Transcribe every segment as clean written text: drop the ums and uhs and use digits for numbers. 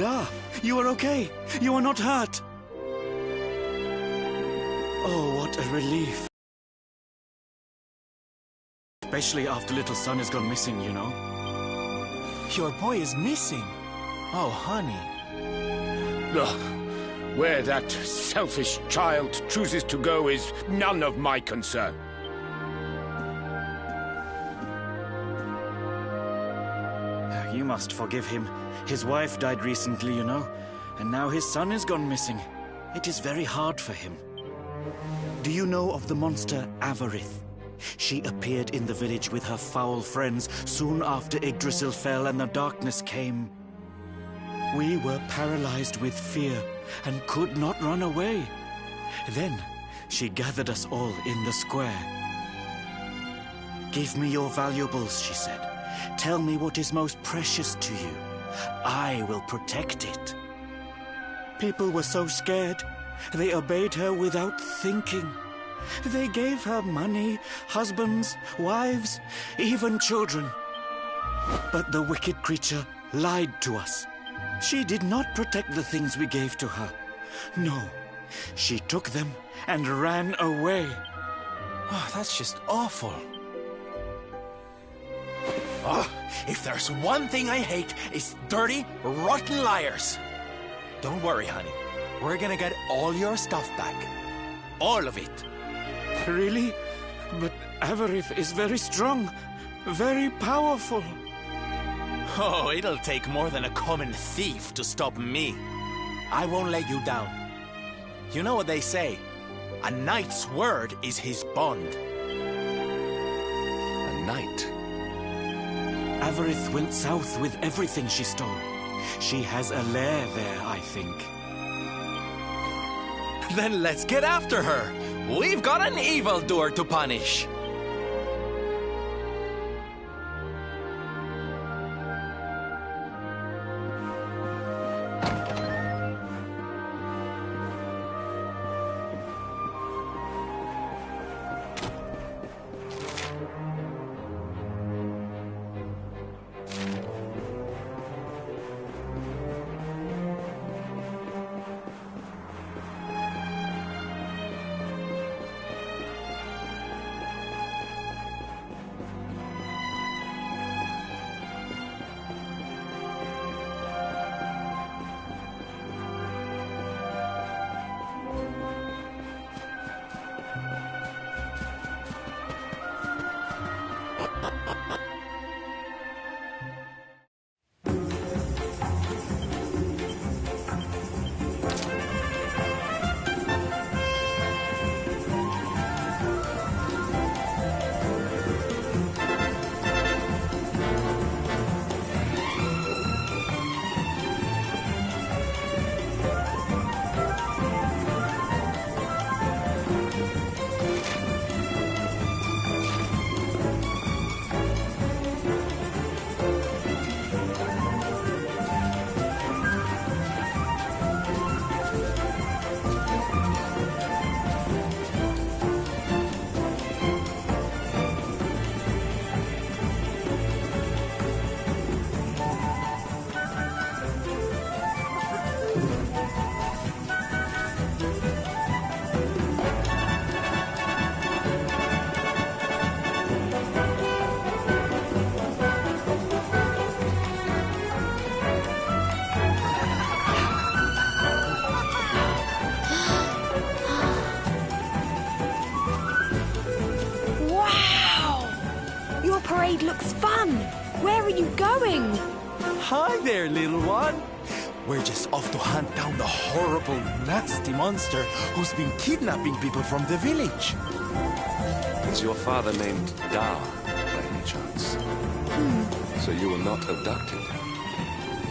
Da, you are okay. You are not hurt. Oh, what a relief. Especially after little son has gone missing, you know. Your boy is missing. Oh, honey. Ugh. Where that selfish child chooses to go is none of my concern. You must forgive him. His wife died recently, you know, and now his son has gone missing. It is very hard for him. Do you know of the monster Avarith? She appeared in the village with her foul friends soon after Yggdrasil fell and the darkness came. We were paralyzed with fear and could not run away. Then she gathered us all in the square. "Give me your valuables," she said. "Tell me what is most precious to you. I will protect it." People were so scared. They obeyed her without thinking. They gave her money, husbands, wives, even children. But the wicked creature lied to us. She did not protect the things we gave to her. No, she took them and ran away. Oh, that's just awful. Oh, if there's one thing I hate, it's dirty, rotten liars. Don't worry, honey. We're gonna get all your stuff back. All of it. Really? But Avarith is very strong, very powerful. Oh, it'll take more than a common thief to stop me. I won't let you down. You know what they say? A knight's word is his bond. A knight? Avarith went south with everything she stole. She has a lair there, I think. Then let's get after her. We've got an evildoer to punish. parade looks fun. Where are you going? Hi there, little one. We're just off to hunt down the horrible, nasty monster who's been kidnapping people from the village. Is your father named Da, by any chance? So you were not abducted?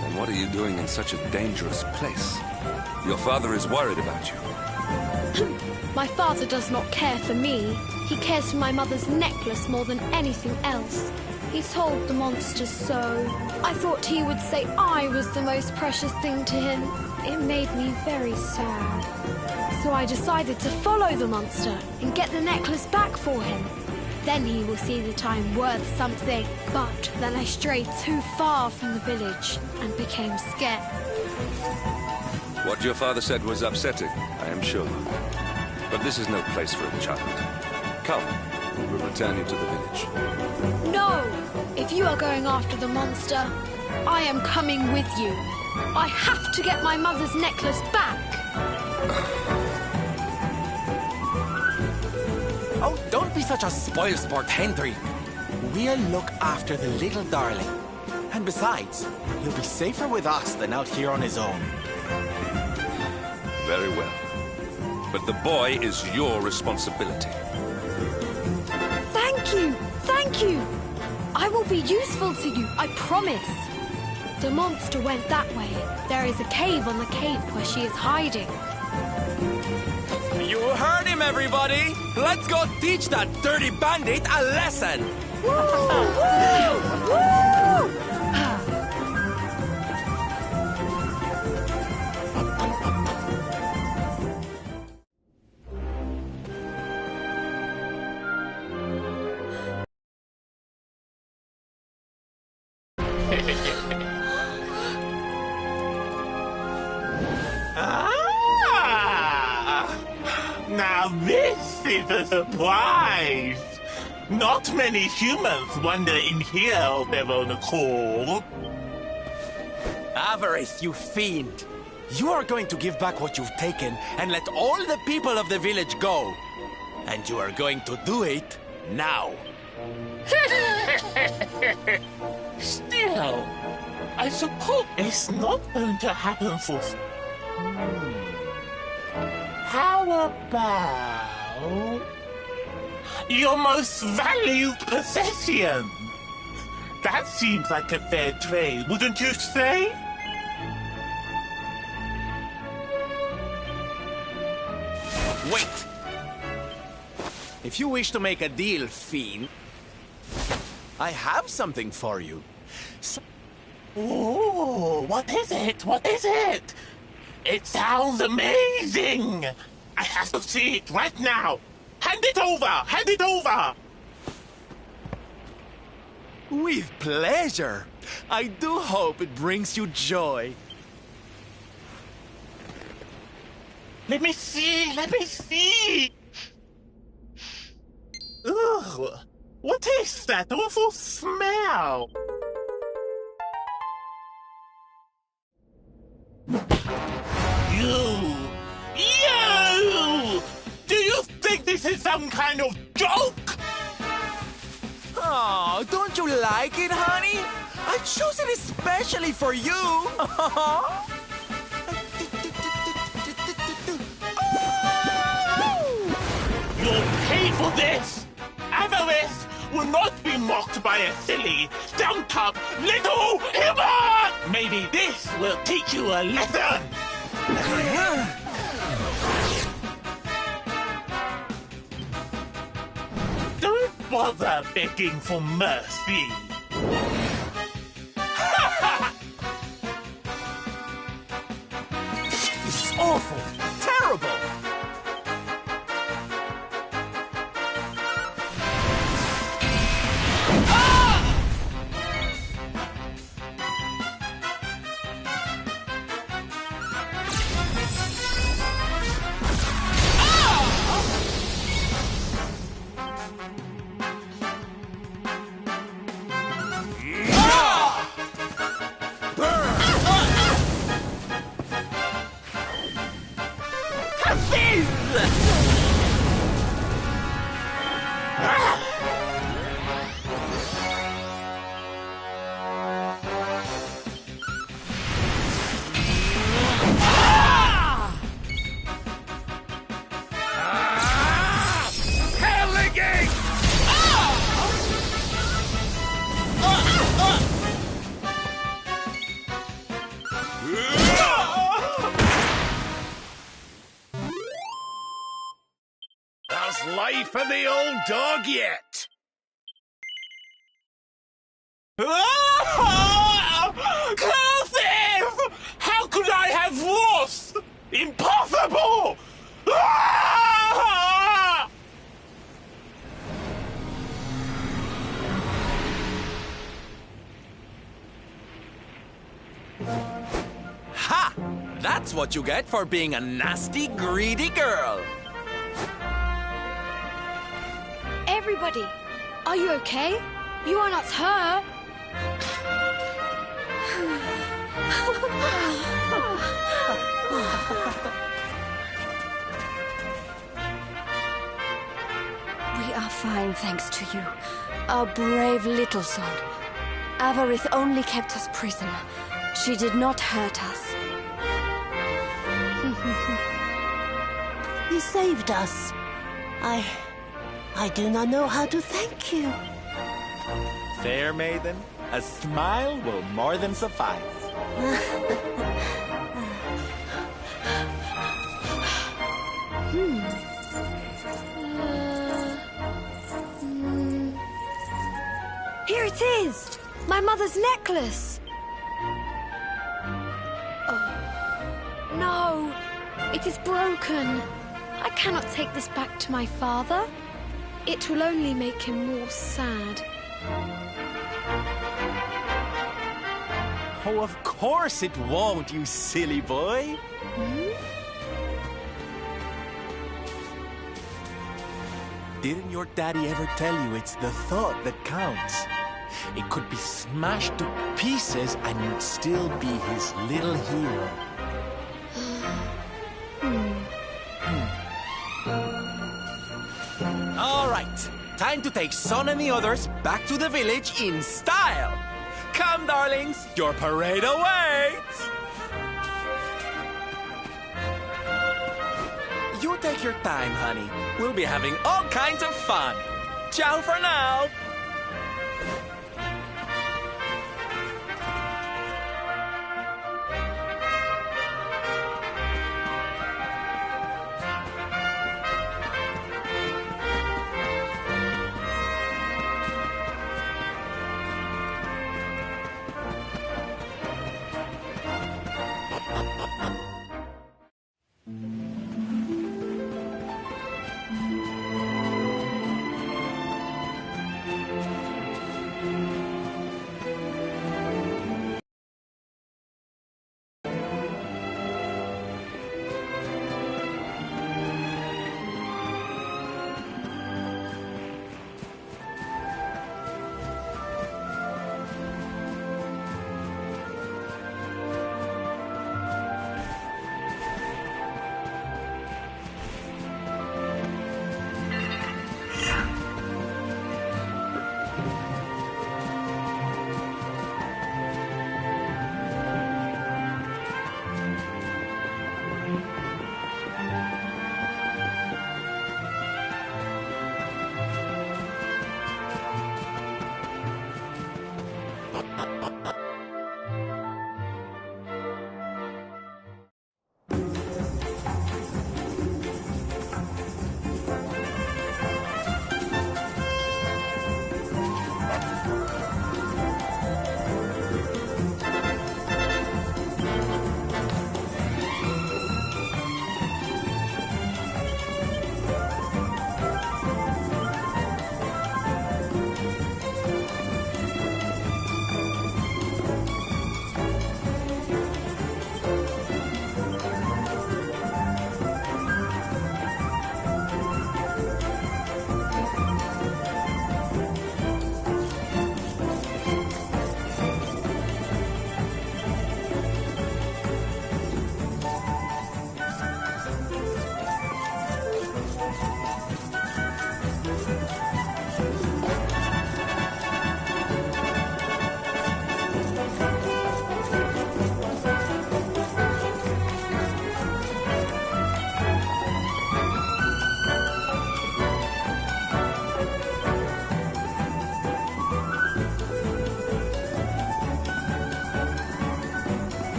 Then what are you doing in such a dangerous place? Your father is worried about you. My father does not care for me. He cares for my mother's necklace more than anything else. He told the monster so. I thought he would say I was the most precious thing to him. It made me very sad. So I decided to follow the monster and get the necklace back for him. Then he will see that I'm worth something. But then I strayed too far from the village and became scared. What your father said was upsetting, I am sure. But this is no place for a child. Come, we will return you to the village. No! If you are going after the monster, I am coming with you. I have to get my mother's necklace back. Oh, don't be such a spoilsport, Hendrik. We'll look after the little darling. And besides, he'll be safer with us than out here on his own. Very well. But the boy is your responsibility. Thank you! Thank you! I will be useful to you, I promise. The monster went that way. There is a cave on the cape where she is hiding. You heard him, everybody! Let's go teach that dirty bandit a lesson! Woo! Woo! Woo! Now this is a surprise! Not many humans wander in here of their own accord. Avarice, you fiend! You are going to give back what you've taken and let all the people of the village go. And you are going to do it now. Still, I suppose it's not going to happen for... How about... your most valued possession? That seems like a fair trade, wouldn't you say? Wait! If you wish to make a deal, fiend, I have something for you. Oh, what is it? What is it? It sounds amazing! I have to see it right now! Hand it over! Hand it over! With pleasure. I do hope it brings you joy. Let me see! Let me see! Ugh! What is that awful smell? You! Do you think this is some kind of joke? Oh, don't you like it, honey? I chose it especially for you. You'll pay for this! Avarice will not be mocked by a silly, stumped-up little human! Maybe this will teach you a lesson! Don't bother begging for mercy. It's awful, terrible. How's life for the old dog yet? Cursive! How could I have lost? Impossible! Ha! That's what you get for being a nasty, greedy girl. Everybody, are you okay? You are not hurt. We are fine, thanks to you. Our brave little son. Avarith only kept us prisoner. She did not hurt us. You saved us. I do not know how to thank you. Fair maiden, a smile will more than suffice. Here it is! My mother's necklace! Oh, no! It is broken. I cannot take this back to my father. It will only make him more sad. Oh, of course it won't, you silly boy. Didn't your daddy ever tell you it's the thought that counts? It could be smashed to pieces and you'd still be his little hero. All right, time to take Son and the others back to the village in style. Come, darlings, your parade awaits. You take your time, honey. We'll be having all kinds of fun. Ciao for now.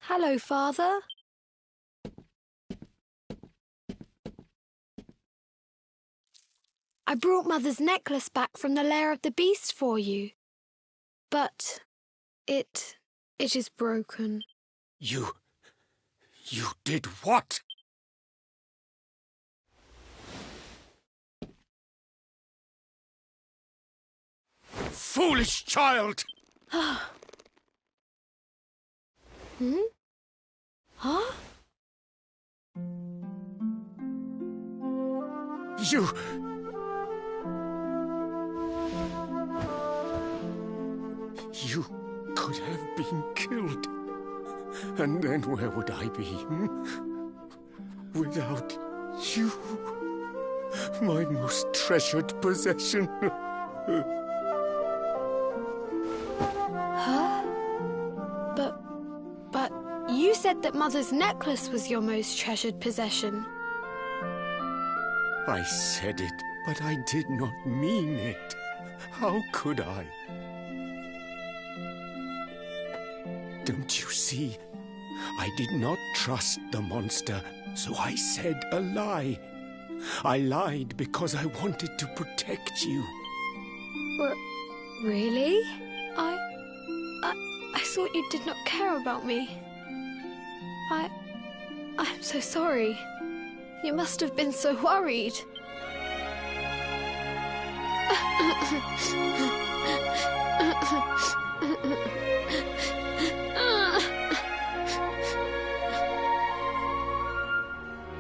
Hello, Father. I brought Mother's necklace back from the lair of the beast for you. But it is broken. You did what? Foolish child! Hmm? Huh? You could have been killed. And then where would I be? Without you, my most treasured possession. Huh? But you said that Mother's necklace was your most treasured possession. I said it, but I did not mean it. How could I? Don't you see? I did not trust the monster, so I said a lie. I lied because I wanted to protect you. Really? I thought you did not care about me. I'm so sorry. You must have been so worried.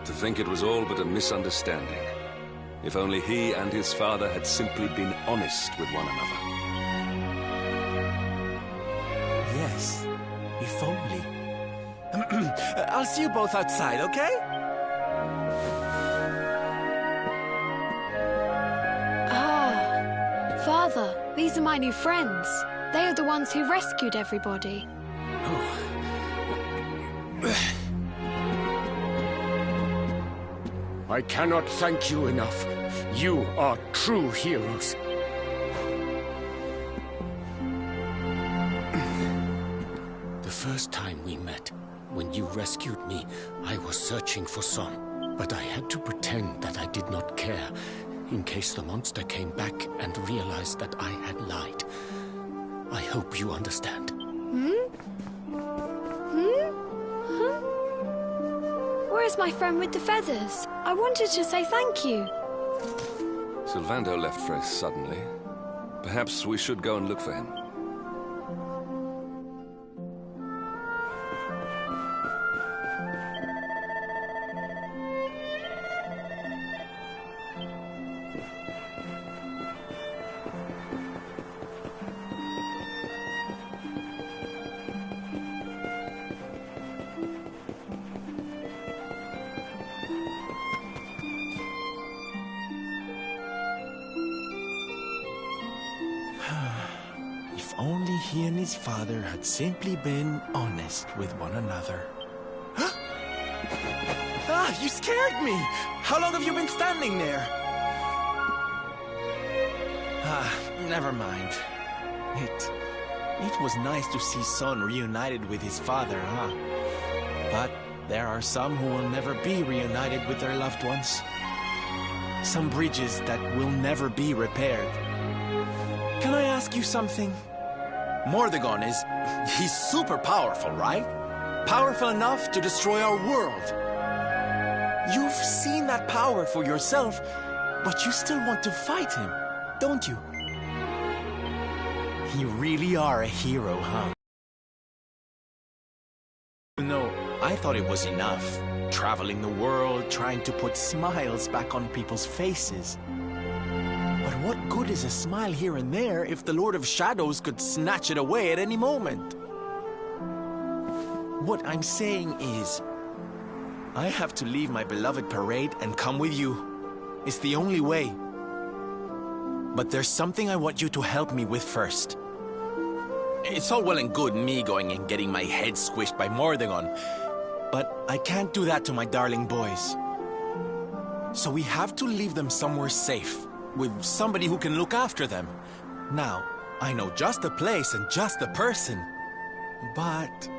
To think it was all but a misunderstanding. If only he and his father had simply been honest with one another. Yes, if only. I'll see you both outside, okay? Ah, Father, these are my new friends. They are the ones who rescued everybody. I cannot thank you enough. You are true heroes. The first time we met, when you rescued me, I was searching for Son. But I had to pretend that I did not care, in case the monster came back and realized that I had lied. I hope you understand. Where's my friend with the feathers? I wanted to say thank you. Sylvando left very suddenly. Perhaps we should go and look for him. If only he and his father had simply been honest with one another. Ah, you scared me! How long have you been standing there? Ah, never mind. It was nice to see Son reunited with his father, huh? But there are some who will never be reunited with their loved ones. Some bridges that will never be repaired. Can I ask you something? Mordegon he's super powerful, right? Powerful enough to destroy our world. You've seen that power for yourself, but you still want to fight him, don't you? You really are a hero, huh? No, I thought it was enough. Traveling the world, trying to put smiles back on people's faces. But what good is a smile here and there if the Lord of Shadows could snatch it away at any moment? What I'm saying is, I have to leave my beloved parade and come with you. It's the only way. But there's something I want you to help me with first. It's all well and good me going and getting my head squished by Mordegon, but I can't do that to my darling boys. So we have to leave them somewhere safe, with somebody who can look after them. Now, I know just the place and just the person, but...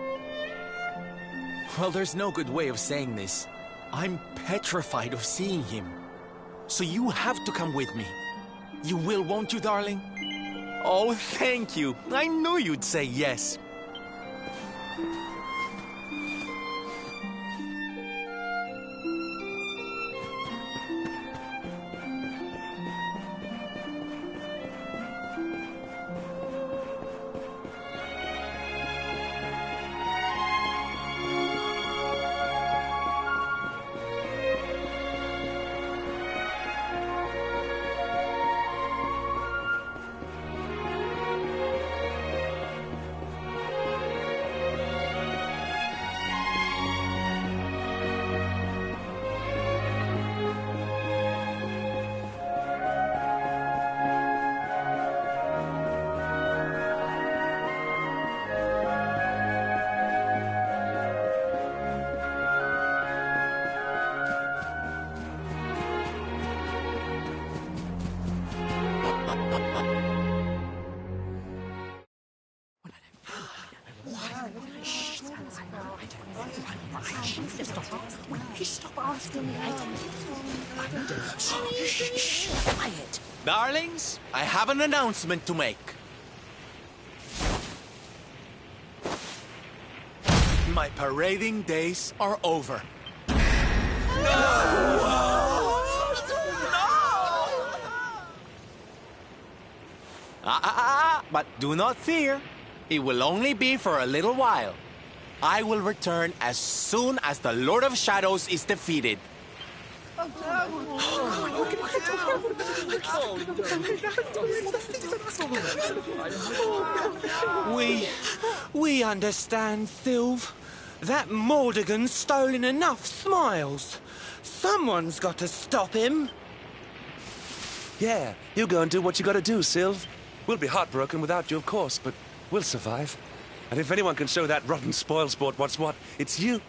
well, there's no good way of saying this. I'm petrified of seeing him. so you have to come with me. You will, won't you, darling? Oh, thank you. I knew you'd say yes. Quiet. Darlings, I have an announcement to make. My parading days are over. But do not fear. It will only be for a little while. I will return as soon as the Lord of Shadows is defeated. We understand, Sylve. That Mordegon's stolen enough smiles. Someone's got to stop him. Yeah, you go and do what you gotta do, Sylve. We'll be heartbroken without you, of course, but we'll survive. And if anyone can show that rotten spoilsport what's what, it's you.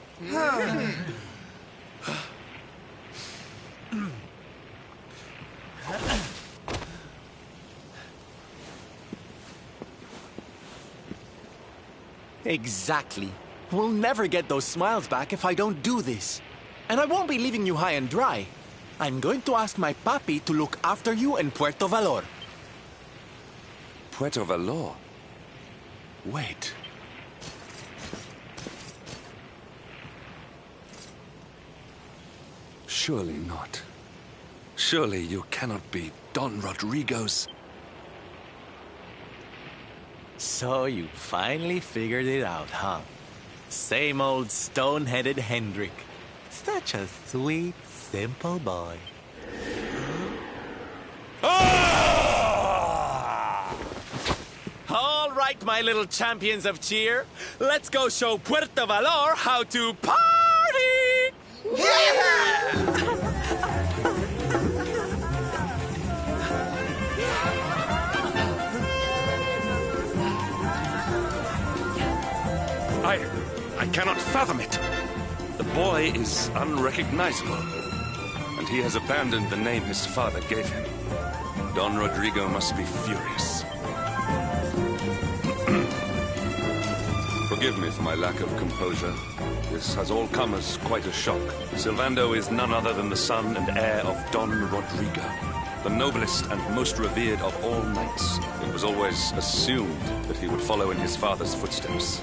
Exactly. We'll never get those smiles back if I don't do this. And I won't be leaving you high and dry. I'm going to ask my papi to look after you in Puerto Valor. Puerto Valor? Wait. Surely not. Surely you cannot be Don Rodrigo's... So you finally figured it out, huh? Same old stone-headed Hendrik. Such a sweet, simple boy. All right, my little champions of cheer. Let's go show Puerto Valor how to party! I cannot fathom it. The boy is unrecognizable, and he has abandoned the name his father gave him. Don Rodrigo must be furious. Forgive me for my lack of composure. This has all come as quite a shock. Sylvando is none other than the son and heir of Don Rodrigo, the noblest and most revered of all knights. It was always assumed that he would follow in his father's footsteps.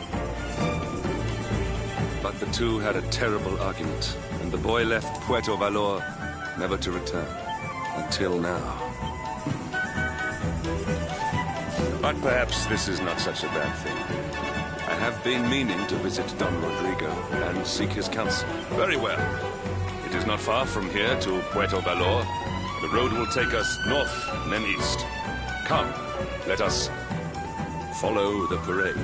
But the two had a terrible argument, and the boy left Puerto Valor, never to return. Until now. But perhaps this is not such a bad thing. I have been meaning to visit Don Rodrigo and seek his counsel. Very well. It is not far from here to Puerto Valor. The road will take us north and then east. Come, let us follow the parade.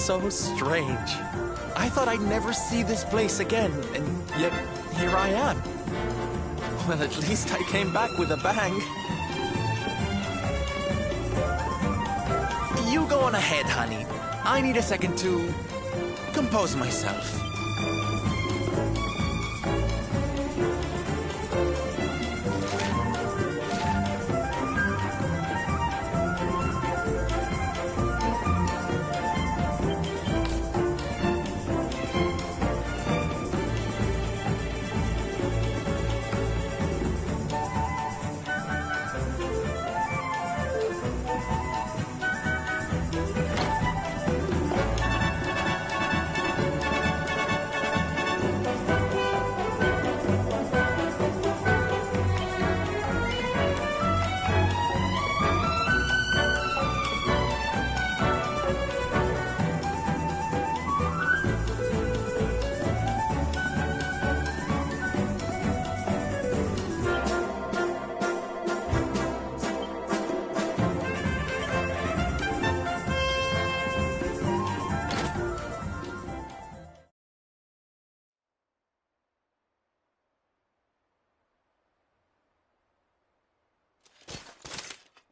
so strange. I thought I'd never see this place again, and yet here I am. Well, at least I came back with a bang. You go on ahead, honey. I need a second to compose myself.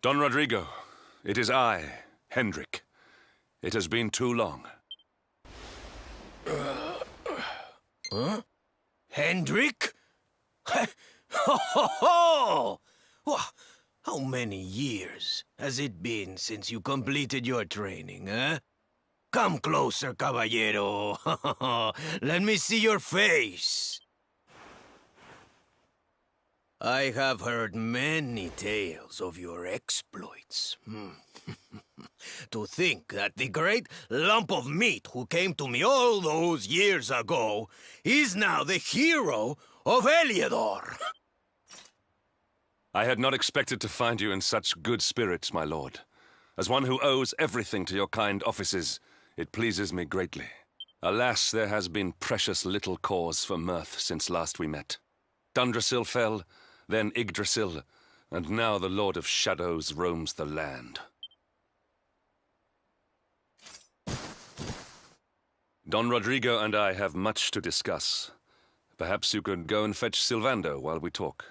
Don Rodrigo, it is I, Hendrik. It has been too long. Huh? Hendrik? Ho, ho, ho! How many years has it been since you completed your training, eh? Come closer, caballero. Let me see your face. I have heard many tales of your exploits. To think that the great lump of meat who came to me all those years ago is now the hero of Heliodor. I had not expected to find you in such good spirits, my lord. As one who owes everything to your kind offices, it pleases me greatly. Alas, there has been precious little cause for mirth since last we met. Dundrasil fell, then Yggdrasil, and now the Lord of Shadows roams the land. Don Rodrigo and I have much to discuss. Perhaps you could go and fetch Sylvando while we talk.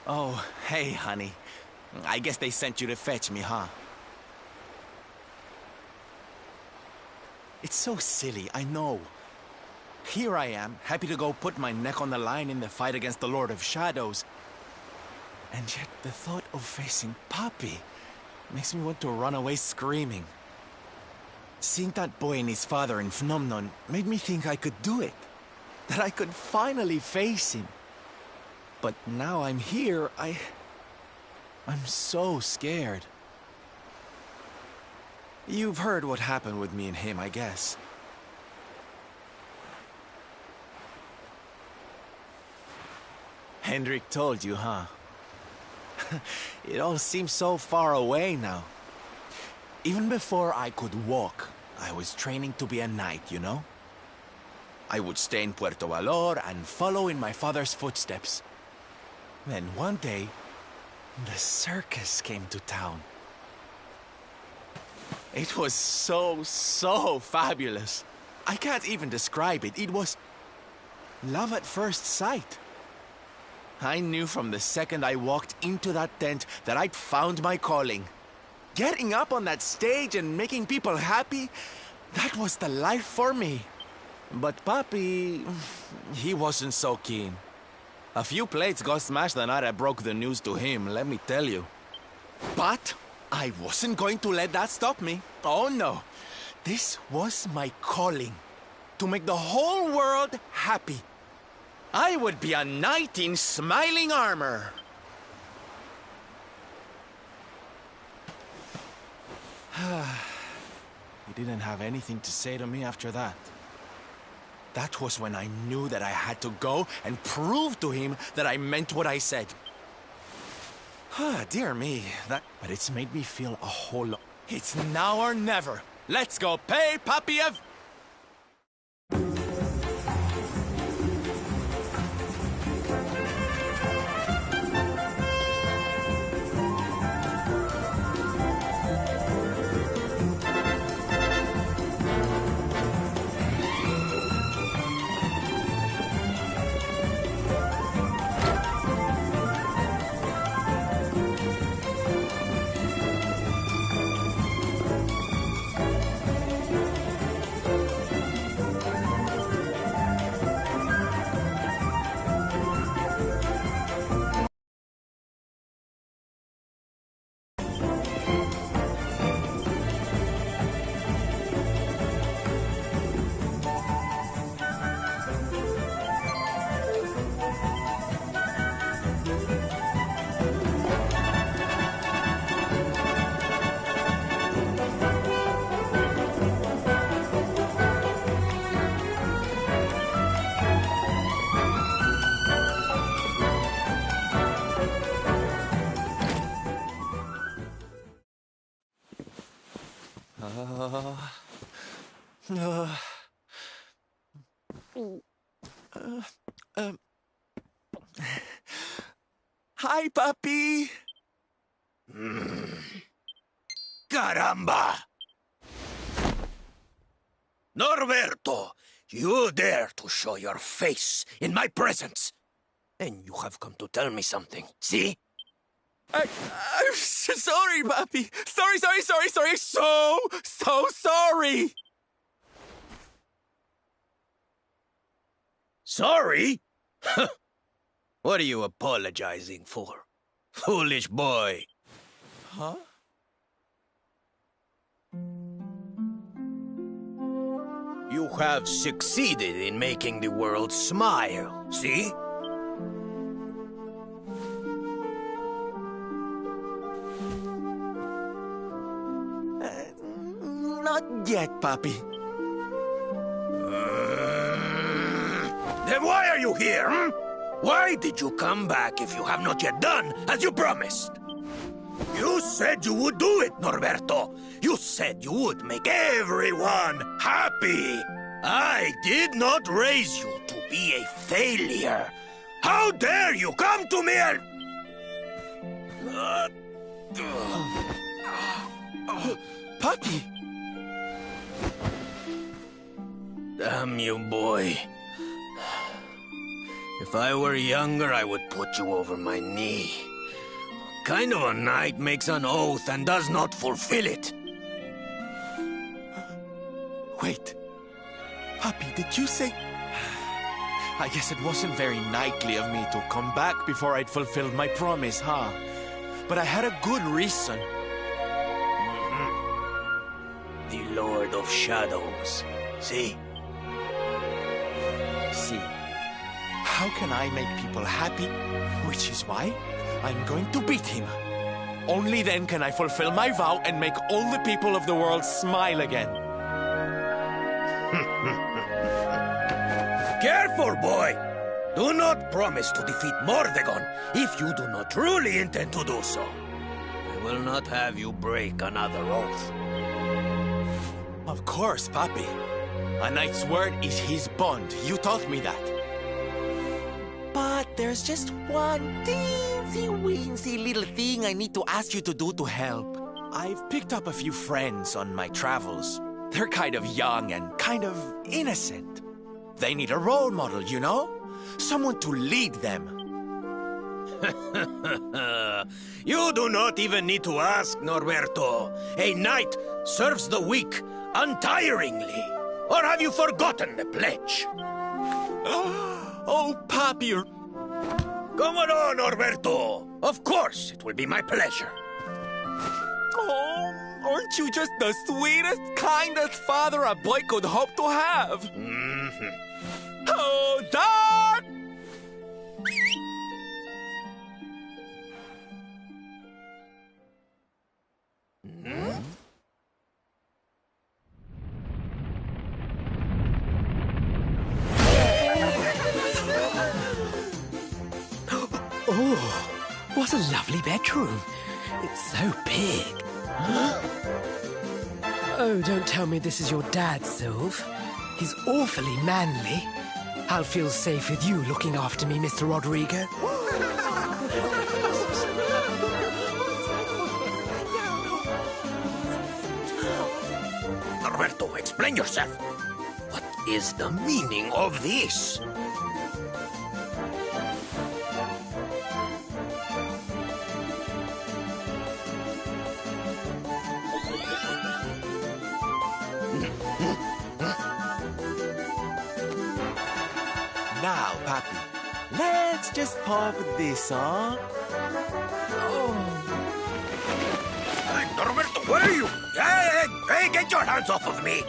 Oh, hey, honey. I guess they sent you to fetch me, huh? It's so silly, I know. Here I am, happy to go put my neck on the line in the fight against the Lord of Shadows. And yet the thought of facing Papi makes me want to run away screaming. Seeing that boy and his father in Phnomnon made me think I could do it. That I could finally face him. But now I'm here, I'm so scared. You've heard what happened with me and him, I guess. Hendrik told you, huh? It all seems so far away now. Even before I could walk, I was training to be a knight, you know? I would stay in Puerto Valor and follow in my father's footsteps. Then one day, the circus came to town. It was so fabulous. I can't even describe it. It was love at first sight. I knew from the second I walked into that tent that I'd found my calling. Getting up on that stage and making people happy, that was the life for me. But Papi, he wasn't so keen. A few plates got smashed the night I broke the news to him, let me tell you. But I wasn't going to let that stop me. Oh no. This was my calling. To make the whole world happy. I would be a knight in smiling armor. He didn't have anything to say to me after that. That was when I knew that I had to go and prove to him that I meant what I said. Dear me, but it's made me feel a whole lot. It's now or never. Let's go pay Papi a... Hi, Papi. Caramba! Norberto, you dare to show your face in my presence. And you have come to tell me something, see? I'm sorry, Papi. Sorry. So sorry. Sorry? What are you apologizing for? Foolish boy. Huh? You have succeeded in making the world smile, see? Not yet, Papi. Then why are you here, hmm? Why did you come back if you have not yet done as you promised? You said you would do it, Norberto. You said you would make everyone happy. I did not raise you to be a failure. How dare you come to me and... Papi! Damn you, boy. If I were younger, I would put you over my knee. What kind of a knight makes an oath and does not fulfill it? Wait. Papi, did you say... I guess it wasn't very knightly of me to come back before I'd fulfilled my promise, huh? But I had a good reason. The Lord of Shadows. See? See? How can I make people happy? Which is why I'm going to beat him. Only then can I fulfill my vow and make all the people of the world smile again. Careful, boy! Do not promise to defeat Mordegon if you do not truly intend to do so. I will not have you break another oath. Of course, Papi. A knight's word is his bond. You taught me that. But there's just one teensy-weensy little thing I need to ask you to do to help. I've picked up a few friends on my travels. They're kind of young and kind of innocent. They need a role model, you know? Someone to lead them. You do not even need to ask, Norberto. A knight serves the weak untiringly. Or have you forgotten the pledge? Oh, Papi, Come on, Norberto. Of course, it will be my pleasure. oh, aren't you just the sweetest, kindest father a boy could hope to have? Oh, Dad! Oh, what a lovely bedroom. It's so big. Oh, don't tell me this is your dad, Sylve. He's awfully manly. I'll feel safe with you looking after me, Mr. Rodrigo. Norberto, explain yourself. What is the meaning of this? Now, Papi, let's just pop this, huh? Hey, Norberto, where are you? Hey, get your hands off of me!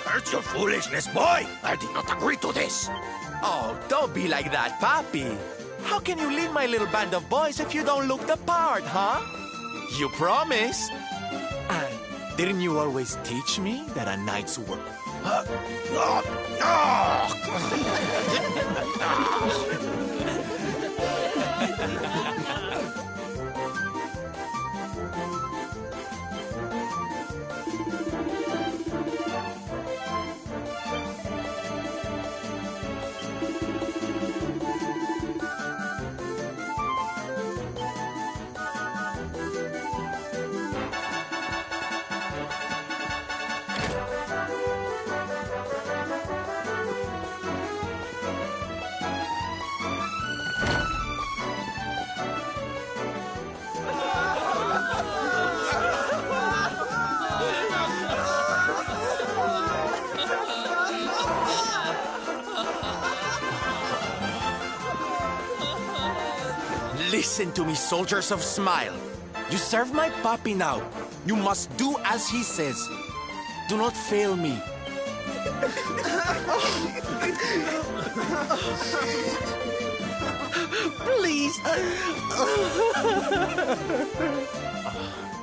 Where's your foolishness, boy? I did not agree to this. Oh, don't be like that, Papi. How can you lead my little band of boys if you don't look the part, huh? You promised. And didn't you always teach me that a knight's work? Listen to me, soldiers of Smile. You serve my Papi now. You must do as he says. Do not fail me. Please.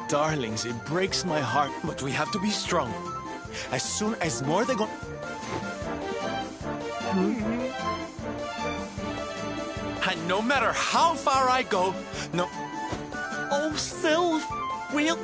Darlings, it breaks my heart, but we have to be strong. As soon as Mordegon... And no matter how far I go, no... Oh, Sylve, we'll...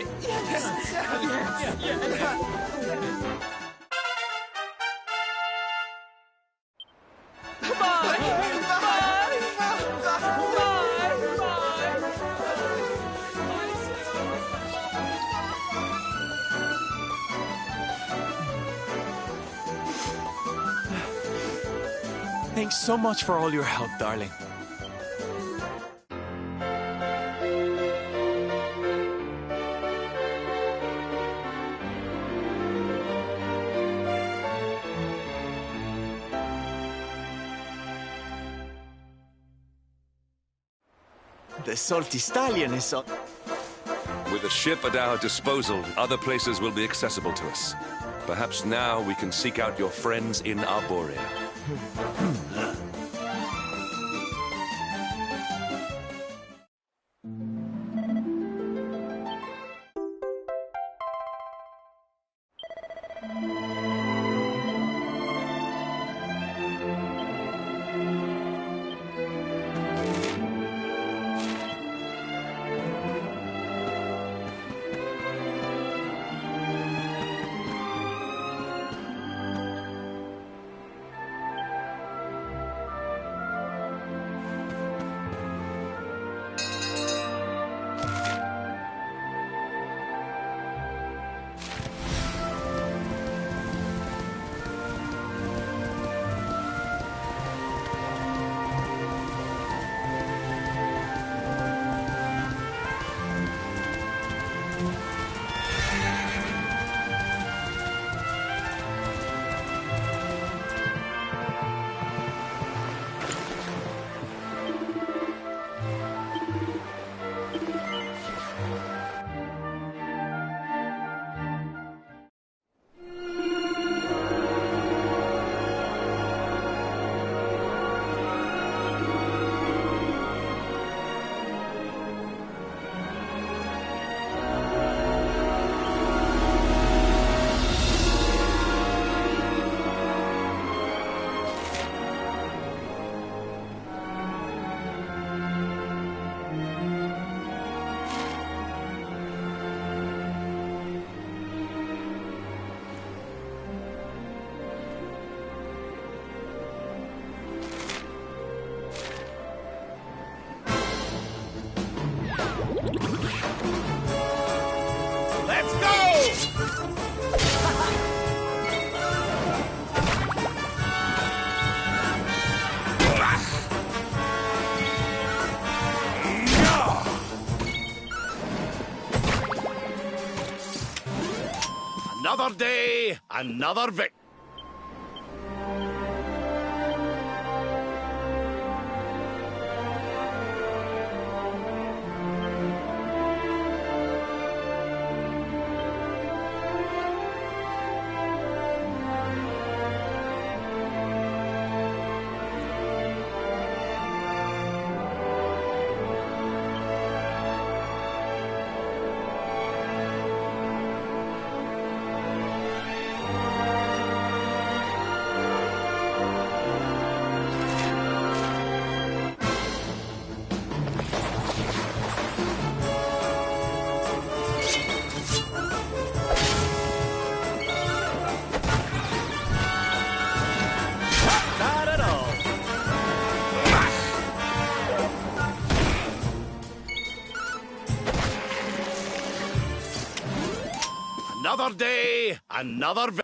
Thanks so much for all your help, darling. The salty stallion is on... With a ship at our disposal, other places will be accessible to us. Perhaps now we can seek out your friends in Arborea. Another day, another victory. Another day, another victory.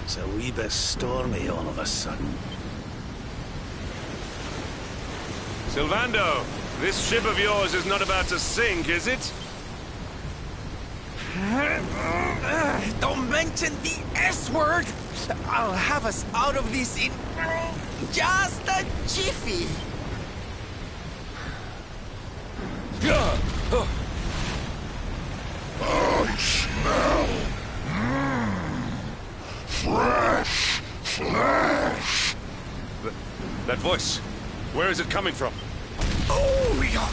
It's a wee bit stormy all of a sudden. Sylvando, this ship of yours is not about to sink, is it? Don't mention the S word! I'll have us out of this in just a jiffy. I smell fresh flesh. That voice, where is it coming from? Oh, yeah.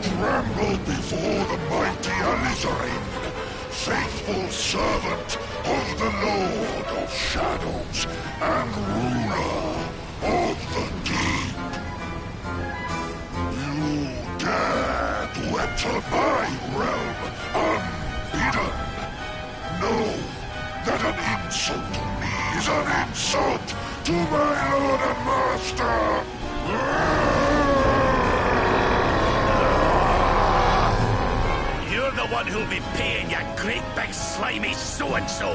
Tremble before the mighty Alizarin, faithful servant of the Lord of Shadows and ruler of the deep. You dare to enter my realm unbidden. Know that an insult to me is an insult to my lord and master. You're the one who'll be paying, you great big slimy so-and-so!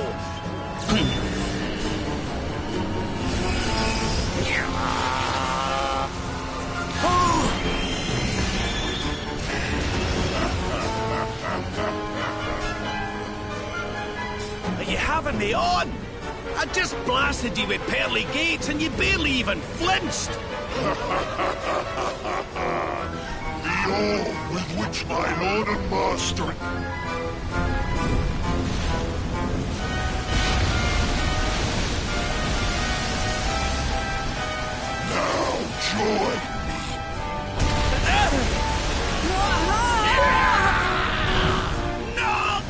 Are you having me on? I just blasted you with pearly gates and you barely even flinched! The awe with which my lord and master... Now join me. No!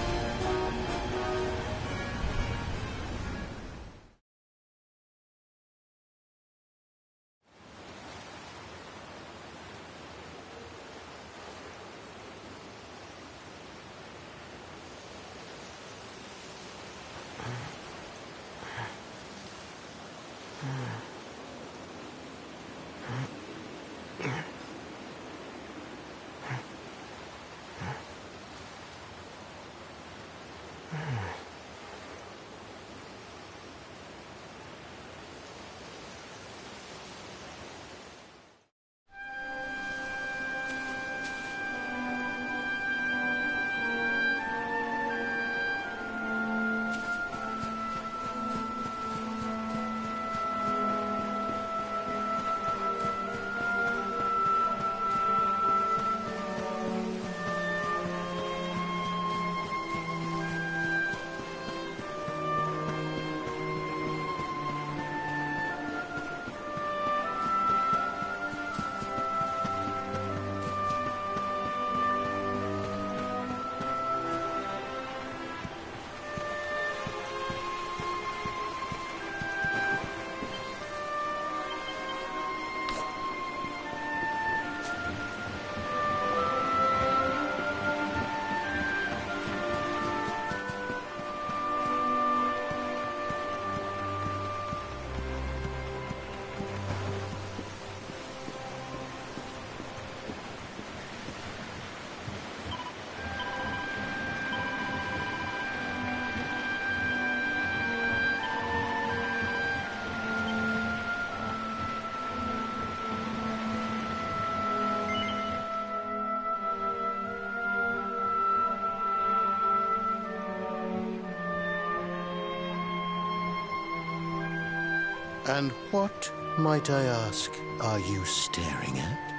And what, might I ask, are you staring at?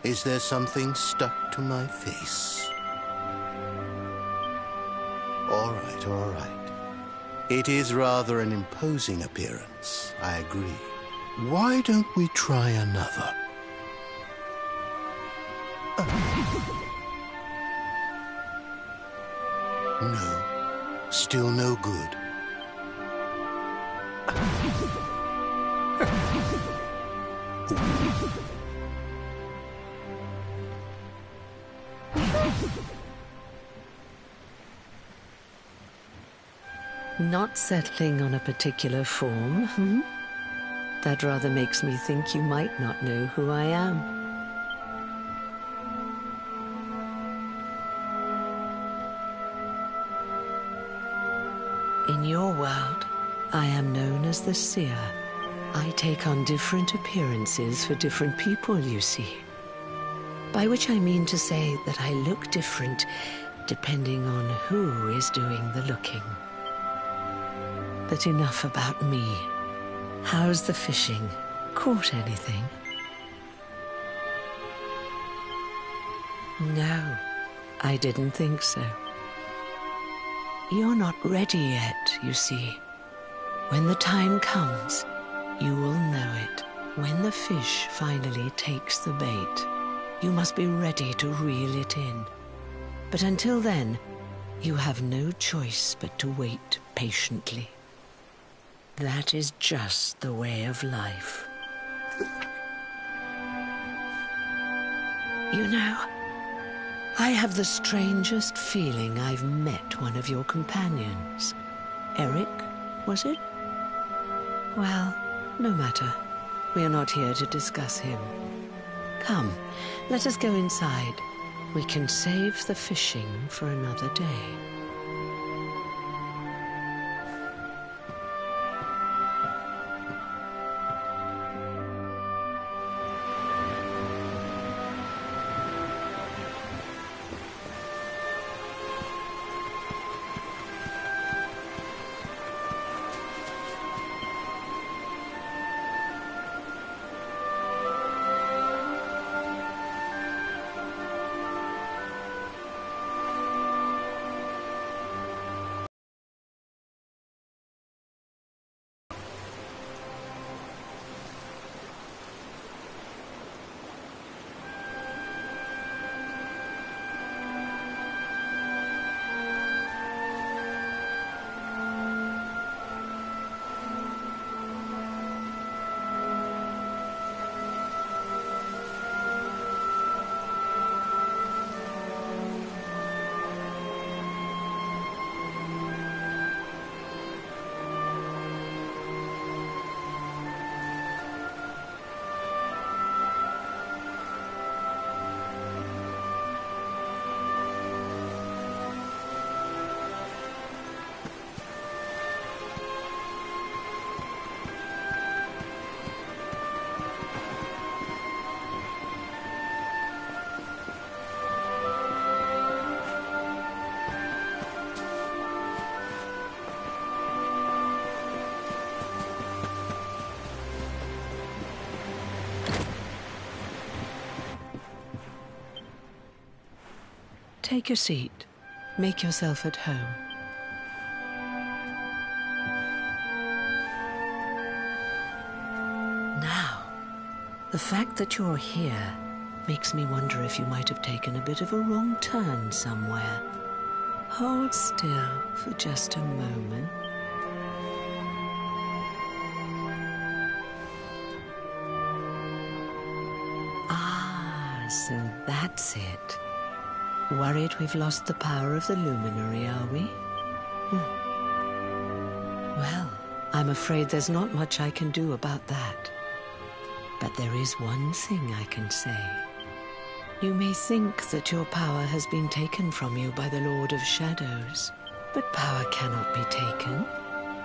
Is there something stuck to my face? All right, all right. It is rather an imposing appearance, I agree. Why don't we try another? No, still no good. Not settling on a particular form, hmm? That rather makes me think you might not know who I am. In your world, I am known as the Seer. I take on different appearances for different people, you see. By which I mean to say that I look different depending on who is doing the looking. But enough about me. How's the fishing? Caught anything? No, I didn't think so. You're not ready yet, you see. When the time comes, you will know it. When the fish finally takes the bait, you must be ready to reel it in. But until then, you have no choice but to wait patiently. That is just the way of life. You know, I have the strangest feeling I've met one of your companions. Eric, was it? Well, no matter. We are not here to discuss him. Come, let us go inside. We can save the fishing for another day. Take a seat. Make yourself at home. Now, the fact that you're here makes me wonder if you might have taken a bit of a wrong turn somewhere. Hold still for just a moment. Ah, so that's it. Worried we've lost the power of the luminary, are we? Well, I'm afraid there's not much I can do about that. But there is one thing I can say. You may think that your power has been taken from you by the Lord of Shadows, but power cannot be taken,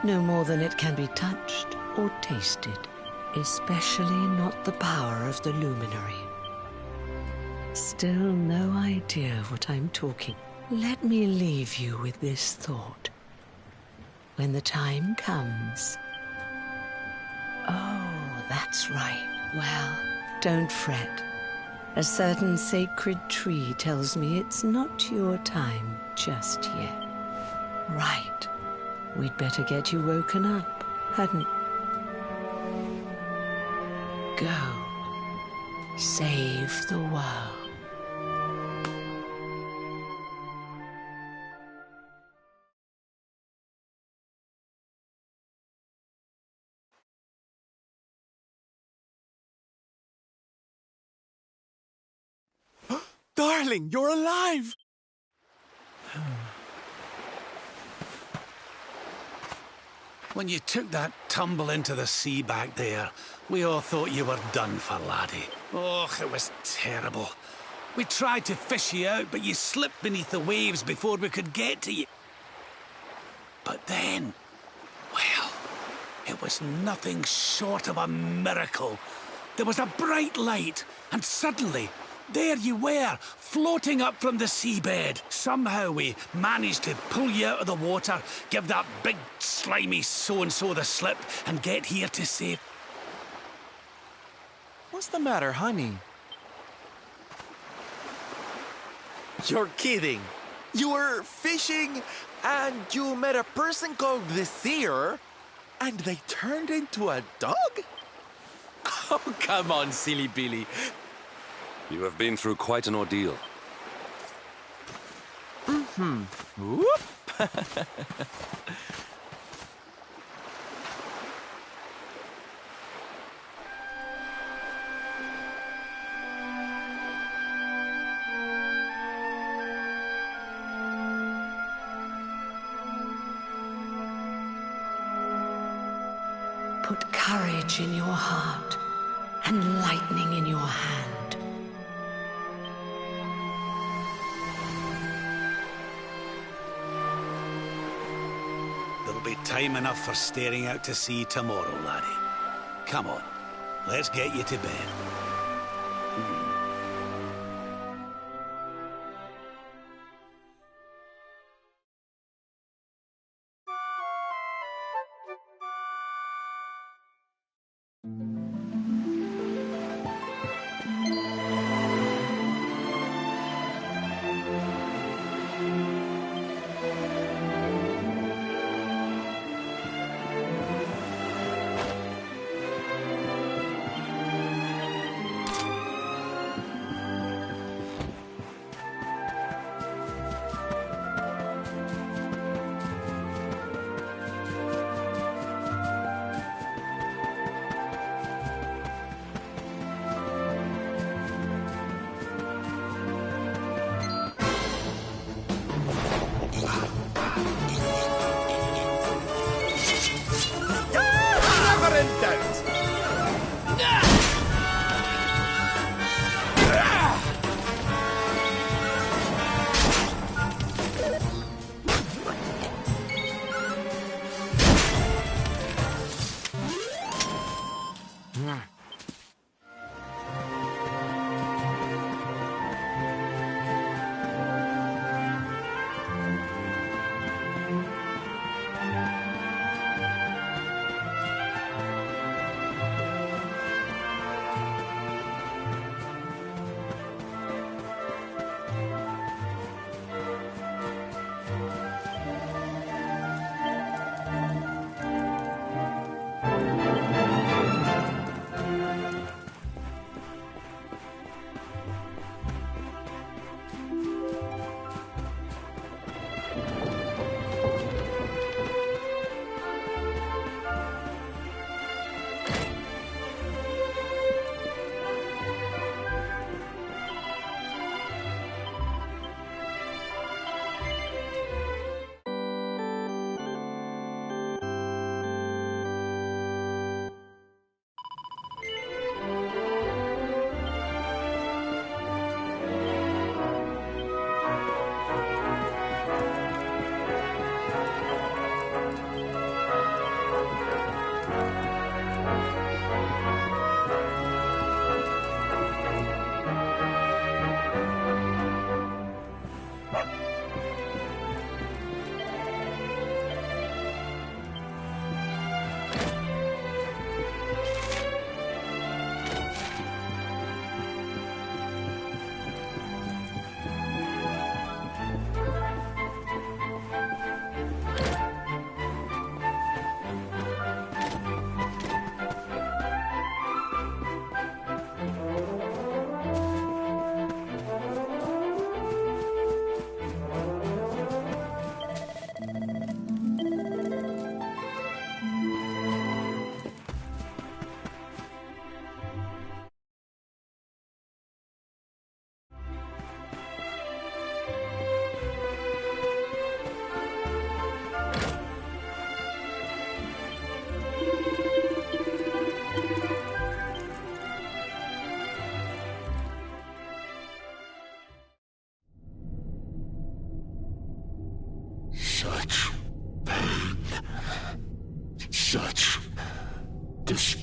no more than it can be touched or tasted, especially not the power of the luminary. Still no idea what I'm talking. Let me leave you with this thought. When the time comes, Oh, that's right. Well, don't fret. A certain sacred tree tells me it's not your time just yet. Right. We'd better get you woken up, hadn't... Go. Save the world. Darling, you're alive! When you took that tumble into the sea back there, we all thought you were done for, laddie. Oh, it was terrible. We tried to fish you out, but you slipped beneath the waves before we could get to you. But then, well, it was nothing short of a miracle. There was a bright light, and suddenly, there you were, floating up from the seabed. Somehow we managed to pull you out of the water, give that big, slimy so-and-so the slip, and get here to save... What's the matter, honey? You're kidding. You were fishing, and you met a person called the Seer, and they turned into a dog? Oh, come on, silly Billy. You have been through quite an ordeal. Whoop! Put courage in your heart and lightning in your hand. There'll be time enough for staring out to sea tomorrow, laddie. Come on, let's get you to bed.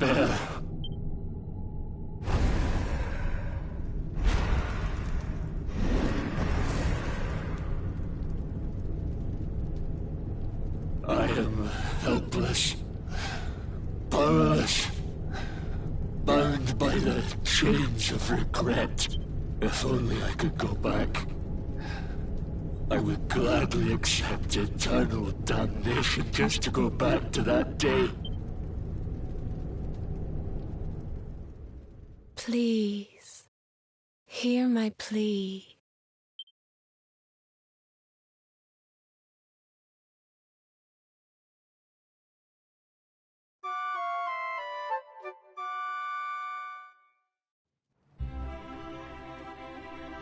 despair. I am helpless, powerless, bound by the chains of regret. If only I could go back, I would gladly accept eternal damnation just to go back to that day. Please, hear my plea.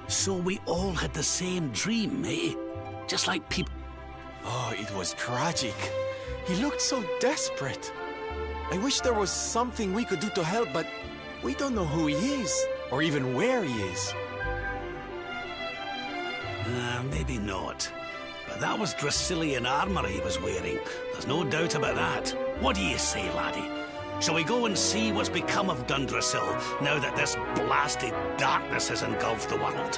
So we all had the same dream, eh? Just like people... Oh, it was tragic. He looked so desperate. I wish there was something we could do to help, but we don't know who he is, or even where he is. Maybe not. But that was Dracilian armor he was wearing. There's no doubt about that. What do you say, laddie? Shall we go and see what's become of Dundrasil now that this blasted darkness has engulfed the world?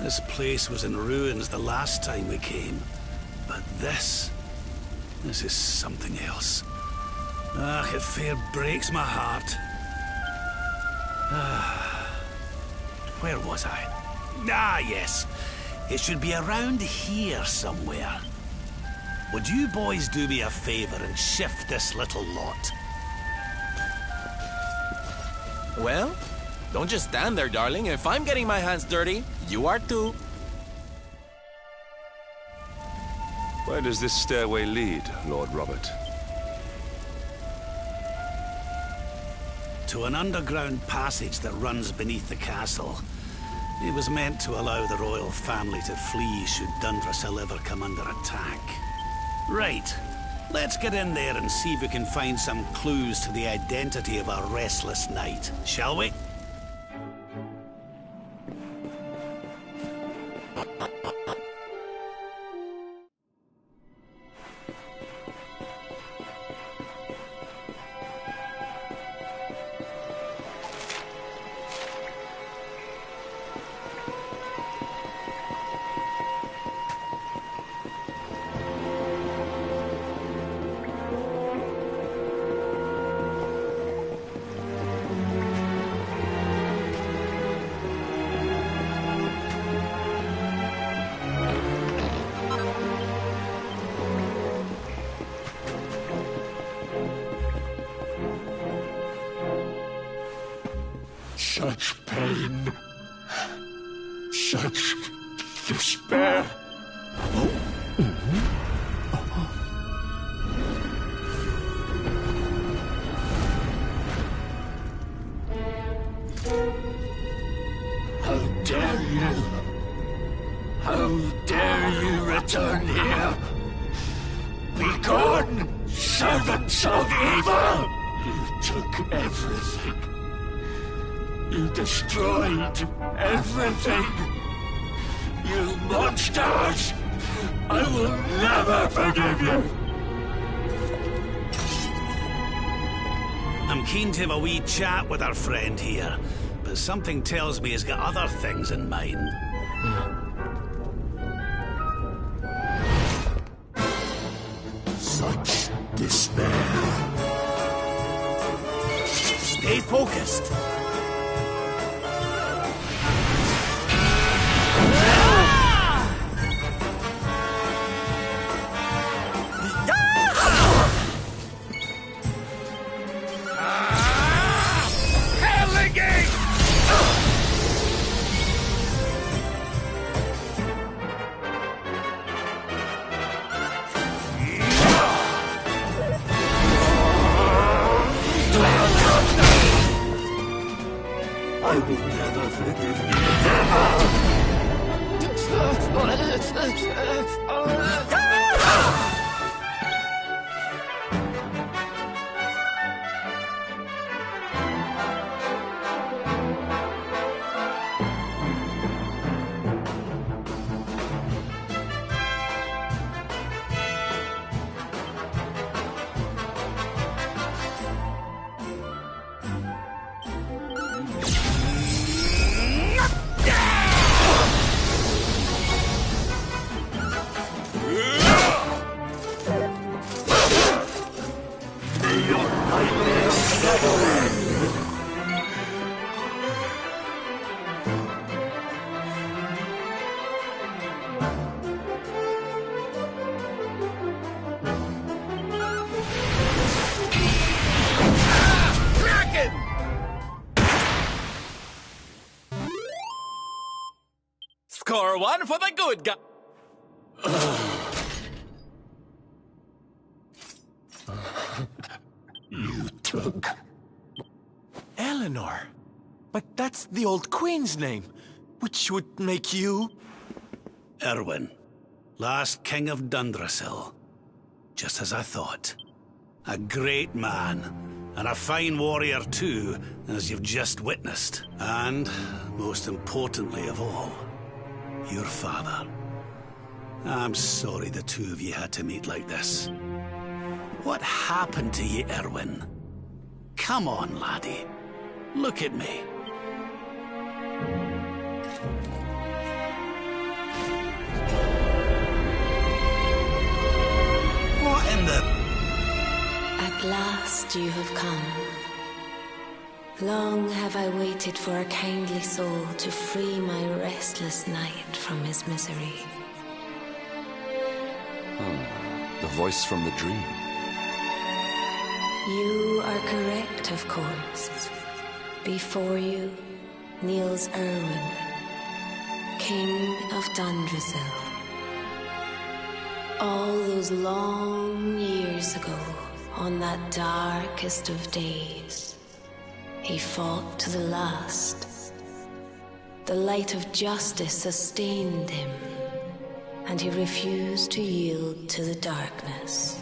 This place was in ruins the last time we came. But this is something else. Ah, it fair breaks my heart. Where was I? Ah, yes. It should be around here somewhere. Would you boys do me a favor and shift this little lot? Well, don't just stand there, darling. If I'm getting my hands dirty, you are too. Where does this stairway lead, Lord Robert? To an underground passage that runs beneath the castle. It was meant to allow the royal family to flee should Dundrasil ever come under attack. Right. Let's get in there and see if we can find some clues to the identity of our restless knight, shall we? Such pain. Such despair. How dare you? How dare you return here? Be gone, servants of evil! You took everything. You destroyed everything! You monsters! I will never forgive you! I'm keen to have a wee chat with our friend here, but something tells me he's got other things in mind. Such despair. Stay focused. I will never forgive you. Score one for the good guy. You took... Eleanor. But that's the old queen's name, which would make you... Erwin, last king of Dundrasil. Just as I thought. A great man, and a fine warrior too, as you've just witnessed. And, most importantly of all, your father. I'm sorry the two of you had to meet like this. What happened to you, Erwin? Come on, laddie. Look at me. last you have come. Long have I waited for a kindly soul to free my restless knight from his misery. The voice from the dream. You are correct, of course. Before you kneels Erwin, King of Dundrasil. All those long years ago, on that darkest of days, he fought to the last. The light of justice sustained him, and he refused to yield to the darkness.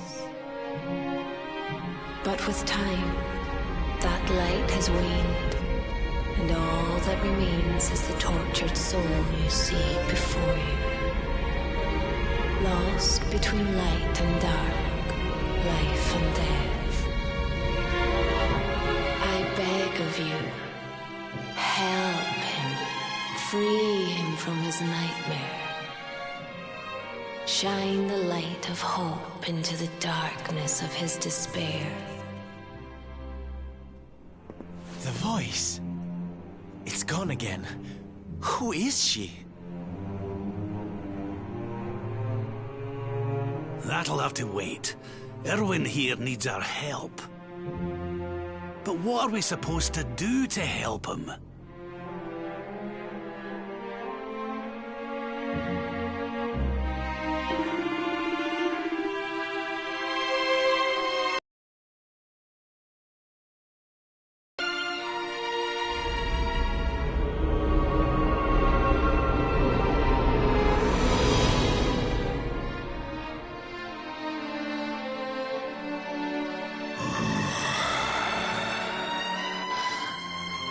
But with time, that light has waned, and all that remains is the tortured soul you see before you. Lost between light and dark, life and death. I beg of you, help him, free him from his nightmare. Shine the light of hope into the darkness of his despair. The voice. It's gone again. Who is she? That'll have to wait. Erwin here needs our help. But what are we supposed to do to help him?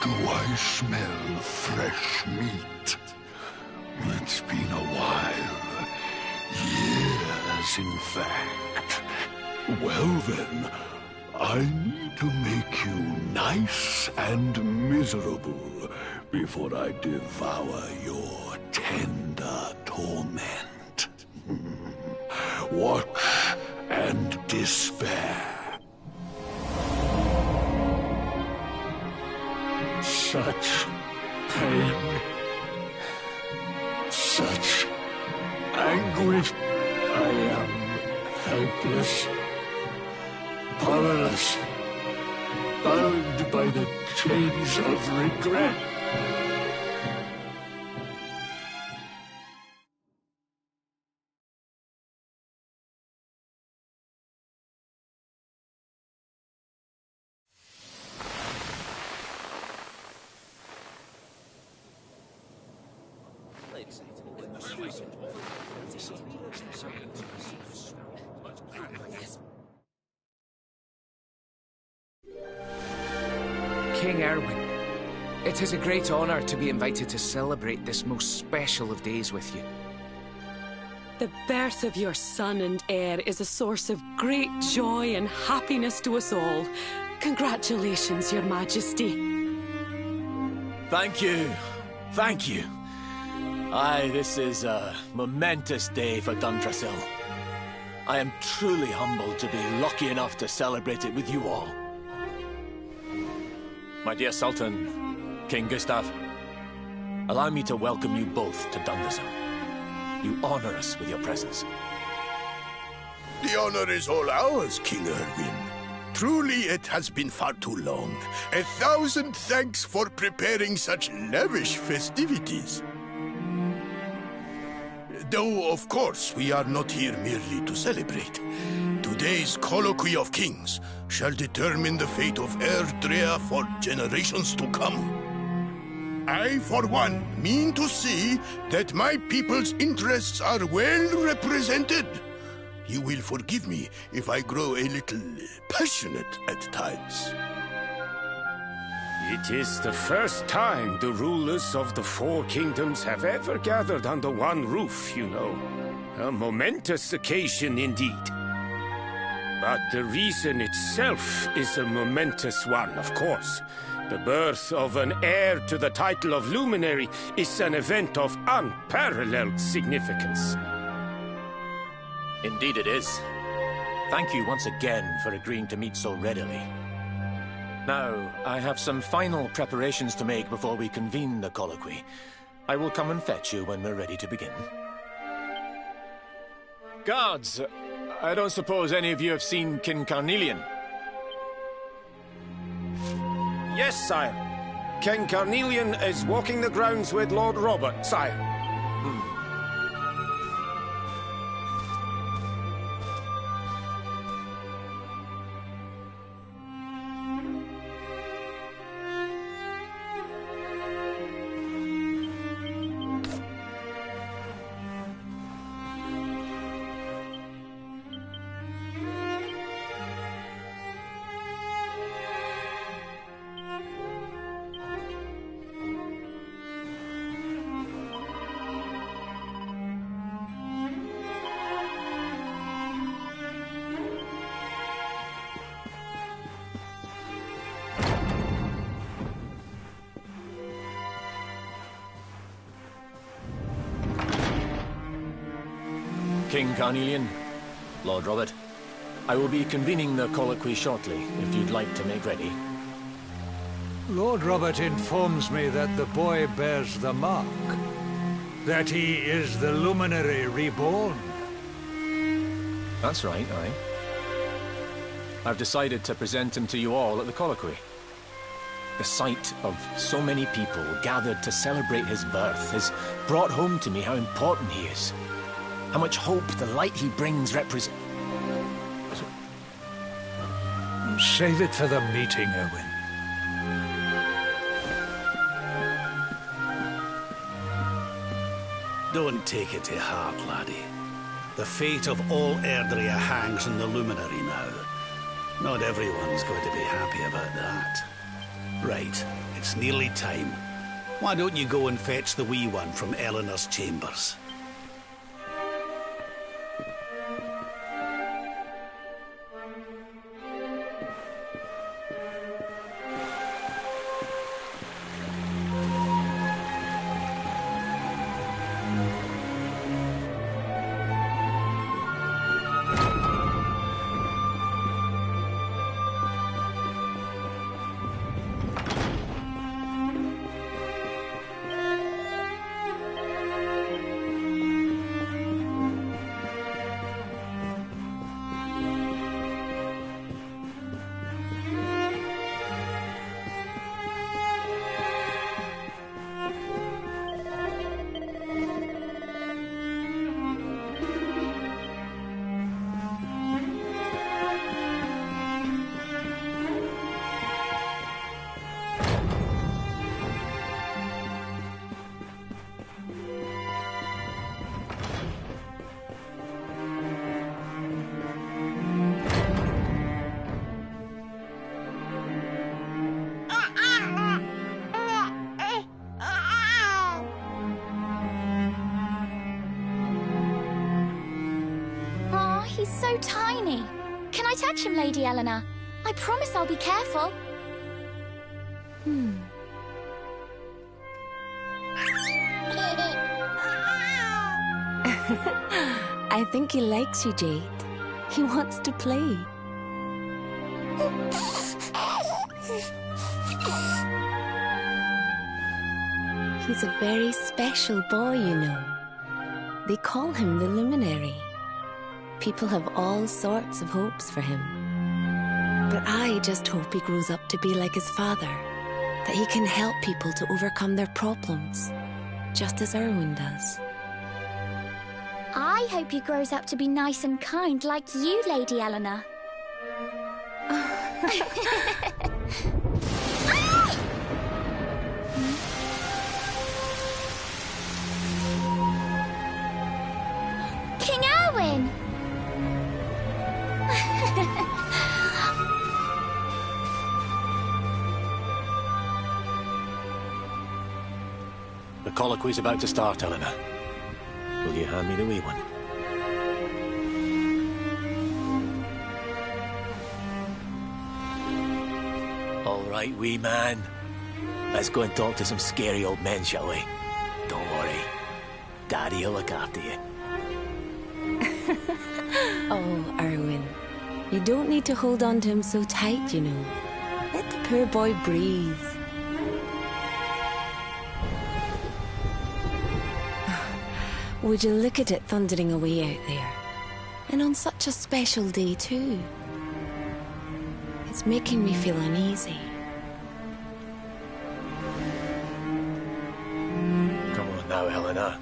Do I smell fresh meat? It's been a while. Years, in fact. Well then, I need to make you nice and miserable before I devour your tender torment. Watch and despair. Such pain, such anguish. I am helpless, powerless, bound by the chains of regret. King Erwin, it is a great honor to be invited to celebrate this most special of days with you. The birth of your son and heir is a source of great joy and happiness to us all. Congratulations, Your Majesty. Thank you. Thank you. Aye, this is a momentous day for Dundrasil. I am truly humbled to be lucky enough to celebrate it with you all. My dear Sultan, King Gustav, allow me to welcome you both to Dundrasil. You honor us with your presence. The honor is all ours, King Erwin. Truly, it has been far too long. 1,000 thanks for preparing such lavish festivities. Though, of course, we are not here merely to celebrate. Today's Colloquy of Kings shall determine the fate of Erdrea for generations to come. I, for one, mean to see that my people's interests are well represented. You will forgive me if I grow a little passionate at times. It is the first time the rulers of the Four Kingdoms have ever gathered under one roof, you know. A momentous occasion indeed. But the reason itself is a momentous one, of course. The birth of an heir to the title of Luminary is an event of unparalleled significance. Indeed it is. Thank you once again for agreeing to meet so readily. Now, I have some final preparations to make before we convene the colloquy. I will come and fetch you when we're ready to begin. Guards, I don't suppose any of you have seen King Carnelian? Yes, sire. King Carnelian is walking the grounds with Lord Robert, sire. King Carnelian, Lord Robert, I will be convening the colloquy shortly, if you'd like to make ready. Lord Robert informs me that the boy bears the mark. That he is the Luminary reborn. That's right, aye. I've decided to present him to you all at the colloquy. The sight of so many people gathered to celebrate his birth has brought home to me how important he is. How much hope the light he brings represents. Save it for the meeting, Erwin. Don't take it to heart, laddie. The fate of all Erdrea hangs in the Luminary now. Not everyone's going to be happy about that. Right, it's nearly time. Why don't you go and fetch the wee one from Eleanor's chambers? He's so tiny. Can I touch him, Lady Eleanor? I promise I'll be careful. I think he likes you, Jade. He wants to play. He's a very special boy, you know. They call him the Luminary. People have all sorts of hopes for him. But I just hope he grows up to be like his father, that he can help people to overcome their problems, just as Erwin does. I hope he grows up to be nice and kind like you, Lady Eleanor. King Erwin! The colloquy's about to start, Eleanor. Will you hand me the wee one? All right, wee man. Let's go and talk to some scary old men, shall we? Don't worry. Daddy'll look after you. Oh, Erwin, You don't need to hold on to him so tight, you know. Let the poor boy breathe. Would you look at it thundering away out there? And on such a special day, too. It's making me feel uneasy. Come on now, Helena.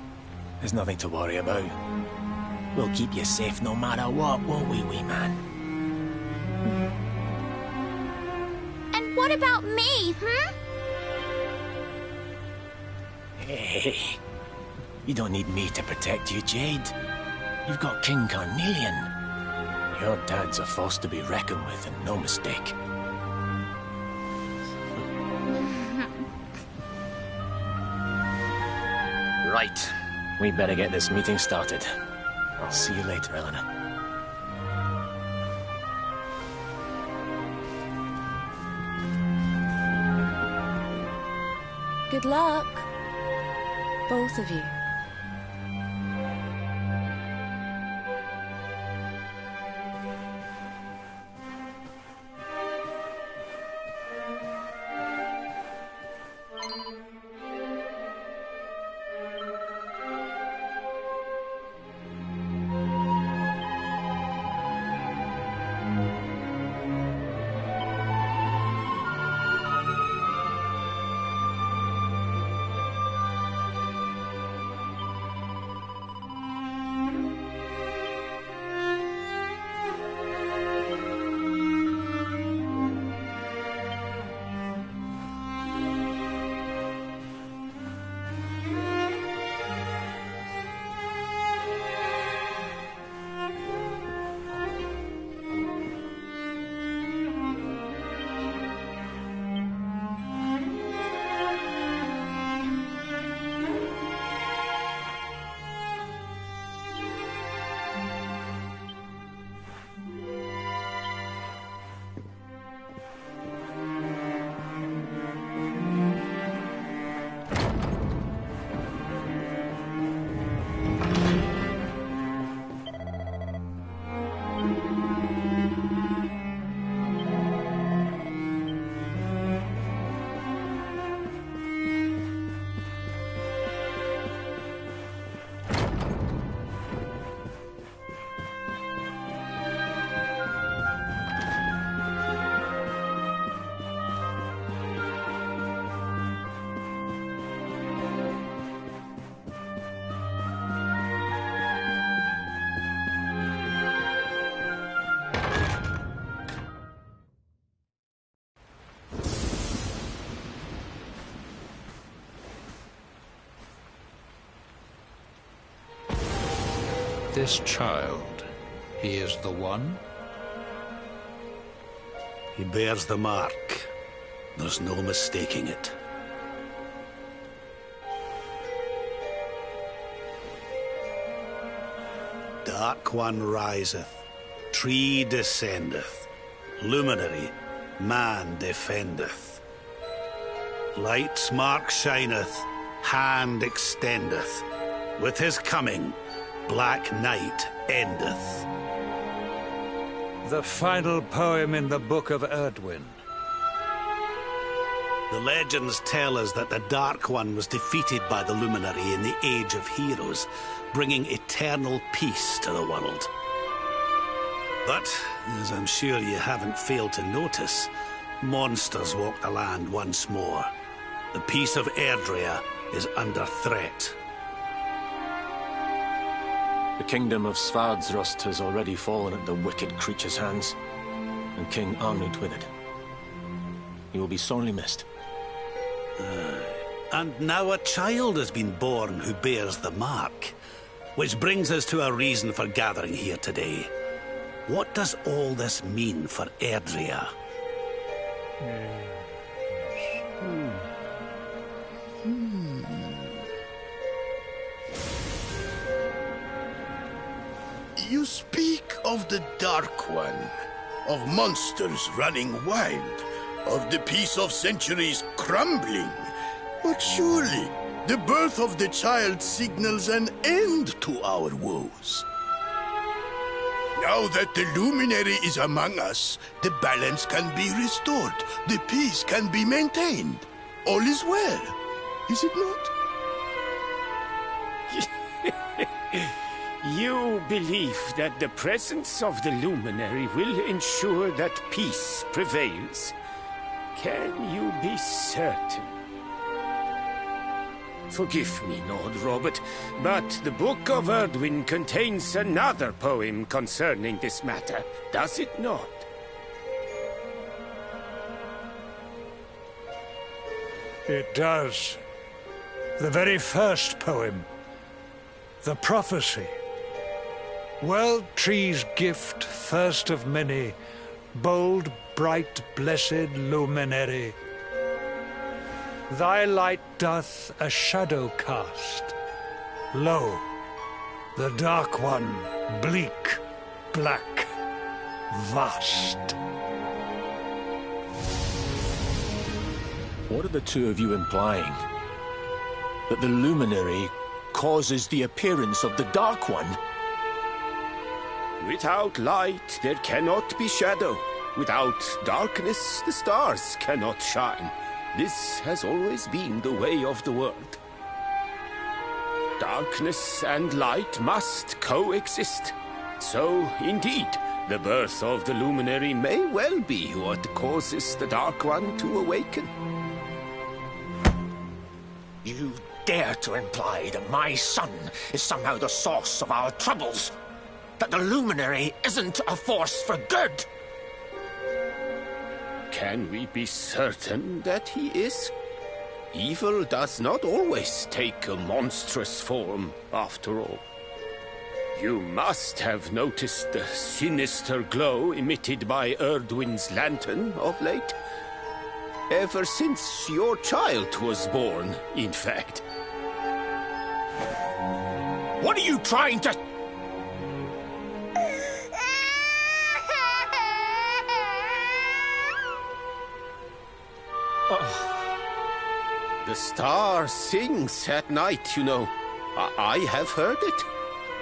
There's nothing to worry about. We'll keep you safe no matter what, won't we, wee man? And what about me, Hey, you don't need me to protect you, Jade. You've got King Carnelian. Your dad's a force to be reckoned with, and no mistake. Right. We better get this meeting started. I'll see you later, Helena. Good luck, both of you. This child, he is the one? He bears the mark. There's no mistaking it. Dark One riseth, tree descendeth, luminary, man defendeth. Light's mark shineth, hand extendeth. With his coming, black night endeth. The final poem in the Book of Erdwin. The legends tell us that the Dark One was defeated by the Luminary in the Age of Heroes, bringing eternal peace to the world. But, as I'm sure you haven't failed to notice, monsters walk the land once more. The peace of Erdrea is under threat. The kingdom of Svardsrust has already fallen at the wicked creature's hands, and King Arnut with it. He will be sorely missed. And now a child has been born who bears the mark, which brings us to a reason for gathering here today. What does all this mean for Erdrea? You speak of the Dark One, of monsters running wild, of the peace of centuries crumbling. But surely, the birth of the child signals an end to our woes. Now that the luminary is among us, the balance can be restored. The peace can be maintained. All is well, is it not? You believe that the presence of the luminary will ensure that peace prevails? Can you be certain? Forgive me, Lord Robert, but the Book of Erdwin contains another poem concerning this matter, does it not? It does. The very first poem. The prophecy. World tree's gift, first of many, bold, bright, blessed luminary. Thy light doth a shadow cast. Lo, the dark one, bleak, black, vast. What are the two of you implying? That the luminary causes the appearance of the Dark One? Without light, there cannot be shadow. Without darkness, the stars cannot shine. This has always been the way of the world. Darkness and light must coexist. So, indeed, the birth of the luminary may well be what causes the Dark One to awaken. You dare to imply that my son is somehow the source of our troubles? That the luminary isn't a force for good? Can we be certain that he is? Evil does not always take a monstrous form, after all. You must have noticed the sinister glow emitted by Erdwin's lantern of late. Ever since your child was born, in fact. What are you trying to... The star sings at night, you know. I have heard it.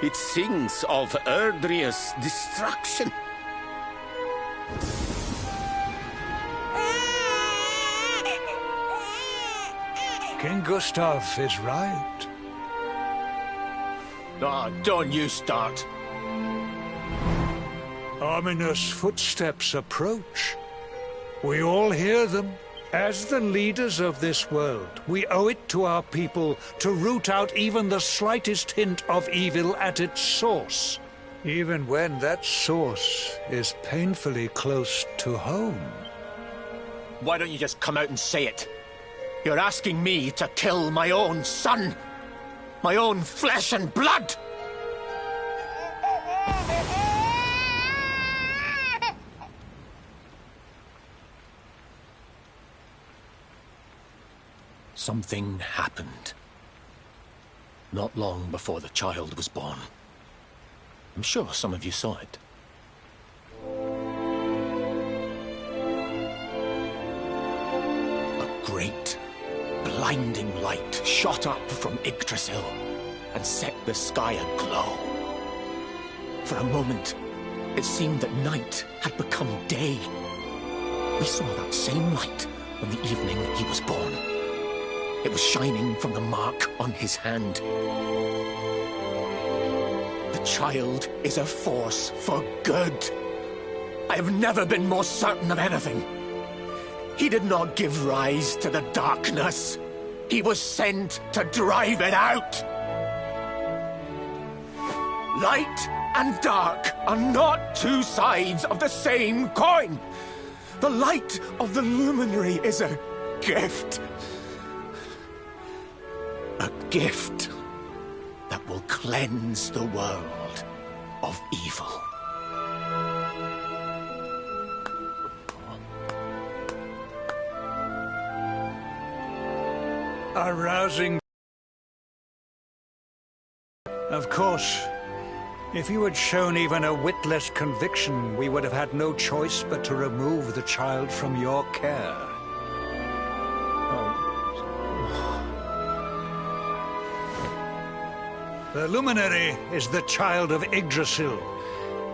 It sings of Erdria's destruction. King Gustav is right. Ah, don't you start. Ominous footsteps approach. We all hear them. As the leaders of this world, we owe it to our people to root out even the slightest hint of evil at its source, even when that source is painfully close to home. Why don't you just come out and say it? You're asking me to kill my own son, my own flesh and blood! Something happened. Not long before the child was born. I'm sure some of you saw it. A great, blinding light shot up from Yggdrasil and set the sky aglow. For a moment, it seemed that night had become day. We saw that same light on the evening he was born. It was shining from the mark on his hand. The child is a force for good. I have never been more certain of anything. He did not give rise to the darkness. He was sent to drive it out. Light and dark are not two sides of the same coin. The light of the luminary is a gift. A gift that will cleanse the world of evil. A rousing... Of course, if you had shown even a whit less conviction, we would have had no choice but to remove the child from your care. The luminary is the child of Yggdrasil.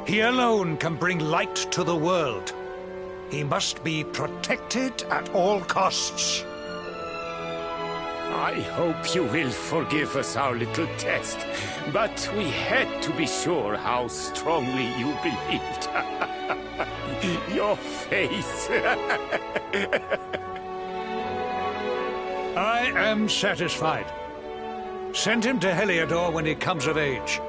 He alone can bring light to the world. He must be protected at all costs. I hope you will forgive us our little test, but we had to be sure how strongly you believed. Your face. I am satisfied. Send him to Heliodor when he comes of age.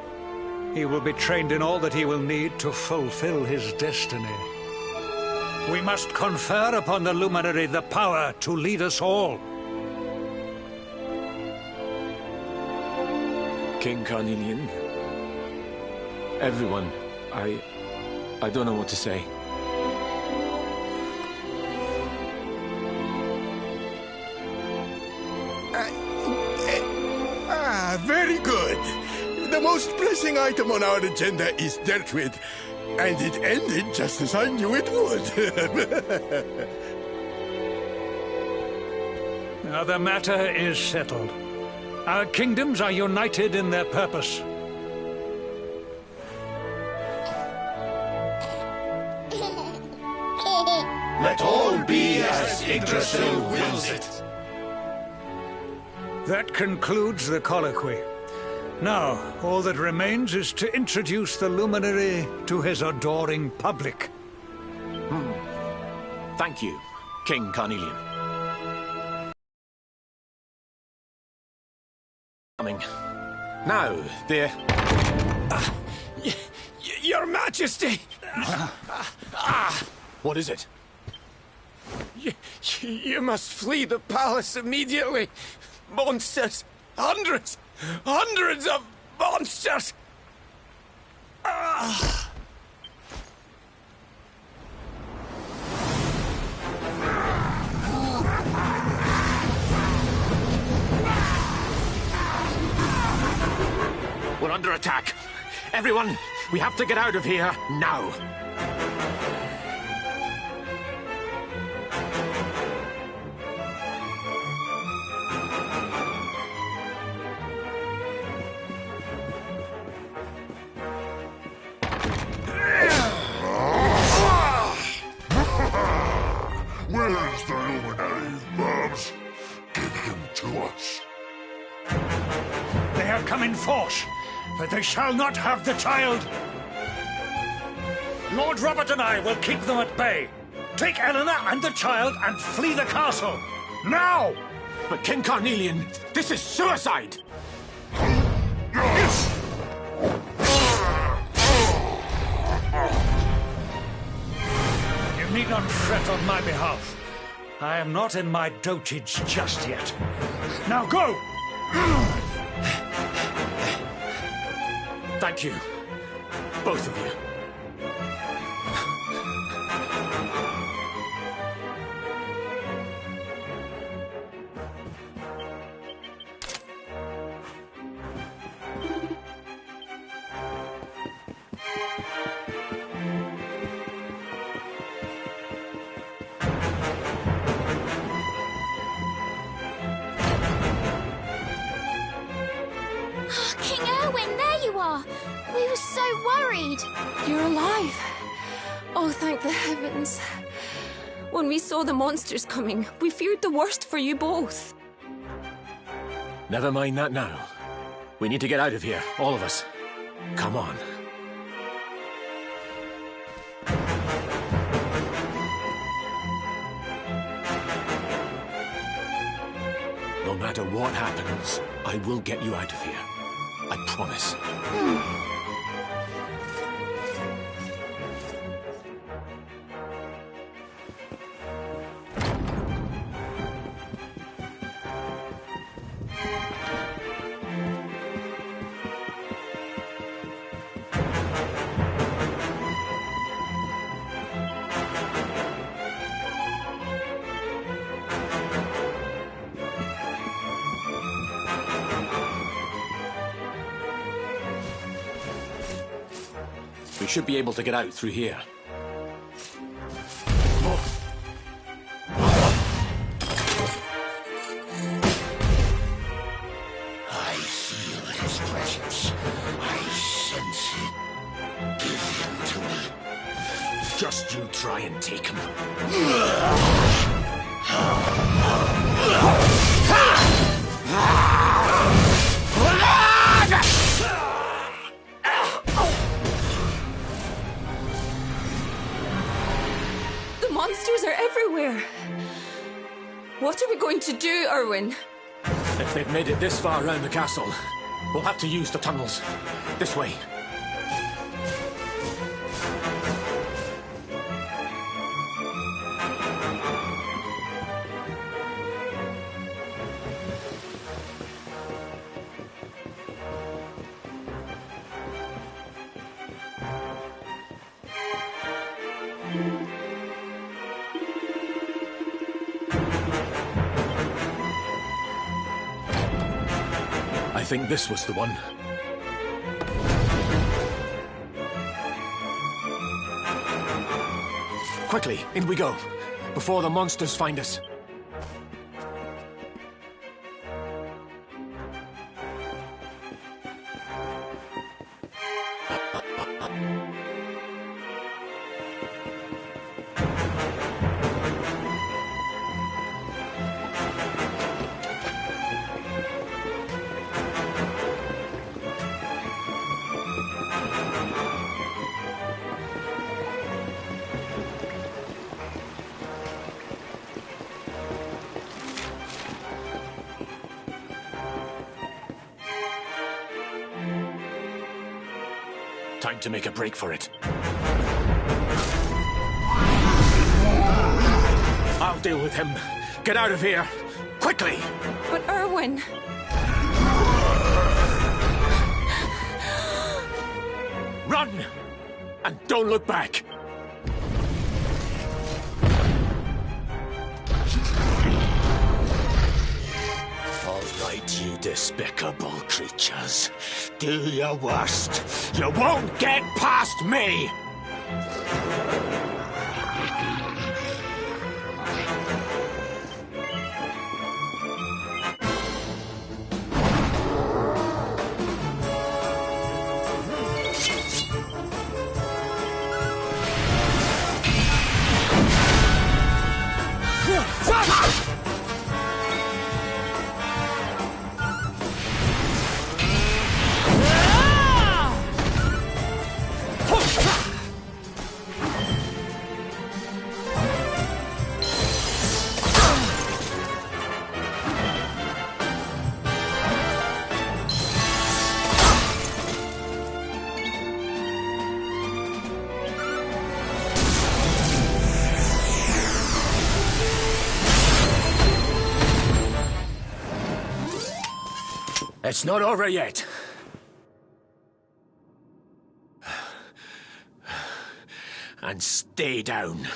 He will be trained in all that he will need to fulfill his destiny. We must confer upon the Luminary the power to lead us all. King Carnelian. Everyone, I don't know what to say. Very good. The most pressing item on our agenda is dealt with, and it ended just as I knew it would. Now the matter is settled. Our kingdoms are united in their purpose. Let all be as Yggdrasil wills it. That concludes the colloquy. Now, all that remains is to introduce the Luminary to his adoring public. Thank you, King Carnelian. Coming. Now, dear. Your Majesty! What is it? You must flee the palace immediately. Monsters! Hundreds! Hundreds of monsters! We're under attack. Everyone, we have to get out of here now. Where's the Luminary, Mobs? Give him to us. They have come in force, but they shall not have the child. Lord Robert and I will keep them at bay. Take Eleanor and the child and flee the castle. Now! But King Carnelian, this is suicide! You need not fret on my behalf. I am not in my dotage just yet. Now go! Thank you, both of you. King Erwin, there you are! We were so worried! You're alive. Oh, thank the heavens. When we saw the monsters coming, we feared the worst for you both. Never mind that now. We need to get out of here, all of us. Come on. No matter what happens, I will get you out of here. I promise. We should be able to get out through here. I feel his presence. I sense it. Give him to you going to do, Erwin? If they've made it this far around the castle, we'll have to use the tunnels. This way. I think this was the one. Quickly, in we go, before the monsters find us. Time to make a break for it. I'll deal with him. Get out of here, quickly! But Erwin... Run! And don't look back! All right, you despicable creatures. Do your worst. You won't get past me! It's not over yet. And stay down.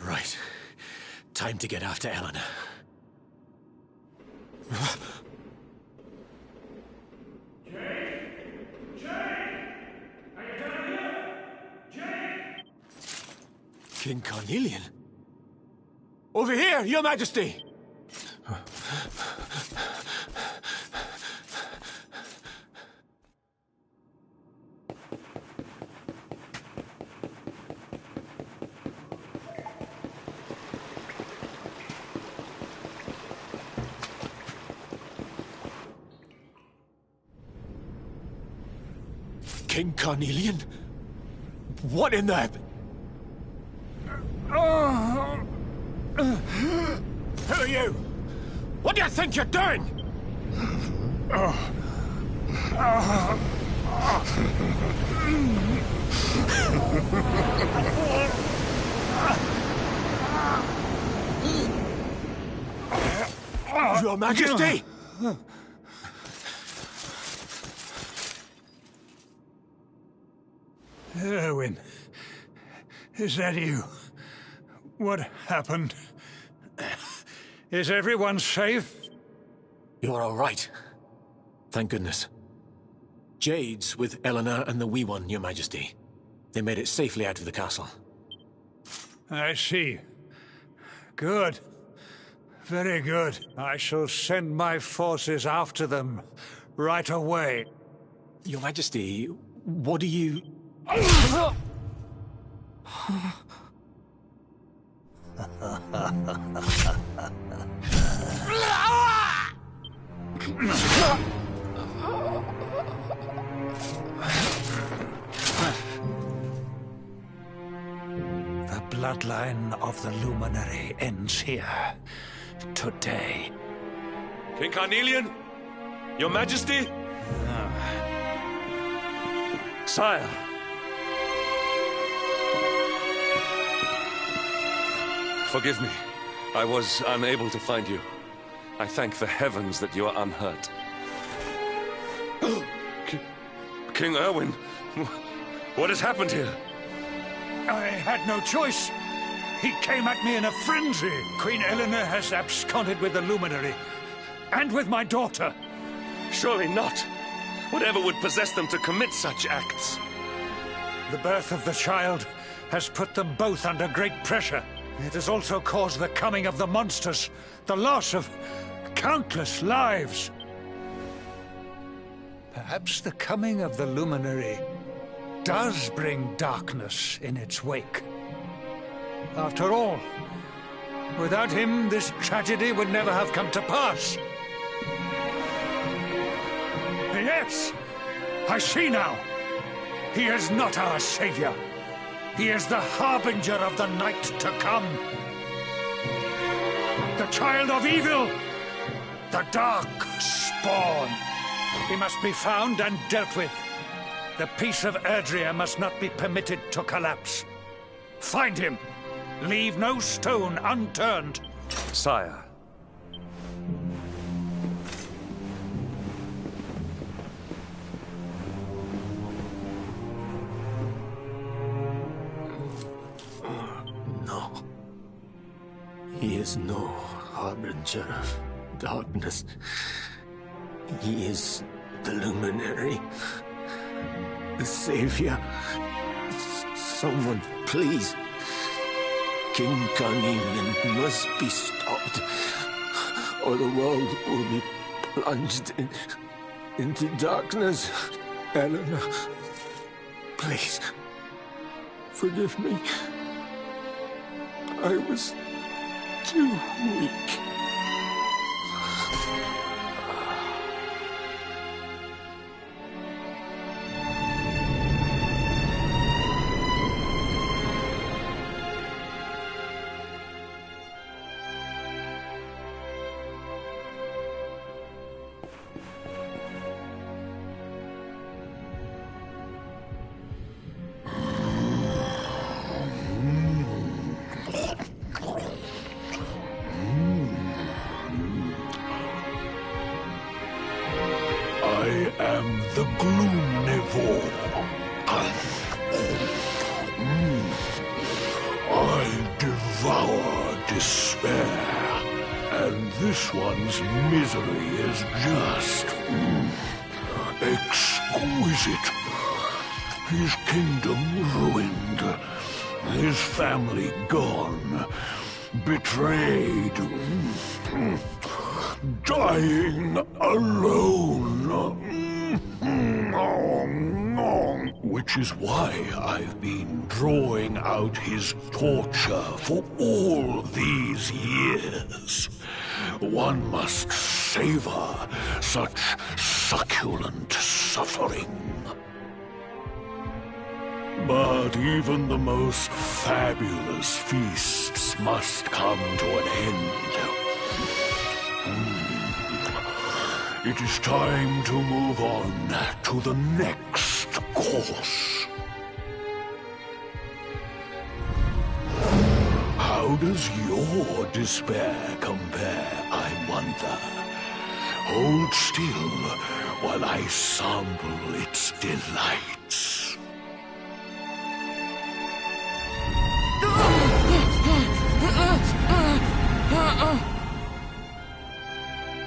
Right. Time to get after Eleanor. King Carnelian? Over here, Your Majesty! King Carnelian? What in the... Who are you? What do you think you're doing? Your Majesty! Erwin, is that you? What happened? Is everyone safe? You're all right. Thank goodness. Jade's with Eleanor and the Wee One, Your Majesty. They made it safely out of the castle. I see. Good. Very good. I shall send my forces after them right away. Your Majesty, what do you... The bloodline of the Luminary ends here. today. King Carnelian? Your Majesty? Sire. Forgive me. I was unable to find you. I thank the heavens that you are unhurt. King Erwin, what has happened here? I had no choice. He came at me in a frenzy. Queen Eleanor has absconded with the Luminary. And with my daughter. Surely not. Whatever would possess them to commit such acts? The birth of the child has put them both under great pressure. It has also caused the coming of the monsters, the loss of countless lives. Perhaps the coming of the Luminary does bring darkness in its wake. After all, without him, this tragedy would never have come to pass. Yes, I see now. He is not our savior. He is the harbinger of the night to come. The child of evil. The dark spawn. He must be found and dealt with. The peace of Erdrea must not be permitted to collapse. Find him. Leave no stone unturned. Sire. No. He is no harbinger of darkness. He is the Luminary. The Savior. Someone, please. King Carnelian must be stopped, or the world will be plunged into darkness. Eleanor, please, forgive me. I was too weak. The Gloomnivore. I devour despair, and this one's misery is just exquisite. His kingdom ruined, his family gone, betrayed, dying alone. Which is why I've been drawing out his torture for all these years. One must savor such succulent suffering. But even the most fabulous feasts must come to an end. It is time to move on to the next course. How does your despair compare, I wonder? Hold still while I sample its delights.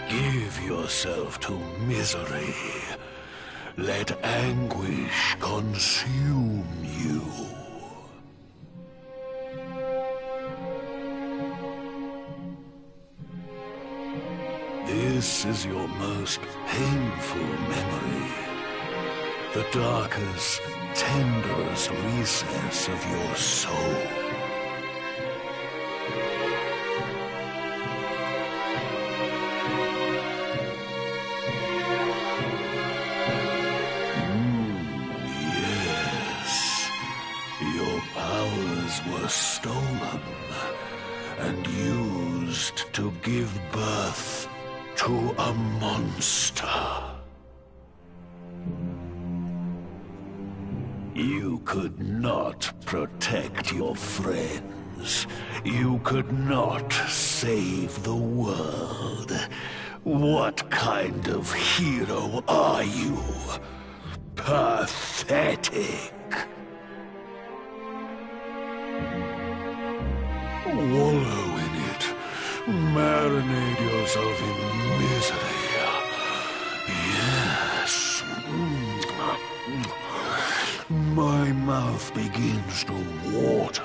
Give yourself to misery. Let anguish consume you. This is your most painful memory. The darkest, tenderest recess of your soul. Were stolen and used to give birth to a monster. You could not protect your friends. You could not save the world. What kind of hero are you? Pathetic. Wallow in it. Marinate yourself in misery. Yes. My mouth begins to water.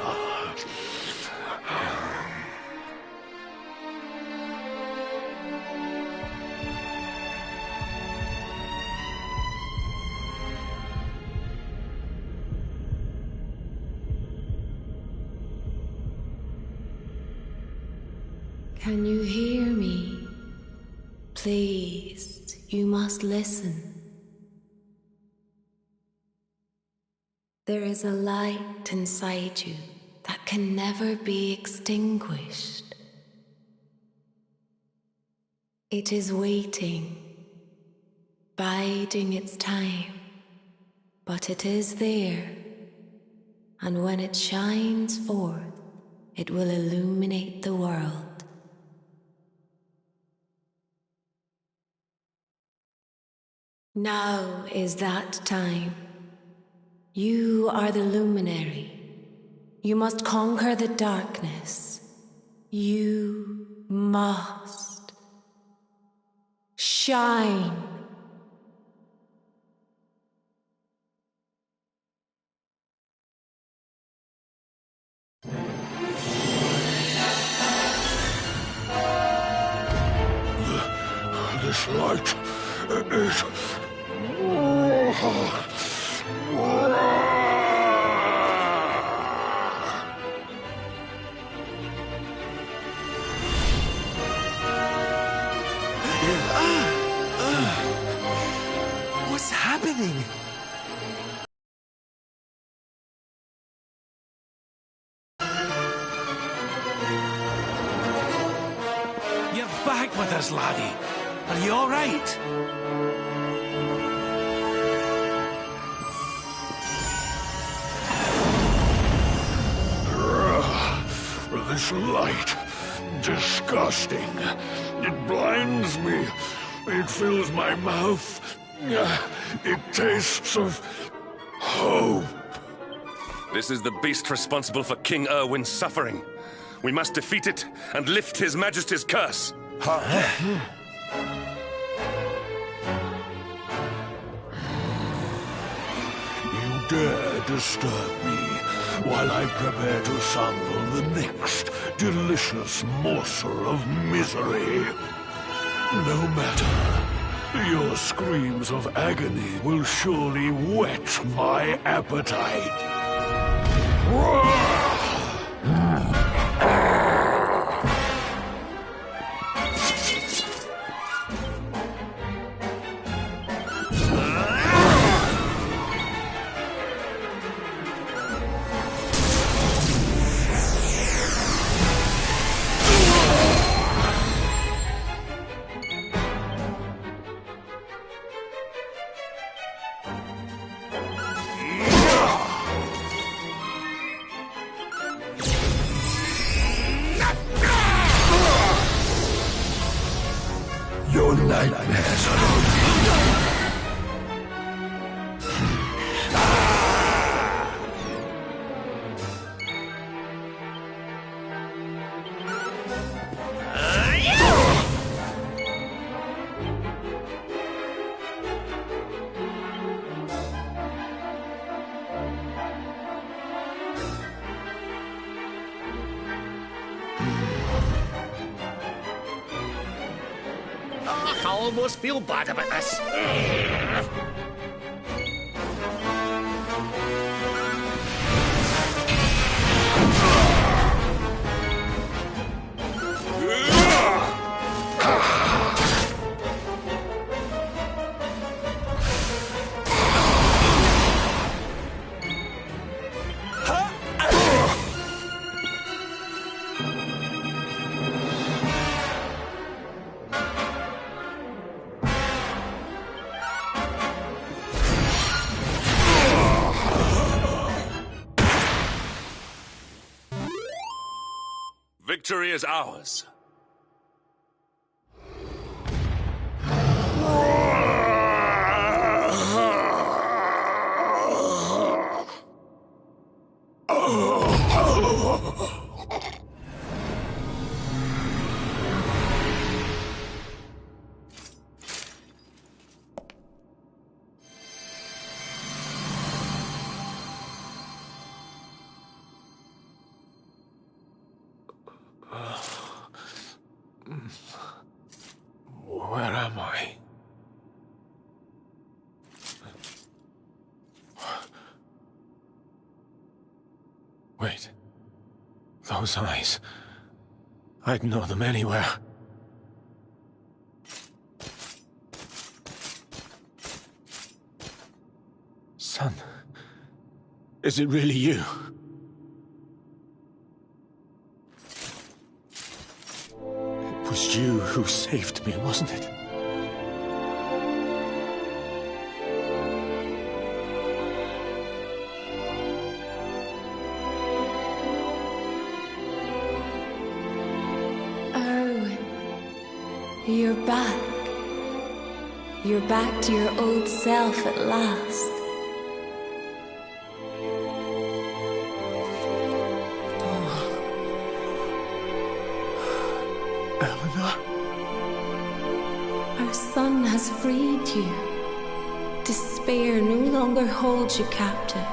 Can you hear me? Please, you must listen. There is a light inside you that can never be extinguished. It is waiting, biding its time, but it is there, and when it shines forth, it will illuminate the world. Now is that time. You are the luminary. You must conquer the darkness. You must shine. This light is... What's happening? You're back with us, laddie. Are you all right? This light. Disgusting. It blinds me. It fills my mouth. It tastes of hope. This is the beast responsible for King Erwin's suffering. We must defeat it and lift His Majesty's curse. You dare disturb me while I prepare to sample the next delicious morsel of misery. No matter. Your screams of agony will surely whet my appetite. Your nightmares are I almost feel bad about this. victory is ours. Where am I? Wait. Those eyes. I'd know them anywhere. Son. Is it really you? It was you who saved me, wasn't it? You're back. You're back to your old self at last. Eleanor? Our son has freed you. Despair no longer holds you captive.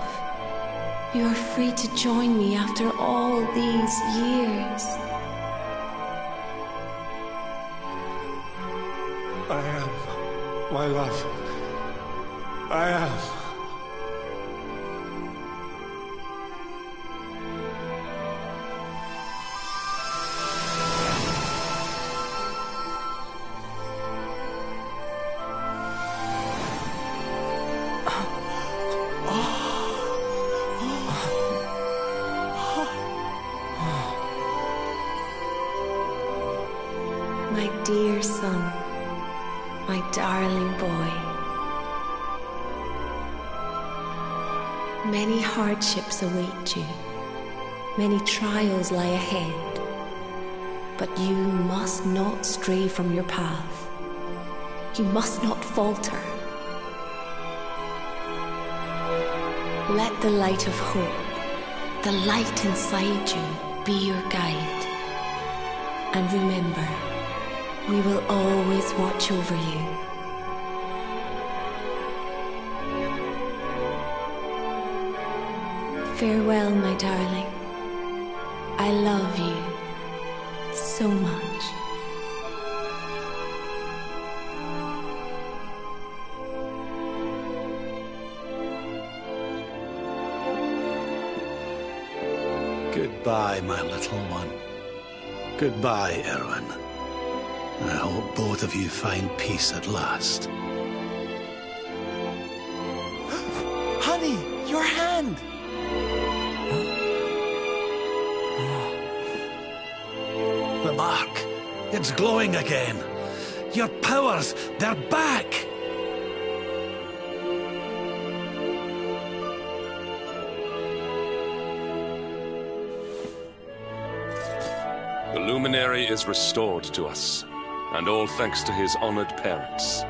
You are free to join me after all these years. I am, my love. I am. My dear son. My darling boy. Many hardships await you. Many trials lie ahead. But you must not stray from your path. You must not falter. Let the light of hope, the light inside you, be your guide. And remember, we will always watch over you. Farewell, my darling. I love you so much. Goodbye, my little one. Goodbye, Erwin. I hope both of you find peace at last. Honey, your hand! The mark. It's glowing again. Your powers, they're back! The luminary is restored to us, and all thanks to his honored parents.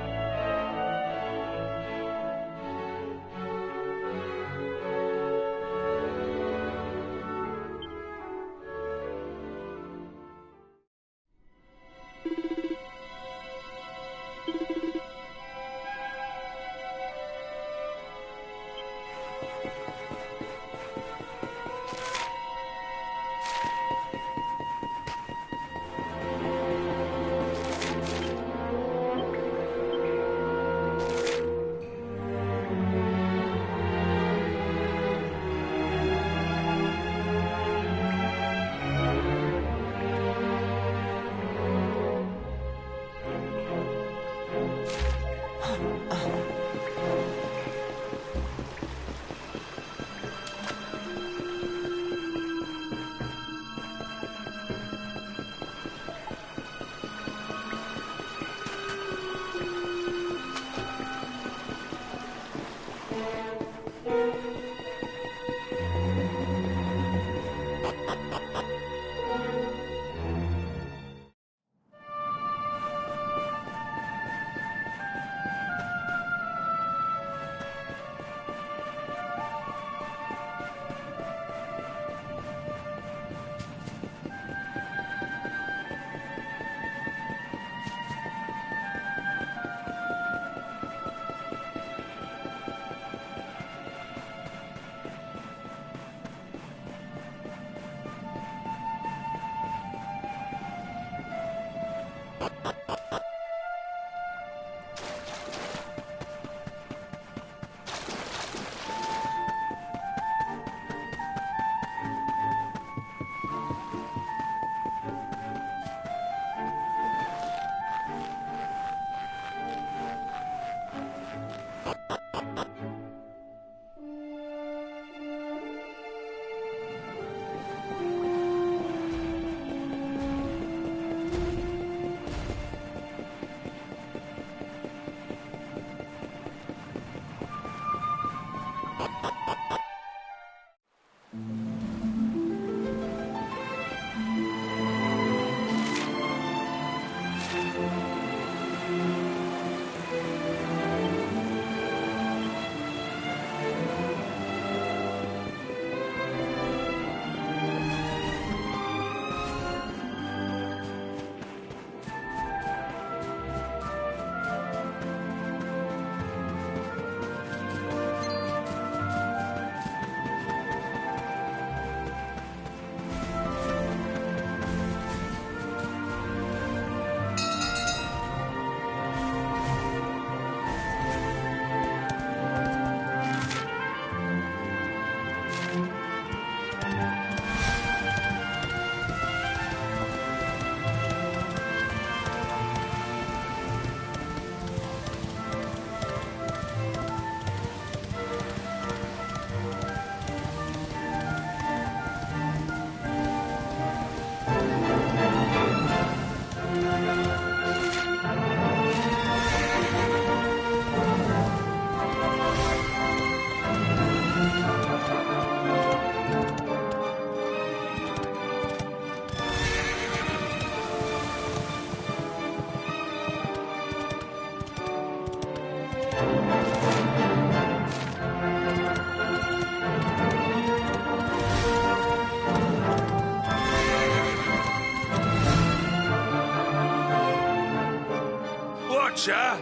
Watcher,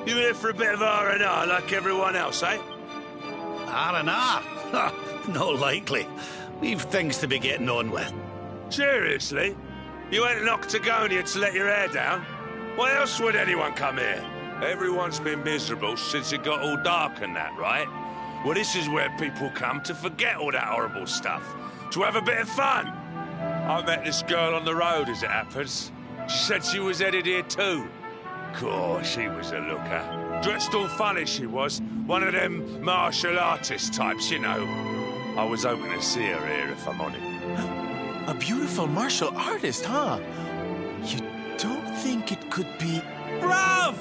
you here for a bit of R&R like everyone else, eh? R&R? No likely. We've things to be getting on with. Seriously? You went in Octagonia to let your hair down? Why else would anyone come here? Everyone's been miserable since it got all dark and that, right? Well, this is where people come to forget all that horrible stuff. To have a bit of fun. I met this girl on the road, as it happens. She said she was headed here too. Course, she was a looker. Dressed all funny, she was. One of them martial artist types, you know. I was hoping to see her here, if I'm honest. A beautiful martial artist, huh? You don't think it could be... Bruv!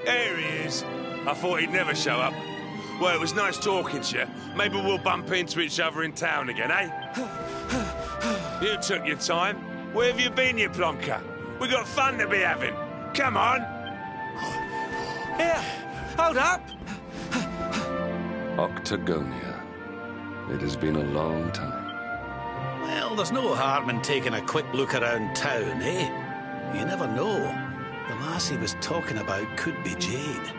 There he is. I thought he'd never show up. Well, it was nice talking to you. Maybe we'll bump into each other in town again, eh? You took your time. Where have you been, you plonker? We got fun to be having. Come on. Here, hold up. Octagonia. It has been a long time. Well, there's no harm in taking a quick look around town, eh? You never know. The lass he was talking about could be Jade.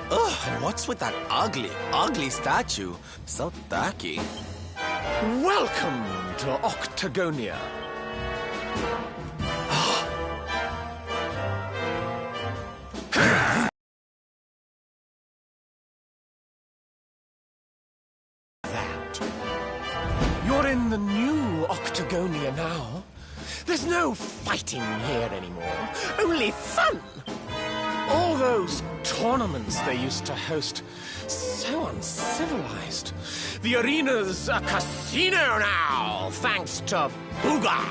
Ugh, and what's with that ugly statue? So tacky. Welcome to Octagonia. You're in the new Octagonia now. There's no fighting here anymore, only fun. All those tournaments they used to host, so uncivilized. The arena's a casino now, thanks to Booga,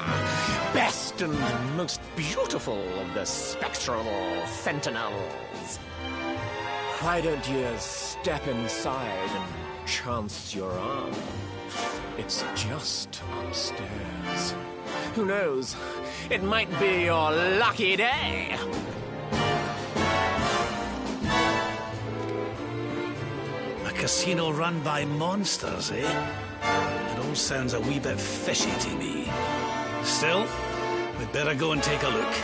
best and most beautiful of the spectral sentinels. Why don't you step inside and chance your arm? It's just upstairs. Who knows? It might be your lucky day. A casino run by monsters, eh? It all sounds a wee bit fishy to me. Still, we'd better go and take a look.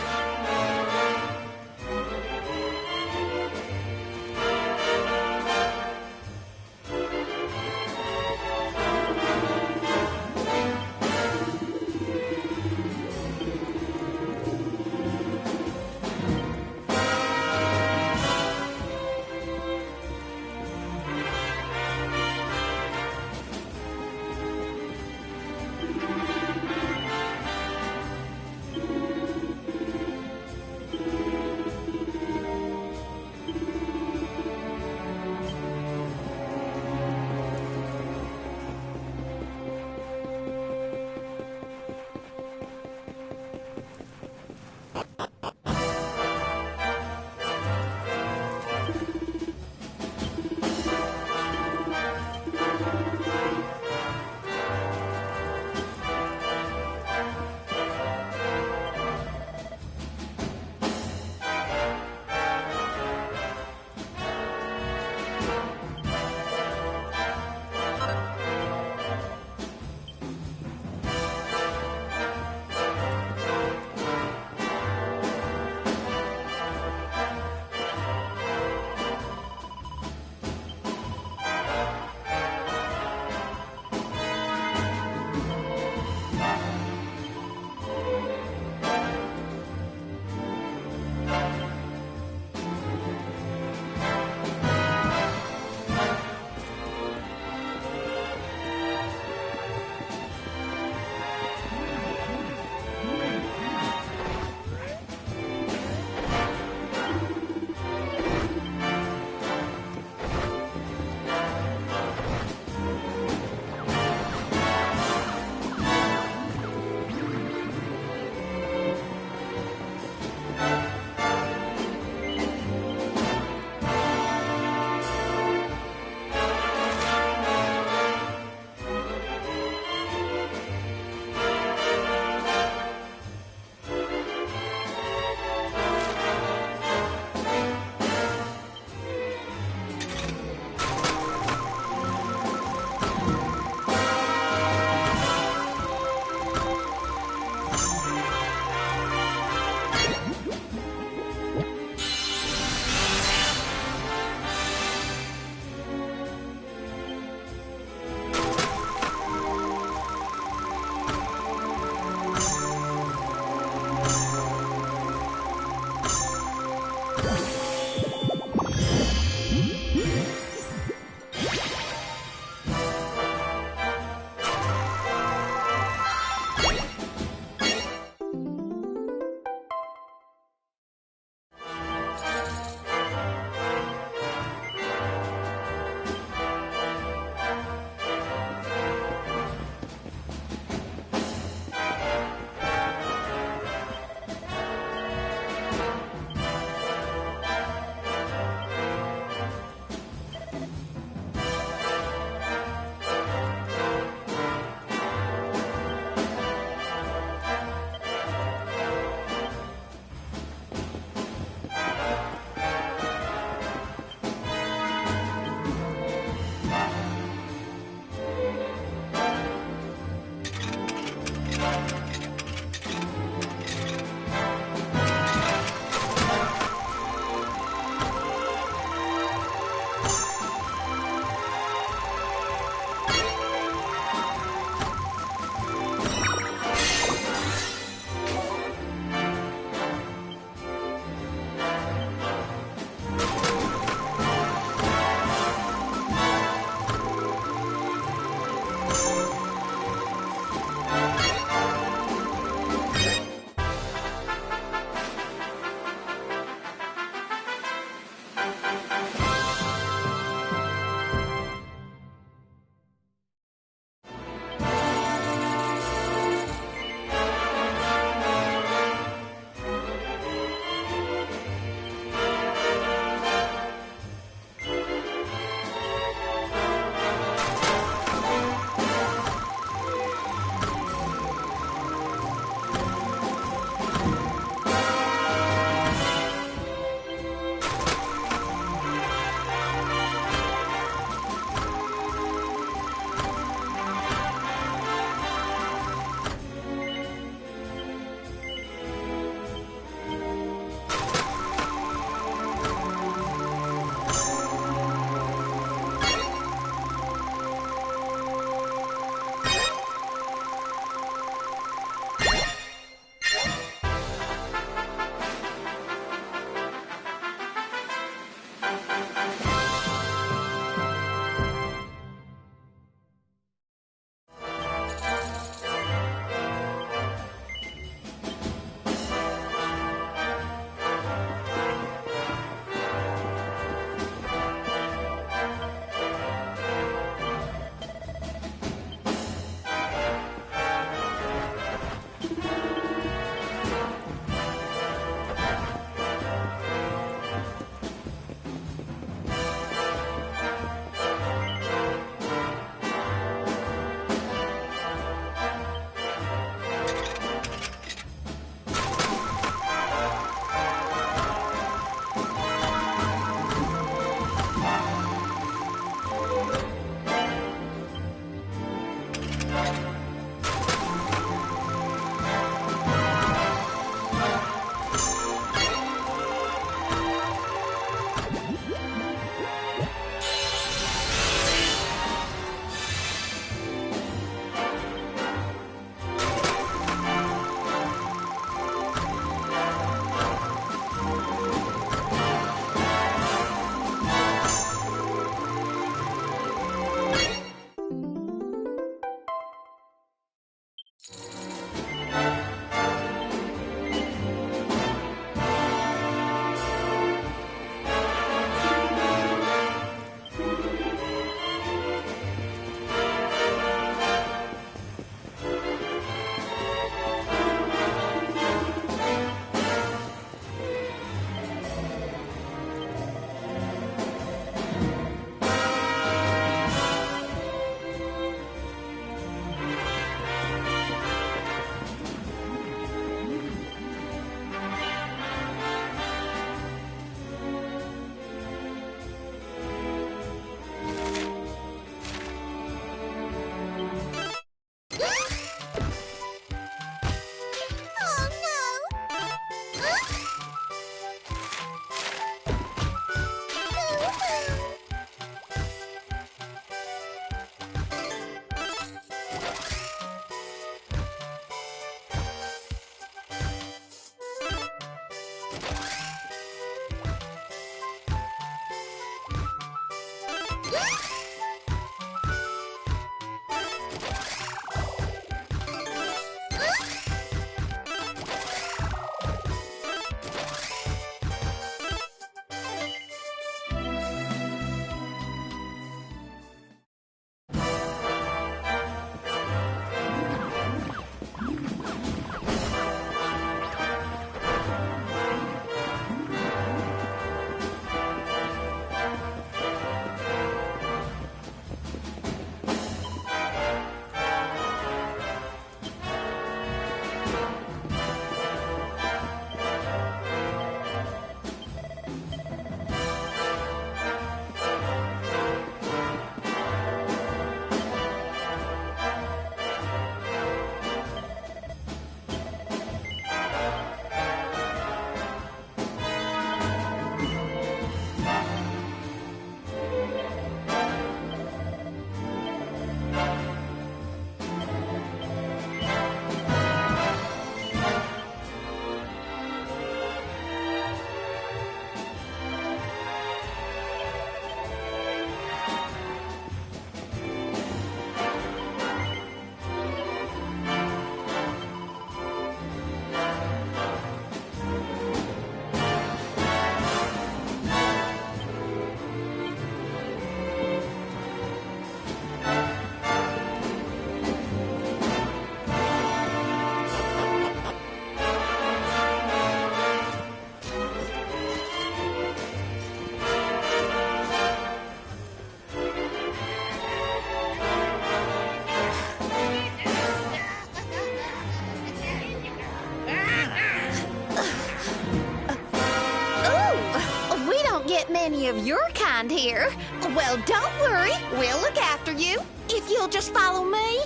any of your kind here. Well, don't worry. We'll look after you if you'll just follow me.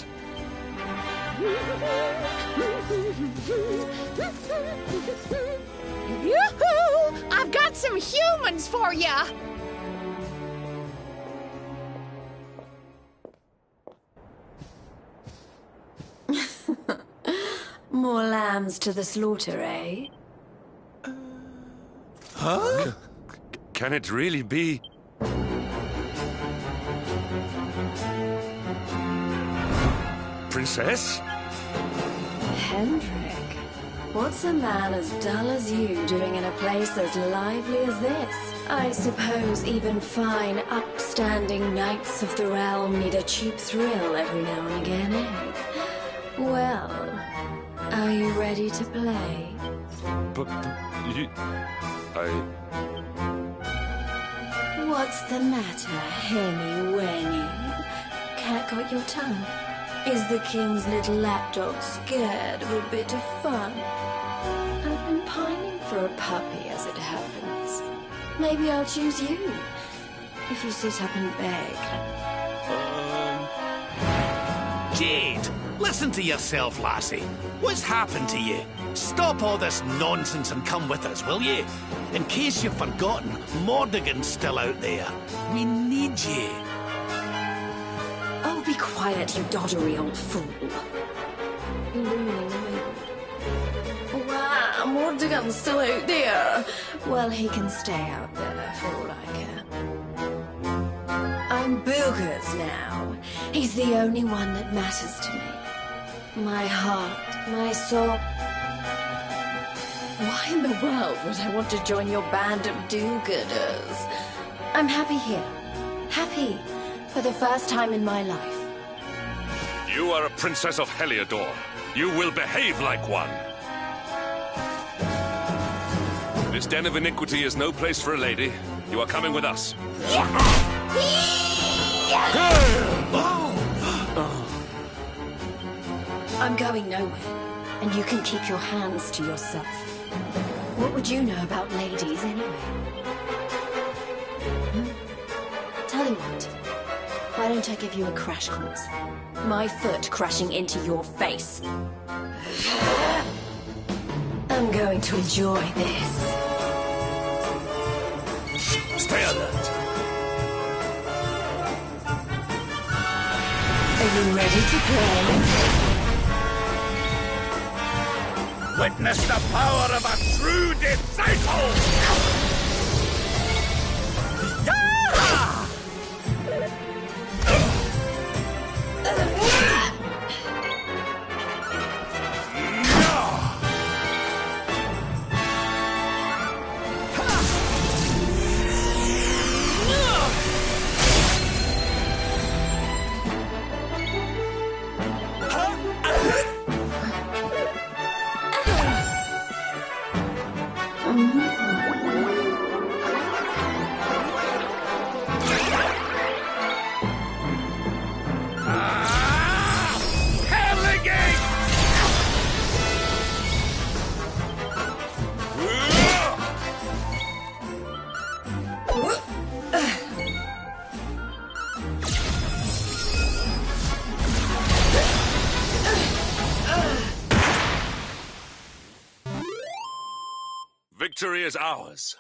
Yoo-hoo! I've got some humans for ya! More lambs to the slaughter, eh? Huh? Can it really be? Princess? Hendrik, what's a man as dull as you doing in a place as lively as this? I suppose even fine, upstanding knights of the realm need a cheap thrill every now and again, eh? Well, are you ready to play? But you... What's the matter, Henny Wenny? Cat got your tongue? Is the king's little lapdog scared of a bit of fun? I've been pining for a puppy, as it happens. Maybe I'll choose you, if you sit up and beg. Jade, listen to yourself, lassie. What's happened to you? Stop all this nonsense and come with us, will you? In case you've forgotten, Mordegon's still out there. We need you. Oh, be quiet, you doddery old fool. You're ruining the mood. Wow, Mordegon's still out there. Well, he can stay out there for all I care. I'm Boogers now. He's the only one that matters to me. My heart, my soul. Why in the world would I want to join your band of do-gooders? I'm happy here. Happy. For the first time in my life. You are a princess of Heliodor. You will behave like one. This den of iniquity is no place for a lady. You are coming with us. I'm going nowhere, and you can keep your hands to yourself. What would you know about ladies, anyway? Tell you what, why don't I give you a crash course? My foot crashing into your face. I'm going to enjoy this. Stay alert. Are you ready to play? Witness the power of a true disciple! Victory is ours.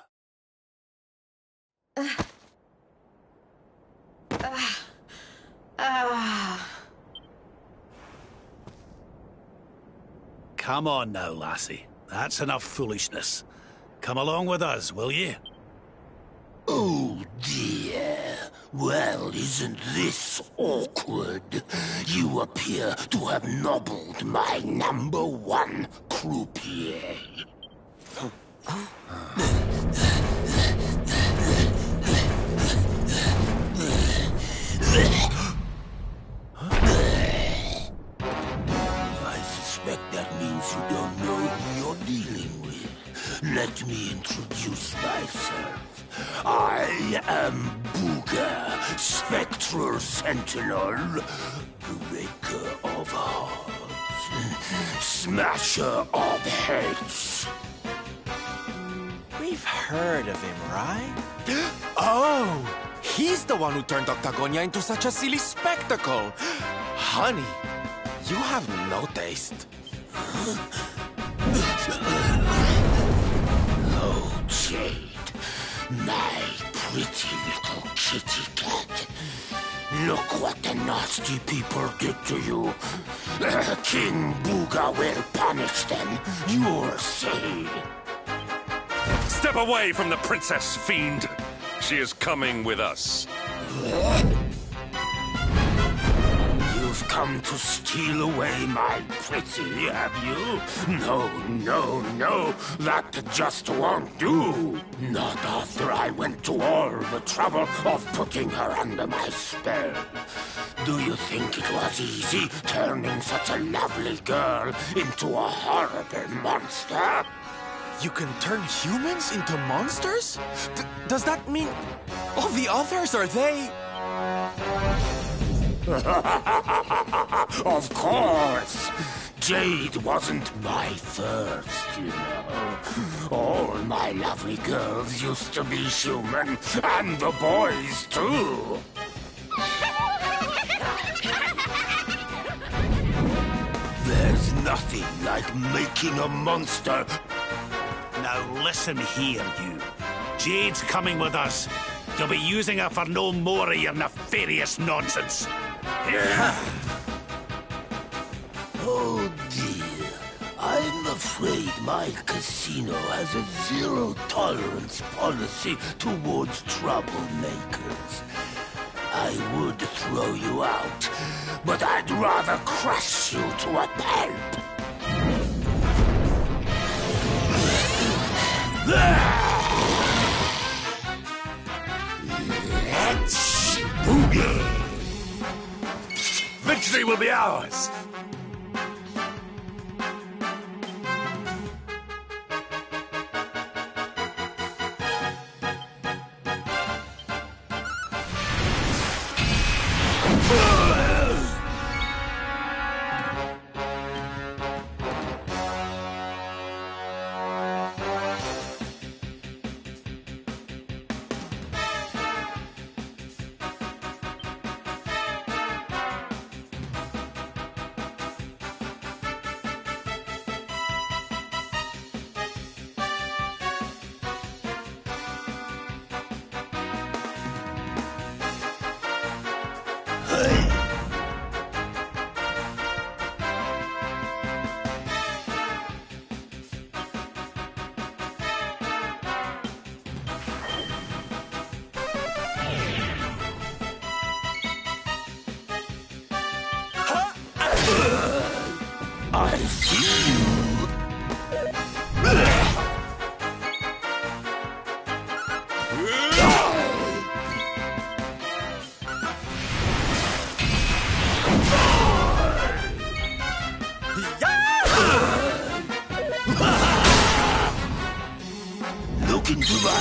Come on now, lassie. That's enough foolishness. Come along with us, will you? Oh dear. Well, isn't this awkward? You appear to have nobbled my #1 croupier. I suspect that means you don't know who you're dealing with. Let me introduce myself. I am Booger, Spectral Sentinel, Breaker of Hearts, Smasher of Heads. We've heard of him, right? Oh, he's the one who turned Octagonia into such a silly spectacle. Honey, you have no taste. Oh, Jade, my pretty little kitty cat. Look what the nasty people did to you. King Booga will punish them, you'll see. Step away from the princess, fiend! She is coming with us. You've come to steal away my pretty, have you? No, no, no, that just won't do. Not after I went to all the trouble of putting her under my spell. Do you think it was easy turning such a lovely girl into a horrible monster? You can turn humans into monsters? Does that mean all the others, are they? Of course! Jade wasn't my first, you know. All my lovely girls used to be human, and the boys too. There's nothing like making a monster. Now listen here, you. Jade's coming with us. You'll be using her for no more of your nefarious nonsense. Oh dear, I'm afraid my casino has a zero-tolerance policy towards troublemakers. I would throw you out, but I'd rather crush you to a pulp. Let's boogie! Victory will be ours! I see you. Look into my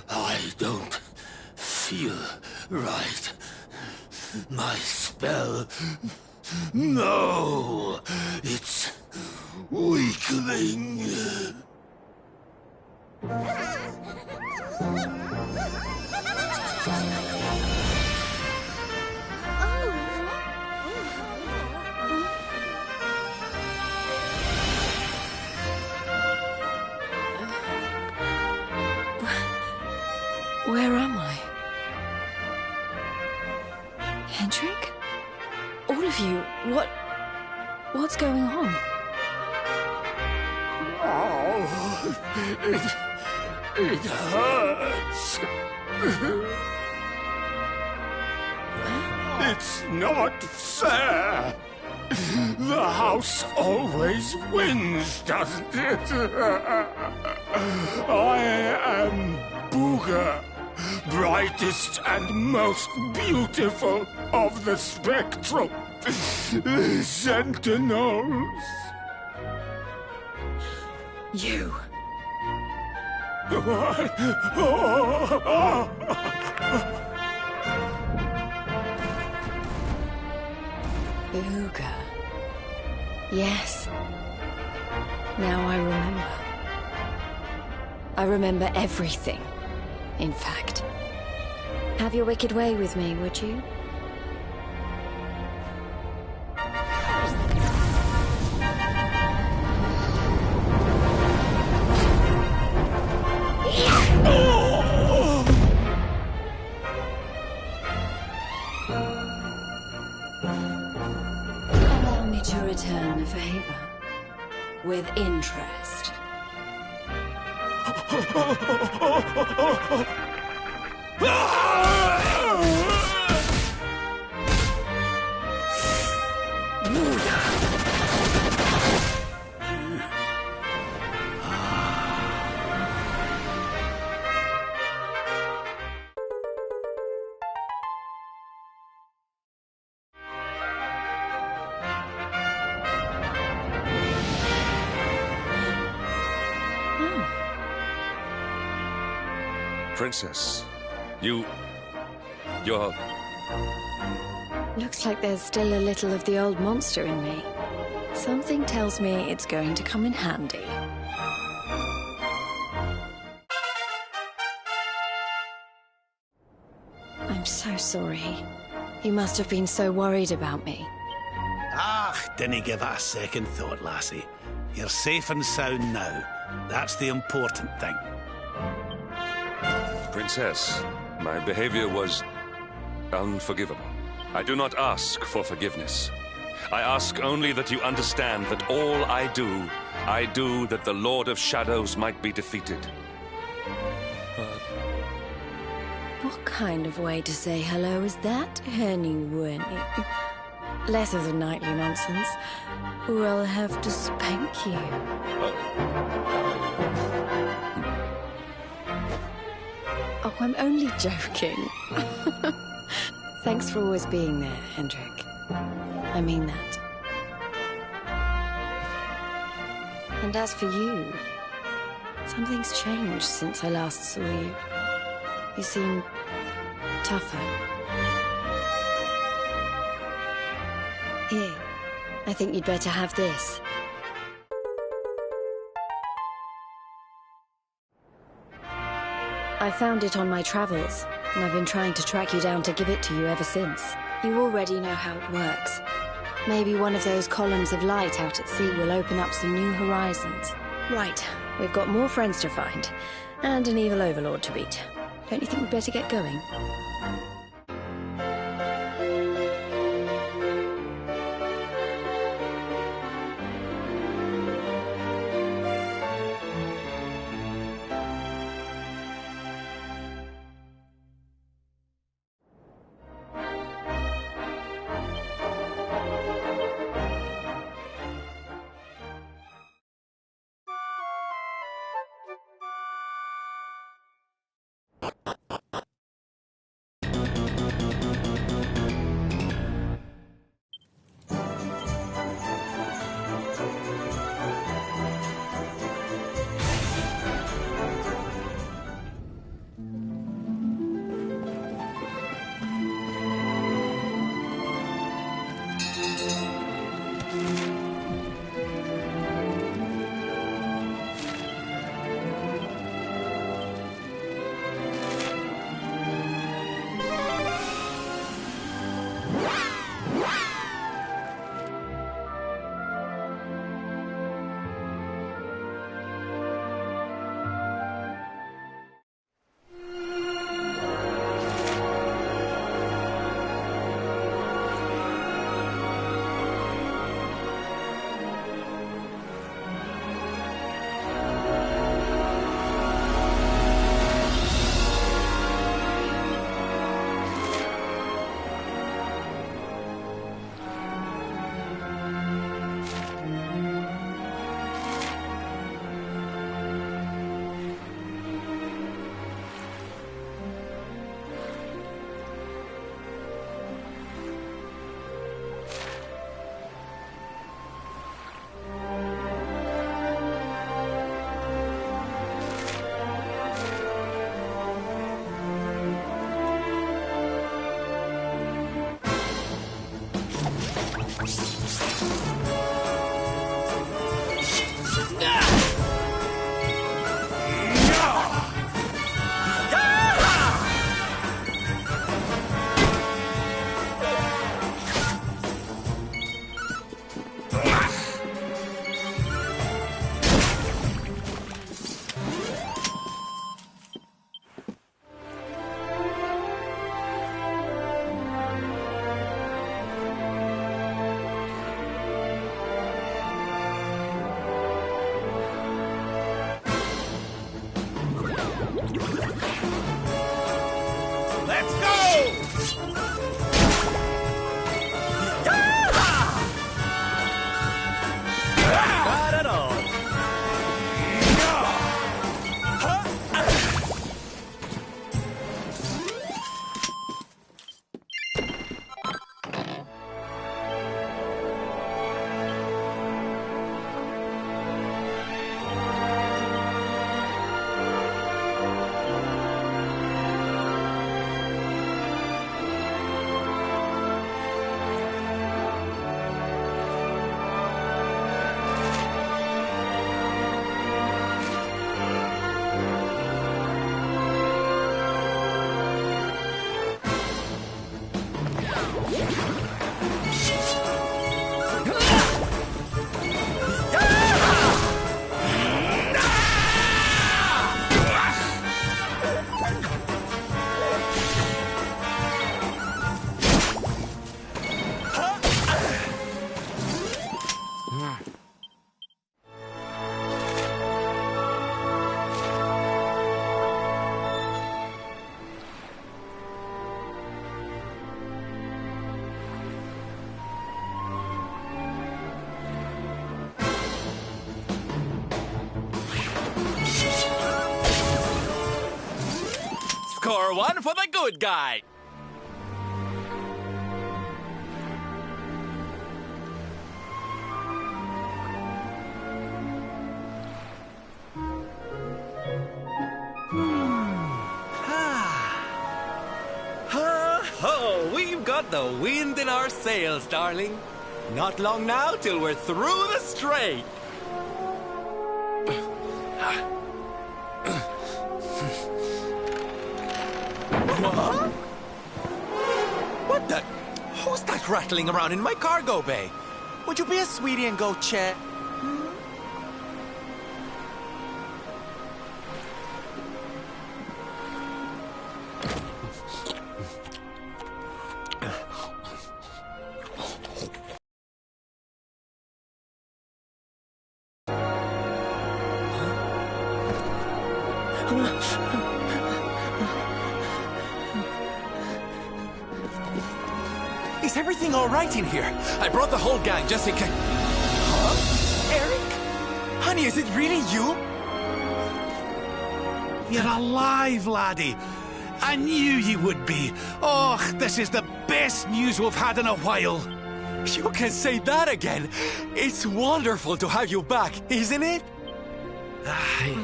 I don't feel right. My spell... No! It's weakening. Where am I? Hendrik? All of you, what's going on? Oh, it hurts. It's not fair. The house always wins, doesn't it? I am Booga, brightest and most beautiful of the spectral sentinels. You. What? Booga. Yes. Now I remember. I remember everything, in fact. Have your wicked way with me, would you? Allow me to return the favor. With interest. Princess, you're... Looks like there's still a little of the old monster in me. Something tells me it's going to come in handy. I'm so sorry. You must have been so worried about me. Ah, dinna give it a second thought, lassie. You're safe and sound now. That's the important thing. Princess, my behavior was unforgivable. I do not ask for forgiveness. I ask only that you understand that all I do that the Lord of Shadows might be defeated. What kind of way to say hello is that, Henny Winnie? Less of the nightly nonsense, or I'll have to spank you. Oh, I'm only joking. Thanks for always being there, Hendrik. I mean that. And as for you, something's changed since I last saw you. You seem tougher. Here, I think you'd better have this. I found it on my travels, and I've been trying to track you down to give it to you ever since. You already know how it works. Maybe one of those columns of light out at sea will open up some new horizons. Right, we've got more friends to find, and an evil overlord to beat. Don't you think we'd better get going? one for the good guy! Ho! We've got the wind in our sails, darling. Not long now till we're through the strait. What? What the? Who's that rattling around in my cargo bay? Would you be a sweetie and go check? Is everything all right in here? I brought the whole gang just in case. Huh? Eric? Honey, is it really you? You're alive, laddie. I knew you would be. Oh, this is the best news we've had in a while. You can say that again. It's wonderful to have you back, isn't it? Aye.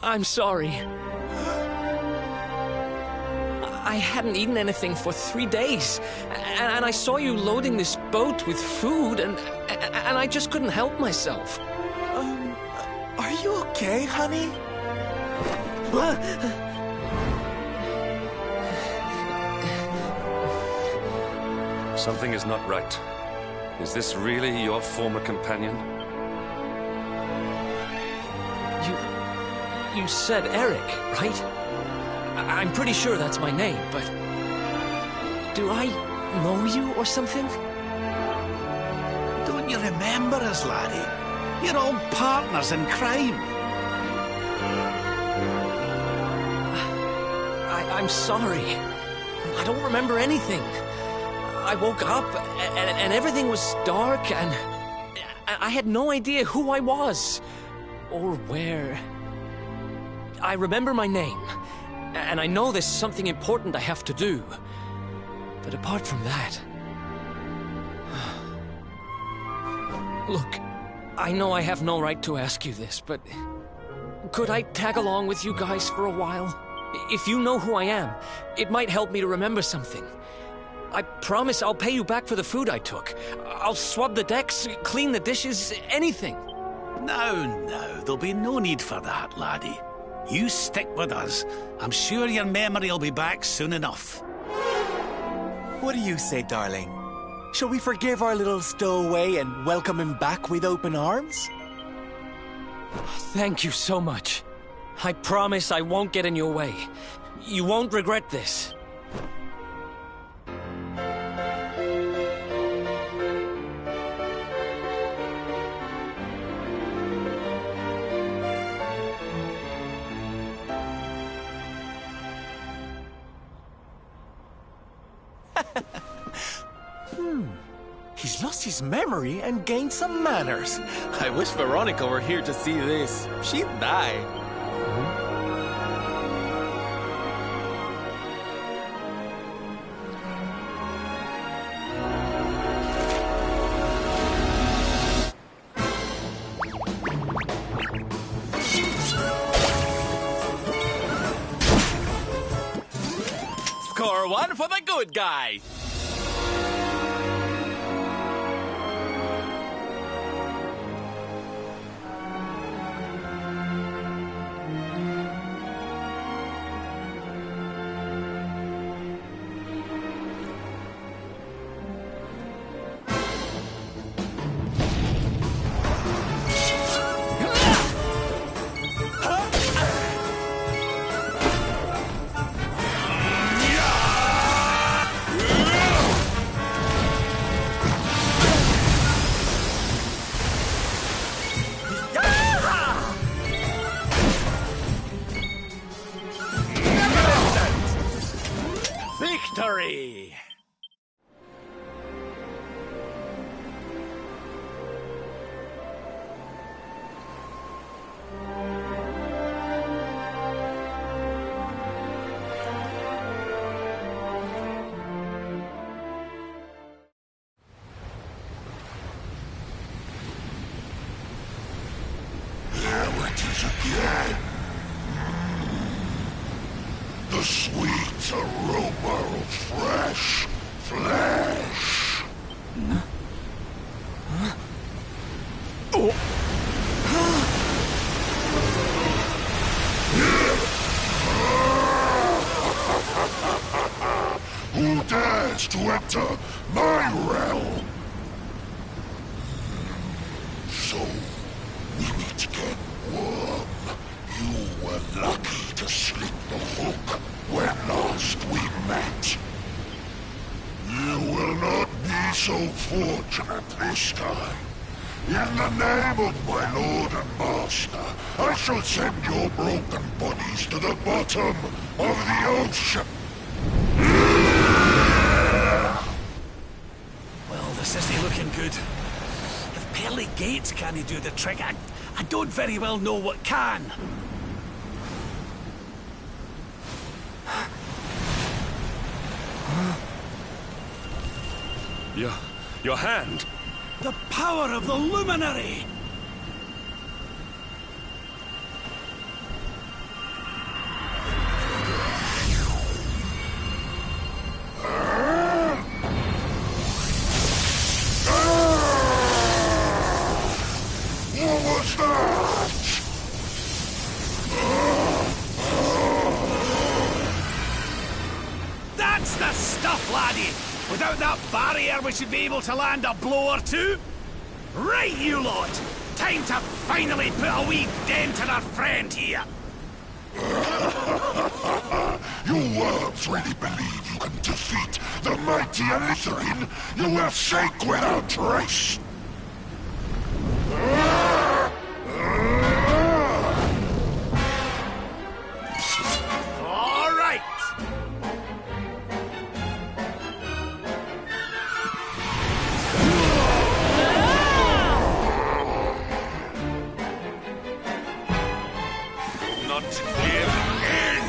I'm sorry. I hadn't eaten anything for 3 days, and I saw you loading this boat with food, and I just couldn't help myself. Are you okay, honey? Something is not right. Is this really your former companion? You said Eric, right? I'm pretty sure that's my name, but... do I know you or something? Don't you remember us, laddie? You're all partners in crime. I'm sorry. I don't remember anything. I woke up, and everything was dark, and I had no idea who I was, or where. I remember my name, and I know there's something important I have to do. But apart from that... Look, I know I have no right to ask you this, but... could I tag along with you guys for a while? If you know who I am, it might help me to remember something. I promise I'll pay you back for the food I took. I'll swab the decks, clean the dishes, anything. No, there'll be no need for that, laddie. You stick with us. I'm sure your memory will be back soon enough. What do you say, darling? Shall we forgive our little stowaway and welcome him back with open arms? Thank you so much. I promise I won't get in your way. You won't regret this. He's lost his memory and gained some manners. I wish Veronica were here to see this. She'd die. Score one for the good guy. Victory! once again. The sweet aroma of fresh flesh. Who dares to enter my realm? So, we meet again, worm. You were lucky to slip the hook when last we met. You will not be so fortunate this time. In the name of my lord and master, I shall send your broken bodies to the bottom of the ocean. Well, this isn't looking good. If pearly gates can't do the trick, I don't very well know what can. Your hand! The power of the Luminary! What was that? That's the stuff, laddie! Without that barrier, we should be able to land a blow or two. Right, you lot! Time to finally put a wee dent in our friend here! You worms really believe you can defeat the mighty Alizarin? You will sink without trace! All right! Not give in!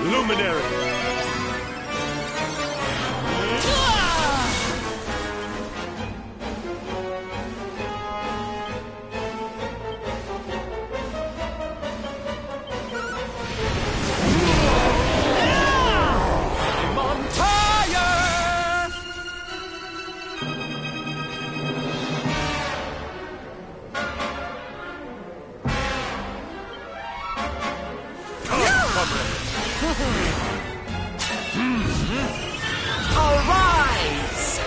Luminary! I'm on fire! All rise!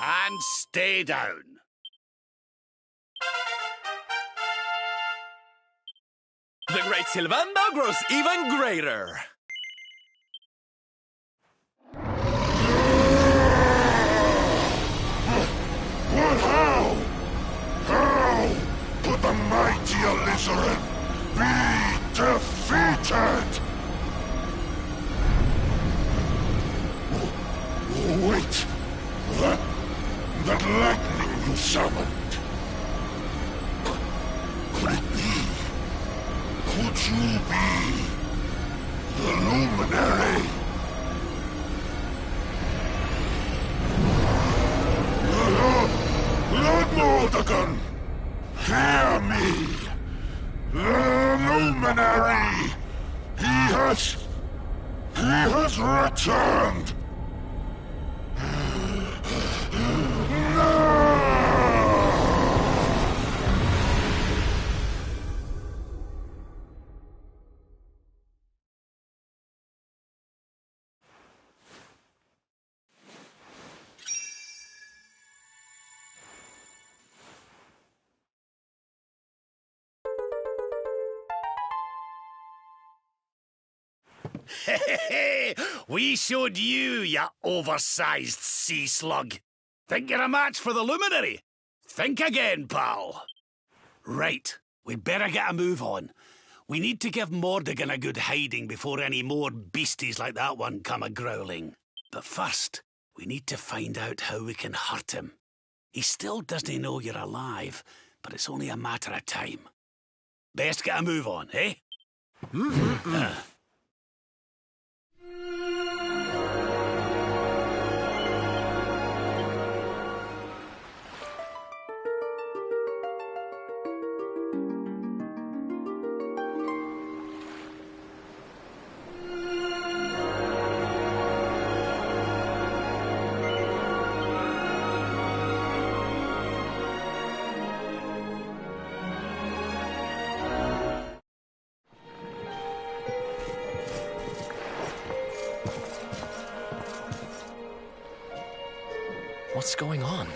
And stay down. The great Sylvando grows even greater. But how? How could the mighty Alizarin be defeated? Wait! That lightning you summoned. Could it be? Could you be The Luminary! Lord Mordegon! Hear me! The Luminary! He has returned! We showed you, you oversized sea slug. Think you're a match for the Luminary? Think again, pal. Right, we'd better get a move on. We need to give Mordegon a good hiding before any more beasties like that one come a-growling. But first, we need to find out how we can hurt him. He still doesn't know you're alive, but it's only a matter of time. Best get a move on, eh? What's going on?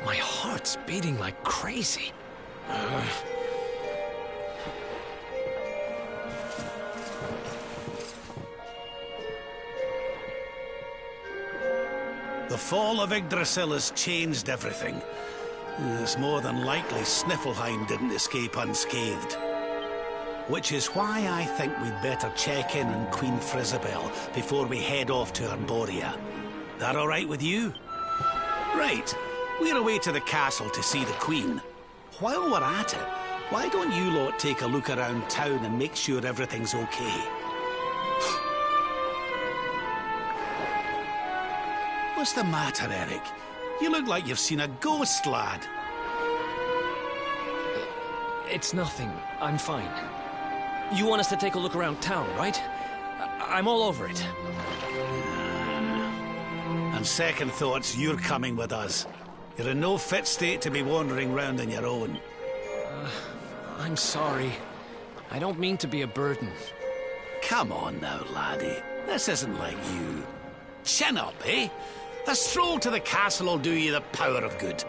My heart's beating like crazy. The fall of Yggdrasil has changed everything. It's more than likely Sniffleheim didn't escape unscathed. Which is why I think we'd better check in on Queen Frizabel before we head off to Arborea. That all right with you? Right. We're away to the castle to see the Queen. While we're at it, why don't you lot take a look around town and make sure everything's okay? What's the matter, Eric? You look like you've seen a ghost, lad. It's nothing. I'm fine. You want us to take a look around town, right? I'm all over it. On second thoughts, you're coming with us. You're in no fit state to be wandering round on your own. I'm sorry. I don't mean to be a burden. Come on now, laddie. This isn't like you. Chin up, eh? A stroll to the castle will do you the power of good.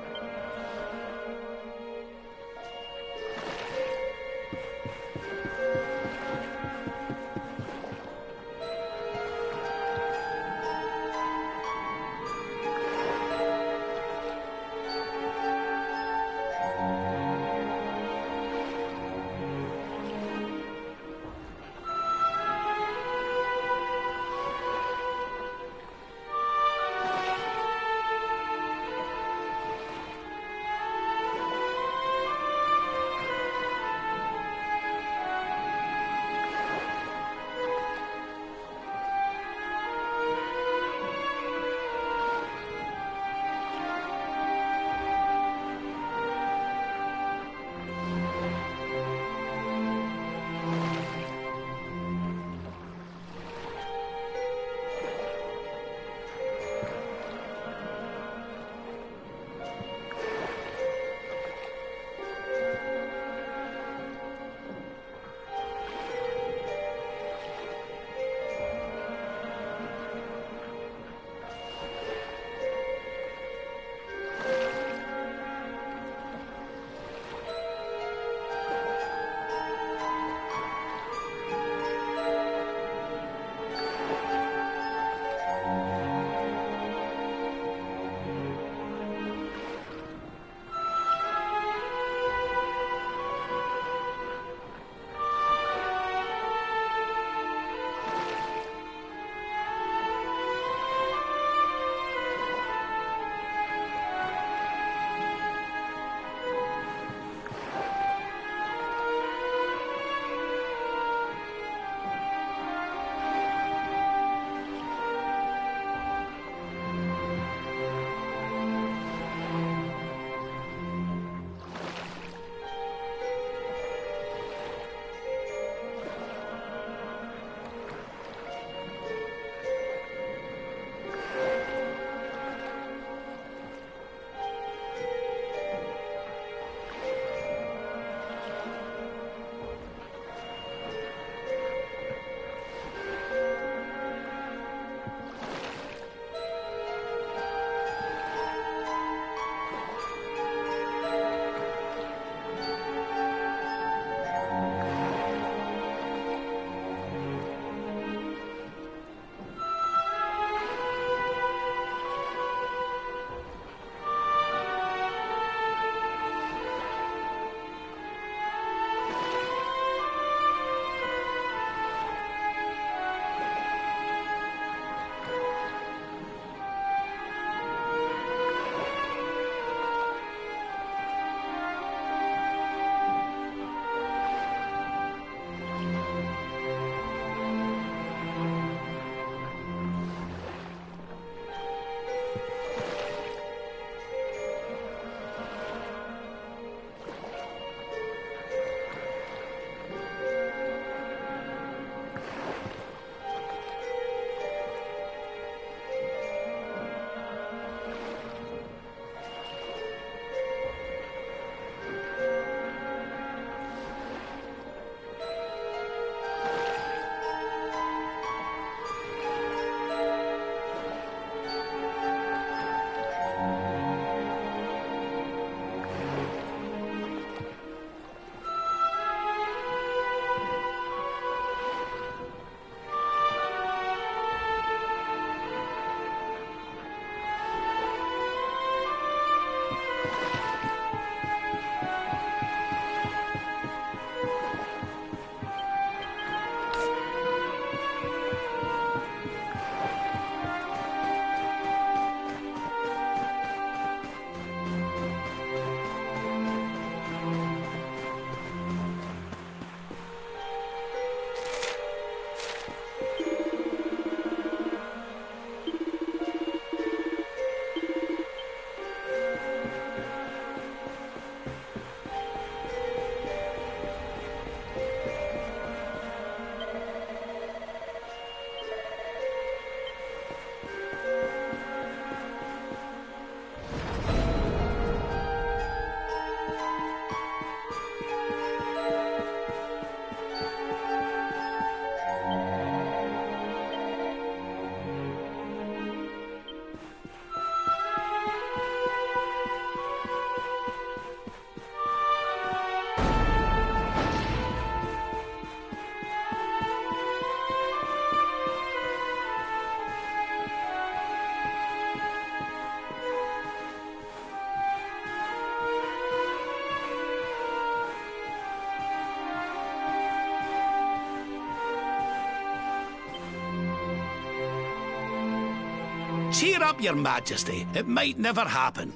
Cheer up, Your Majesty. It might never happen.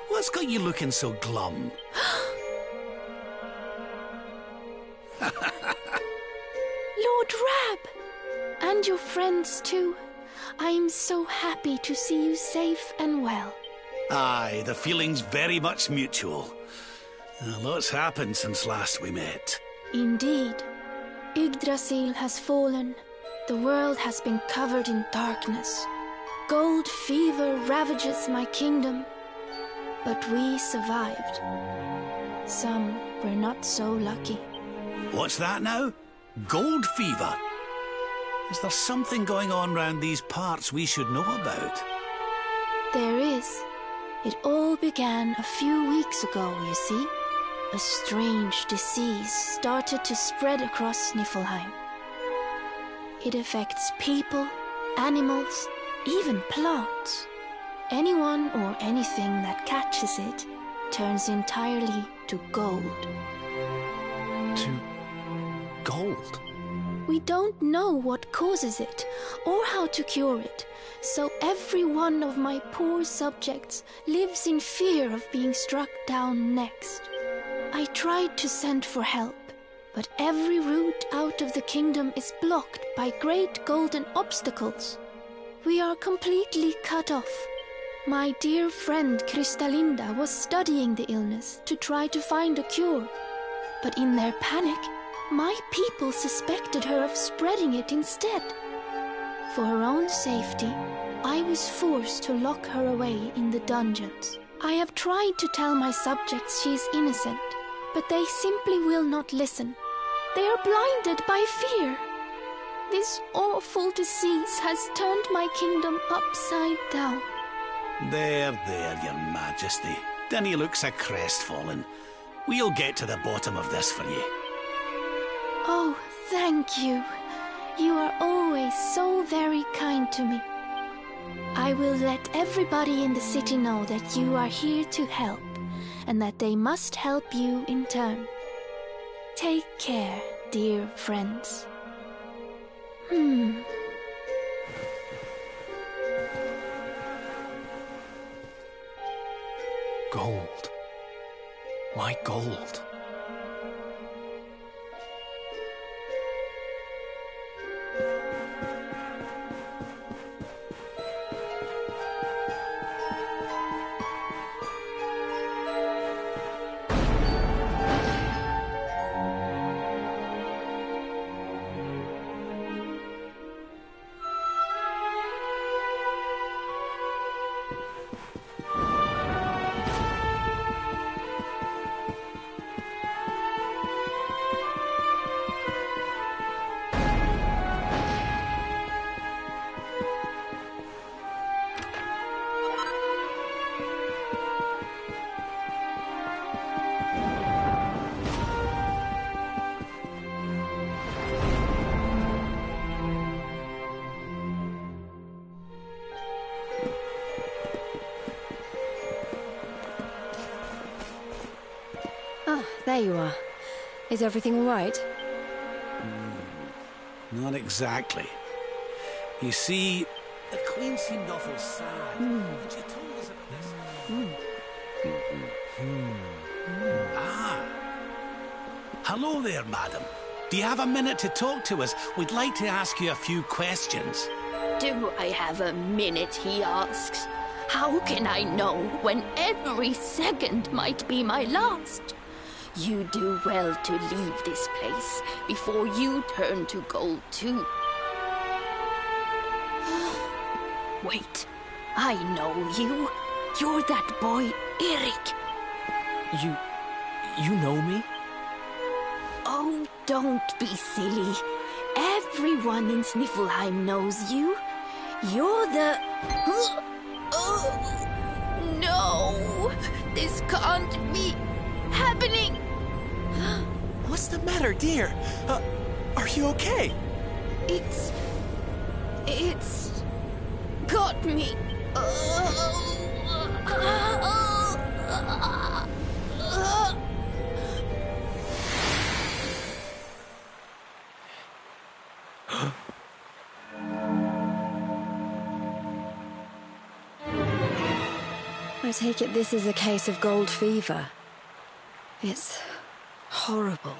What's got you looking so glum? Lord Rab! And your friends too. I am so happy to see you safe and well. Aye, the feeling's very much mutual. A lot's happened since last we met. Indeed. Yggdrasil has fallen. The world has been covered in darkness. Gold fever ravages my kingdom. But we survived. Some were not so lucky. What's that now? Gold fever? Is there something going on round these parts we should know about? There is. It all began a few weeks ago, you see. A strange disease started to spread across Niflheim. It affects people, animals, even plants. Anyone or anything that catches it turns entirely to gold. To gold? We don't know what causes it or how to cure it, so every one of my poor subjects lives in fear of being struck down next. I tried to send for help, but every route out of the kingdom is blocked by great golden obstacles. We are completely cut off. My dear friend Kristalinda was studying the illness to try to find a cure, but in their panic, my people suspected her of spreading it instead. For her own safety, I was forced to lock her away in the dungeons. I have tried to tell my subjects she is innocent, but they simply will not listen. They are blinded by fear. This awful disease has turned my kingdom upside down. There, Your Majesty. Dinna look so crestfallen. We'll get to the bottom of this for you. Oh, thank you. You are always so very kind to me. I will let everybody in the city know that you are here to help, and that they must help you in turn. Take care, dear friends. Gold. Why gold? There you are. Is everything all right? Not exactly. You see, the Queen seemed awful sad. And she told us about this. Ah. Hello there, madam. Do you have a minute to talk to us? We'd like to ask you a few questions. Do I have a minute, he asks. How can I know when every second might be my last? You do well to leave this place before you turn to gold too. Wait, I know you. You're that boy, Erik. You know me? Oh, don't be silly. Everyone in Sniflheim knows you. You're the... No! This can't be happening! What's the matter, dear? Are you okay? It's got me. I take it this is a case of gold fever. It's horrible.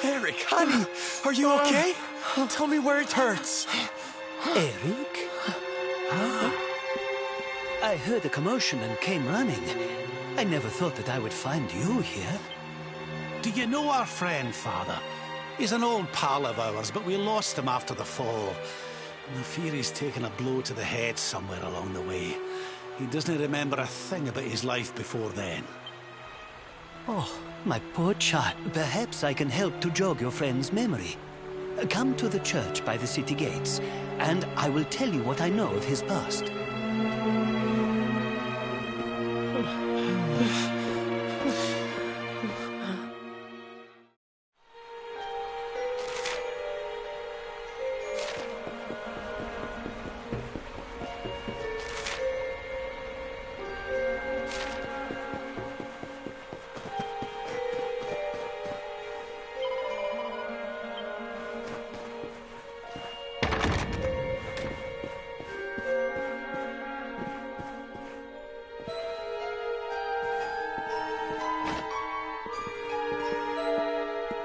Erik, honey, are you okay? Tell me where it hurts. Erik? I heard a commotion and came running. I never thought that I would find you here. Do you know our friend, Father? He's an old pal of ours, but we lost him after the fall. And I fear he's taken a blow to the head somewhere along the way. He doesn't remember a thing about his life before then. Oh, my poor child. Perhaps I can help to jog your friend's memory. Come to the church by the city gates, and I will tell you what I know of his past.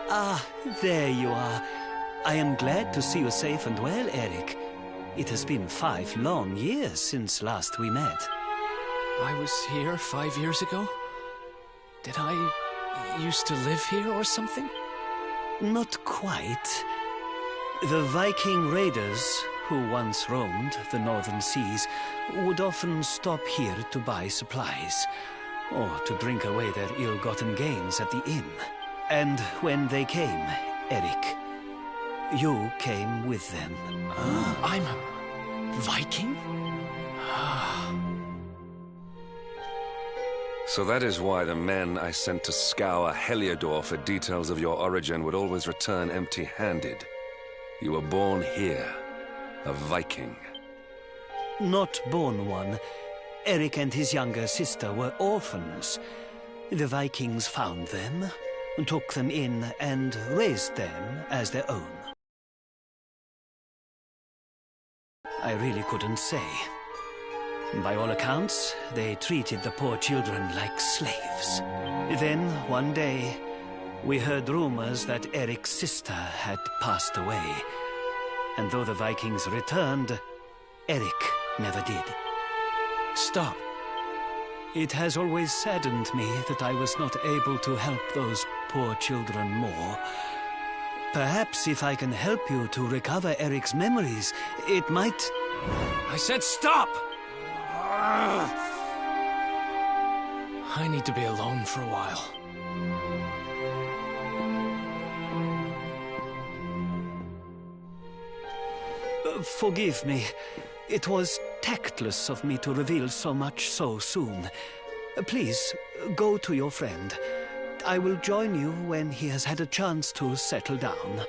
Ah, there you are. I am glad to see you safe and well, Erik. It has been 5 long years since last we met. I was here 5 years ago? Did I used to live here or something? Not quite. The Viking raiders, who once roamed the northern seas, would often stop here to buy supplies, or to drink away their ill-gotten gains at the inn. And when they came, Erik, you came with them. I'm a Viking? So that is why the men I sent to scour Heliodor for details of your origin would always return empty-handed. You were born here, a Viking. Not born one. Erik and his younger sister were orphans. The Vikings found them, took them in, and raised them as their own. I really couldn't say. By all accounts, they treated the poor children like slaves. Then, one day, we heard rumors that Erik's sister had passed away. And though the Vikings returned, Erik never did. Stop. It has always saddened me that I was not able to help those poor children more. Perhaps if I can help you to recover Erik's memories, it might... I said stop! I need to be alone for a while. Forgive me. It was tactless of me to reveal so much so soon. Please, go to your friend. I will join you when he has had a chance to settle down.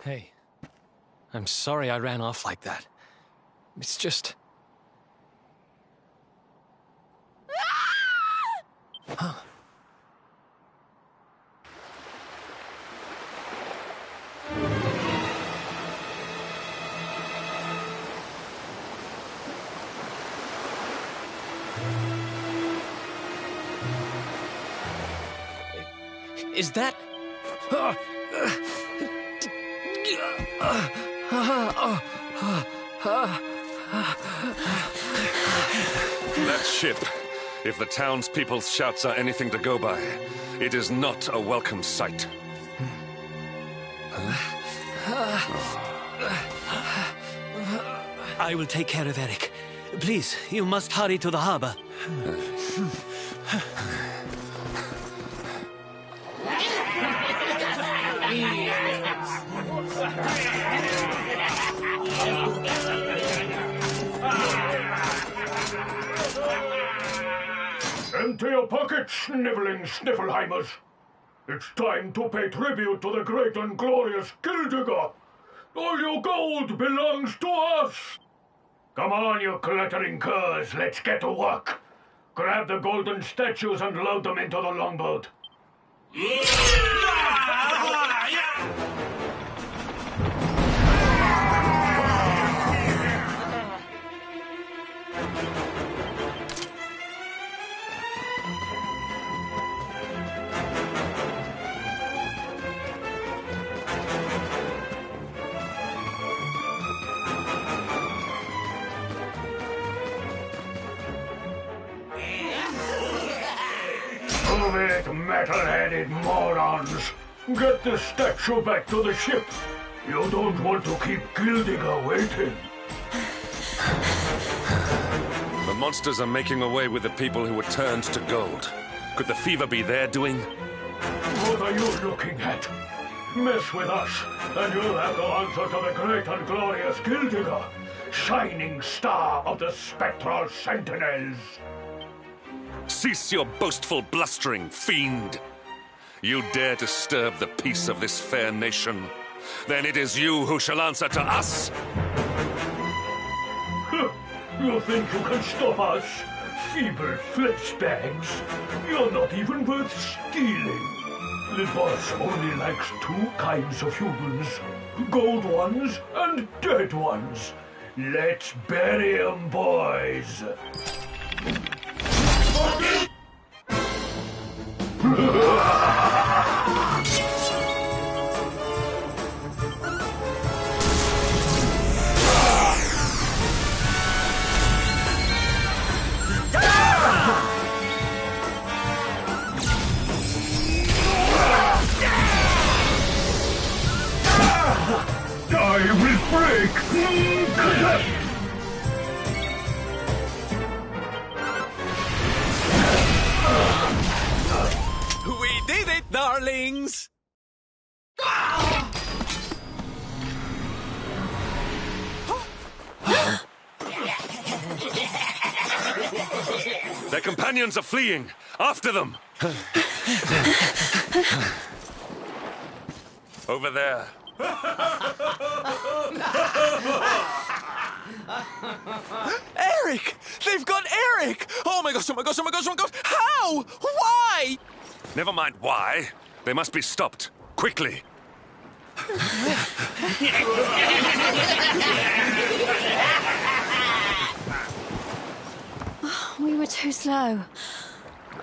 Hey, I'm sorry I ran off like that. It's just... Huh. Is that... That ship, if the townspeople's shouts are anything to go by, it is not a welcome sight. I will take care of Eric. Please, you must hurry to the harbor. Empty your pockets, sniveling Sniffleheimers. It's time to pay tribute to the great and glorious Gildigger. All your gold belongs to us. Come on, you clattering curs, let's get to work. Grab the golden statues and load them into the longboat. Move it, metal-headed morons! Get the statue back to the ship! You don't want to keep Gildigger waiting! The monsters are making away with the people who were turned to gold. Could the fever be their doing? What are you looking at? Mess with us, and you'll have to answer to the great and glorious Gildigger, shining star of the spectral sentinels! Cease your boastful blustering, fiend! You dare disturb the peace of this fair nation? Then it is you who shall answer to us! You think you can stop us? Feeble fleshbags! You're not even worth stealing! The boss only likes two kinds of humans. Gold ones and dead ones. Let's bury 'em, boys! I will break! We did it, darlings! Their companions are fleeing! After them! Over there. Eric! They've got Eric! Oh my gosh, oh my gosh, oh my gosh, oh my gosh! How? Why? Never mind why. They must be stopped. Quickly. We were too slow.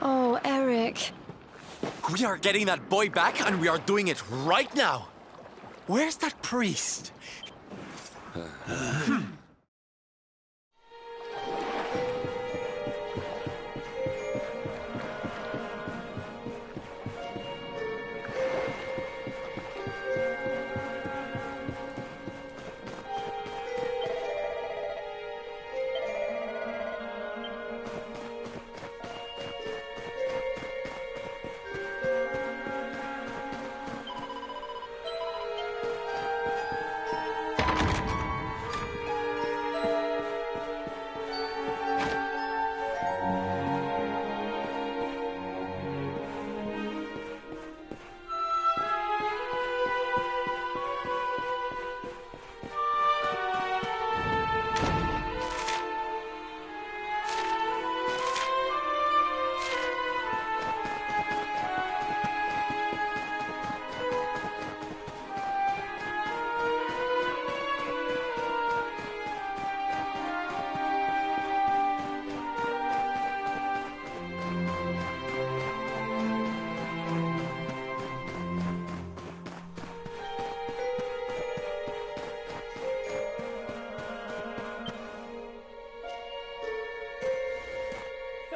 Oh, Eric. We are getting that boy back, and we are doing it right now. Where's that priest?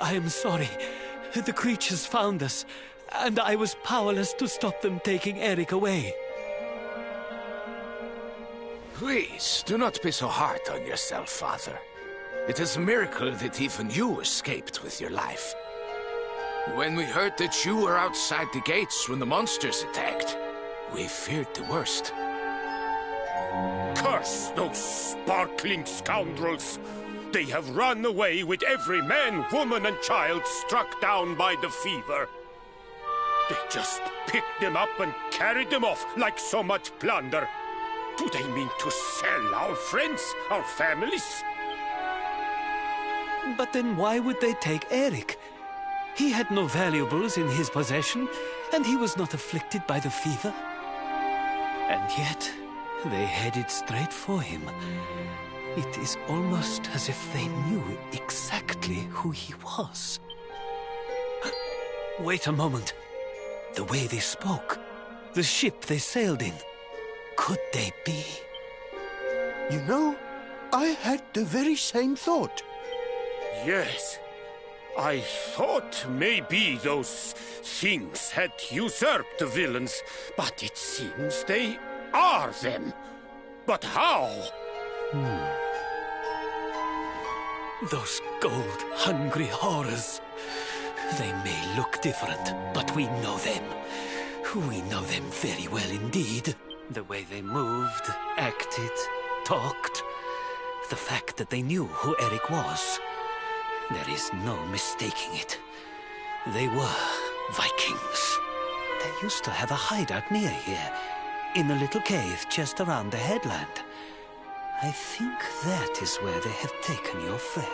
I am sorry. The creatures found us, and I was powerless to stop them taking Erik away. Please, do not be so hard on yourself, Father. It is a miracle that even you escaped with your life. When we heard that you were outside the gates when the monsters attacked, we feared the worst. Curse those sparkling scoundrels! They have run away with every man, woman, and child struck down by the fever. They just picked them up and carried them off like so much plunder. Do they mean to sell our friends, our families? But then why would they take Erik? He had no valuables in his possession, and he was not afflicted by the fever. And yet, they headed straight for him. It is almost as if they knew exactly who he was. Wait a moment. The way they spoke, the ship they sailed in, could they be? You know, I had the very same thought. Yes. I thought maybe those things had usurped the villains, but it seems they are them. But how? Those gold-hungry horrors. They may look different, but we know them. We know them very well indeed. The way they moved, acted, talked. The fact that they knew who Erik was. There is no mistaking it. They were Vikings. They used to have a hideout near here, in a little cave just around the headland. I think that is where they have taken your friend.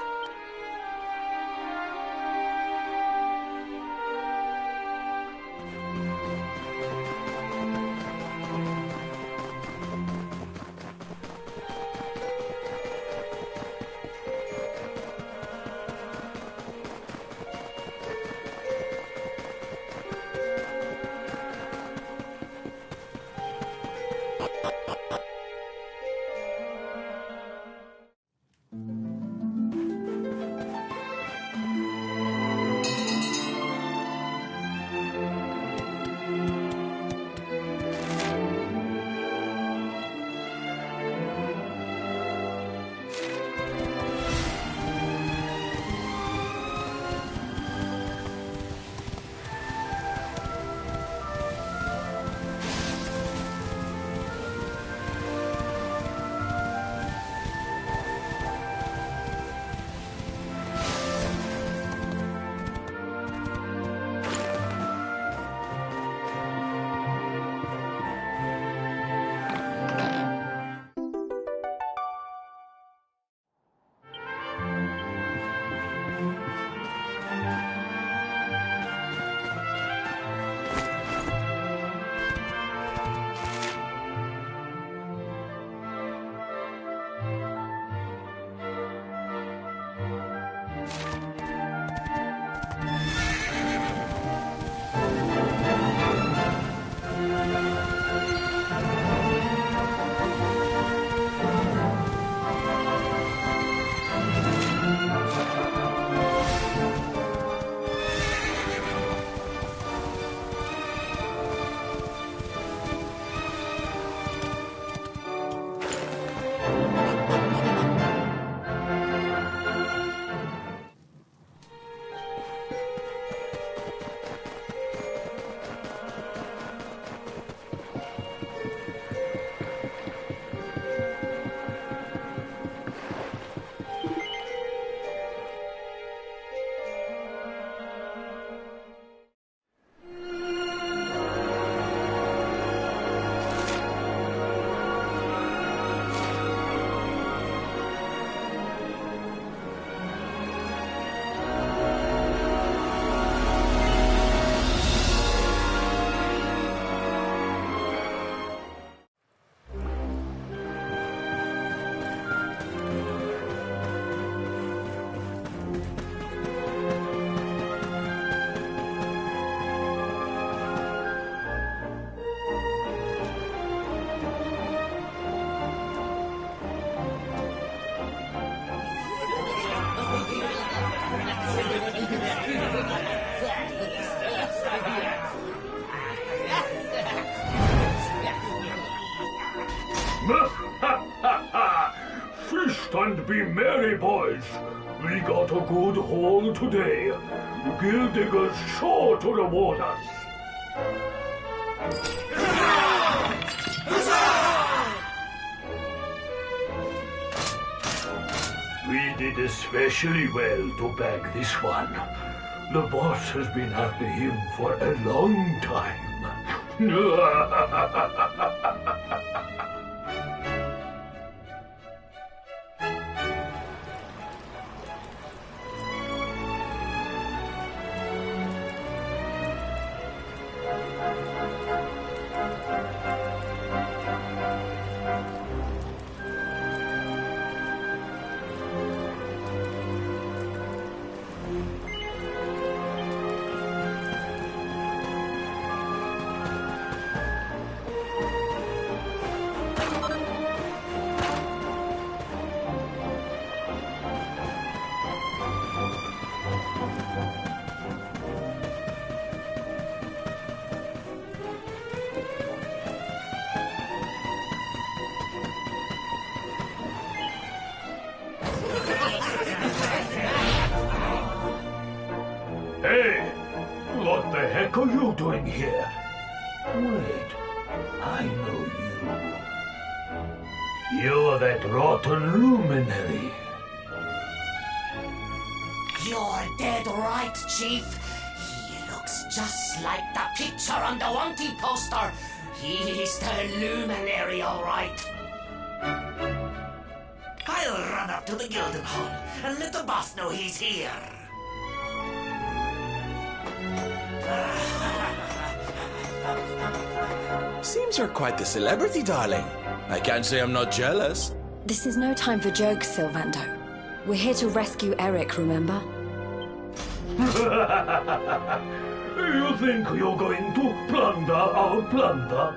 Ha ha! Feast and be merry, boys. We got a good haul today. Gildigger's sure to reward us. We did especially well to bag this one. The boss has been after him for a long time. Hey! What the heck are you doing here? Wait, I know you. You're that rotten luminary. You're dead right, Chief. He looks just like the picture on the wanted poster. He's the luminary, all right. I'll run up to the Gildenhall and let the boss know he's here. Seems you're quite the celebrity, darling. I can't say I'm not jealous. This is no time for jokes, Sylvando. We're here to rescue Eric, remember? You think you're going to plunder our plunder?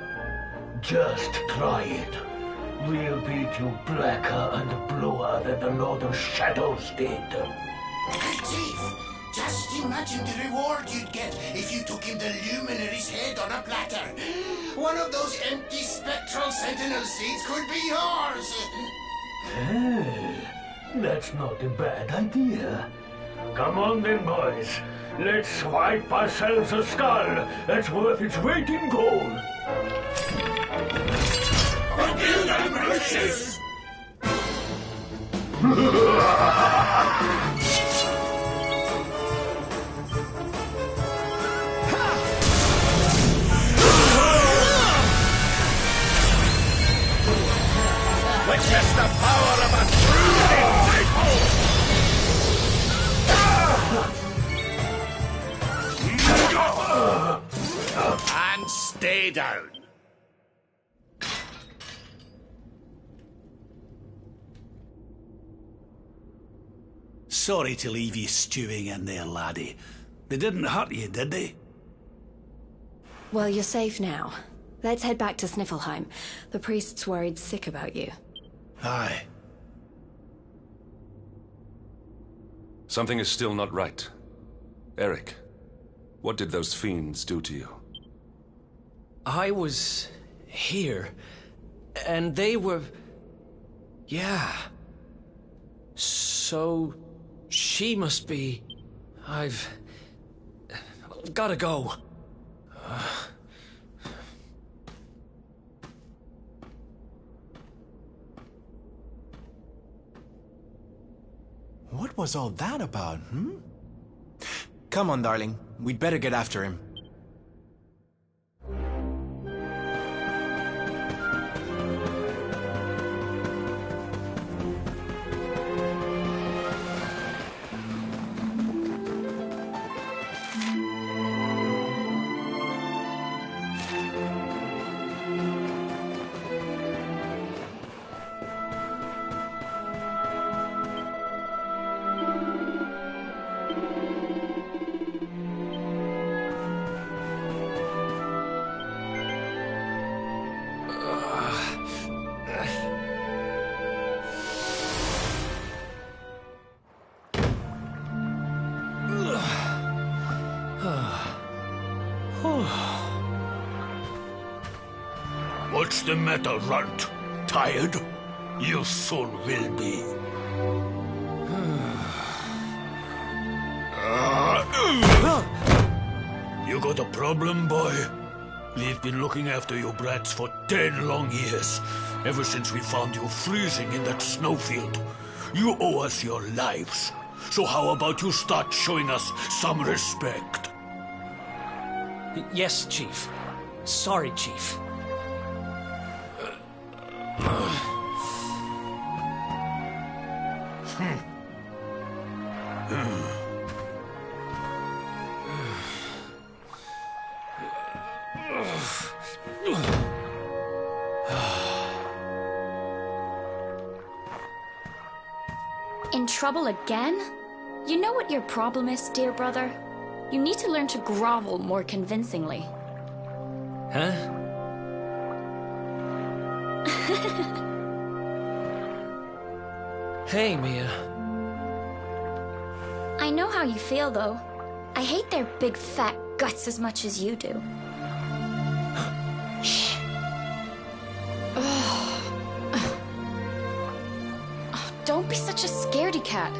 Just try it. We'll beat you blacker and bluer than the Lord of Shadows did. Chief, just imagine the reward you'd get if you took him the Luminary's head on a platter. One of those empty spectral sentinel seats could be yours. Hey, that's not a bad idea. Come on then, boys. Let's swipe ourselves a skull that's worth its weight in gold. Gildenhall! Witness the power of a true disciple! And stay down. Sorry to leave you stewing in there, laddie. They didn't hurt you, did they? Well, you're safe now. Let's head back to Sniffelheim. The priest's worried sick about you. Aye. Something is still not right. Eric, what did those fiends do to you? I was here, and they were... Yeah. So, she must be... I've... gotta go. What was all that about, Come on, darling. We'd better get after him. What's the matter, Runt? Tired? You soon will be. You got a problem, boy? We've been looking after you brats for 10 long years, ever since we found you freezing in that snowfield. You owe us your lives. So how about you start showing us some respect? Yes, Chief. Sorry, Chief. In trouble again? You know what your problem is, dear brother? You need to learn to grovel more convincingly. Huh? Hey, Mia. I know how you feel, though. I hate their big fat guts as much as you do. Shh. Don't be such a scaredy cat.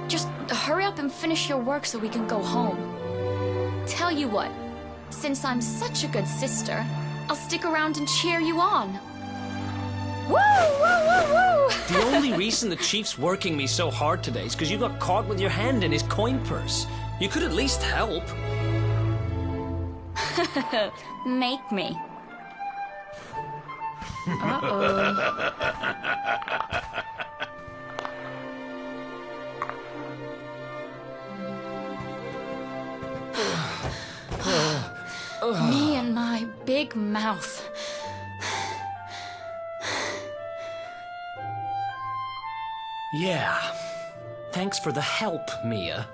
Just hurry up and finish your work so we can go home. Tell you what, since I'm such a good sister, I'll stick around and cheer you on. Woo! Woo! Woo! Woo! The only reason the Chief's working me so hard today is because you got caught with your hand in his coin purse. You could at least help. Make me. Uh-oh. Me and my big mouth. Yeah. Thanks for the help, Mia.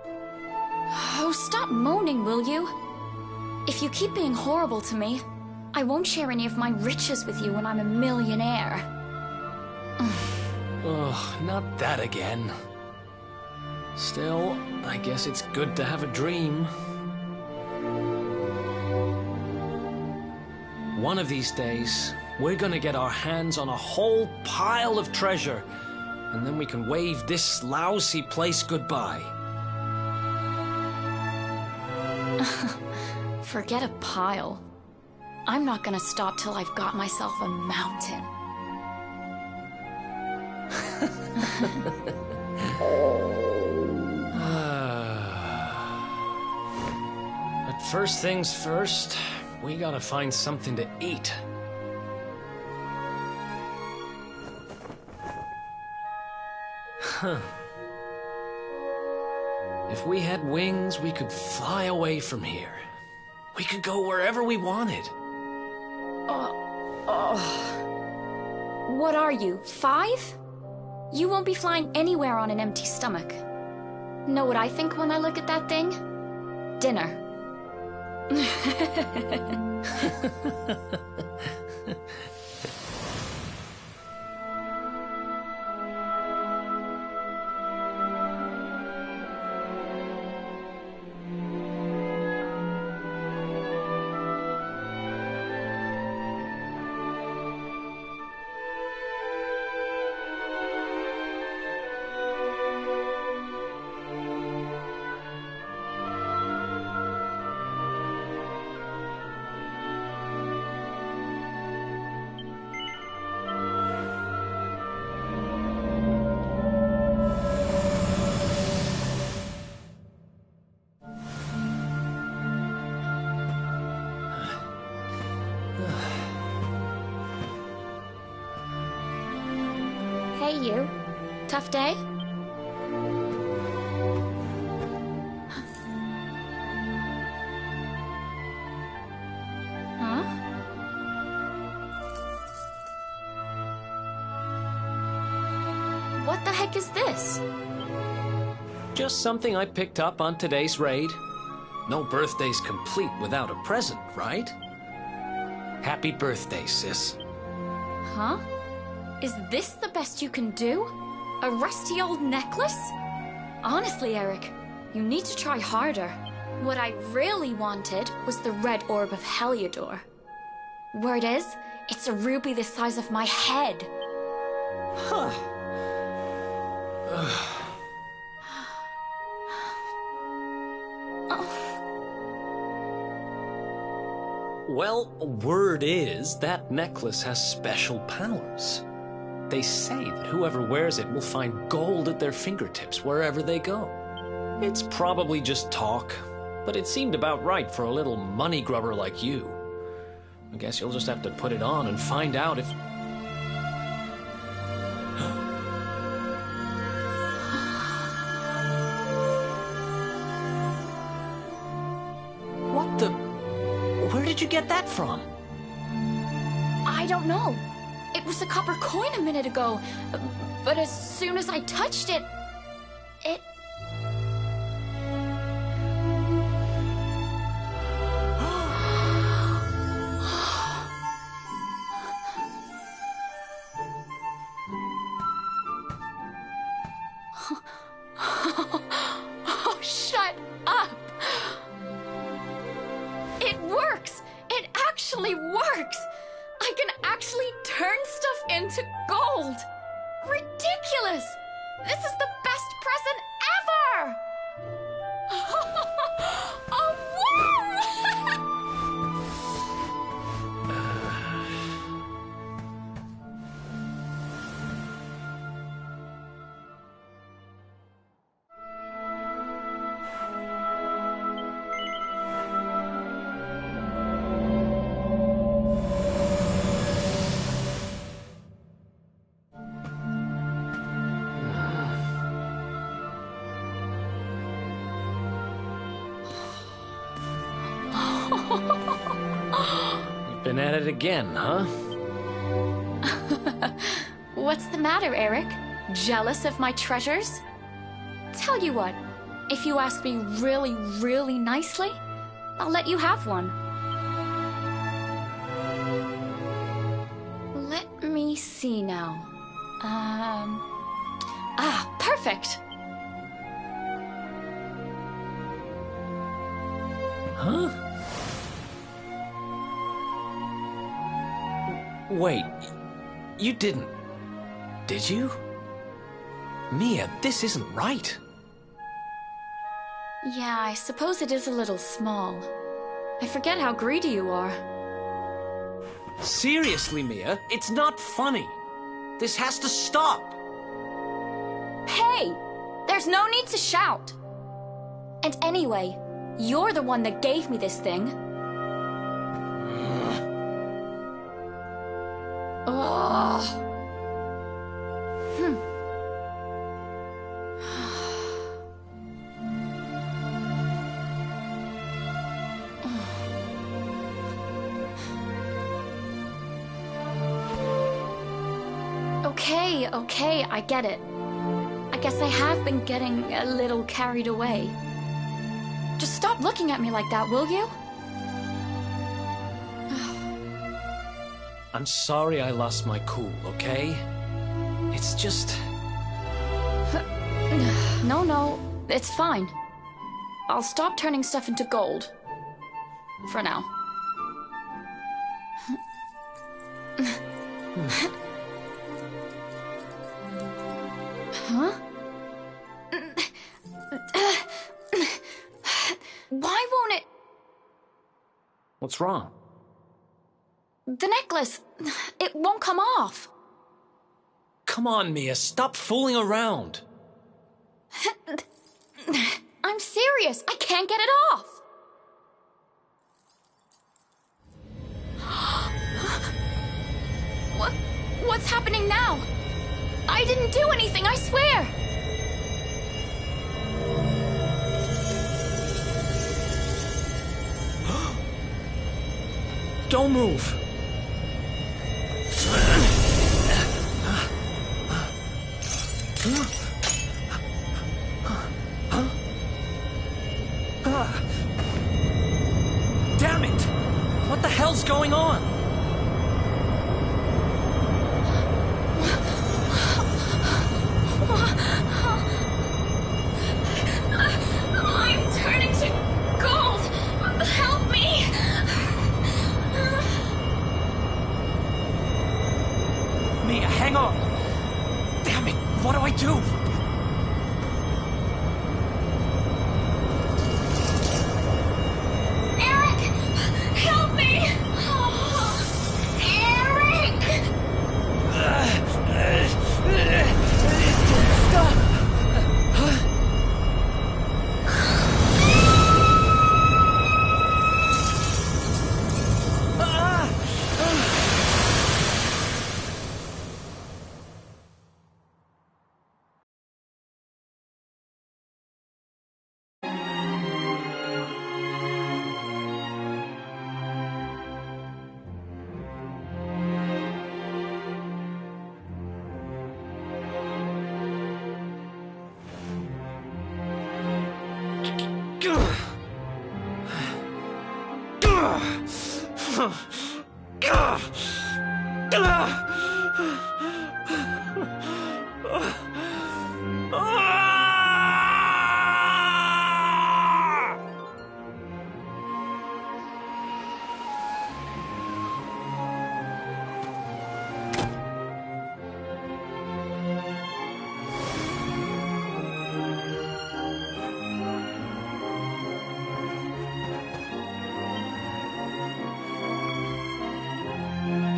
Oh, stop moaning, will you? If you keep being horrible to me, I won't share any of my riches with you when I'm a millionaire. Ugh, not that again. Still, I guess it's good to have a dream. One of these days, we're gonna get our hands on a whole pile of treasure, and then we can wave this lousy place goodbye. Forget a pile. I'm not gonna stop till I've got myself a mountain. But first things first, we gotta find something to eat. Huh. If we had wings, we could fly away from here. We could go wherever we wanted. What are you, 5? You won't be flying anywhere on an empty stomach. Know what I think when I look at that thing? Dinner. Hey, you. Tough day? Huh? What the heck is this? Just something I picked up on today's raid. No birthday's complete without a present, right? Happy birthday, sis. Huh? Is this the best you can do? A rusty old necklace? Honestly, Eric, you need to try harder. What I really wanted was the red orb of Heliodor. Word is, it's a ruby the size of my head. Huh. Well, word is that necklace has special powers. They say that whoever wears it will find gold at their fingertips wherever they go. It's probably just talk, but it seemed about right for a little money grubber like you. I guess you'll just have to put it on and find out if... What the... Where did you get that from? I don't know. It was a copper coin a minute ago, but as soon as I touched it, it... Oh, shut up! It works! It actually works! I can actually turn stuff into gold! Ridiculous! This is the best present ever! Oh, You've been at it again, huh? What's the matter, Eric? Jealous of my treasures? Tell you what, if you ask me really, really nicely, I'll let you have one. Let me see now. Perfect! Huh? Wait, you didn't, did you? Mia, this isn't right. Yeah, I suppose it is a little small. I forget how greedy you are. Seriously, Mia, it's not funny. This has to stop. Hey! There's no need to shout! And anyway, you're the one that gave me this thing. Ugh. Okay, I get it. I guess I have been getting a little carried away. Just stop looking at me like that, will you? I'm sorry I lost my cool, okay? It's just... No, it's fine. I'll stop turning stuff into gold. For now. Huh? Why won't it... What's wrong? The necklace, it won't come off. Come on, Mia, stop fooling around. I'm serious, I can't get it off. What's happening now? I didn't do anything, I swear. Don't move. Damn it! What the hell's going on? I'm turning to gold. Help me. Mia, hang on. Damn it! What do I do? Eric! Help me! Oh, Eric! Stop!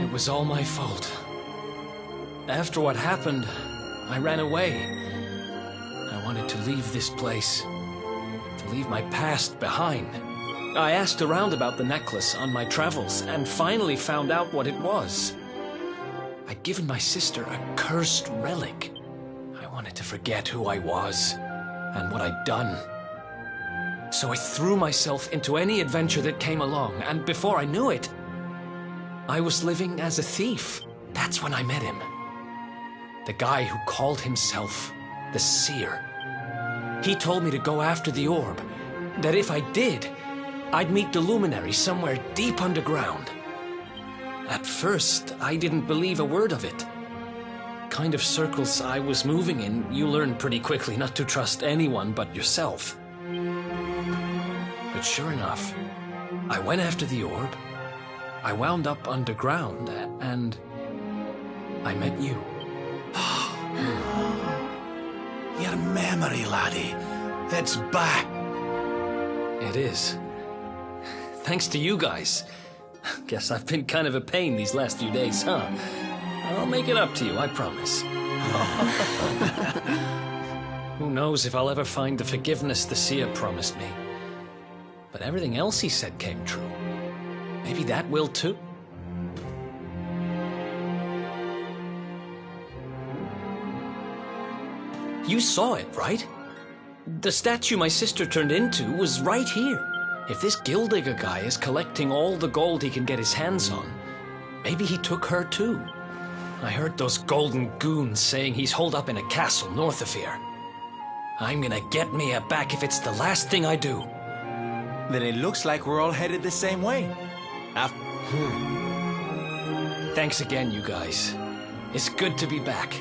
It was all my fault. After what happened, I ran away. I wanted to leave this place, to leave my past behind. I asked around about the necklace on my travels and finally found out what it was. I'd given my sister a cursed relic. I wanted to forget who I was and what I'd done. So I threw myself into any adventure that came along, and before I knew it, I was living as a thief. That's when I met him. The guy who called himself the Seer. He told me to go after the orb, that if I did, I'd meet the Luminary somewhere deep underground. At first, I didn't believe a word of it. Kind of circles I was moving in, you learn pretty quickly not to trust anyone but yourself. But sure enough, I went after the orb, I wound up underground, and I met you. Your memory, laddie. It's back. It is. Thanks to you guys. Guess I've been kind of a pain these last few days, huh? I'll make it up to you, I promise. Who knows if I'll ever find the forgiveness the Seer promised me. But everything else he said came true. Maybe that will too. You saw it, right? The statue my sister turned into was right here. If this Gildigger guy is collecting all the gold he can get his hands on, maybe he took her too. I heard those golden goons saying he's holed up in a castle north of here. I'm gonna get Mia back if it's the last thing I do. Then it looks like we're all headed the same way. Thanks again, you guys. It's good to be back.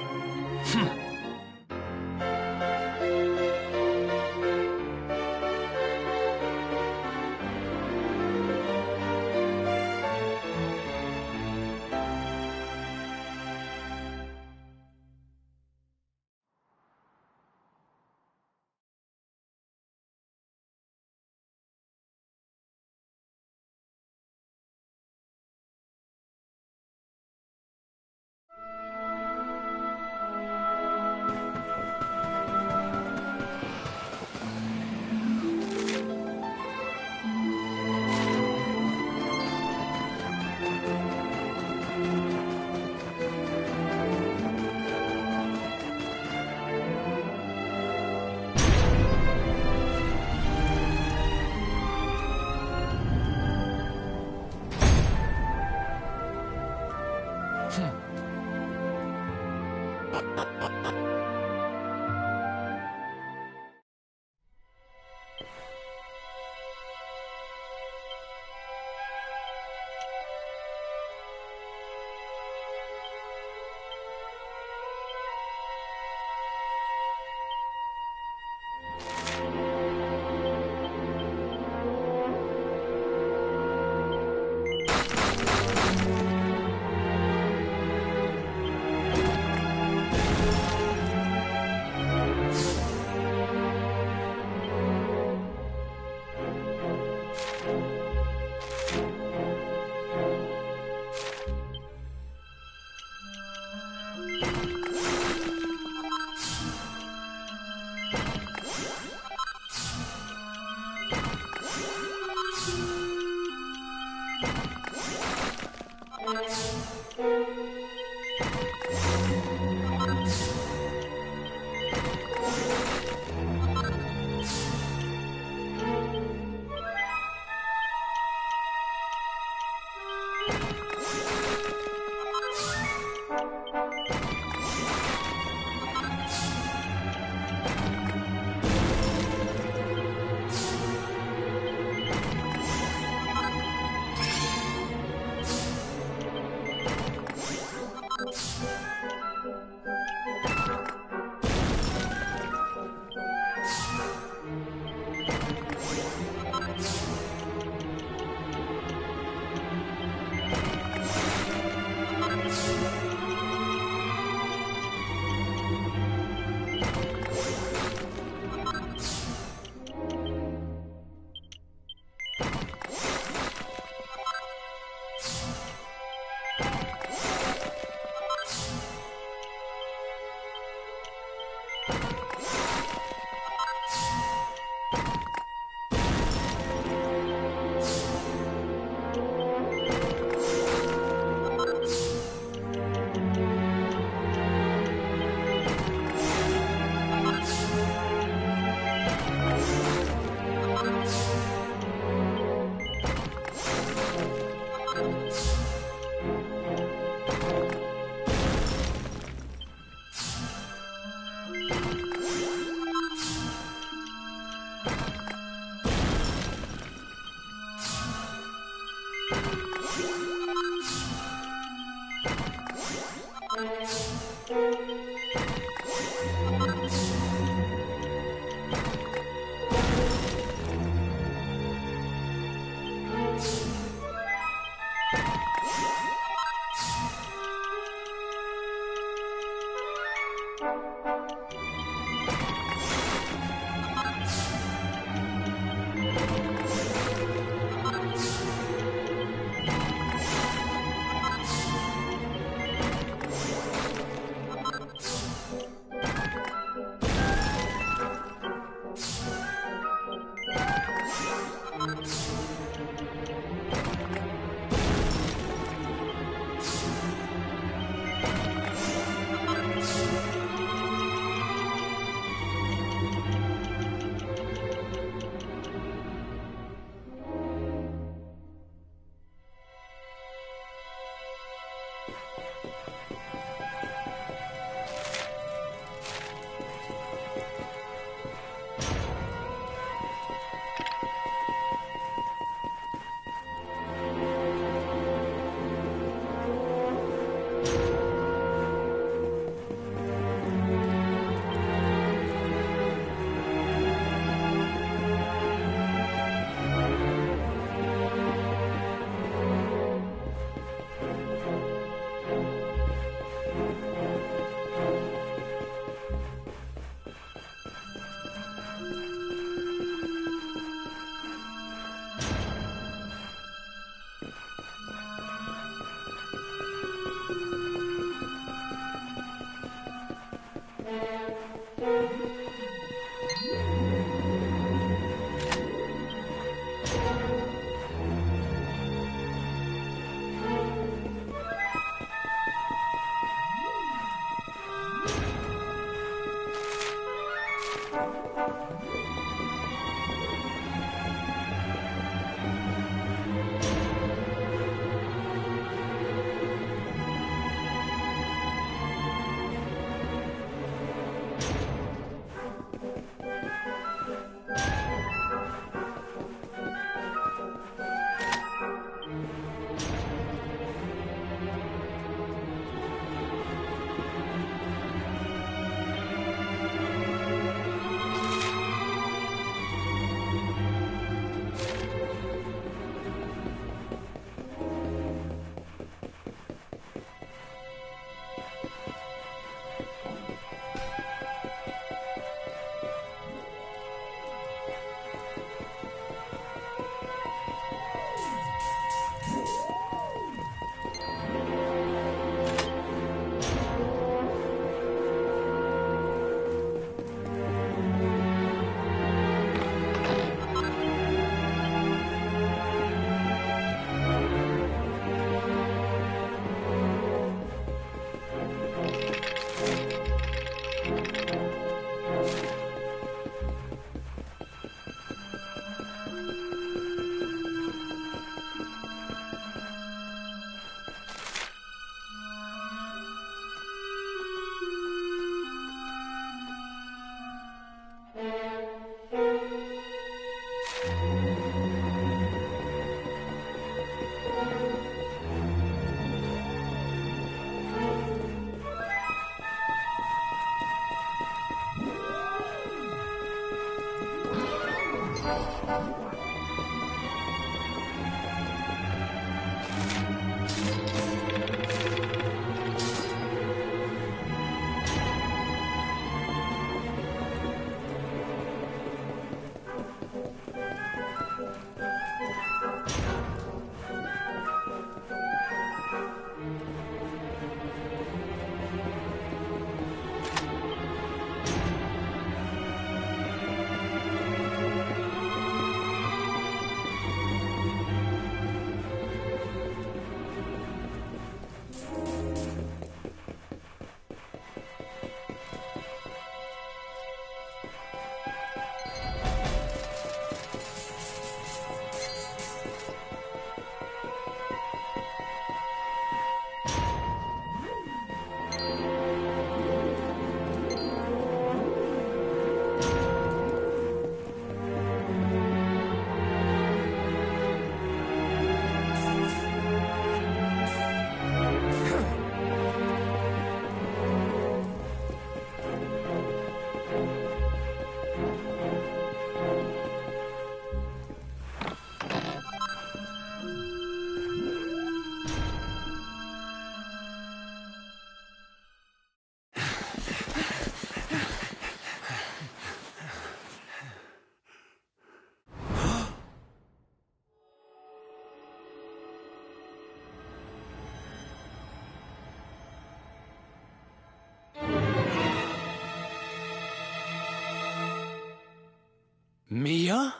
Mia?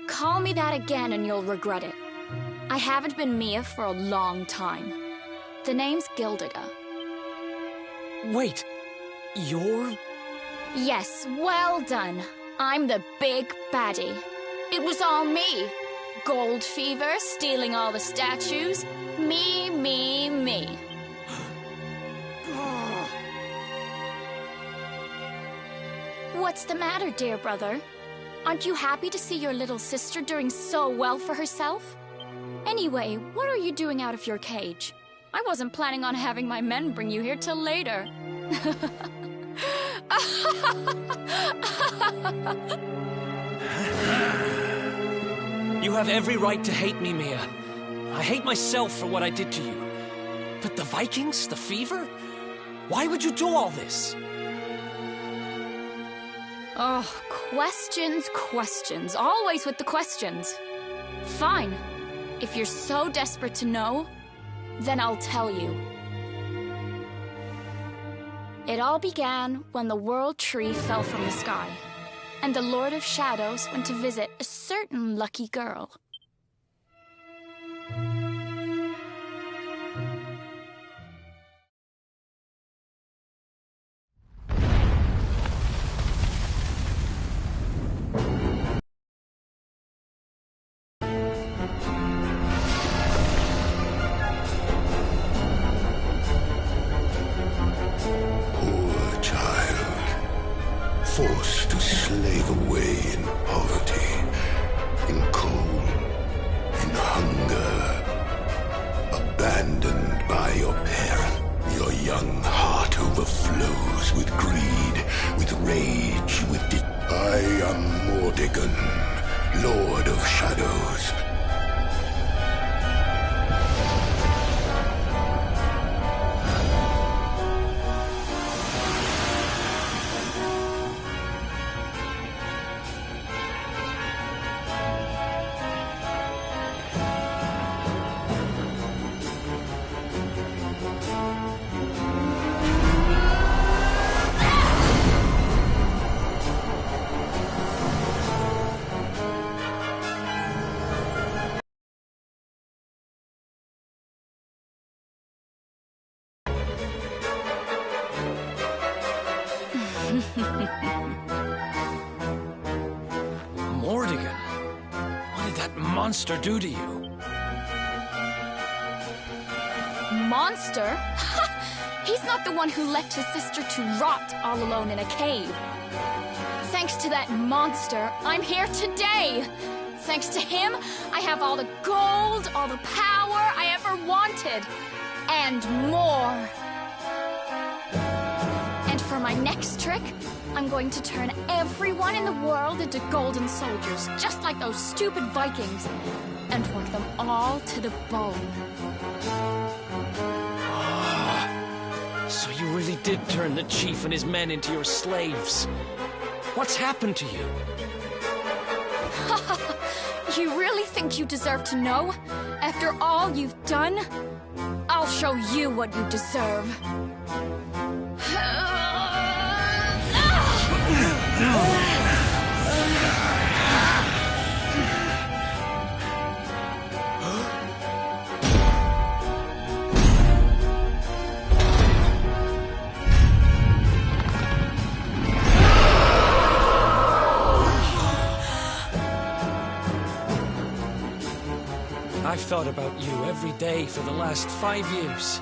Call me that again and you'll regret it. I haven't been Mia for a long time. The name's Gildiga. Wait, you're... Yes, well done. I'm the big baddie. It was all me. Gold fever, stealing all the statues. Me, me, me. What's the matter, dear brother? Aren't you happy to see your little sister doing so well for herself? Anyway, what are you doing out of your cage? I wasn't planning on having my men bring you here till later. You have every right to hate me, Mia. I hate myself for what I did to you. But the Vikings, the fever? Why would you do all this? Oh, questions, questions. Always with the questions. Fine. If you're so desperate to know, then I'll tell you. It all began when the World Tree fell from the sky, and the Lord of Shadows went to visit a certain lucky girl. Forced to slave away in poverty, in cold, in hunger, abandoned by your parent. Your young heart overflows with greed, with rage, with I am Mordegon, Lord of Shadows. Mordegon, what did that monster do to you? Monster? He's not the one who left his sister to rot all alone in a cave. Thanks to that monster, I'm here today. Thanks to him, I have all the gold, all the power I ever wanted. And more. And for For my next trick, I'm going to turn everyone in the world into golden soldiers, just like those stupid Vikings, and work them all to the bone. So you really did turn the chief and his men into your slaves. What's happened to you? You really think you deserve to know? After all you've done? I'll show you what you deserve. I've thought about you every day for the last 5 years.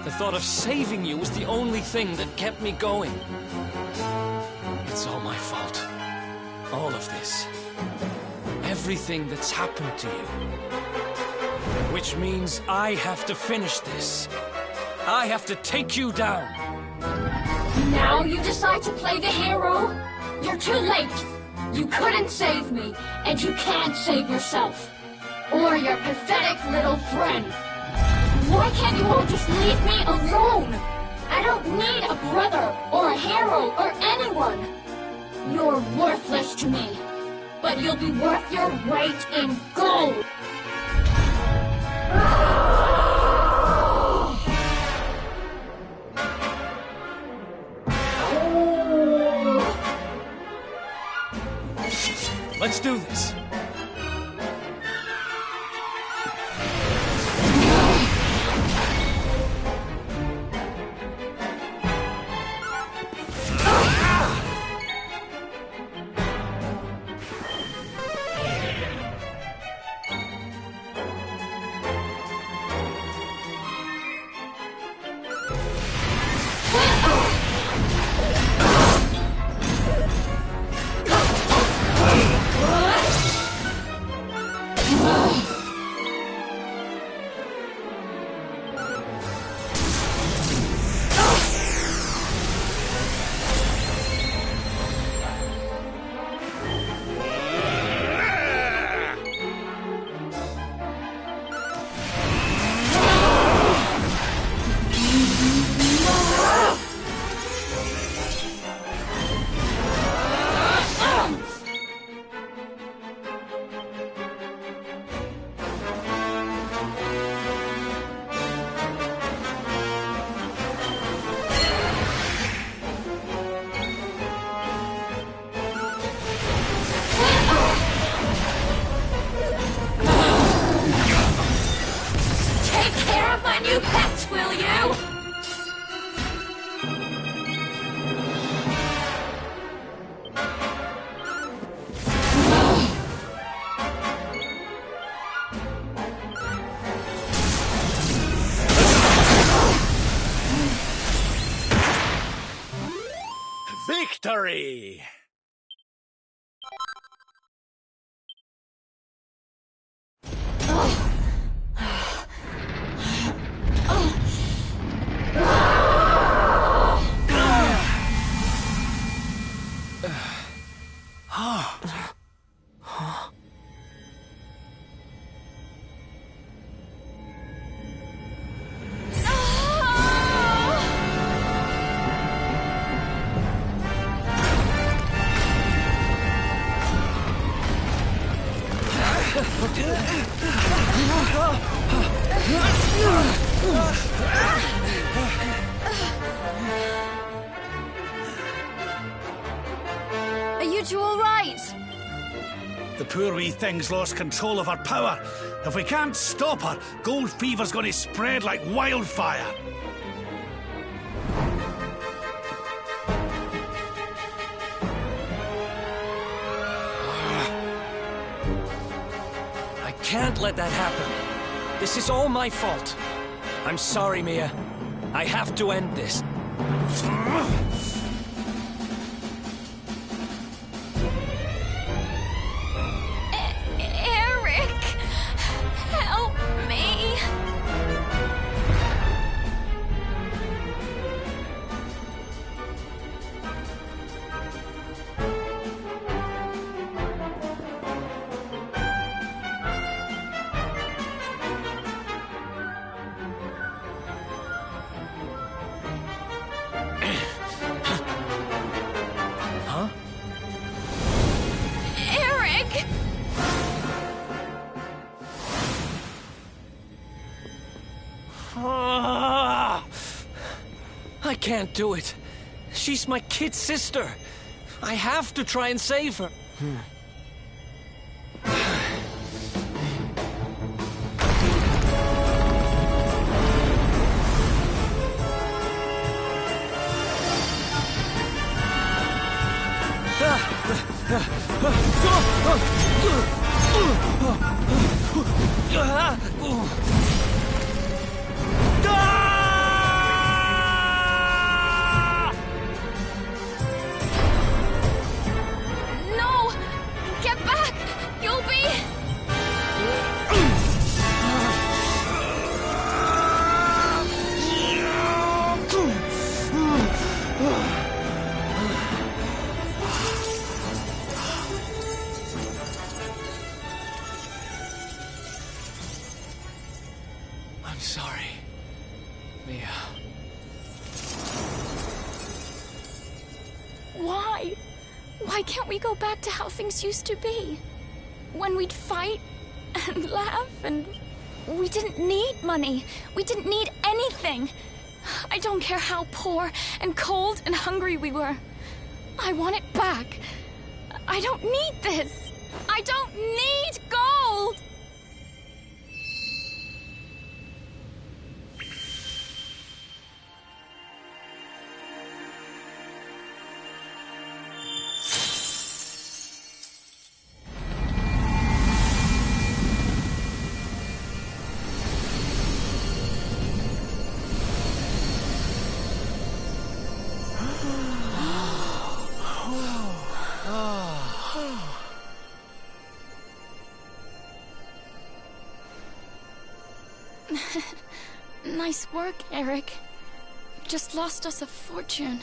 The thought of saving you was the only thing that kept me going. It's all my fault. All of this. Everything that's happened to you. Which means I have to finish this. I have to take you down. Now you decide to play the hero? You're too late. You couldn't save me, and you can't save yourself. Or your pathetic little friend. Why can't you all just leave me alone? I don't need a brother, or a hero, or anyone. You're worthless to me, but you'll be worth your weight in gold. Let's do this. You pets, will you? Victory! Are you two all right? The poor wee thing's lost control of her power. If we can't stop her, gold fever's gonna spread like wildfire. I can't let that happen. This is all my fault. I'm sorry, Mia. I have to end this. Eric! Help me! can't do it. She's my kid sister. I have to try and save her. No! Get back! You'll be... I'm sorry, Mia. Why? Why can't we go back to how things used to be? When we'd fight and laugh and we didn't need money. We didn't need anything. I don't care how poor and cold and hungry we were. I want it back. I don't need this. I don't need gold. Nice work, Eric. Just lost us a fortune.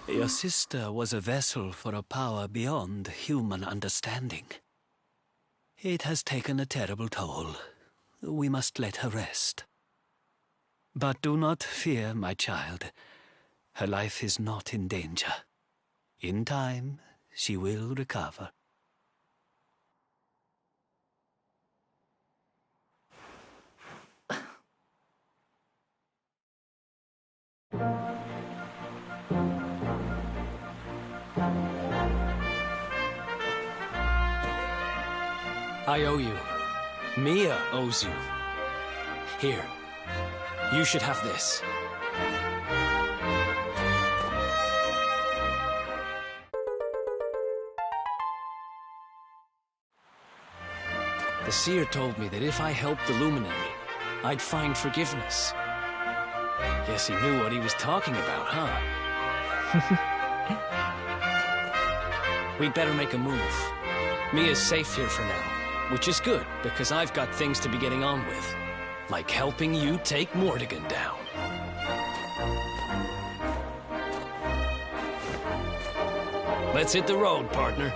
Your sister was a vessel for a power beyond human understanding. It has taken a terrible toll. We must let her rest. But do not fear, my child. Her life is not in danger. In time, she will recover. I owe you. Mia owes you. Here. You should have this. The seer told me that if I helped the Luminary, I'd find forgiveness. Guess he knew what he was talking about, huh? We'd better make a move. Mia's safe here for now, which is good, because I've got things to be getting on with. Like helping you take Mordegon down. Let's hit the road, partner.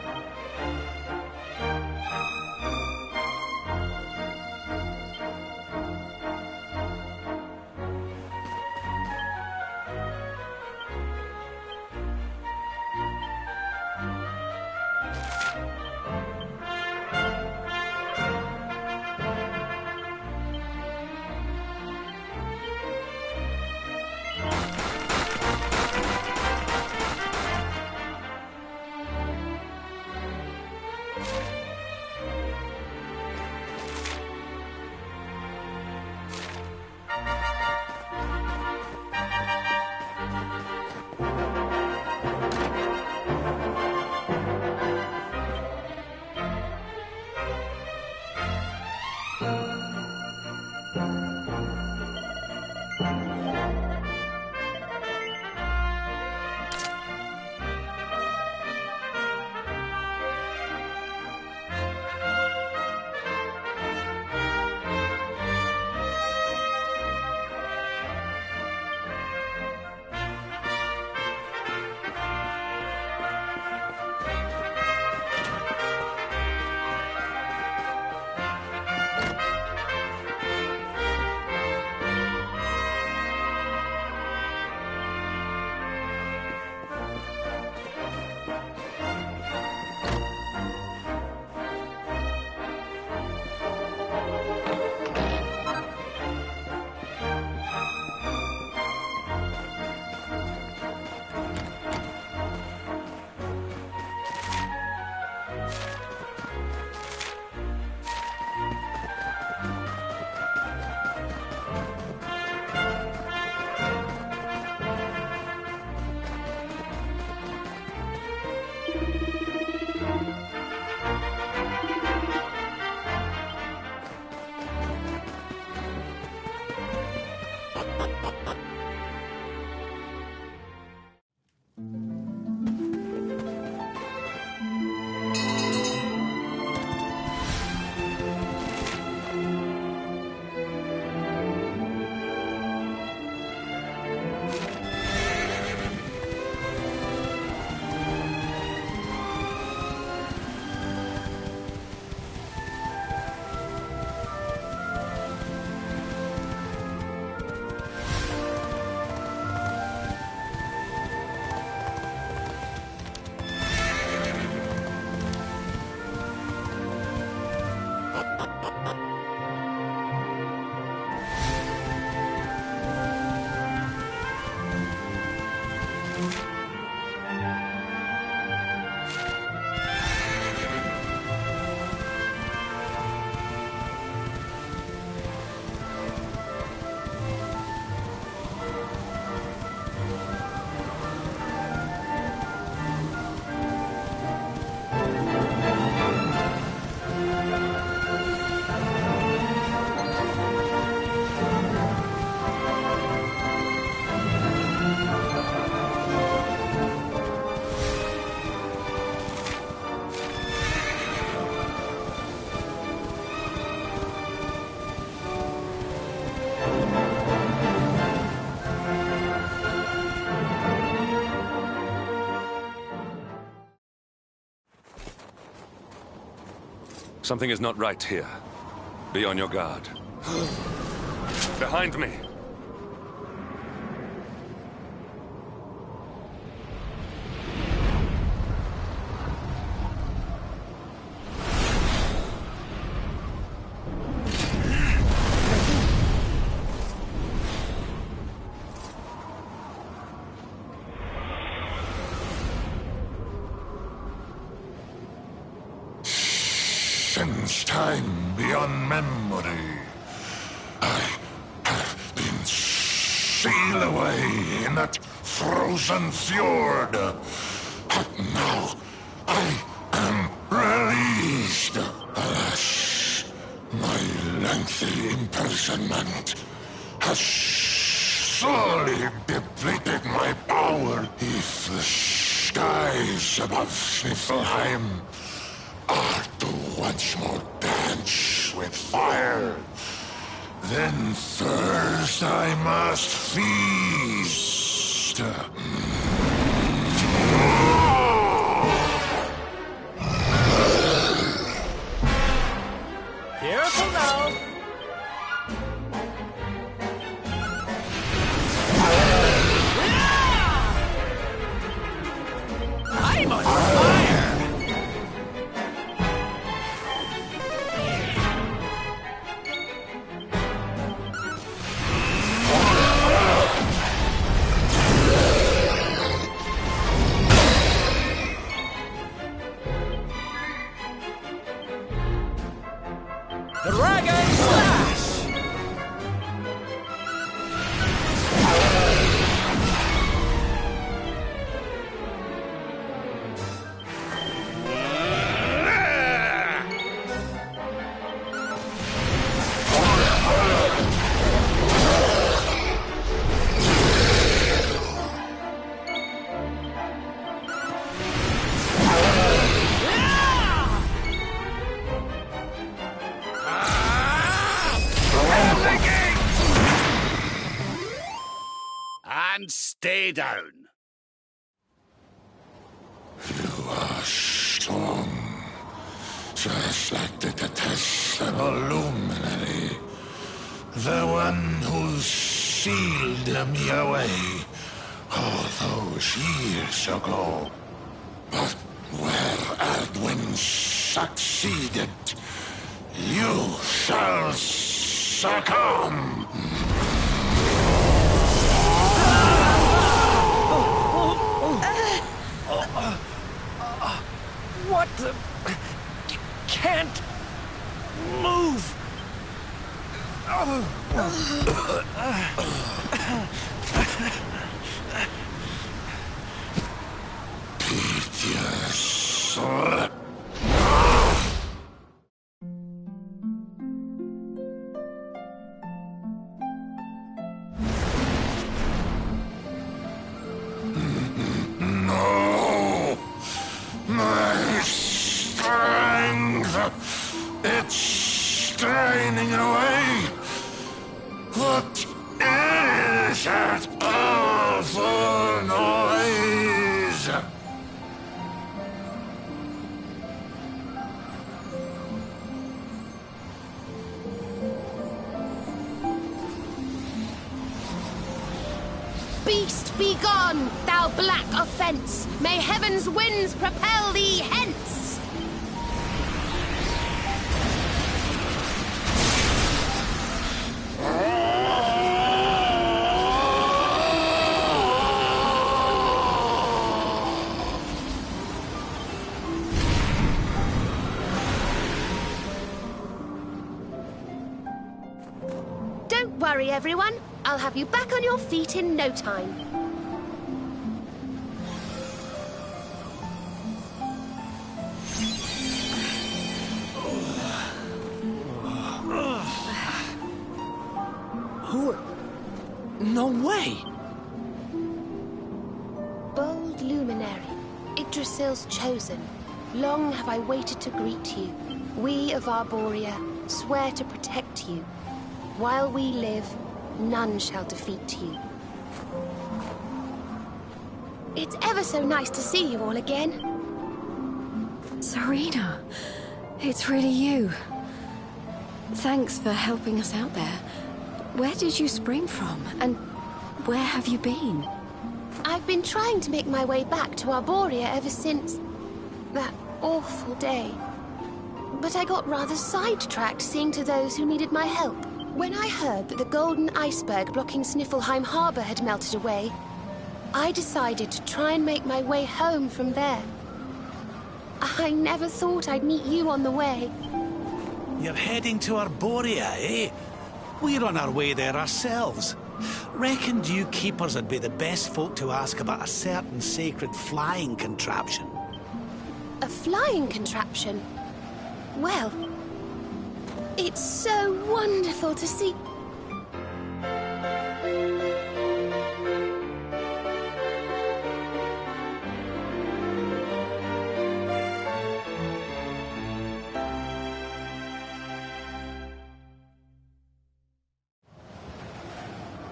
Something is not right here. Be on your guard. Behind me! Since time beyond memory, I have been sealed away in that frozen fjord. But now I am released. Alas, my lengthy imprisonment has sorely depleted my power. If the skies above Sniffelheim are to once more dance with fire, then first I must feast. Careful now! I'm on fire! Dragon Slash! And stay down. You are strong, just like the detestable luminary, the one who sealed me away all those years ago. But where Ardwin succeeded, you shall succumb. What the... Can't... move! Piteous. No! My strength! It's straining away! What is that awful noise? Beast, be gone, thou black offence! May heaven's winds propel thee hence! Don't worry, everyone. I'll have you back on your feet in no time. Who are... No way! Bold luminary, Yggdrasil's chosen. Long have I waited to greet you. We of Arborea swear to protect you. While we live, none shall defeat you. It's ever so nice to see you all again. Serena, It's really you. Thanks for helping us out there. Where did you spring from? And where have you been? I've been trying to make my way back to Arborea ever since that awful day. But I got rather sidetracked seeing to those who needed my help. When I heard that the golden iceberg blocking Sniffelheim Harbor had melted away, I decided to try and make my way home from there. I never thought I'd meet you on the way. You're heading to Arborea, eh? We're on our way there ourselves. Reckoned you keepers would be the best folk to ask about a certain sacred flying contraption. A flying contraption? Well, it's so wonderful to see.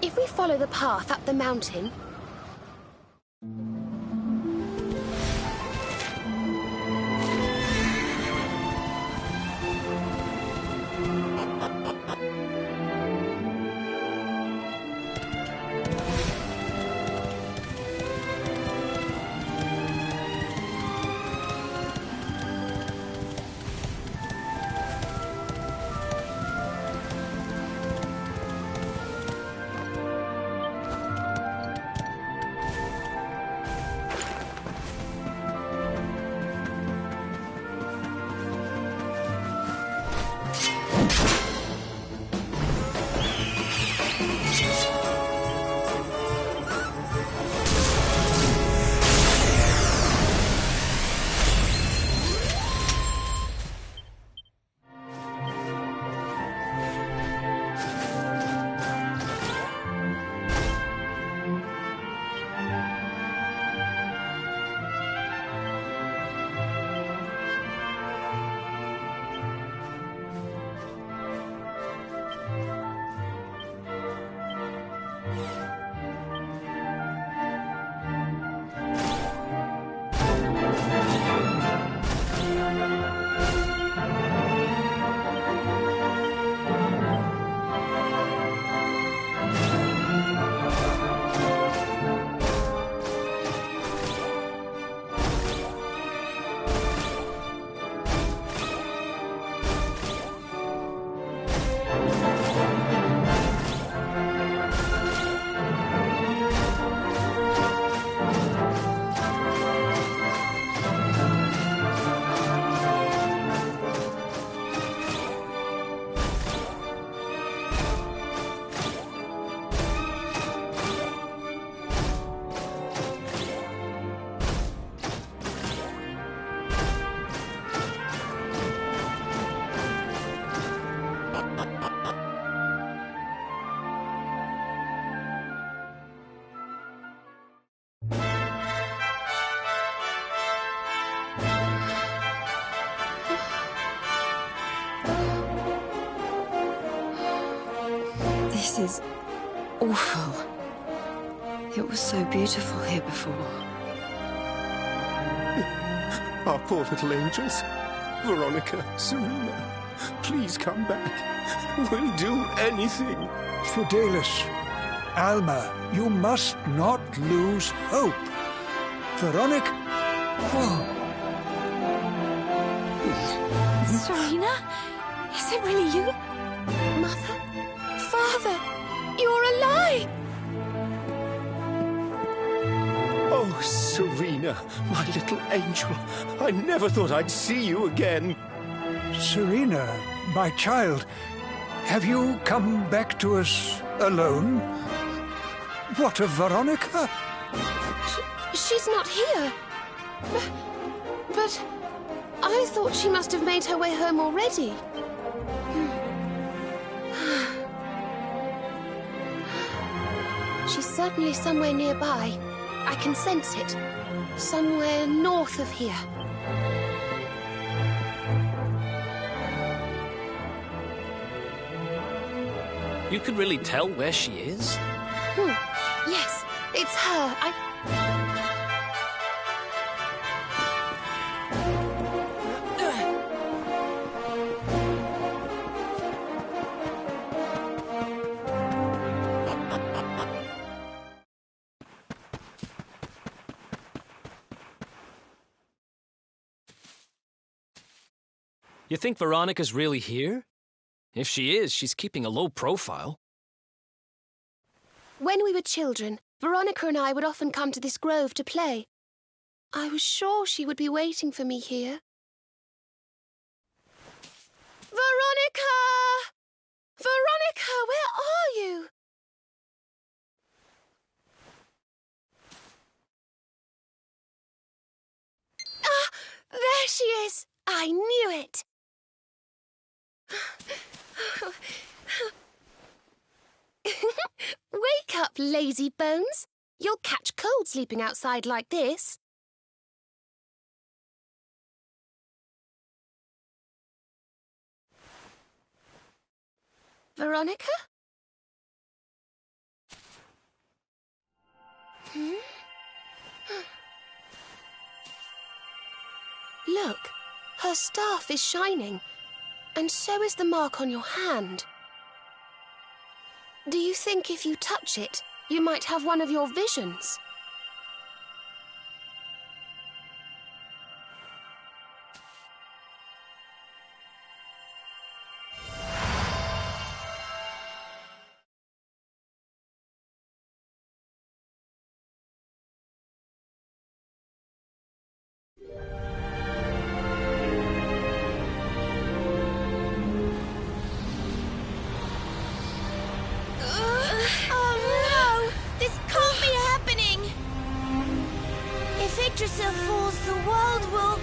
If we follow the path up the mountain, This is awful. It was so beautiful here before. Our poor little angels. Veronica, Serena, please come back. We'll do anything. Fidelis, Alma, you must not lose hope. Veronica... Oh. Serena? Is it really you? Mother? Father? You're alive! Oh, Serena, my little angel. I never thought I'd see you again. Serena, my child, have you come back to us alone? What of Veronica? She's not here. But I thought she must have made her way home already. She's certainly somewhere nearby. I can sense it. Somewhere north of here. You could really tell where she is? Yes, it's her. You think Veronica's really here? If she is, she's keeping a low profile. When we were children, Veronica and I would often come to this grove to play. I was sure she would be waiting for me here. Veronica! Veronica, where are you? Ah, there she is! I knew it! Wake up, lazy bones. You'll catch cold sleeping outside like this. Veronica? Look, her staff is shining, and so is the mark on your hand. Do you think if you touch it, you might have one of your visions? Yggdrasil falls, the world will...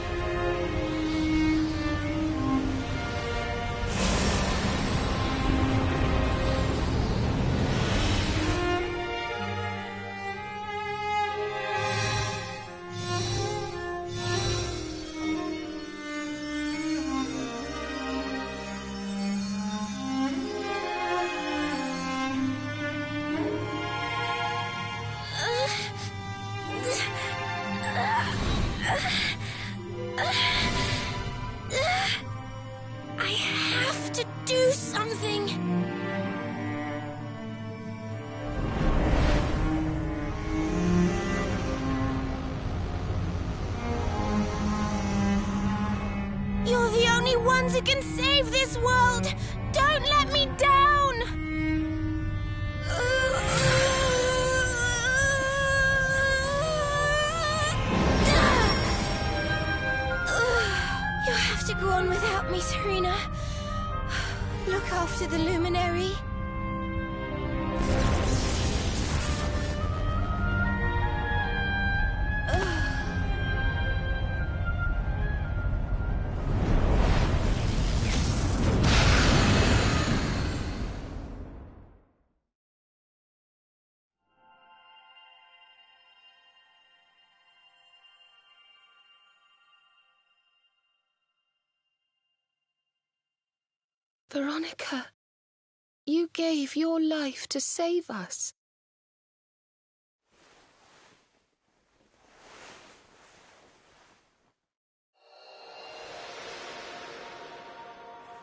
I have to do something. You're the only ones who can save this world. Don't let me down. You'll have to go on without me, Serena. Look after the luminary. Veronica, you gave your life to save us.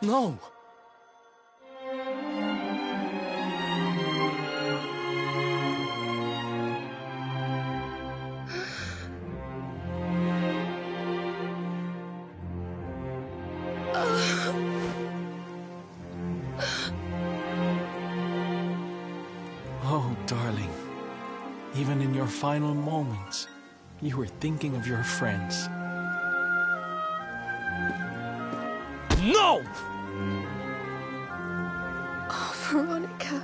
No! Oh, darling. Even in your final moments, you were thinking of your friends. No! Oh, Veronica.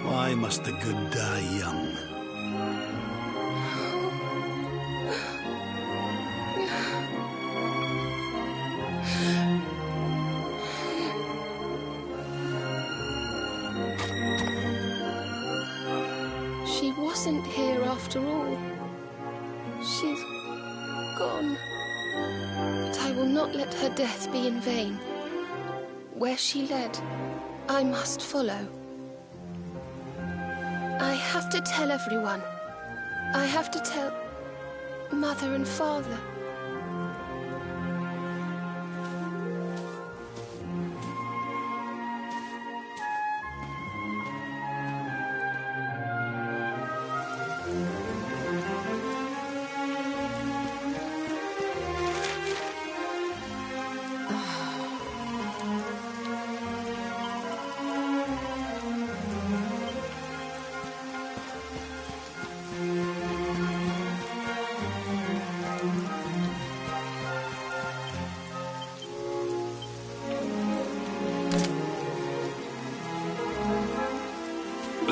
Why must the good die young? She wasn't here after all. She's gone. But I will not let her death be in vain. Where she led, I must follow. I have to tell everyone. I have to tell Mother and Father.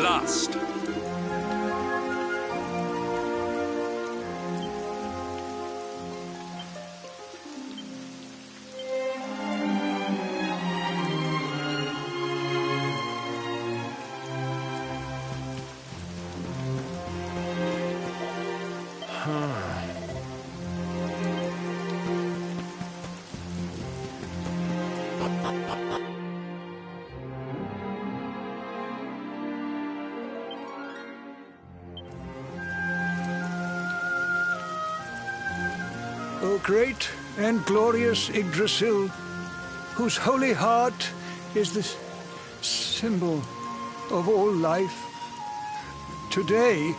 last. O great and glorious Yggdrasil, whose holy heart is the symbol of all life, today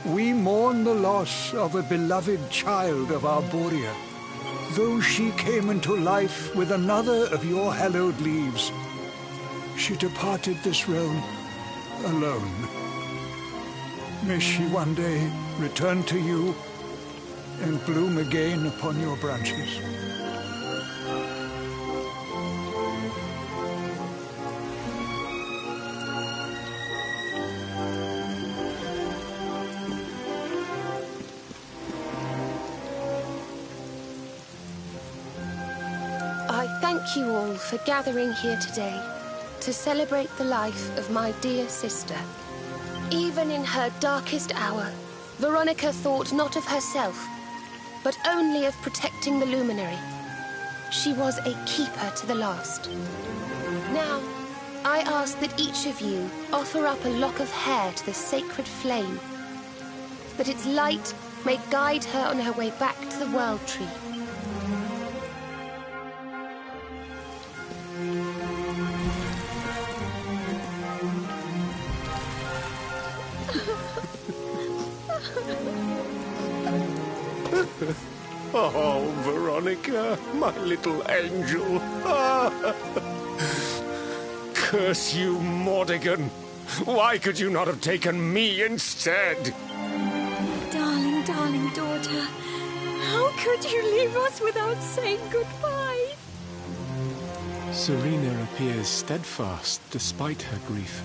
we mourn the loss of a beloved child of Arborea. Though she came into life with another of your hallowed leaves, she departed this realm alone. May she one day return to you and bloom again upon your branches. I thank you all for gathering here today to celebrate the life of my dear sister. Even in her darkest hour, Veronica thought not of herself, but only of protecting the Luminary. She was a keeper to the last. Now, I ask that each of you offer up a lock of hair to the sacred flame, that its light may guide her on her way back to the World Tree. Oh, Veronica, my little angel. Curse you, Mordegon. Why could you not have taken me instead? Darling, darling daughter, how could you leave us without saying goodbye? Serena appears steadfast despite her grief.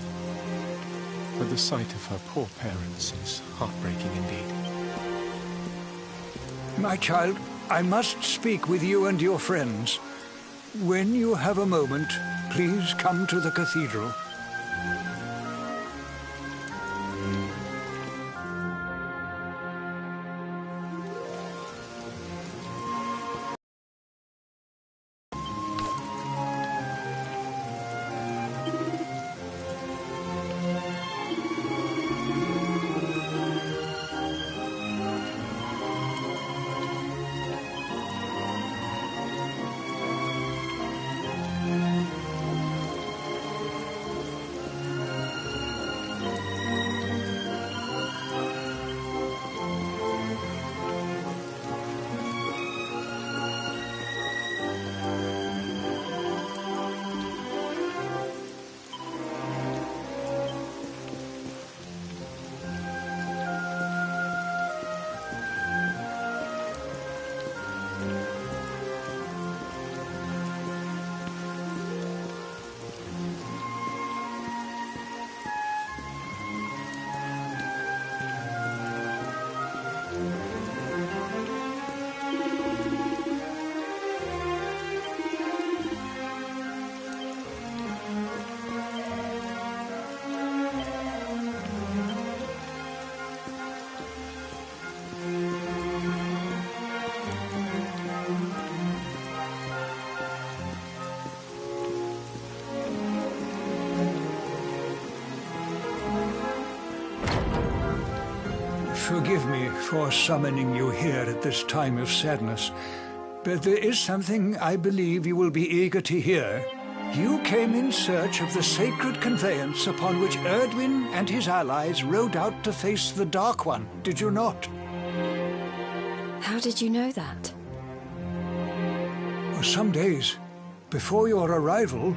But the sight of her poor parents is heartbreaking indeed. My child, I must speak with you and your friends. When you have a moment, please come to the cathedral. Forgive me for summoning you here at this time of sadness, but there is something I believe you will be eager to hear. You came in search of the sacred conveyance upon which Erdwin and his allies rode out to face the Dark One, did you not? How did you know that? For some days before your arrival,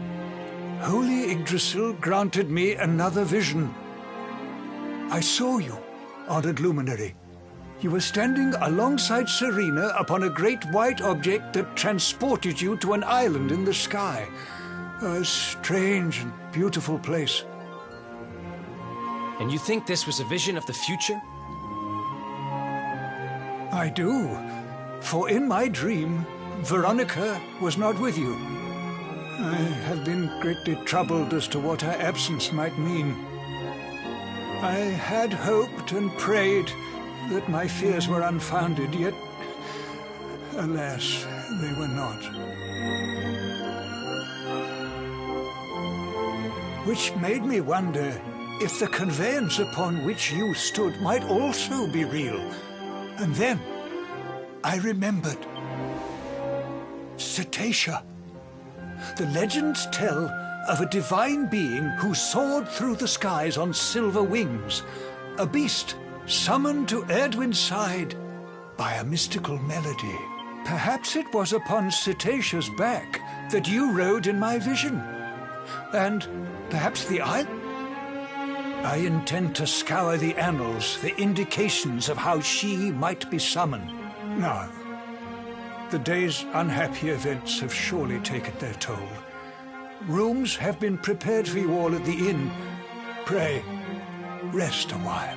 Holy Yggdrasil granted me another vision. I saw you, honored Luminary. You were standing alongside Serena upon a great white object that transported you to an island in the sky. A strange and beautiful place. And you think this was a vision of the future? I do. For in my dream, Veronica was not with you. I have been greatly troubled as to what her absence might mean. I had hoped and prayed that my fears were unfounded, yet, alas, they were not. Which made me wonder if the conveyance upon which you stood might also be real. And then I remembered. Cetacea. The legends tell of a divine being who soared through the skies on silver wings, a beast summoned to Erdwin's side by a mystical melody. Perhaps it was upon Cetacea's back that you rode in my vision. And perhaps the island. I intend to scour the annals for indications of how she might be summoned. Now, the day's unhappy events have surely taken their toll. Rooms have been prepared for you all at the inn. Pray, rest a while.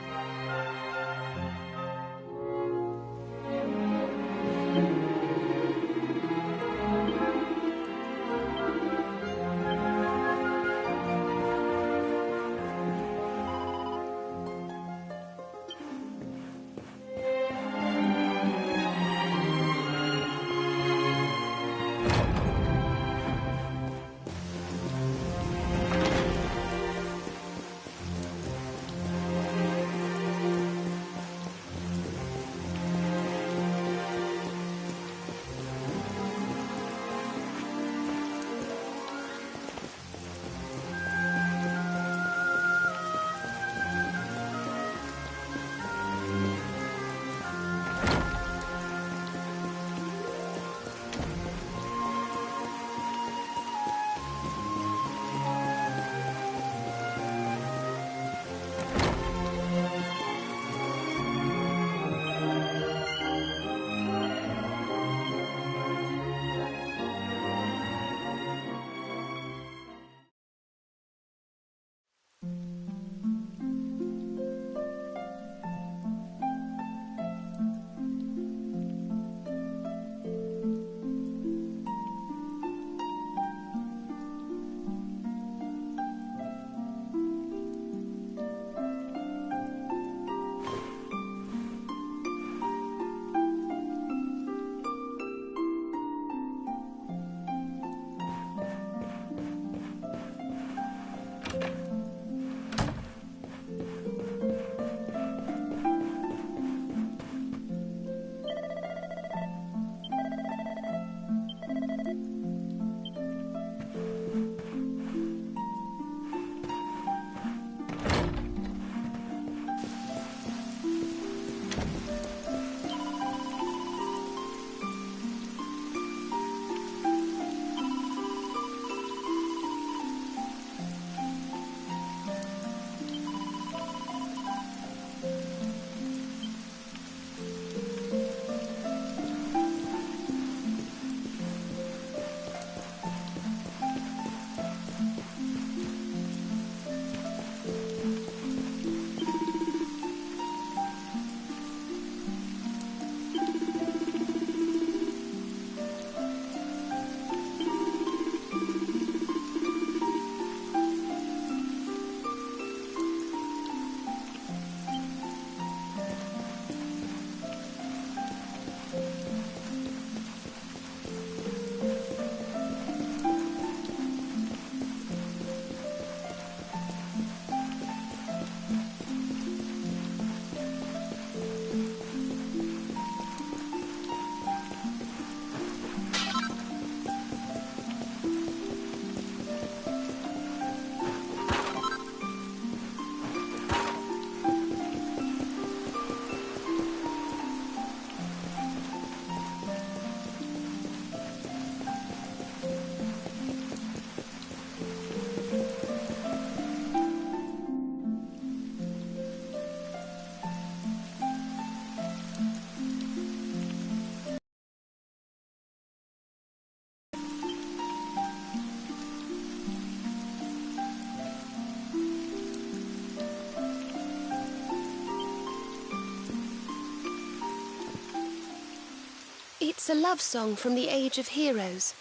It's a love song from the Age of Heroes.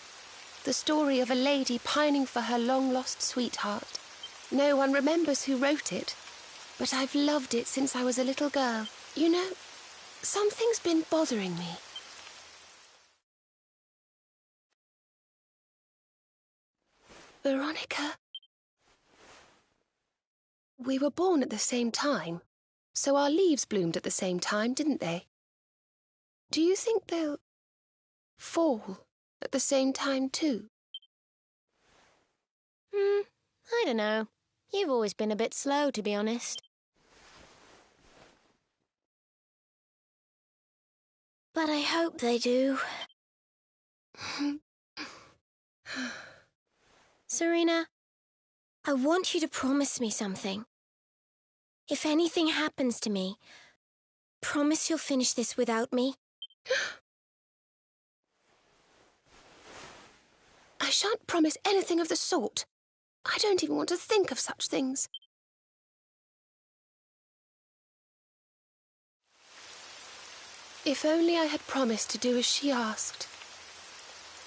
The story of a lady pining for her long-lost sweetheart. No one remembers who wrote it, but I've loved it since I was a little girl. You know, something's been bothering me. Veronica? We were born at the same time, so our leaves bloomed at the same time, didn't they? Do you think they'll fall at the same time too? I don't know. You've always been a bit slow, to be honest. But I hope they do. Serena, I want you to promise me something. If anything happens to me, promise you'll finish this without me. I shan't promise anything of the sort. I don't even want to think of such things. If only I had promised to do as she asked.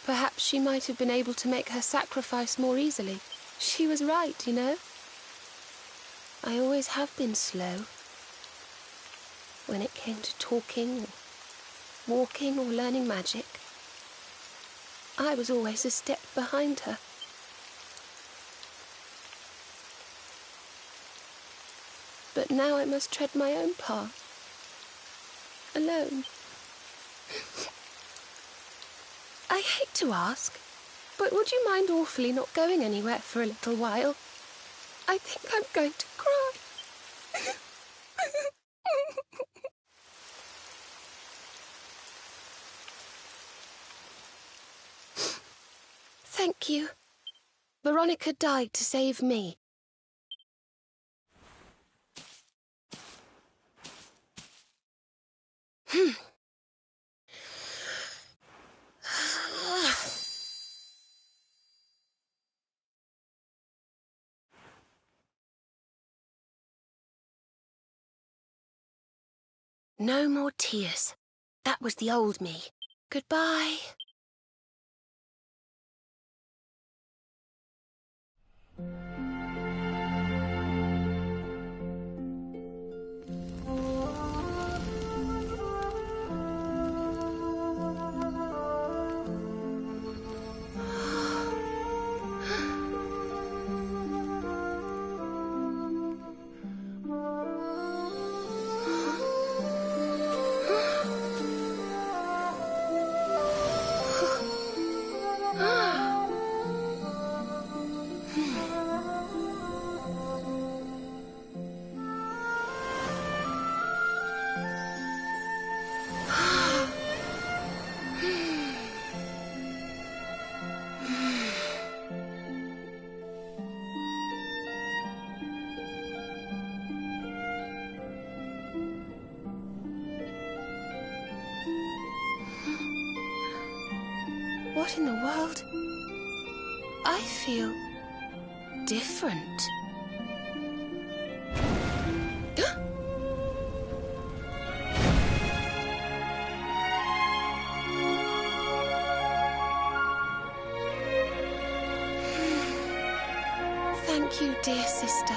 Perhaps she might have been able to make her sacrifice more easily. She was right, you know. I always have been slow. When it came to talking, or walking, or learning magic, I was always a step behind her. But now I must tread my own path. Alone. I hate to ask, but would you mind awfully not going anywhere for a little while? I think I'm going to cry. Thank you. Veronica died to save me. No more tears. That was the old me. Goodbye. What in the world? I feel different. Thank you, dear sister.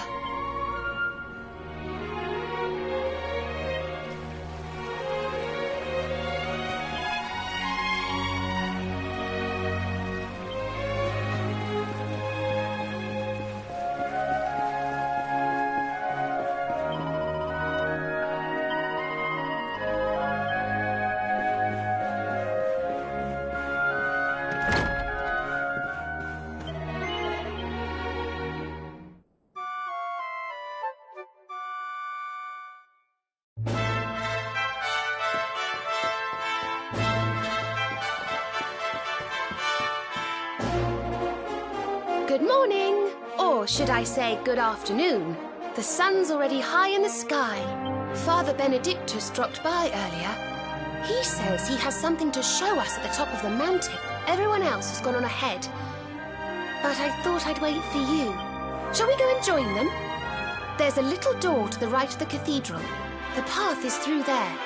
Good morning, or should I say good afternoon. The sun's already high in the sky. Father Benedictus dropped by earlier. He says he has something to show us at the top of the mountain. Everyone else has gone on ahead. But I thought I'd wait for you. Shall we go and join them? There's a little door to the right of the cathedral. The path is through there.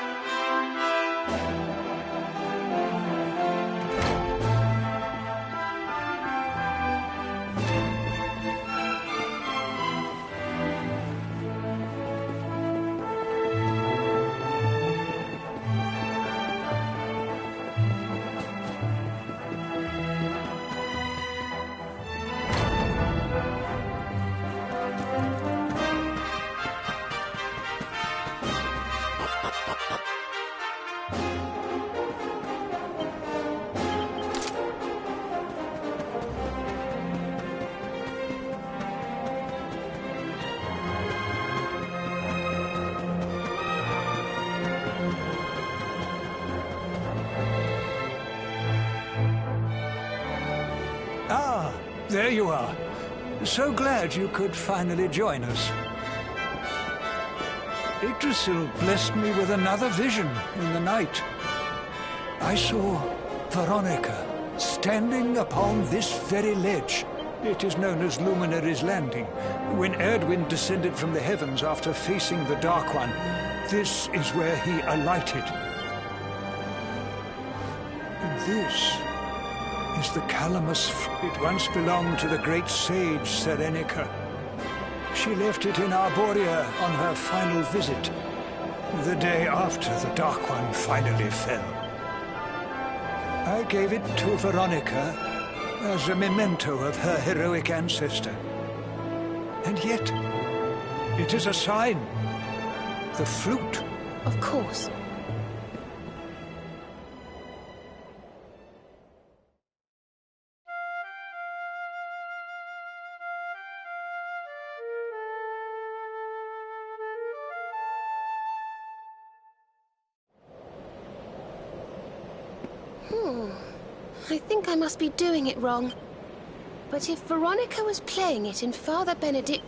There you are. So glad you could finally join us. Yggdrasil blessed me with another vision in the night. I saw Veronica standing upon this very ledge. It is known as Luminary's Landing. When Erdwin descended from the heavens after facing the Dark One, this is where he alighted. And this is the Calamus. It once belonged to the great sage Serenica. She left it in Arborea on her final visit, the day after the Dark One finally fell. I gave it to Veronica as a memento of her heroic ancestor. And yet, it is a sign. The flute. Of course. I think I must be doing it wrong. But if Veronica was playing it in Father Benedict...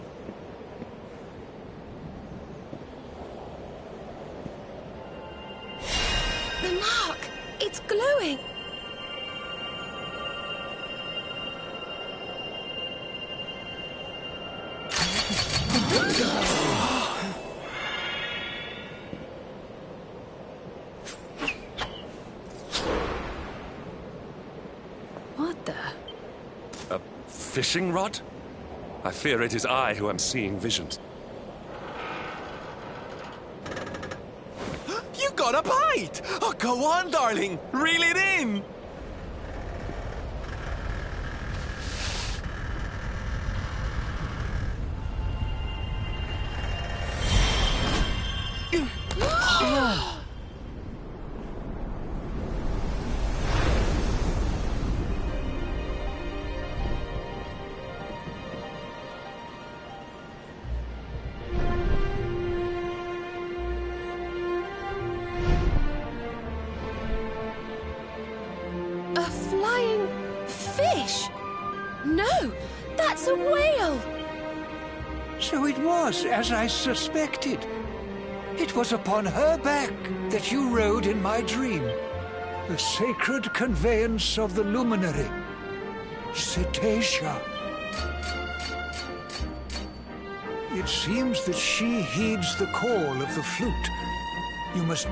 The mark! It's glowing! What the? A fishing rod? I fear it is I who am seeing visions. You got a bite! Oh, go on, darling! Reel it in! A flying fish? No, that's a whale! So it was as I suspected. It was upon her back that you rode in my dream. The sacred conveyance of the luminary, Cetacea. It seems that she heeds the call of the flute. You must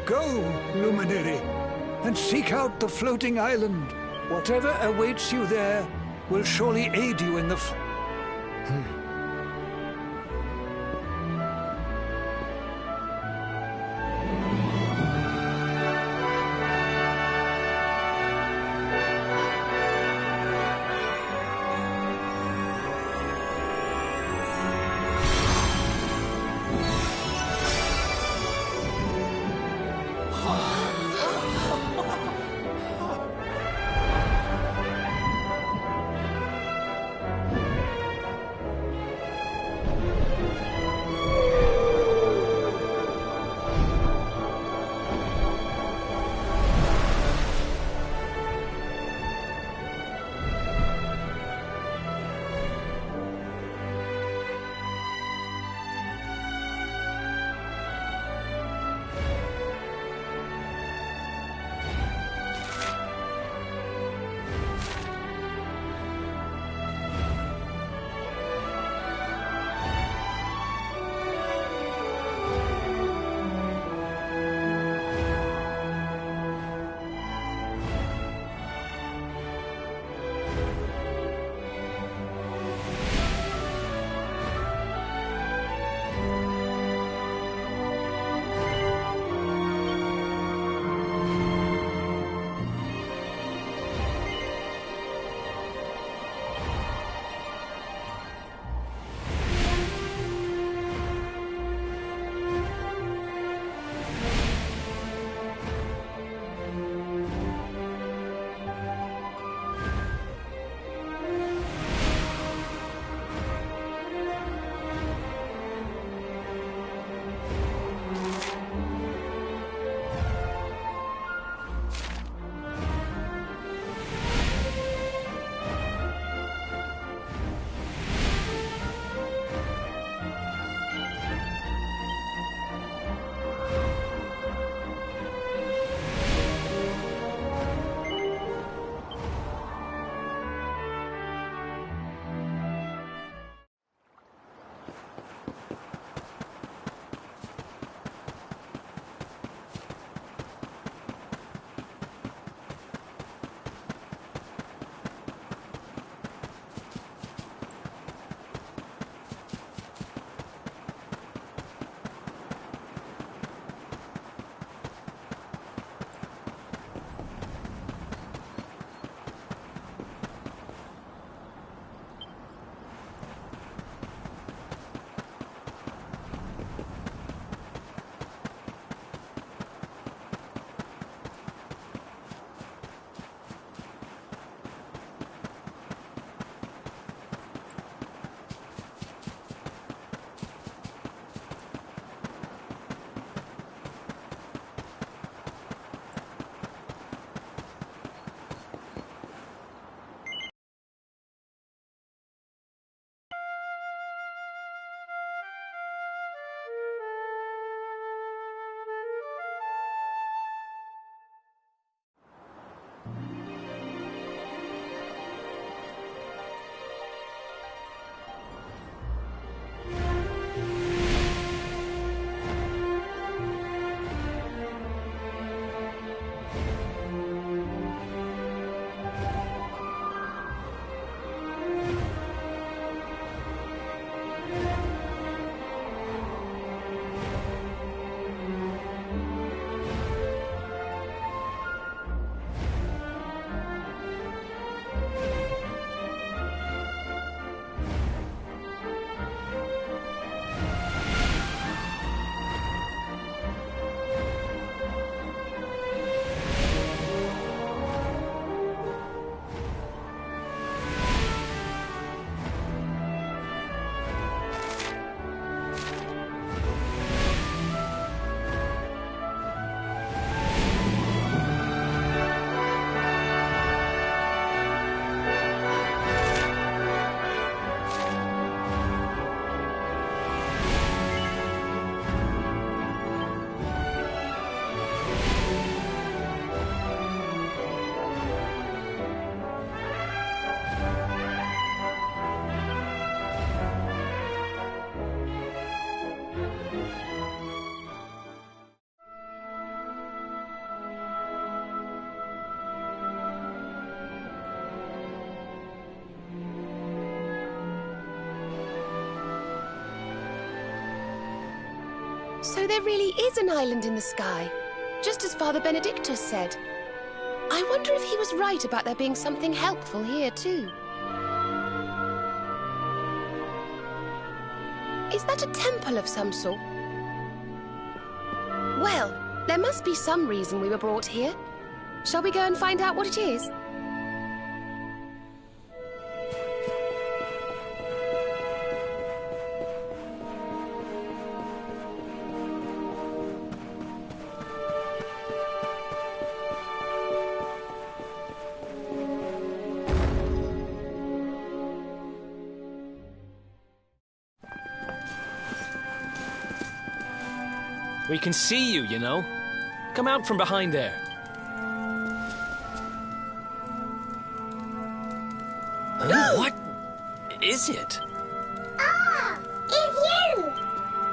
go, luminary, and seek out the floating island. Whatever awaits you there will surely aid you in the So there really is an island in the sky, just as Father Benedictus said. I wonder if he was right about there being something helpful here, too. Is that a temple of some sort? Well, there must be some reason we were brought here. Shall we go and find out what it is? We can see you, you know. Come out from behind there. Huh? What is it? Ah! It's you!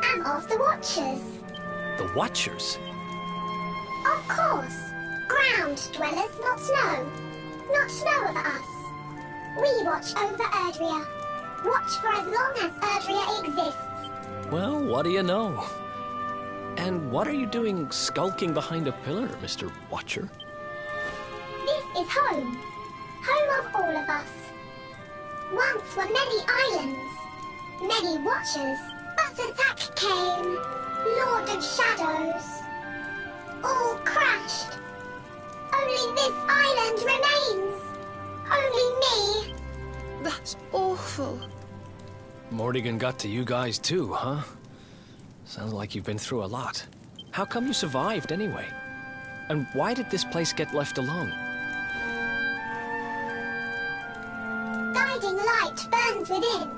I'm of the Watchers. The Watchers? Of course. Ground dwellers, not snow. Not snow of us. We watch over Erdrea. Watch for as long as Erdrea exists. Well, what do you know? And what are you doing skulking behind a pillar, Mr. Watcher? This is home. Home of all of us. Once were many islands, many Watchers, but attack came. Lord of Shadows. All crashed. Only this island remains. Only me. That's awful. Morrigan got to you guys too, huh? Sounds like you've been through a lot. How come you survived anyway? And why did this place get left alone? Guiding light burns within.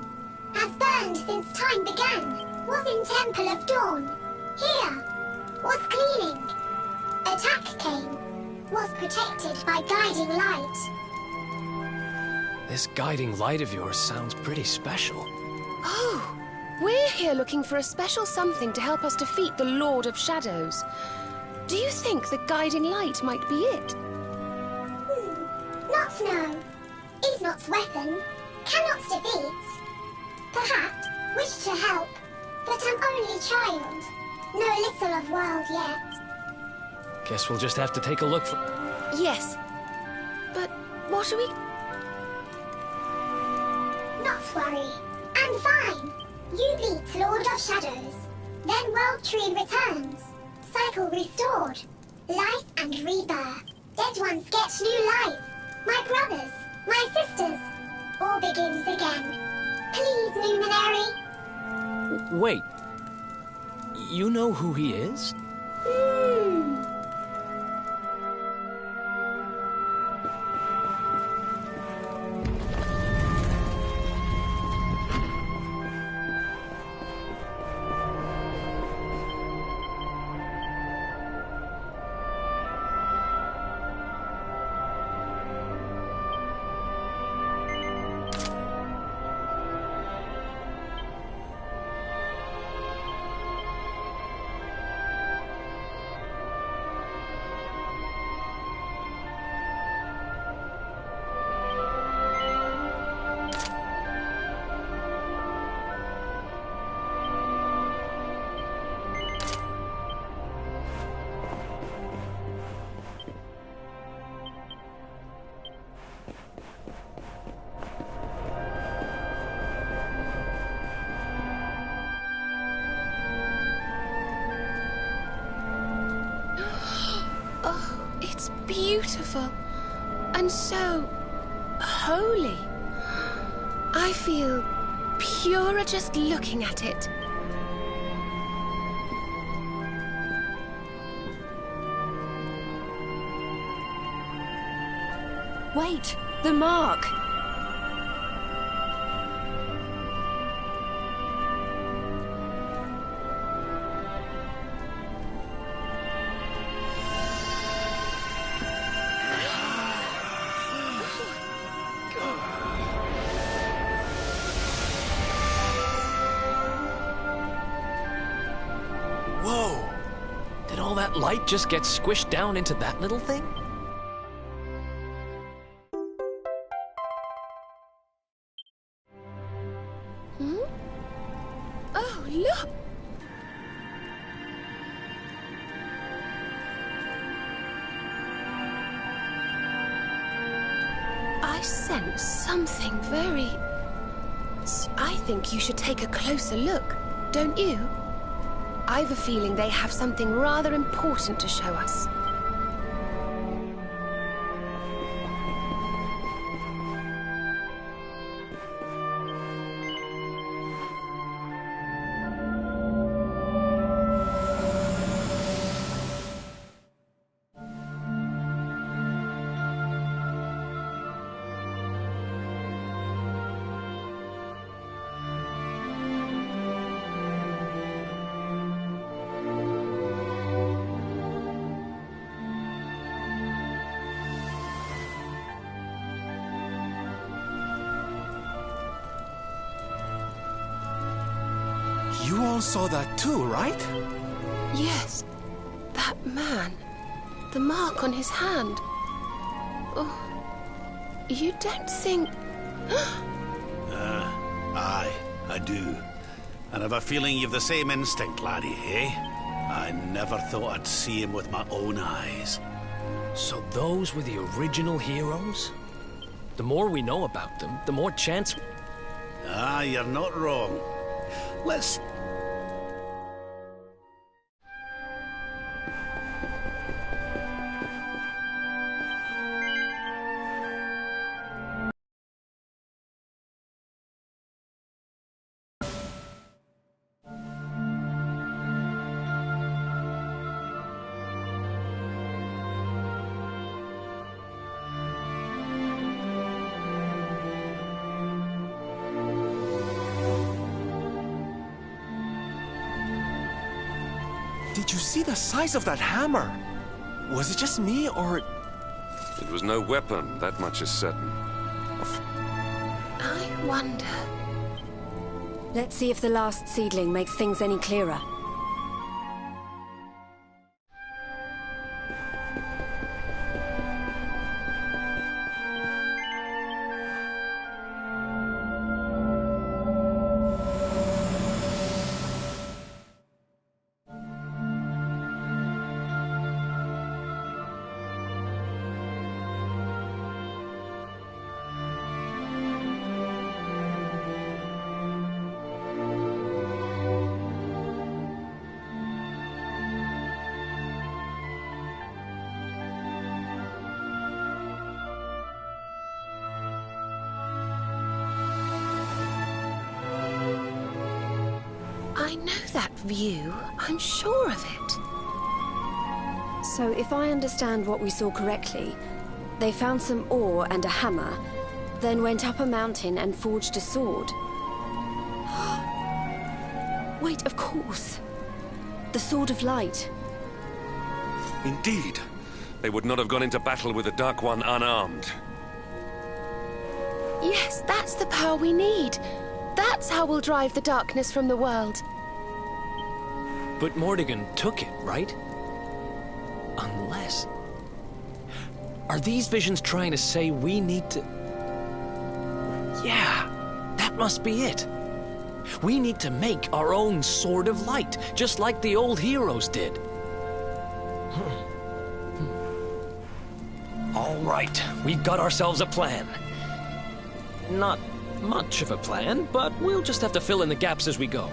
Has burned since time began. Was in Temple of Dawn. Here. Was cleaning. Attack came. Was protected by guiding light. This guiding light of yours sounds pretty special. Oh! We're here looking for a special something to help us defeat the Lord of Shadows. Do you think the guiding light might be it? Not know. Is not weapon. Cannot defeat. Perhaps wish to help. But I'm only child. Know little of world yet. Guess we'll just have to take a look for... Yes. But what are we... Not worry. I'm fine. You beat Lord of Shadows. Then World Tree returns. Cycle restored. Life and rebirth. Dead ones get new life. My brothers, my sisters. All begins again. Please, Luminary. Wait. You know who he is? Beautiful and so holy. I feel purer just looking at it. Wait, the mark. Light just gets squished down into that little thing? Oh, look! sense something very... I think you should take a closer look, don't you? I've a feeling they have something rather important to show us. You all saw that too, right? Yes. That man. The mark on his hand. Oh. You don't think... Aye, I do. And I've a feeling you've the same instinct, laddie, eh? I never thought I'd see him with my own eyes. So those were the original heroes? The more we know about them, the more chance... Ah, you're not wrong. Let's... Did you see the size of that hammer? Was it just me, or... It was no weapon, that much is certain. I wonder... Let's see if the last seedling makes things any clearer. I know that view. I'm sure of it. So if I understand what we saw correctly, they found some ore and a hammer, then went up a mountain and forged a sword. Wait, of course. The Sword of Light. Indeed. They would not have gone into battle with the Dark One unarmed. Yes, that's the power we need. That's how we'll drive the darkness from the world. But Mordegon took it, right? Unless... Are these visions trying to say we need to... Yeah, that must be it. We need to make our own Sword of Light, just like the old heroes did. All right, we've got ourselves a plan. Not much of a plan, but we'll just have to fill in the gaps as we go.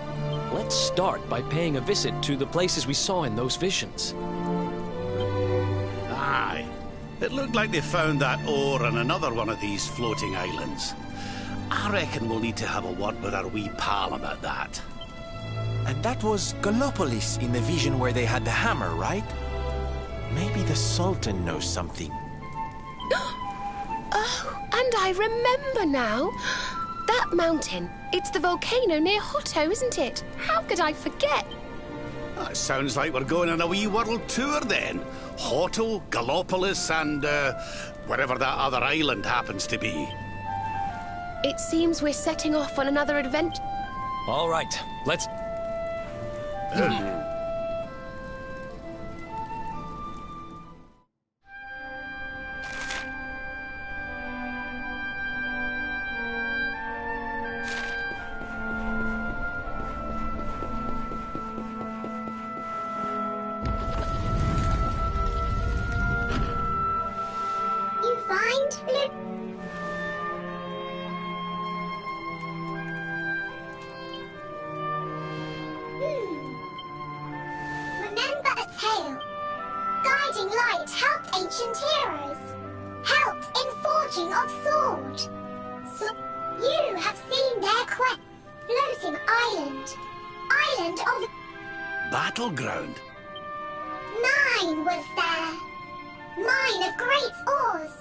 Let's start by paying a visit to the places we saw in those visions. Aye. It looked like they found that ore on another one of these floating islands. I reckon we'll need to have a word with our wee pal about that. And that was Gallopolis in the vision where they had the hammer, right? Maybe the Sultan knows something. Oh, and I remember now. That mountain. It's the volcano near Hotto, isn't it? How could I forget? That sounds like we're going on a wee world tour then. Hotto, Gallopolis, and wherever that other island happens to be. It seems we're setting off on another adventure. All right, let's... floating light helped ancient heroes, helped in forging of sword. So you have seen their quest, floating island, island of Battleground? mine was there, mine of great ores.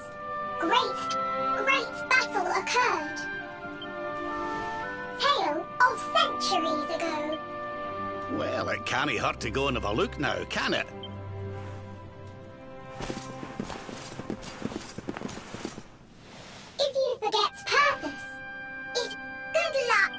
Great battle occurred. Tale of centuries ago. Well, it can't hurt to go and have a look now, can it? If you forget purpose, it's good luck.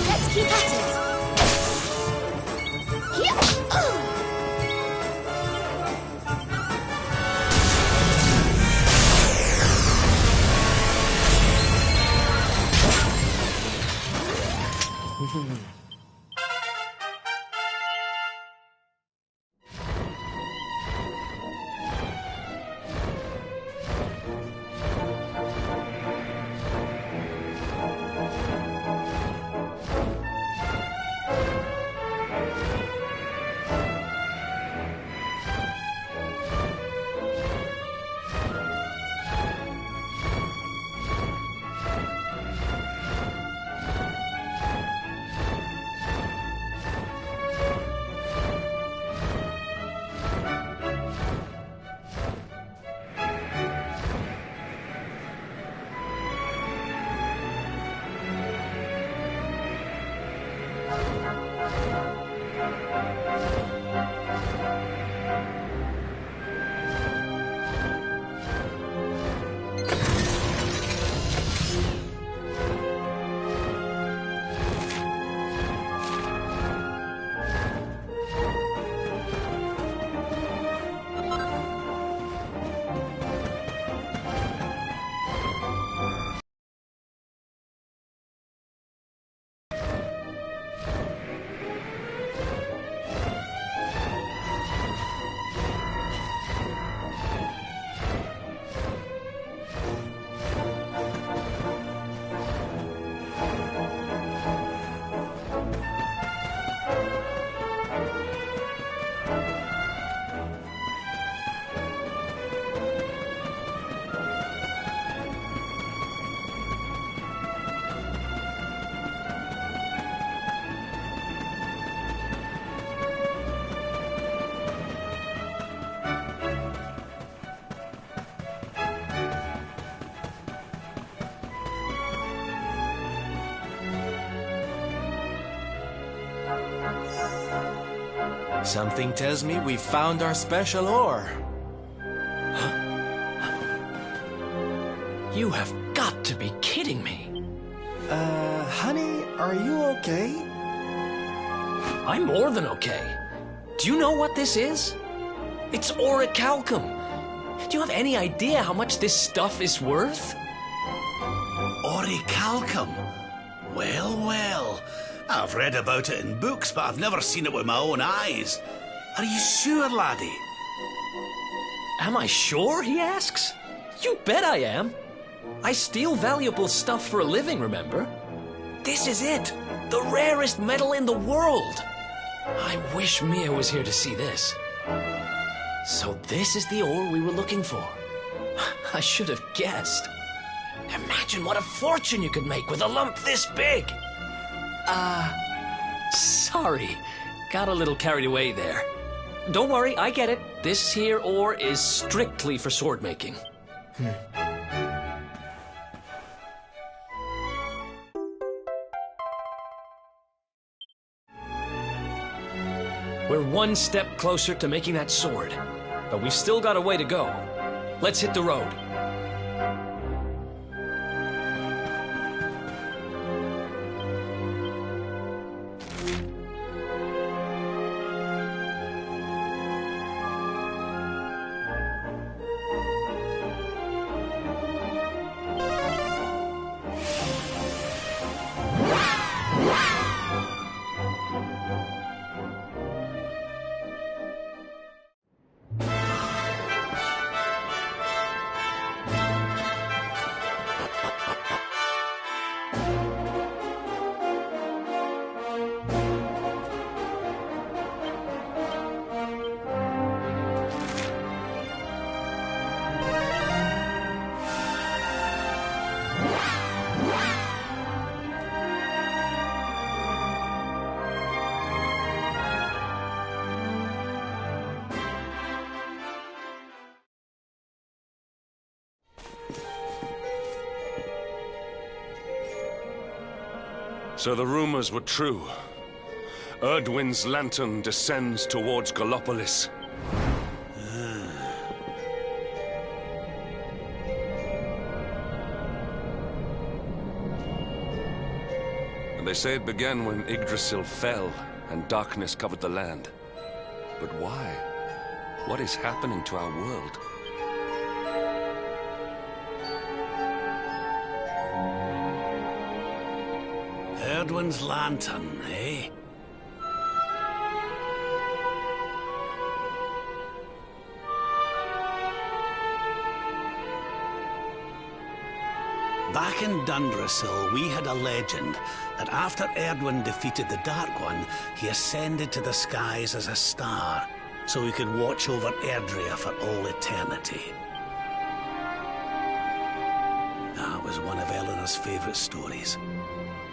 Let's keep at it. Something tells me we found our special ore. You have got to be kidding me. Honey, are you okay? I'm more than okay. Do you know what this is? It's orichalcum. Do you have any idea how much this stuff is worth? Orichalcum? Well, well. I've read about it in books, but I've never seen it with my own eyes. Are you sure, laddie? Am I sure, he asks? You bet I am. I steal valuable stuff for a living, remember? This is it. The rarest metal in the world. I wish Mia was here to see this. So this is the ore we were looking for. I should have guessed. Imagine what a fortune you could make with a lump this big. Sorry. Got a little carried away there. Don't worry, I get it. This here ore is strictly for sword making. We're one step closer to making that sword, but we've still got a way to go. Let's hit the road. So the rumors were true. Erdwin's lantern descends towards Gallopolis. And they say it began when Yggdrasil fell and darkness covered the land. But why? What is happening to our world? Erdwin's lantern, eh? Back in Dundrasil, we had a legend that after Erdwin defeated the Dark One, he ascended to the skies as a star, so he could watch over Erdrea for all eternity. That was one of Eleanor's favorite stories,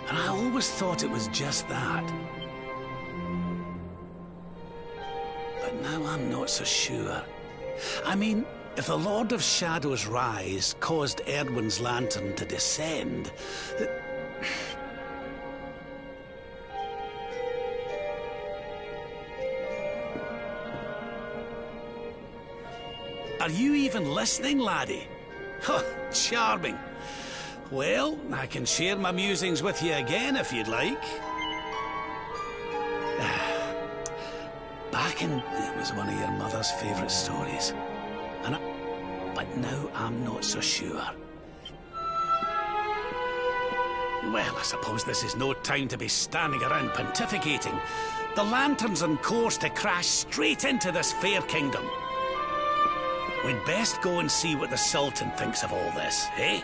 and I always thought it was just that. But now I'm not so sure. I mean, if the Lord of Shadow's rise caused Erdwin's lantern to descend, Are you even listening, laddie? Oh, charming. Well, I can share my musings with you again if you'd like. Back in... It was one of your mother's favourite stories. But now I'm not so sure. Well, I suppose this is no time to be standing around pontificating. The lantern's on course to crash straight into this fair kingdom. We'd best go and see what the Sultan thinks of all this, eh?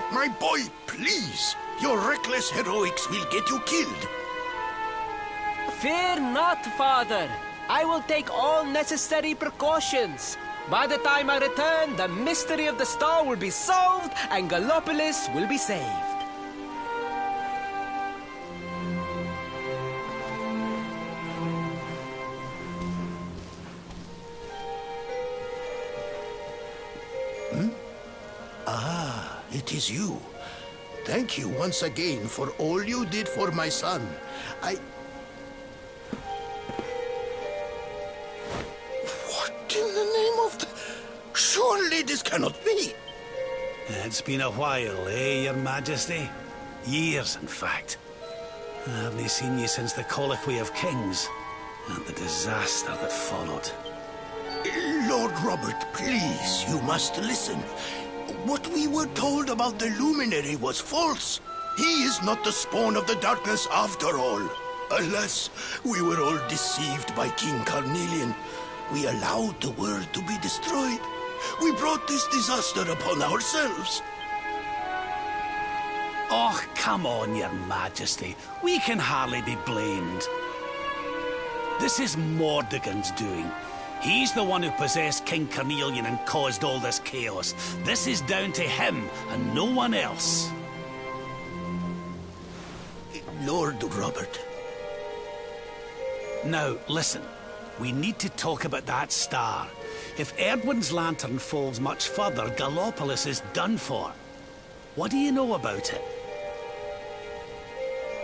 My boy, please! Your reckless heroics will get you killed! Fear not, Father! I will take all necessary precautions. By the time I return, the mystery of the star will be solved and Gallopolis will be saved. It is you. Thank you once again for all you did for my son. What in the name of the... Surely this cannot be. It's been a while, eh, Your Majesty? Years, in fact. I haven't seen you since the Colloquy of Kings and the disaster that followed. Lord Robert, please, you must listen. What we were told about the Luminary was false. He is not the spawn of the darkness after all. Alas, we were all deceived by King Carnelian. We allowed the world to be destroyed. We brought this disaster upon ourselves. Oh, come on, Your Majesty. We can hardly be blamed. This is Mordegon's doing. He's the one who possessed King Carnelian and caused all this chaos. This is down to him and no one else. Lord Robert. Now, listen. We need to talk about that star. If Erdwin's lantern falls much further, Gallopolis is done for. What do you know about it?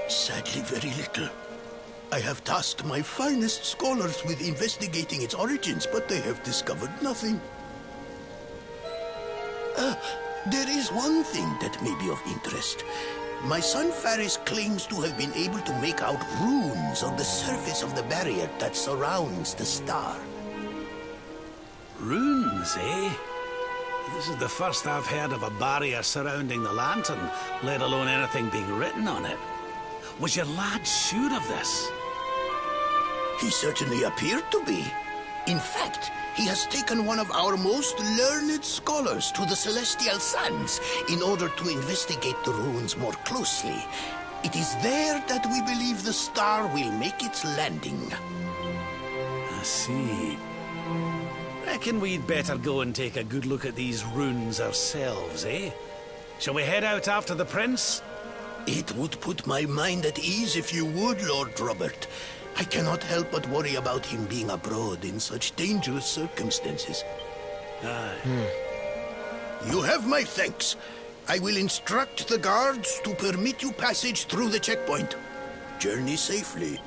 Sadly, very little. I have tasked my finest scholars with investigating its origins, but they have discovered nothing. There is one thing that may be of interest. My son Faris claims to have been able to make out runes on the surface of the barrier that surrounds the star. Runes, eh? This is the first I've heard of a barrier surrounding the lantern, let alone anything being written on it. Was your lad sure of this? He certainly appeared to be. In fact, he has taken one of our most learned scholars to the Celestial Sands in order to investigate the runes more closely. It is there that we believe the star will make its landing. I see. Reckon we'd better go and take a good look at these runes ourselves, eh? Shall we head out after the prince? It would put my mind at ease if you would, Lord Robert. I cannot help but worry about him being abroad in such dangerous circumstances. You have my thanks. I will instruct the guards to permit you passage through the checkpoint. Journey safely.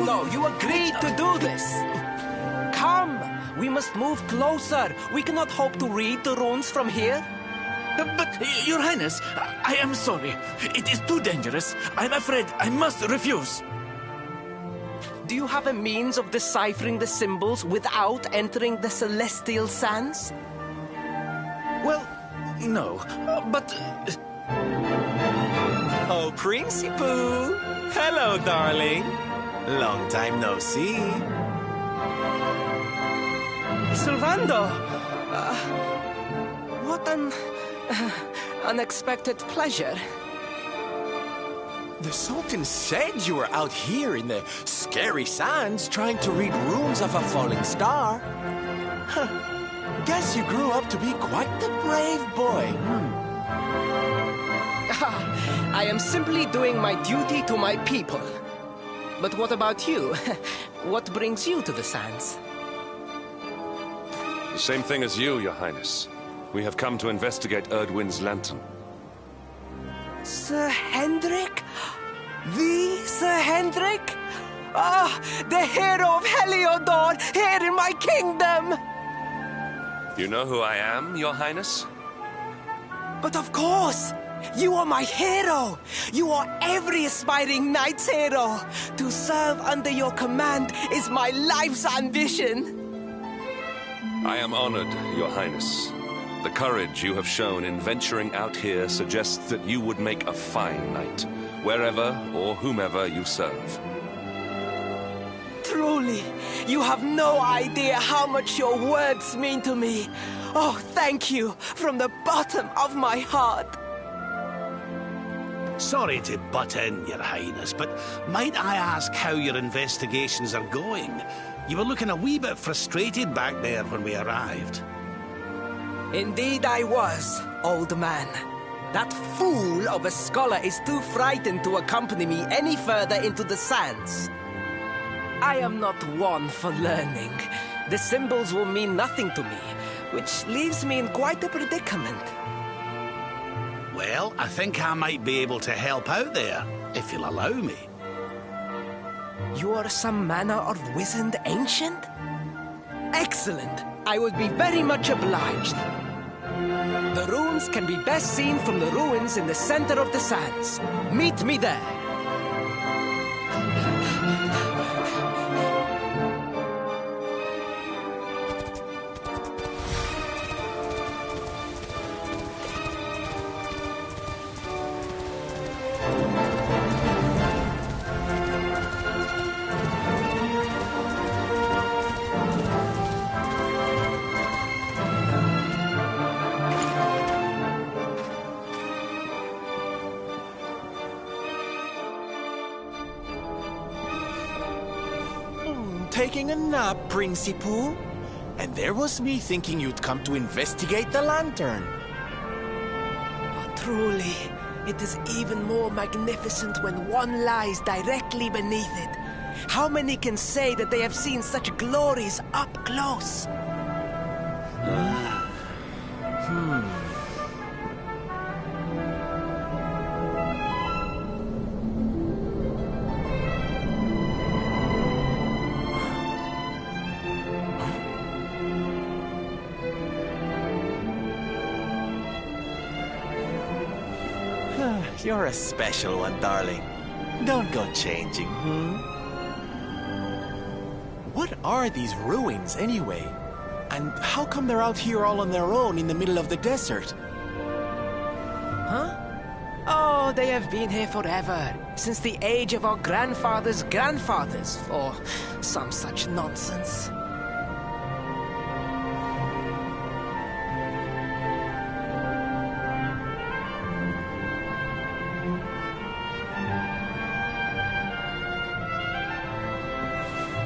No. You agreed to do this. Come. We must move closer. We cannot hope to read the runes from here. But, Your Highness, I am sorry. It is too dangerous. I'm afraid I must refuse. Do you have a means of deciphering the symbols without entering the Celestial Sands? Well, no, but... Oh, Princey Pooh! Hello, darling. Long time no see. Sylvando! What an... unexpected pleasure. The Sultan said you were out here in the scary sands trying to read runes of a falling star. Huh. Guess you grew up to be quite the brave boy. I am simply doing my duty to my people. But what about you? What brings you to the sands? The same thing as you, Your Highness. We have come to investigate Erdwin's lantern. Sir Hendrik? The Sir Hendrik? Ah, the hero of Heliodor, here in my kingdom! You know who I am, Your Highness? But of course! You are my hero! You are every aspiring knight's hero! To serve under your command is my life's ambition! I am honored, Your Highness. The courage you have shown in venturing out here suggests that you would make a fine knight, wherever or whomever you serve. Truly, you have no idea how much your words mean to me. Oh, thank you from the bottom of my heart. Sorry to butt in, Your Highness, but might I ask how your investigations are going? You were looking a wee bit frustrated back there when we arrived. Indeed I was, old man. That fool of a scholar is too frightened to accompany me any further into the sands. I am not one for learning. The symbols will mean nothing to me, which leaves me in quite a predicament. Well, I think I might be able to help out there, if you'll allow me. You are some manner of wizened ancient? Excellent! I would be very much obliged. The runes can be best seen from the ruins in the center of the sands. Meet me there. Taking a nap, Principal? And there was me thinking you'd come to investigate the lantern. Truly, it is even more magnificent when one lies directly beneath it. How many can say that they have seen such glories up close? You're a special one, darling. Don't go changing, What are these ruins, anyway? And how come they're out here all on their own in the middle of the desert? Huh? Oh, they have been here forever, since the age of our grandfathers' grandfathers, or some such nonsense.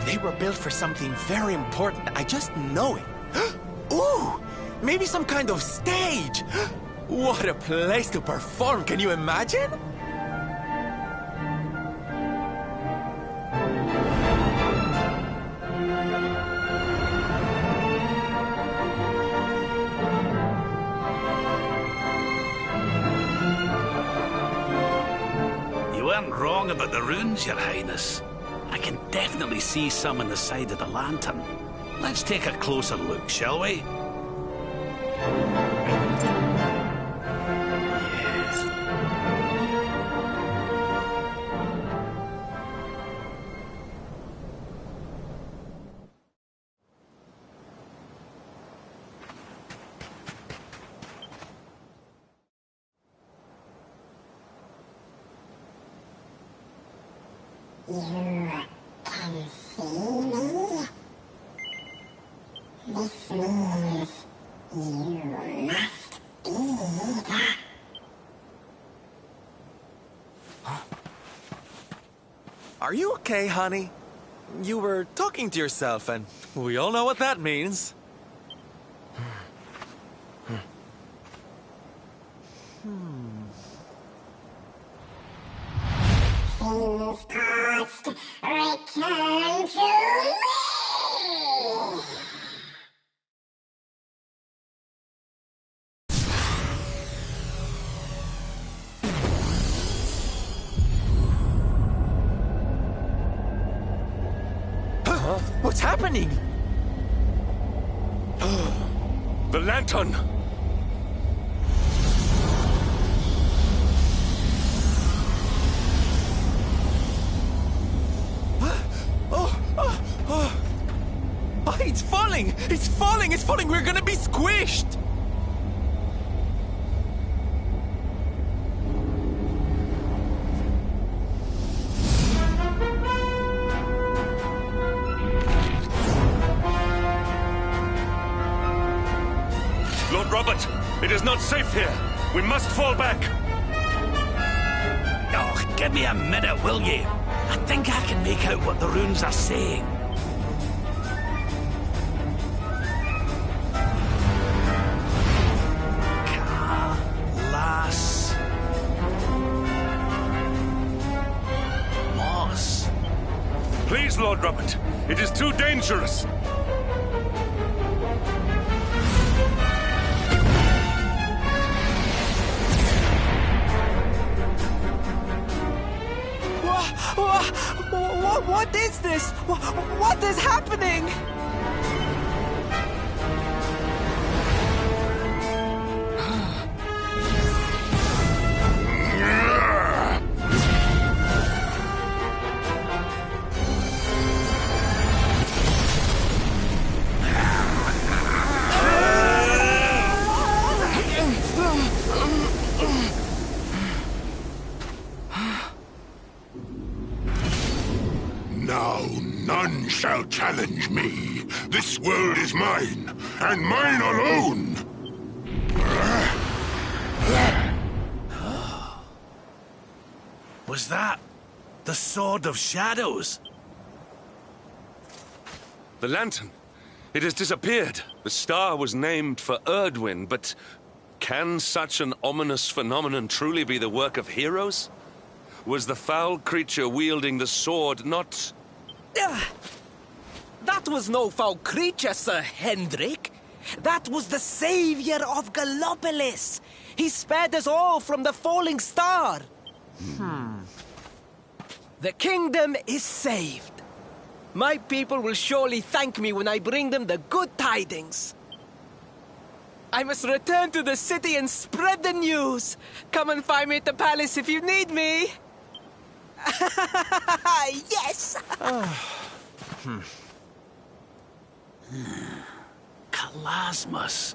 They were built for something very important. I just know it. Ooh! Maybe some kind of stage! What a place to perform, can you imagine? You weren't wrong about the runes, Your Highness. I can definitely see some on the side of the lantern. Let's take a closer look, shall we? You can see me? This means you must be the... Are you okay, honey? You were talking to yourself, and we all know what that means. Things past, return to me! What's happening? The lantern! It's falling! It's falling! It's falling! We're gonna be squished! not safe here. We must fall back. Oh, give me a minute, will ye? I think I can make out what the runes are saying. Kalas Moss. Please, Lord Robert. It is too dangerous. What is this? What is happening? Now none shall challenge me. This world is mine, and mine alone. Was that the Sword of Shadows? The lantern. It has disappeared. The star was named for Erdwin, but can such an ominous phenomenon truly be the work of heroes? Was the foul creature wielding the sword not... That was no foul creature, Sir Hendrik. That was the savior of Gallopolis. He spared us all from the falling star. The kingdom is saved. My people will surely thank me when I bring them the good tidings. I must return to the city and spread the news. Come and find me at the palace if you need me. Yes! Kalasmus.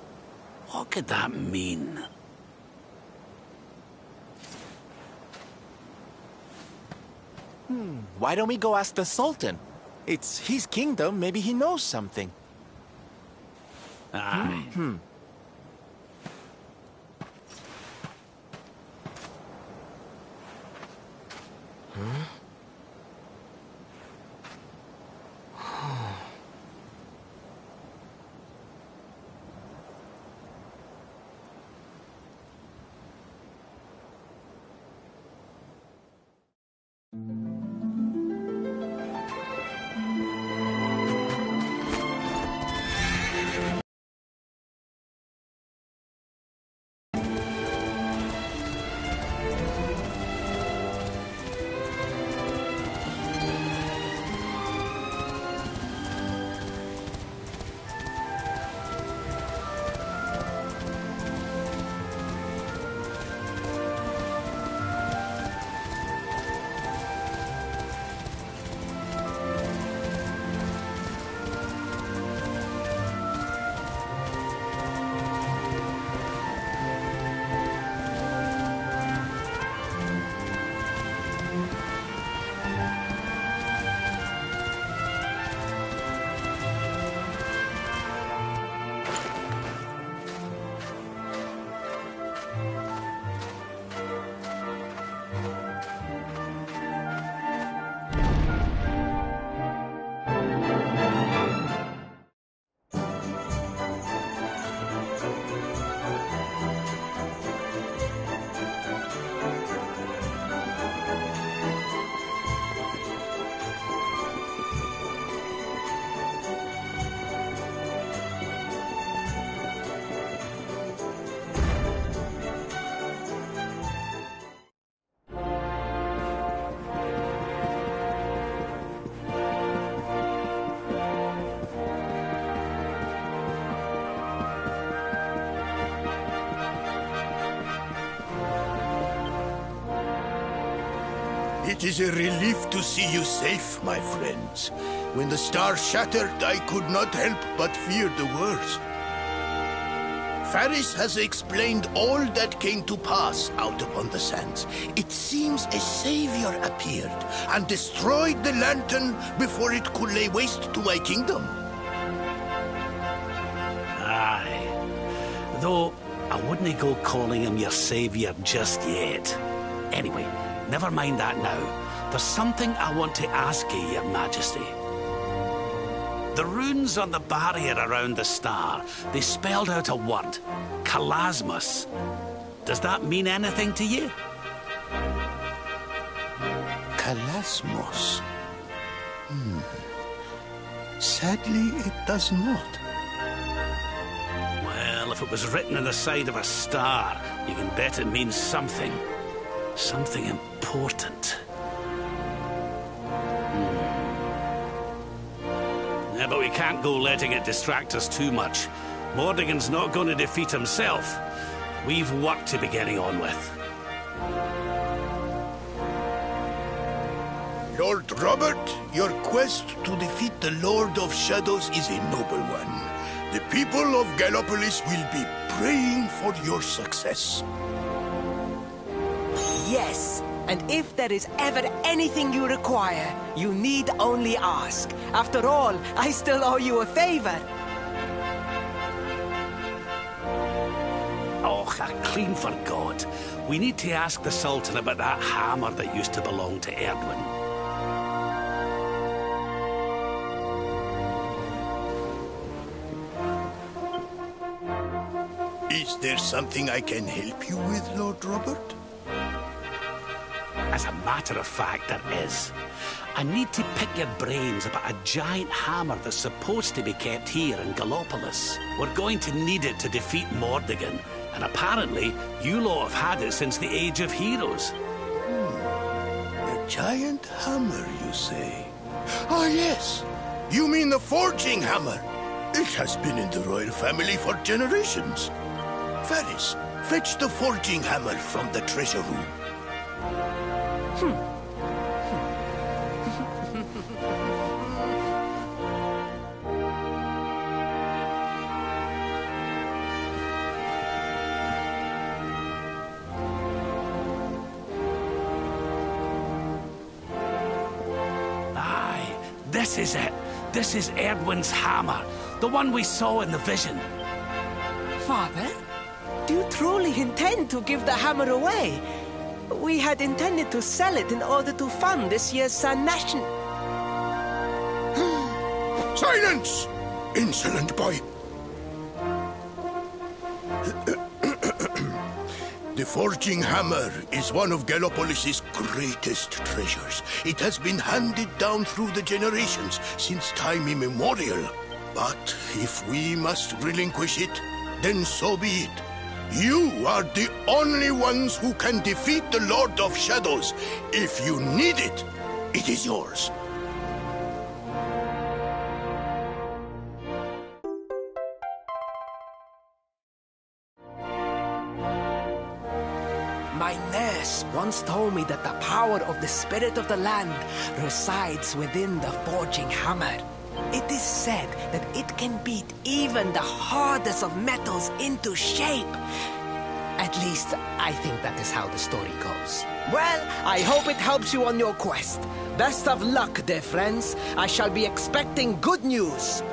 What could that mean? Why don't we go ask the Sultan? It's his kingdom, maybe he knows something. Aye. It is a relief to see you safe, my friends. When the star shattered, I could not help but fear the worst. Faris has explained all that came to pass out upon the sands. It seems a savior appeared and destroyed the lantern before it could lay waste to my kingdom. Aye. Though, I wouldn't go calling him your savior just yet. Anyway, never mind that now. There's something I want to ask you, Your Majesty. The runes on the barrier around the star, they spelled out a word, Kalasmus. Does that mean anything to you? Kalasmos? Sadly, it does not. Well, if it was written on the side of a star, you can bet it means something. Something important. Yeah, but we can't go letting it distract us too much. Mordegon's not going to defeat himself. We've work to be getting on with. Lord Robert, your quest to defeat the Lord of Shadows is a noble one. The people of Gallopolis will be praying for your success. Yes, and if there is ever anything you require, you need only ask. After all, I still owe you a favor. Oh, I clean forgot. We need to ask the Sultan about that hammer that used to belong to Erdwin. Is there something I can help you with, Lord Robert? As a matter of fact, there is. I need to pick your brains about a giant hammer that's supposed to be kept here in Gallopolis. We're going to need it to defeat Mordegon, and apparently, you lot have had it since the Age of Heroes. A giant hammer, you say? Ah, yes! You mean the forging hammer? It has been in the royal family for generations. Varys, fetch the forging hammer from the treasure room. Aye, this is it. This is Erdwin's hammer, the one we saw in the vision. Father, do you truly intend to give the hammer away? We had intended to sell it in order to fund this year's Sun Nation. Silence! Insolent boy! The forging hammer is one of Gallopolis' greatest treasures. It has been handed down through the generations since time immemorial. But if we must relinquish it, then so be it. You are the only ones who can defeat the Lord of Shadows. If you need it, it is yours. My nurse once told me that the power of the spirit of the land resides within the forging hammer. It is said that it can beat even the hardest of metals into shape. At least, I think that is how the story goes. Well, I hope it helps you on your quest. Best of luck, dear friends. I shall be expecting good news.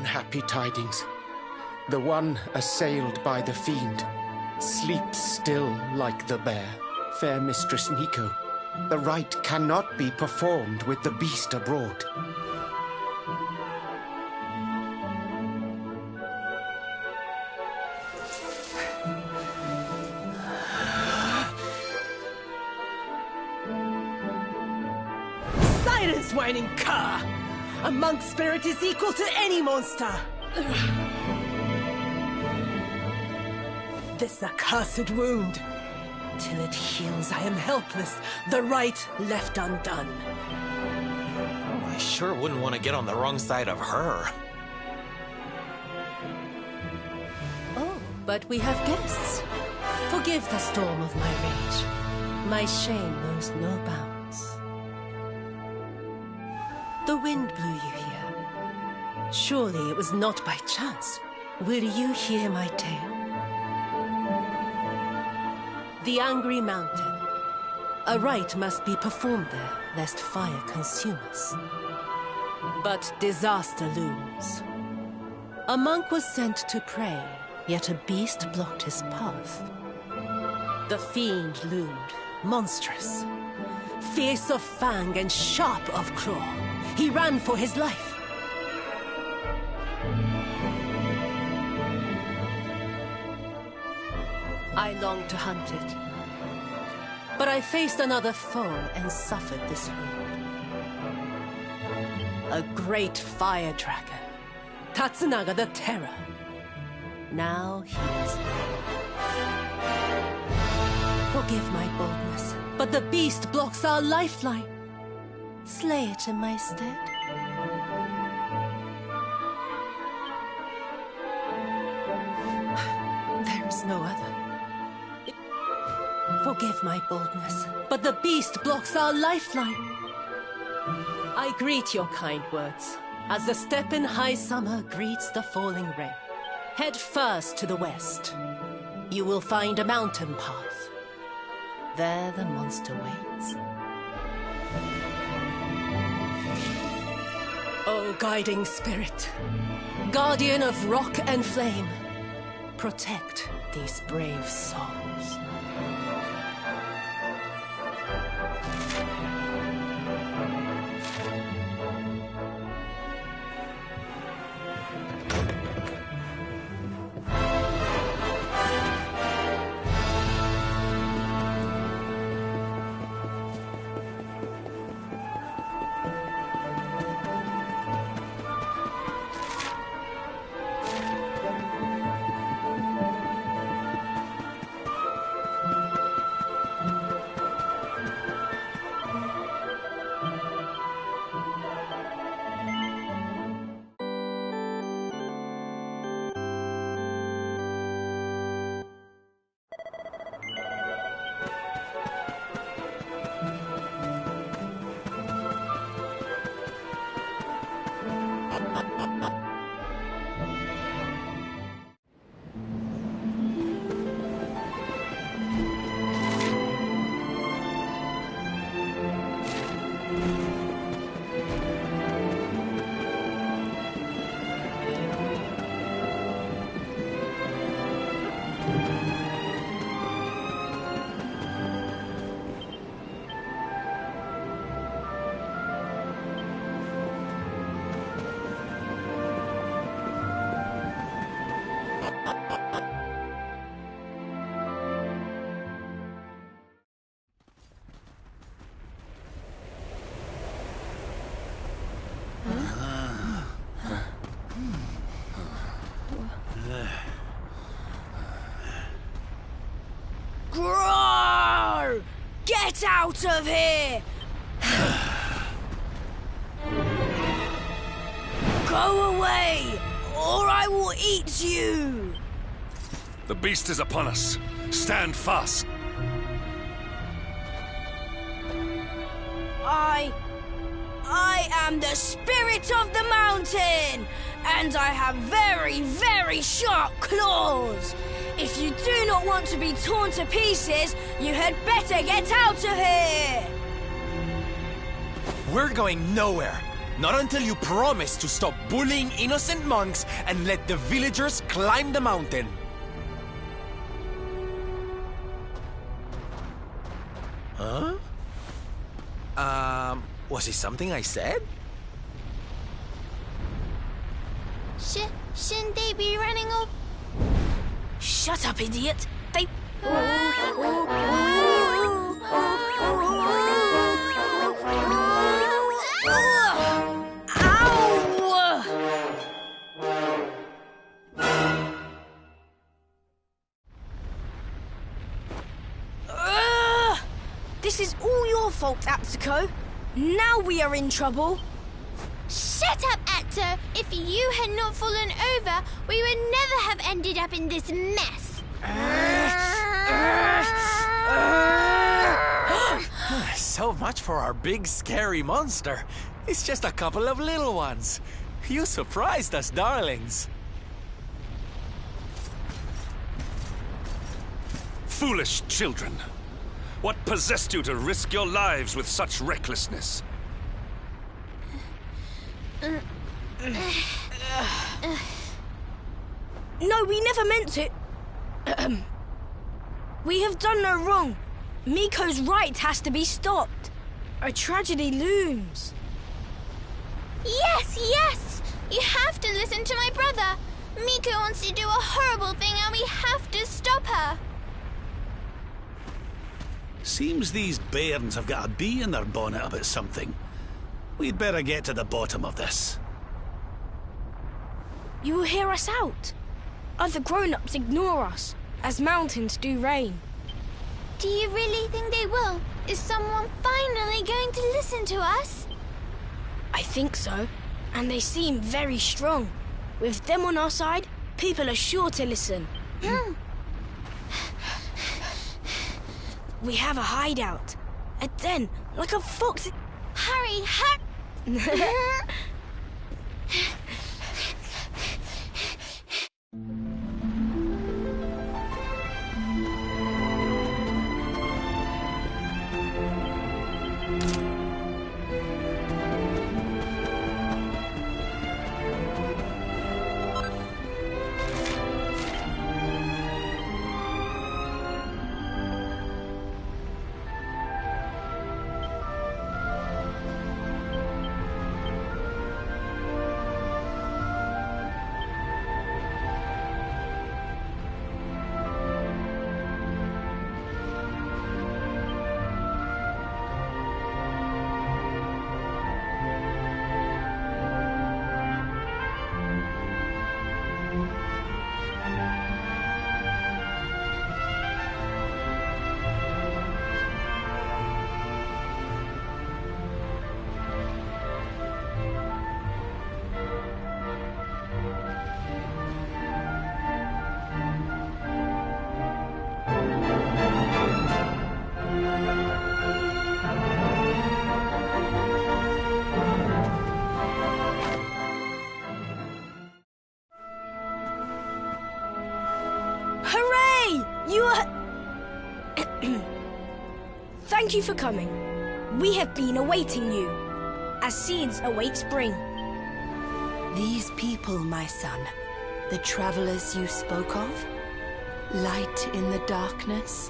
unhappy tidings. The one assailed by the fiend sleeps still like the bear. Fair Mistress Nico, the rite cannot be performed with the beast abroad. Silence, whining cur! A monk's spirit is equal to any monster! This accursed wound. Till it heals, I am helpless. The rite left undone. I sure wouldn't want to get on the wrong side of her. Oh, but we have guests. Forgive the storm of my rage. My shame knows no bounds. The wind blew you here. Surely it was not by chance. Will you hear my tale? The Angry Mountain. A rite must be performed there, lest fire consume us. But disaster looms. A monk was sent to pray, yet a beast blocked his path. The fiend loomed, monstrous. Fierce of fang and sharp of claw. He ran for his life. I longed to hunt it. But I faced another foe and suffered this wound. A great fire dragon. Tatsunaga the Terror. Now he is dead. Forgive my boldness, but the beast blocks our lifeline. Slay it in my stead. There is no other. Forgive my boldness, but the beast blocks our lifeline. I greet your kind words, as the steppe in high summer greets the falling rain. Head first to the west. You will find a mountain path. There the monster waits. O guiding spirit, guardian of rock and flame, protect these brave souls. Groar! Get out of here! Go away, or I will eat you! The beast is upon us. Stand fast. I am the spirit of the mountain, and I have very, very sharp claws. If you do not want to be torn to pieces, you had better get out of here! We're going nowhere. Not until you promise to stop bullying innocent monks and let the villagers climb the mountain. Huh? Was it something I said? Shouldn't they be running up? Shut up, idiot! They... This is all your fault, Atsuko. Now we are in trouble. Shut up, Atto! If you had not fallen over, we would never have ended up in this mess. So much for our big scary monster. It's just a couple of little ones. You surprised us, darlings. Foolish children. What possessed you to risk your lives with such recklessness? No, we never meant to. We have done no wrong. Miko's right has to be stopped. A tragedy looms. Yes, yes! You have to listen to my brother. Miko wants to do a horrible thing and we have to stop her. Seems these bairns have got a bee in their bonnet about something. We'd better get to the bottom of this. You will hear us out. Other grown-ups ignore us, as mountains do rain. Do you really think they will? Is someone finally going to listen to us? I think so, and they seem very strong. With them on our side, people are sure to listen. We have a hideout. A den, like a fox. Hurry, hurry! Thank you for coming. We have been awaiting you, as seeds await spring. These people, my son, the travelers you spoke of? Light in the darkness?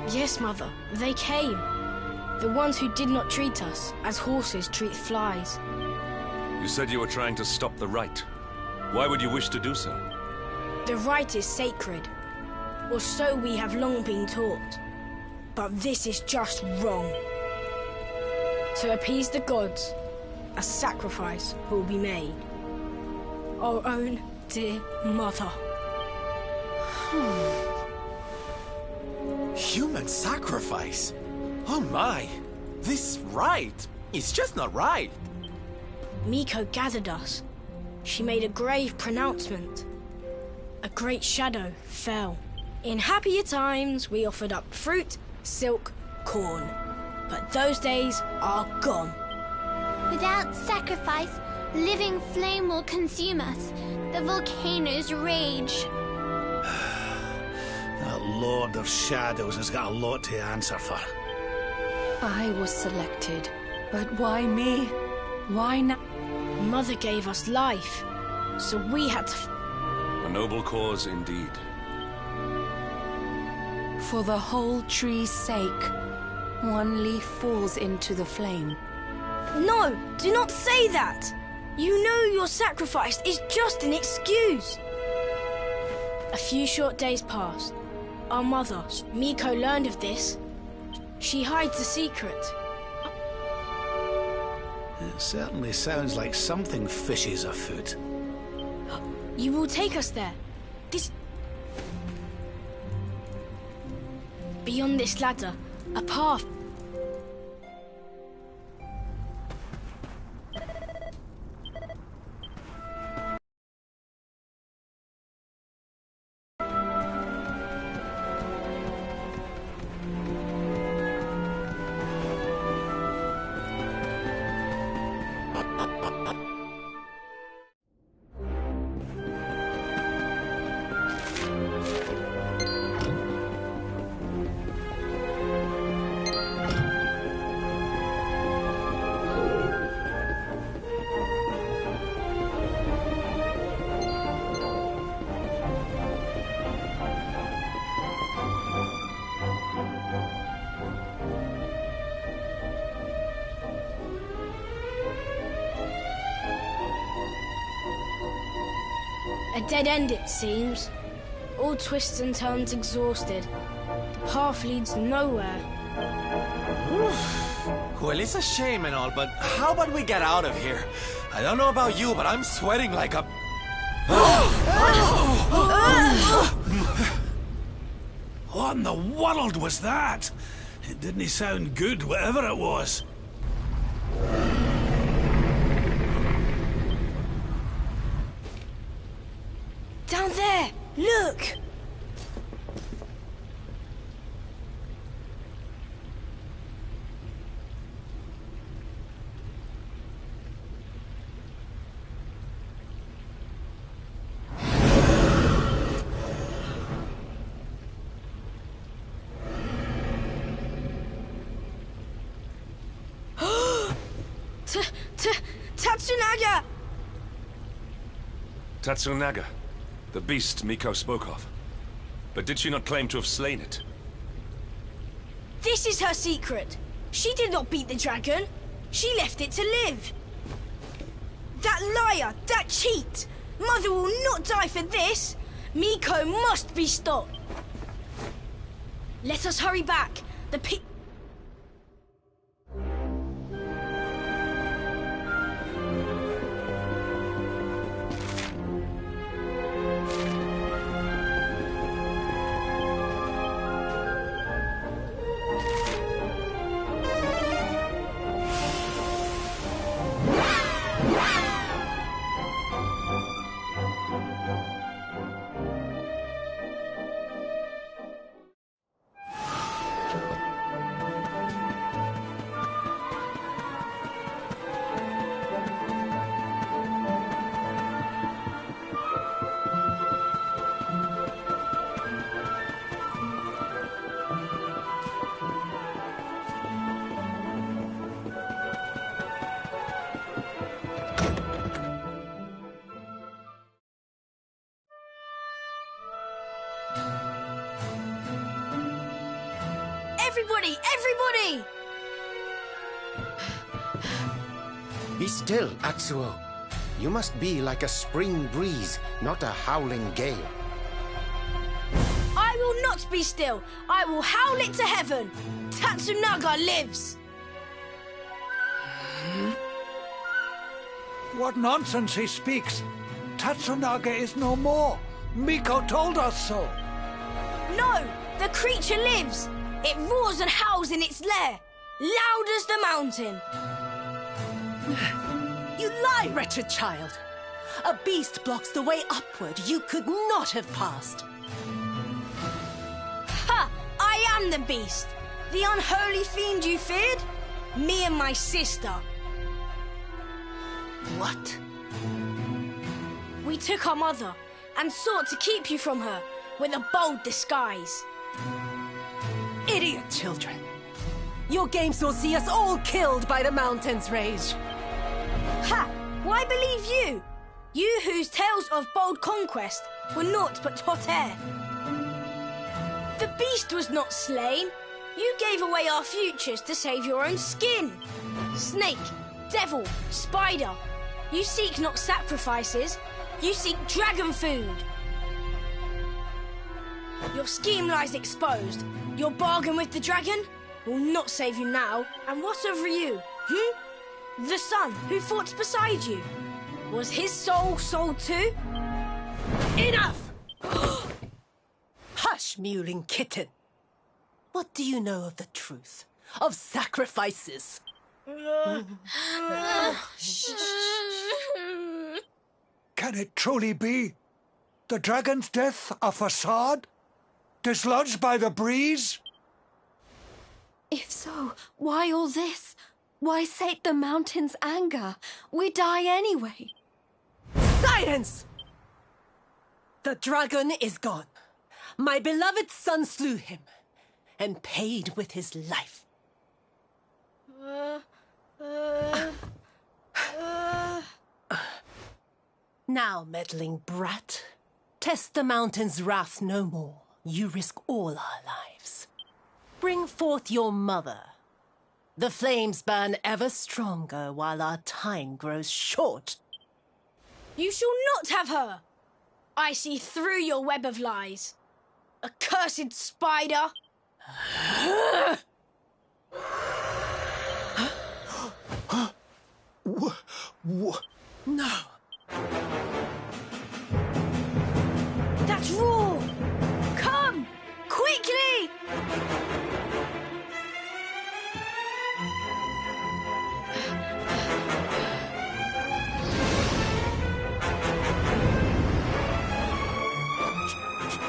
Yes, Mother, they came. The ones who did not treat us as horses treat flies. You said you were trying to stop the rite. Why would you wish to do so? The rite is sacred, or so we have long been taught. But this is just wrong. To appease the gods, a sacrifice will be made. Our own dear mother. Human sacrifice? Oh my! This rite is just not right. Miko gathered us. She made a grave pronouncement. A great shadow fell. In happier times, we offered up fruit, silk, corn. But those days are gone. Without sacrifice, living flame will consume us. The volcanoes rage. That Lord of Shadows has got a lot to answer for. I was selected, but why me? Why now? Mother gave us life, so we had to... A noble cause indeed. For the whole tree's sake, one leaf falls into the flame. No, do not say that! You know your sacrifice is just an excuse. A few short days passed. Our mother, Miko, learned of this. She hides a secret. It certainly sounds like something fishy's afoot. You will take us there. Beyond this ladder, a path. A dead end, it seems. All twists and turns exhausted. The path leads nowhere. Well, it's a shame and all, but how about we get out of here? I don't know about you, but I'm sweating like a... What in the world was that? It didn't sound good, whatever it was. Down there! Look! Tatsunaga! Tatsunaga, the beast Miko spoke of. But did she not claim to have slain it? This is her secret. She did not beat the dragon. She left it to live. That liar! That cheat! Mother will not die for this! Miko must be stopped! Let us hurry back. The Everybody! Everybody! Be still, Atsuo. You must be like a spring breeze, not a howling gale. I will not be still. I will howl it to heaven. Tatsunaga lives! What nonsense he speaks! Tatsunaga is no more! Miko told us so! No! The creature lives! It roars and howls in its lair, loud as the mountain. You lie, wretched child. A beast blocks the way upward you could not have passed. Ha! I am the beast. The unholy fiend you feared? Me and my sister. What? We took our mother and sought to keep you from her with a bold disguise. Idiot children. Your games will see us all killed by the mountain's rage. Ha! Why believe you? You whose tales of bold conquest were naught but hot air. The beast was not slain. You gave away our futures to save your own skin. Snake, devil, spider. You seek not sacrifices. You seek dragon food. Your scheme lies exposed. Your bargain with the dragon will not save you now. And what of you? The son who fought beside you. Was his soul sold too? Enough! Hush, mewling kitten. What do you know of the truth? Of sacrifices? Can it truly be? The dragon's death a facade? Dislodged by the breeze? If so, why all this? Why sate the mountain's anger? We die anyway. Silence! The dragon is gone. My beloved son slew him, and paid with his life. Now, meddling brat, test the mountain's wrath no more. You risk all our lives. Bring forth your mother. The flames burn ever stronger while our time grows short. You shall not have her! I see through your web of lies. Accursed spider! No. That's Roar! Come! Quickly!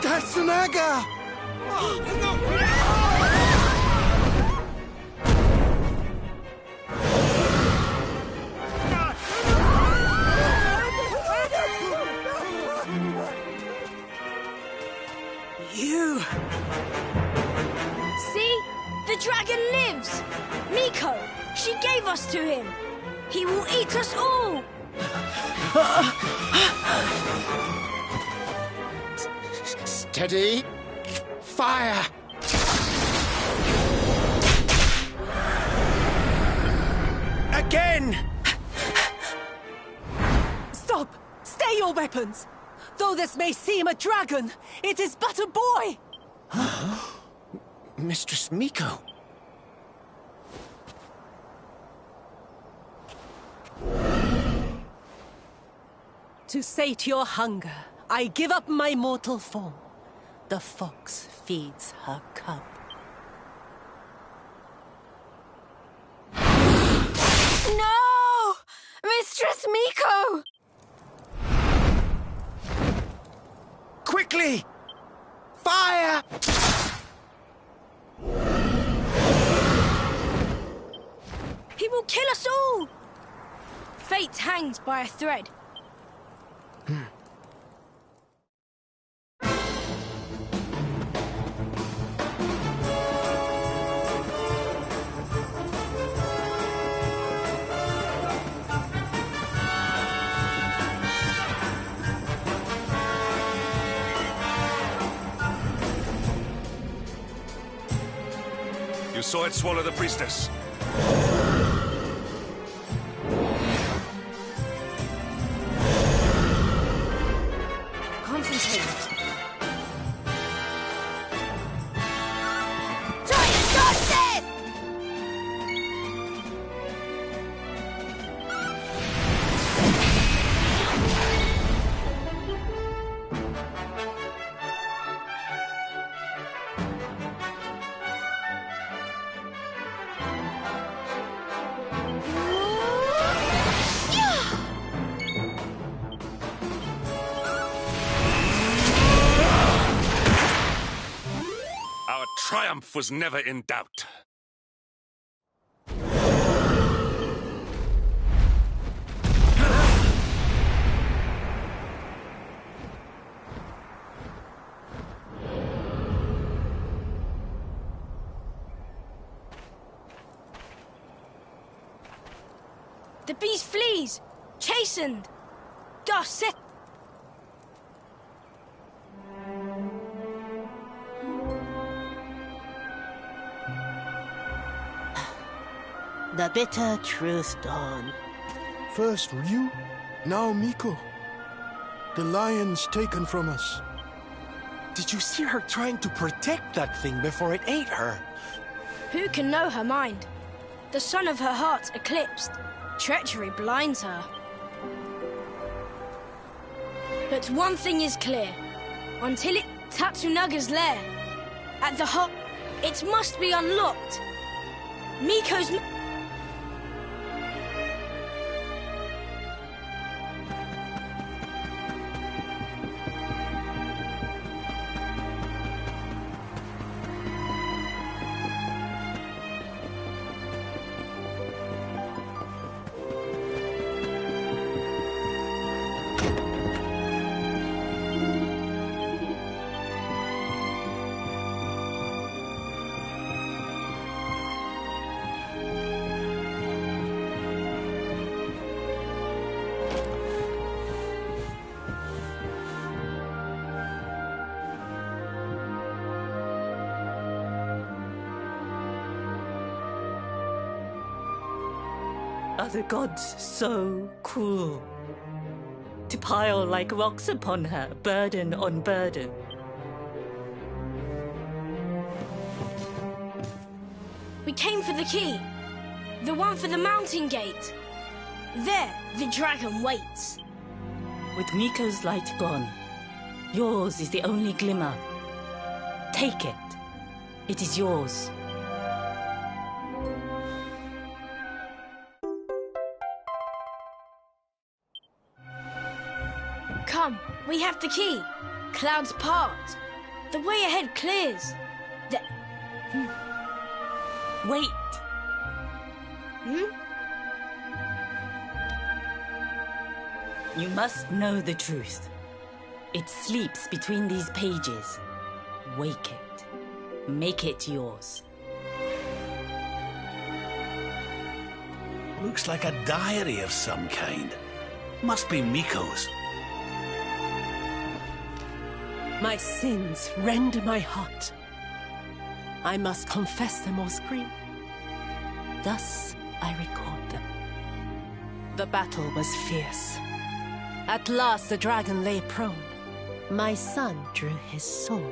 That's Naga! You! See? The dragon lives! Miko! She gave us to him! He will eat us all! Steady. Fire! Again! Stop! Stay your weapons! Though this may seem a dragon, it is but a boy! Mistress Miko. To sate your hunger, I give up my mortal form. The fox feeds her cub. No! Mistress Miko! Quickly! Fire! He will kill us all! Fate hangs by a thread. You saw it swallow the priestess. Concentrate. Our triumph was never in doubt. The beast flees! Chastened! Garcet! The bitter truth, Dawn. First Ryu, now Miko. The lion's taken from us. Did you see her trying to protect that thing before it ate her? Who can know her mind? The sun of her heart eclipsed. Treachery blinds her. But one thing is clear. Until it Tatsunaga's lair, at the hop, it must be unlocked. Miko's... Are the gods so cruel? To pile like rocks upon her, burden on burden. We came for the key. The one for the mountain gate. There, the dragon waits. With Miko's light gone, yours is the only glimmer. Take it. It is yours. Come, we have the key. Clouds part. The way ahead clears. Wait. You must know the truth. It sleeps between these pages. Wake it. Make it yours. Looks like a diary of some kind. Must be Miko's. My sins rend my heart. I must confess them or scream. Thus I record them. The battle was fierce. At last the dragon lay prone. My son drew his sword.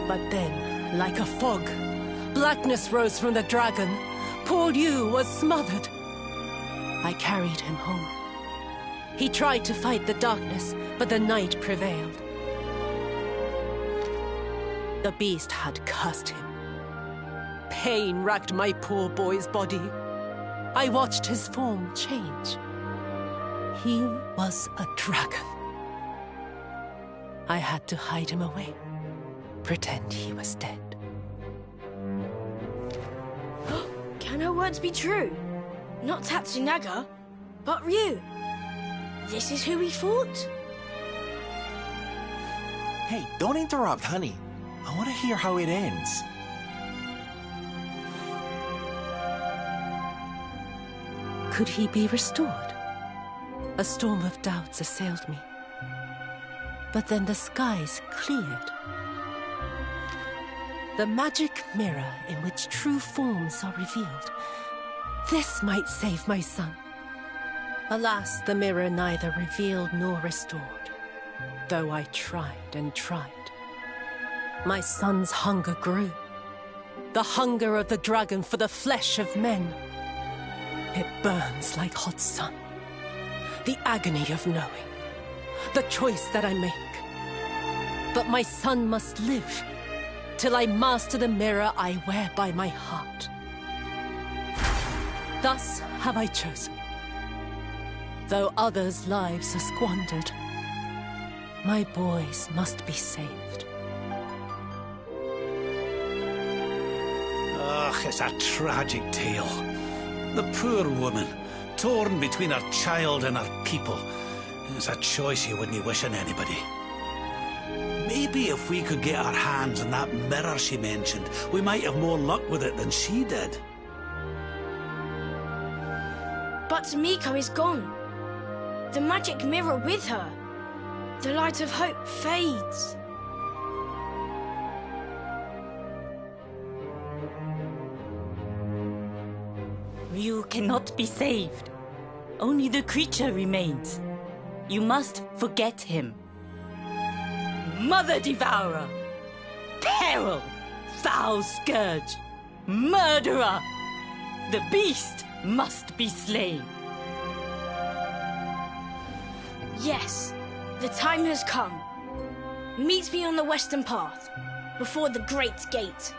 But then, like a fog, blackness rose from the dragon. Poor Ryu was smothered. I carried him home. He tried to fight the darkness, but the night prevailed. The beast had cursed him. Pain racked my poor boy's body. I watched his form change. He was a dragon. I had to hide him away, pretend he was dead. Can her words be true? Not Tatsunaga, but Ryu. This is who we fought? Hey, don't interrupt, honey. I want to hear how it ends. Could he be restored? A storm of doubts assailed me. But then the skies cleared. The magic mirror in which true forms are revealed. This might save my son. Alas, the mirror neither revealed nor restored, though I tried and tried. My son's hunger grew. The hunger of the dragon for the flesh of men. It burns like hot sun. The agony of knowing. The choice that I make. But my son must live, till I master the mirror I wear by my heart. Thus have I chosen. Though others' lives are squandered, my boys must be saved. Ugh, it's a tragic tale. The poor woman, torn between her child and her people. It's a choice you wouldn't wish on anybody. Maybe if we could get our hands on that mirror she mentioned, we might have more luck with it than she did. But Miko is gone. The magic mirror with her. The light of hope fades. Ryu cannot be saved. Only the creature remains. You must forget him. Mother Devourer! Peril! Foul Scourge! Murderer! The beast must be slain. Yes, the time has come. Meet me on the western path, before the Great Gate.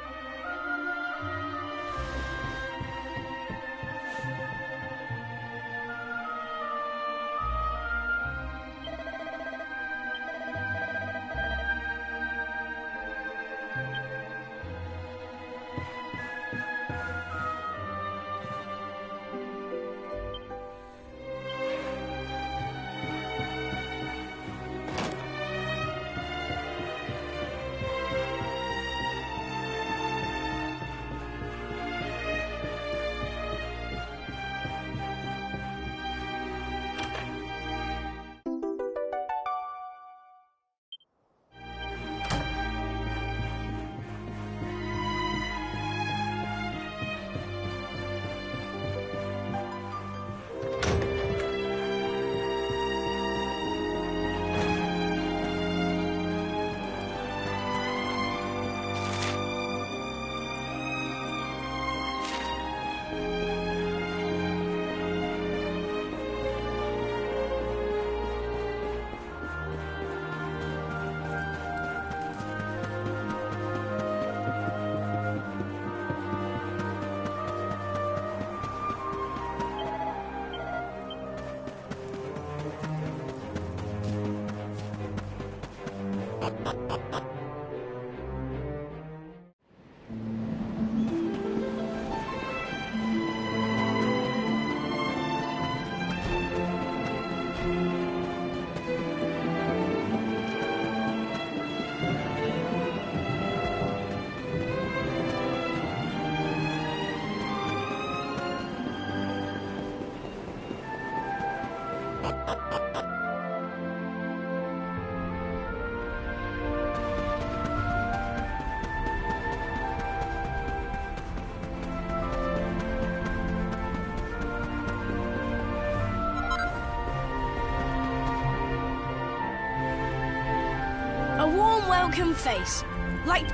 A warm welcome face, like...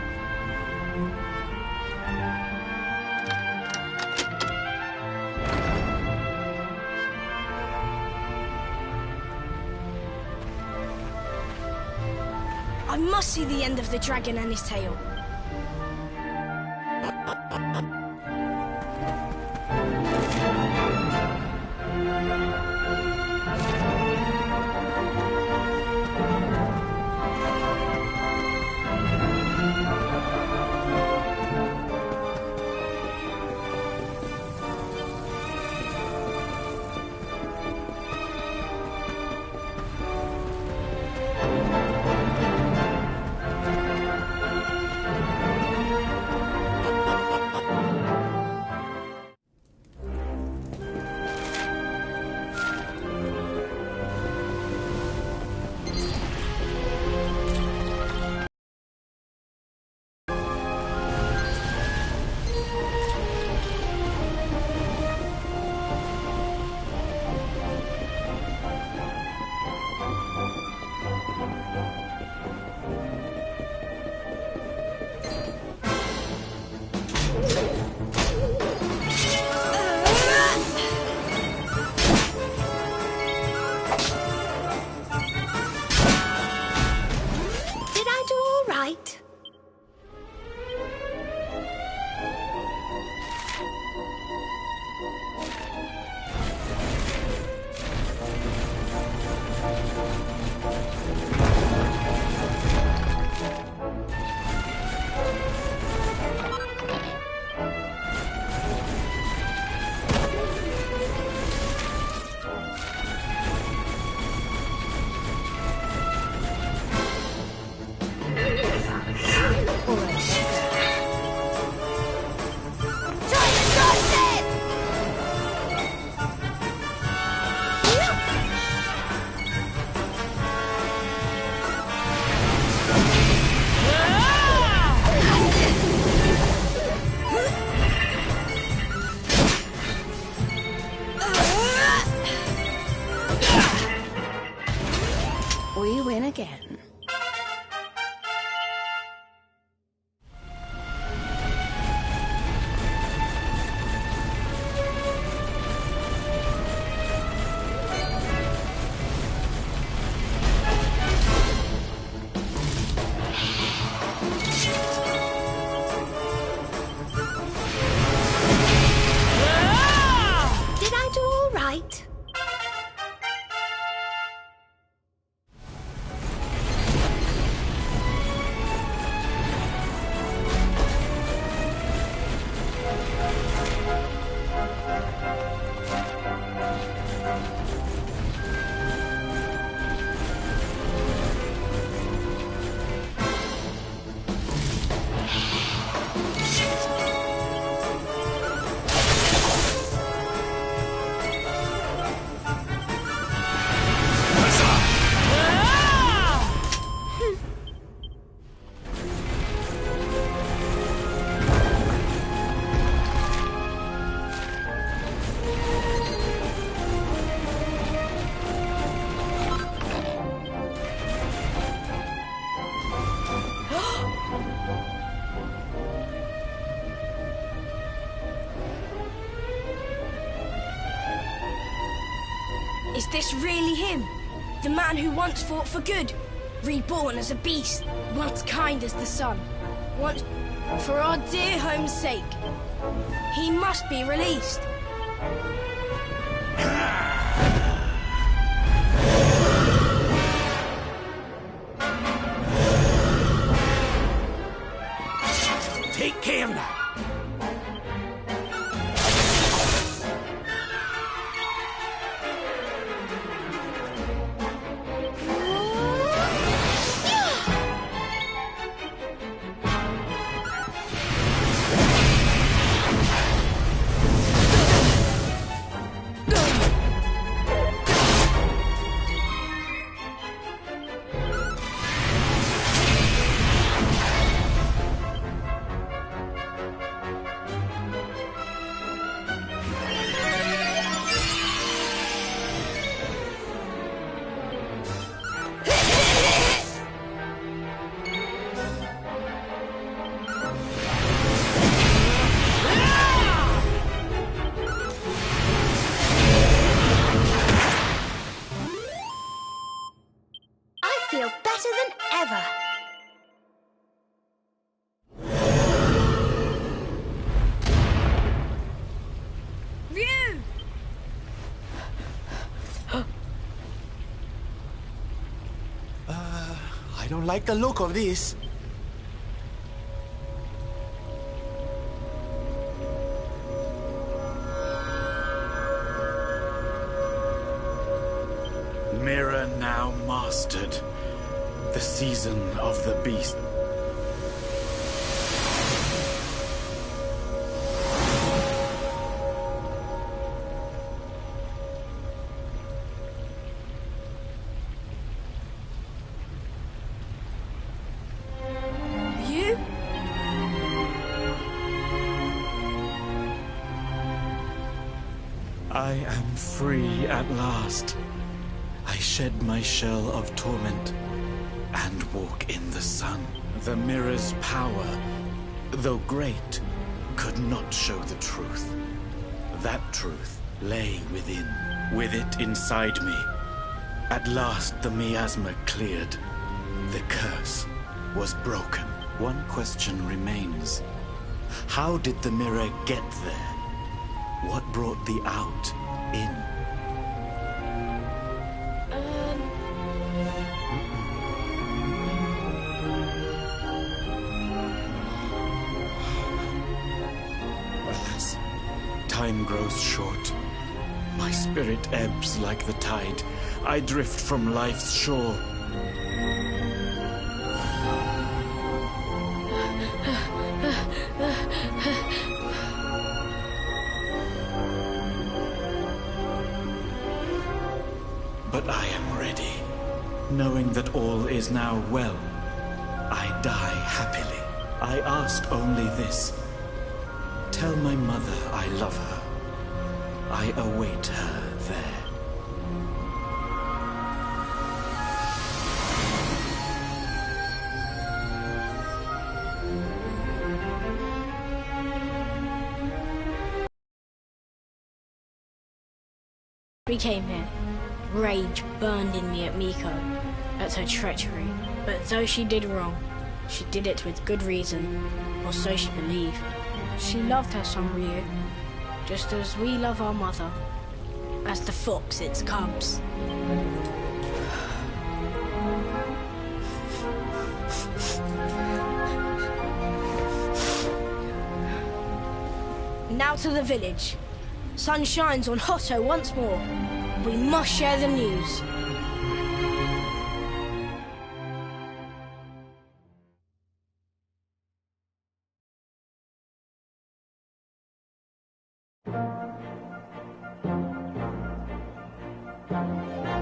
I must see the end of the dragon and his tail. We win again. Did I do all right? Is this really him? The man who once fought for good? Reborn as a beast, once kind as the sun. Once for our dear home's sake. He must be released. Take care now. I feel better than ever. Ryu! I don't like the look of this. Mira now mastered the season of the beast. You? I am free at last. I shed my shell of torment and walk in the sun. The mirror's power, though great, could not show the truth. That truth lay within, with it inside me. At last the miasma cleared. The curse was broken. One question remains. How did the mirror get there? What brought the out in? Alas, time grows short. My spirit ebbs like the tide. I drift from life's shore. But I am ready. Knowing that all is now well, I die happily. I ask only this. Tell my mother I love her. I await her there. We came here. Rage burned in me at Miko, at her treachery. But though she did wrong, she did it with good reason, or so she believed. She loved her son Ryu, just as we love our mother, as the fox its cubs. Now to the village. Sun shines on Hotto once more. We must share the news.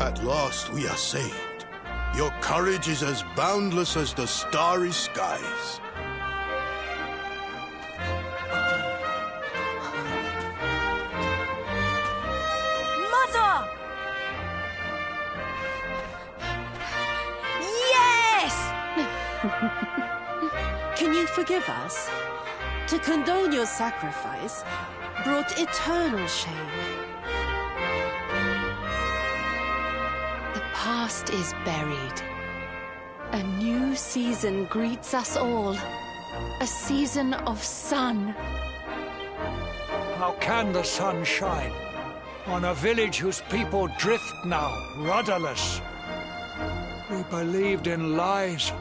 At last we are saved. Your courage is as boundless as the starry skies. Mother! Yes! Can you forgive us? To condone your sacrifice brought eternal shame. The past is buried. A new season greets us all. A season of sun. How can the sun shine on a village whose people drift now, rudderless? We believed in lies,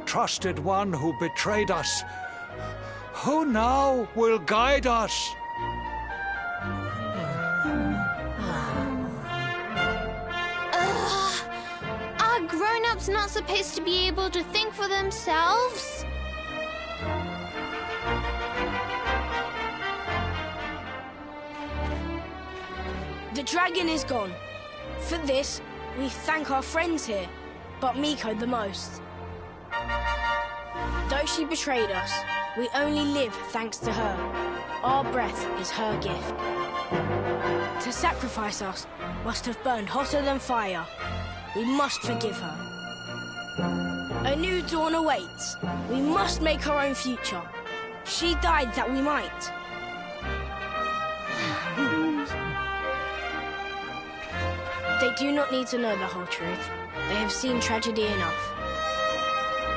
trusted one who betrayed us. Who now will guide us? Are grown-ups not supposed to be able to think for themselves? The dragon is gone. For this, we thank our friends here, but Miko the most. Though she betrayed us, we only live thanks to her. Our breath is her gift. To sacrifice us must have burned hotter than fire. We must forgive her. A new dawn awaits. We must make our own future. She died that we might. They do not need to know the whole truth. They have seen tragedy enough.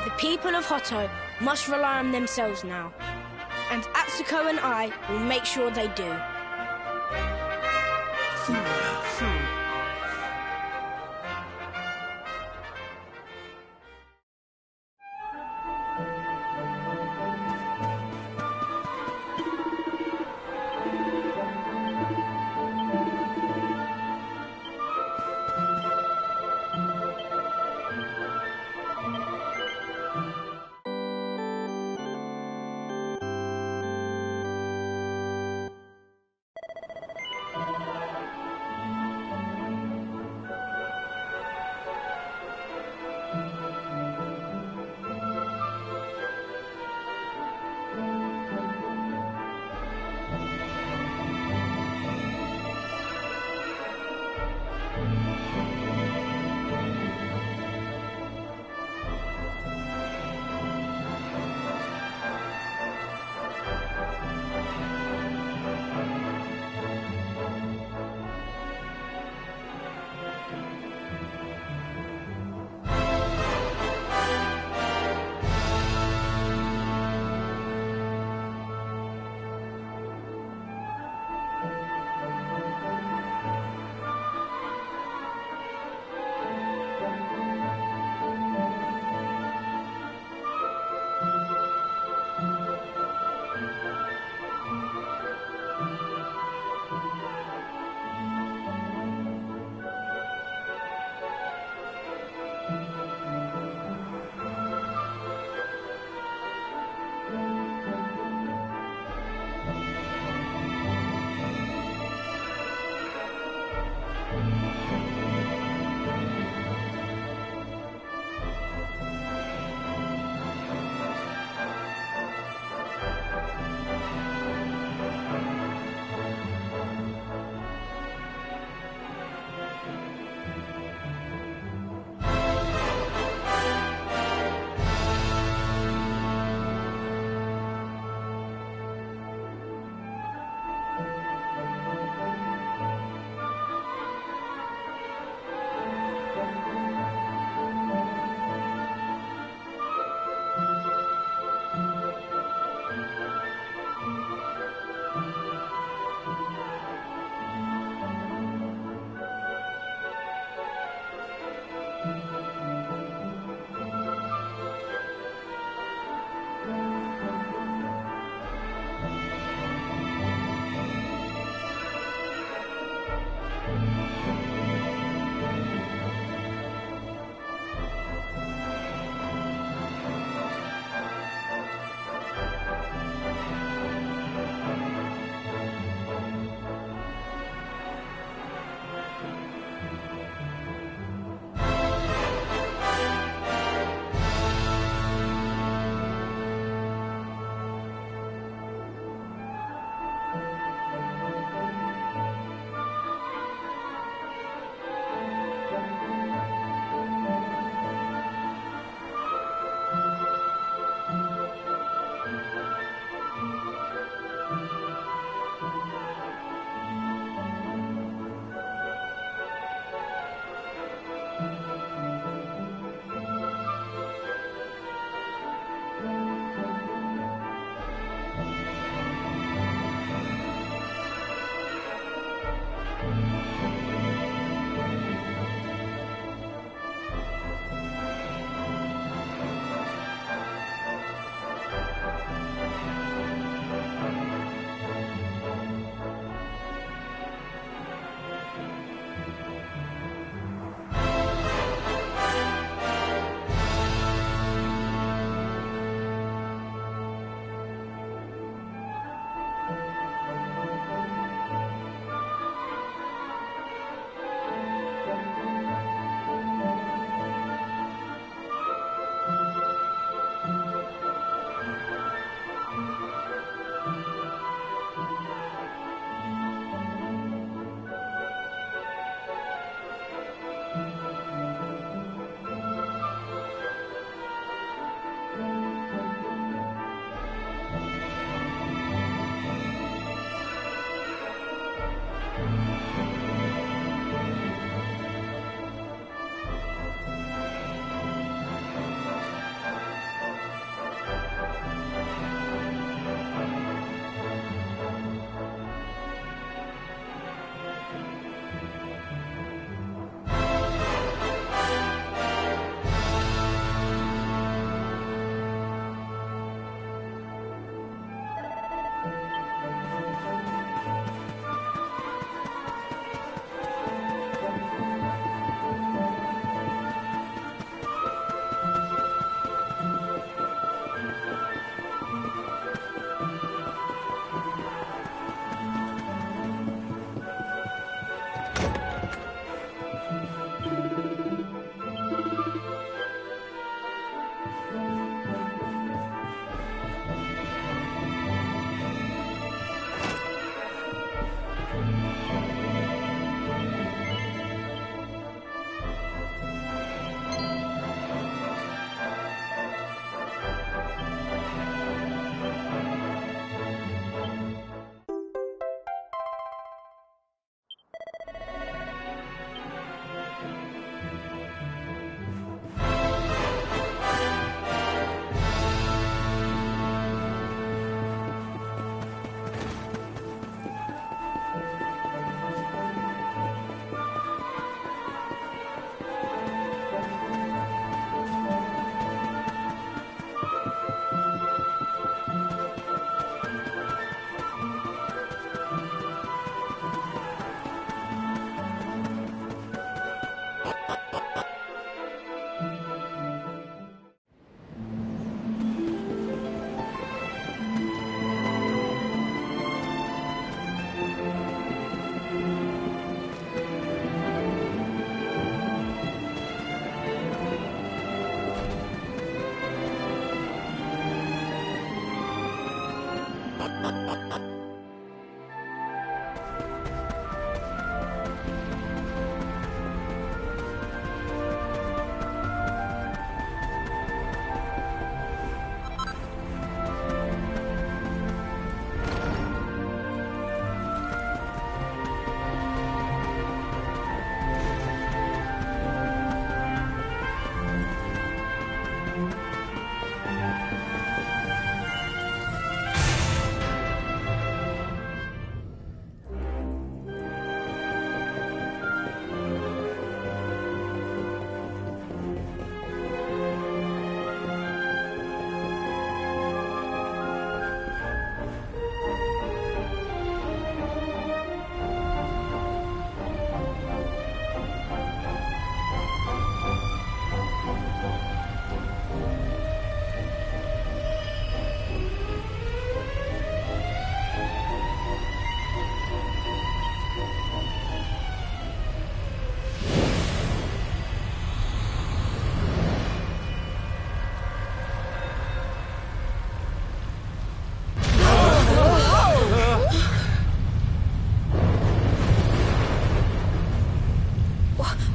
The people of Hotto must rely on themselves now. And Atsuko and I will make sure they do.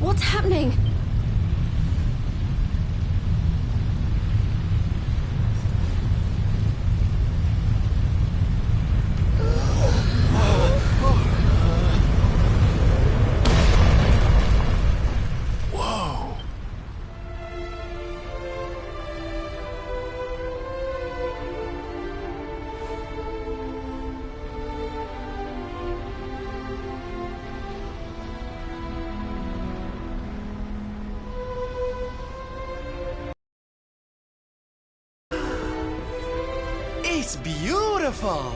What's happening? Whoa. It's beautiful!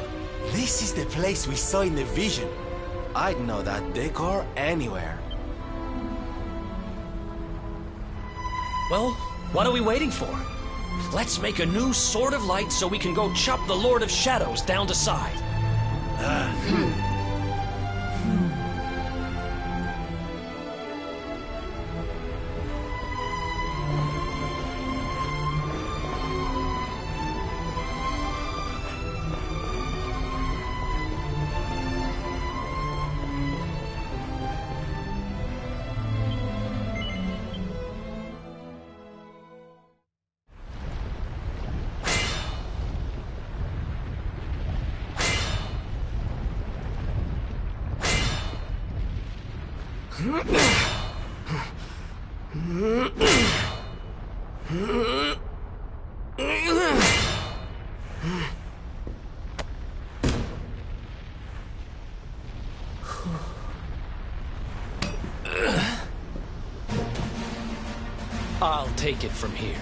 This is the place we saw in the vision. I'd know that decor anywhere. Well, what are we waiting for? Let's make a new Sword of Light so we can go chop the Lord of Shadows down to size. I'll take it from here.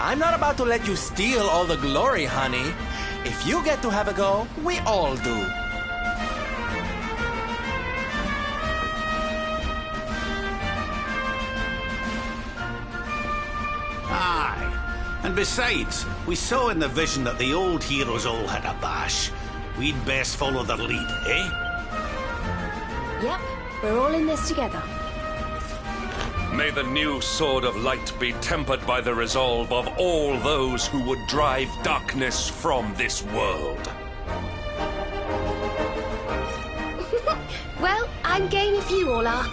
I'm not about to let you steal all the glory, honey. If you get to have a go, we all do. Aye. And besides, we saw in the vision that the old heroes all had a bash. We'd best follow their lead, eh? Yep, we're all in this together. May the new Sword of Light be tempered by the resolve of all those who would drive darkness from this world. Well, I'm game if you all are.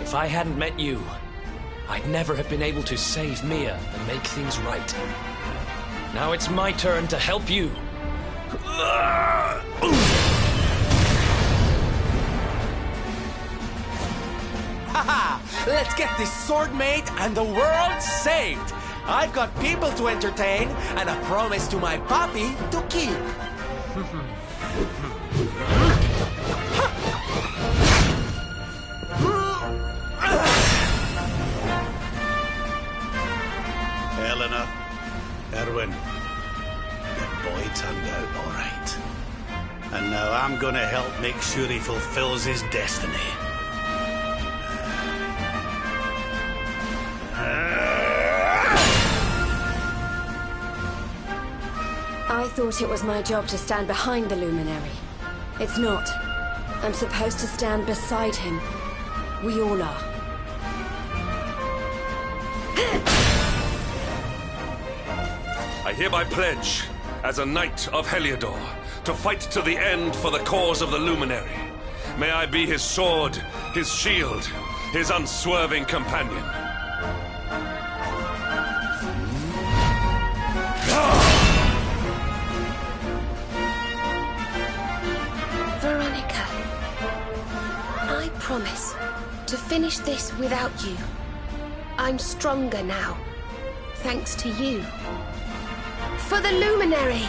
If I hadn't met you, I'd never have been able to save Mia and make things right. Now it's my turn to help you. Haha! Let's get this sword made and the world saved! I've got people to entertain and a promise to my papi to keep. Eleanor, Erwin, the boy turned out all right. And now I'm gonna help make sure he fulfills his destiny. I thought it was my job to stand behind the Luminary. It's not. I'm supposed to stand beside him. We all are. I hereby pledge, as a knight of Heliodor, to fight to the end for the cause of the Luminary. May I be his sword, his shield, his unswerving companion. Veronica, I promise to finish this without you. I'm stronger now, thanks to you. For the Luminary!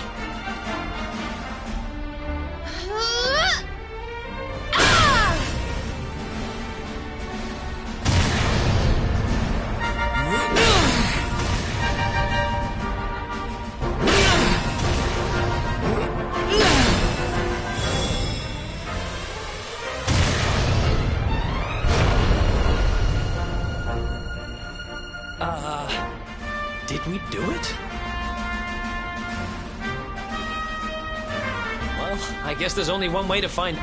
Did we do it? Well, I guess there's only one way to find...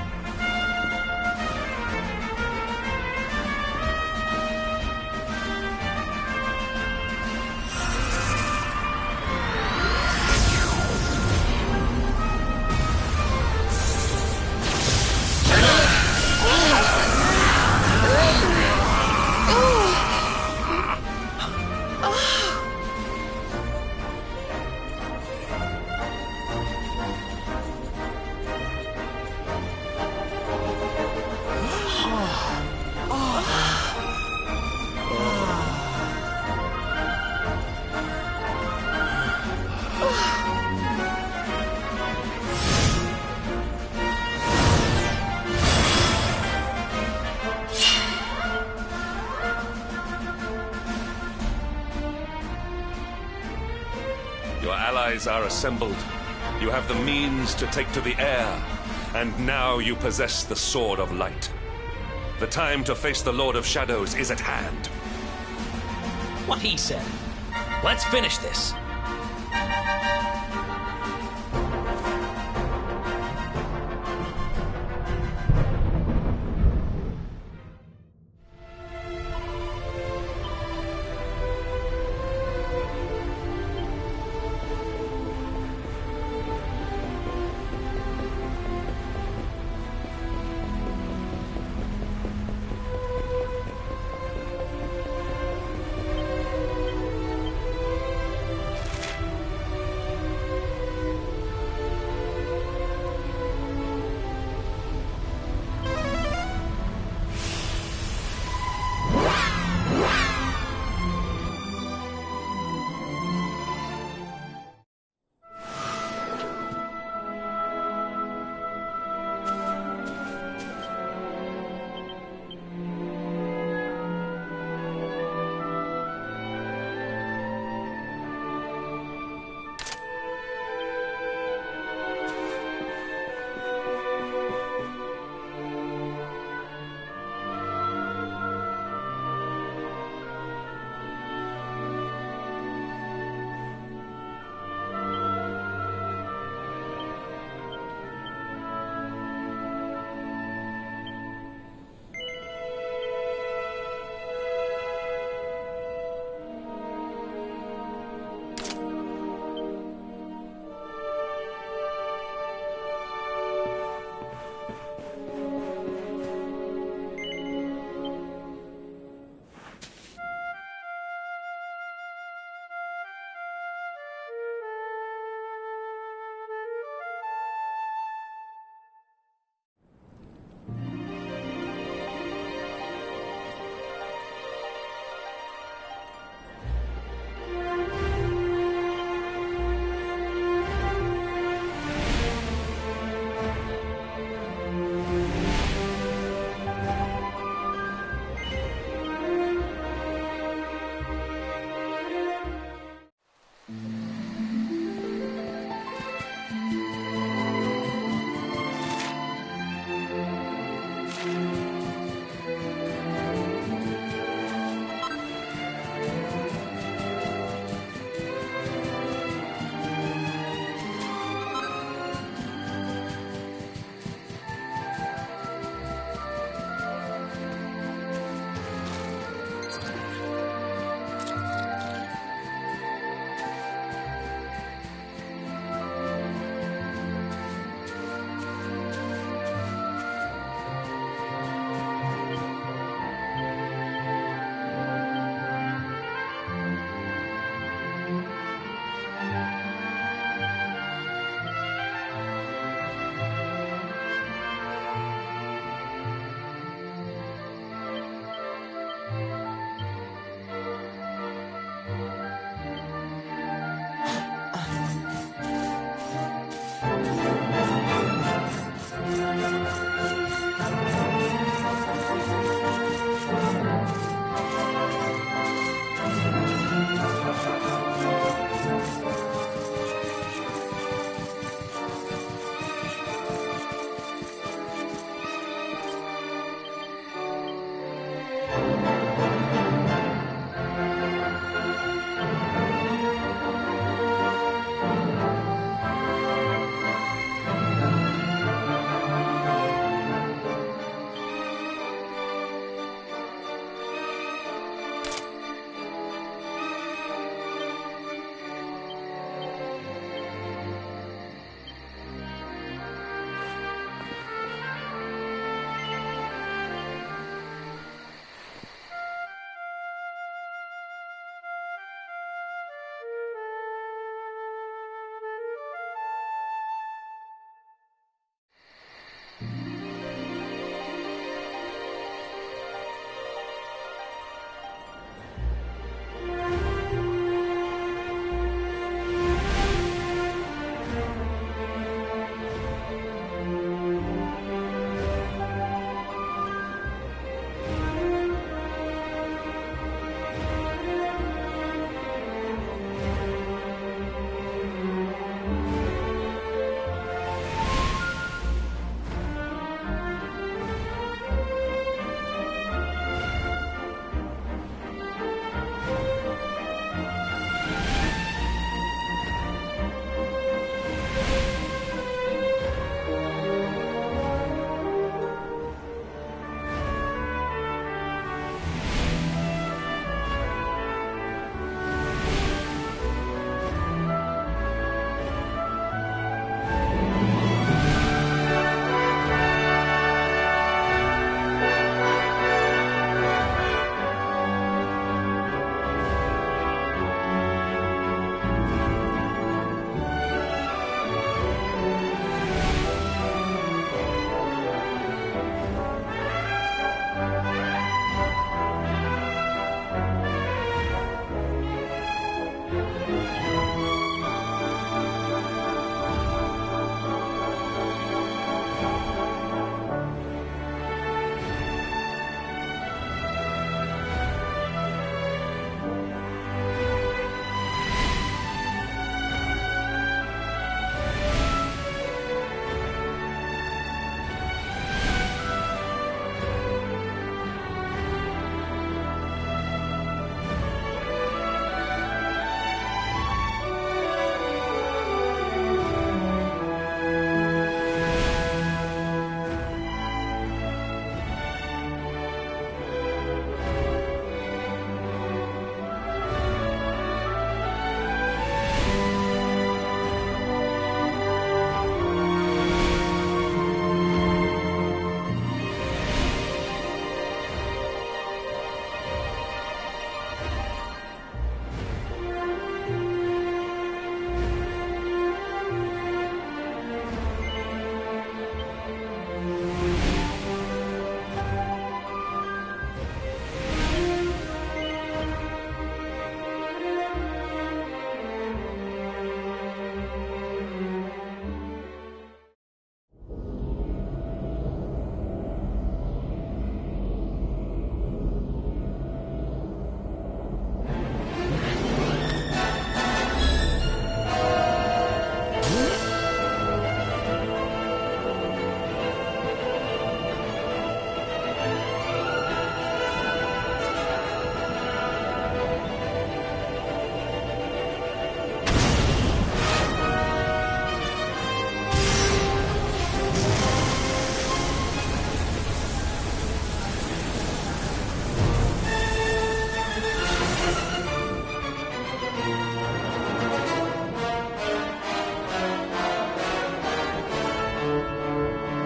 Your allies are assembled. You have the means to take to the air. And now you possess the Sword of Light. The time to face the Lord of Shadows is at hand. What he said. Let's finish this.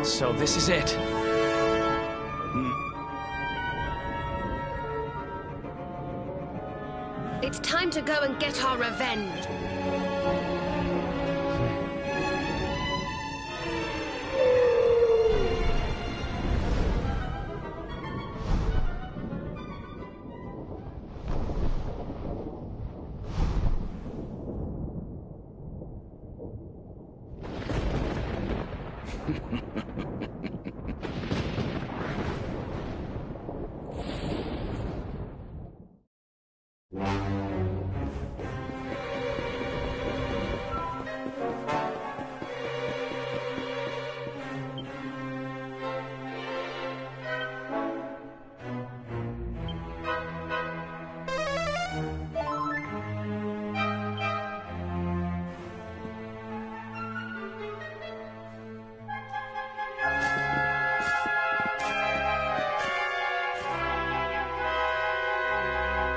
So this is it. It's time to go and get our revenge.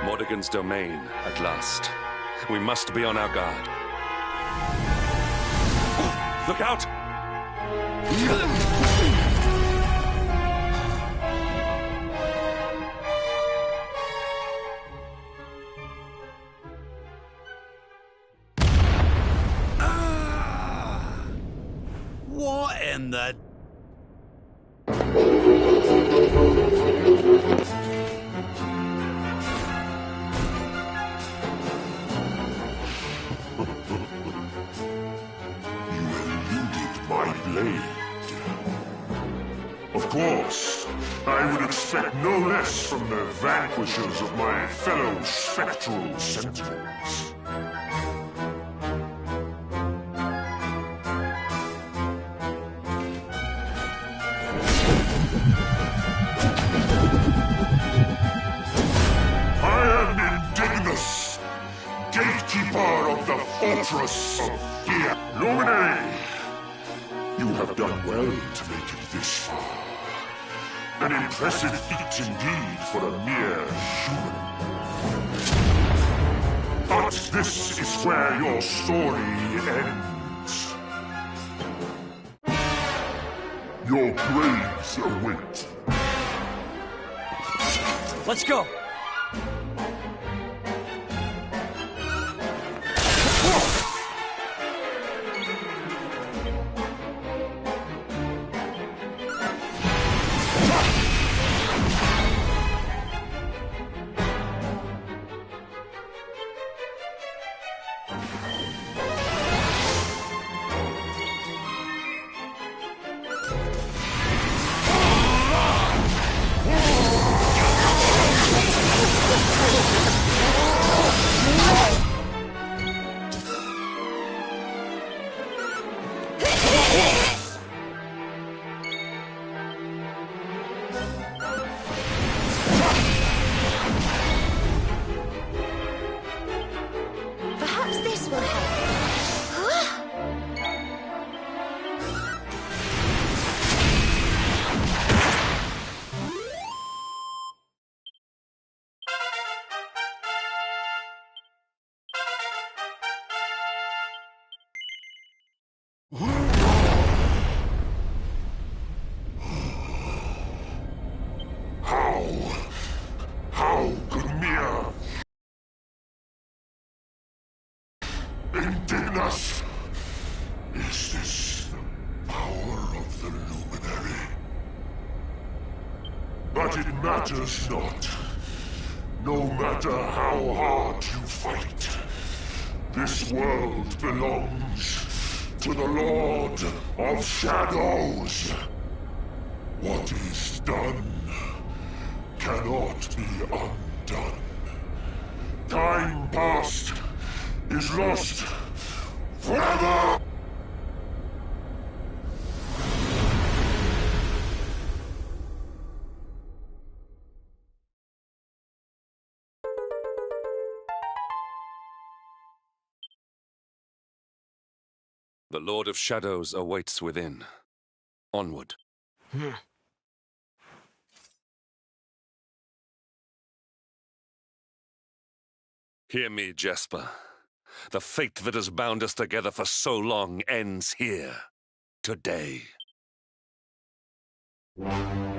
Mordegon's domain, at last. We must be on our guard. Look out! What in the... Of course, I would expect no less from the vanquishers of my fellow spectral sentinels. I am Indignus, gatekeeper of the Fortress of Fear. Luminary! You have done well to make it this far. An impressive feat indeed for a mere human. But this is where your story ends. Your graves await. Let's go! Perhaps this will help. How could Mia? Indignus! Is this the power of the Luminary? But it matters not. No matter how hard you fight, this world belongs to the Lord of Shadows. What is done cannot be undone. Time past is lost forever! The Lord of Shadows awaits within. Onward. Hear me, Jesper. The fate that has bound us together for so long ends here, today. you.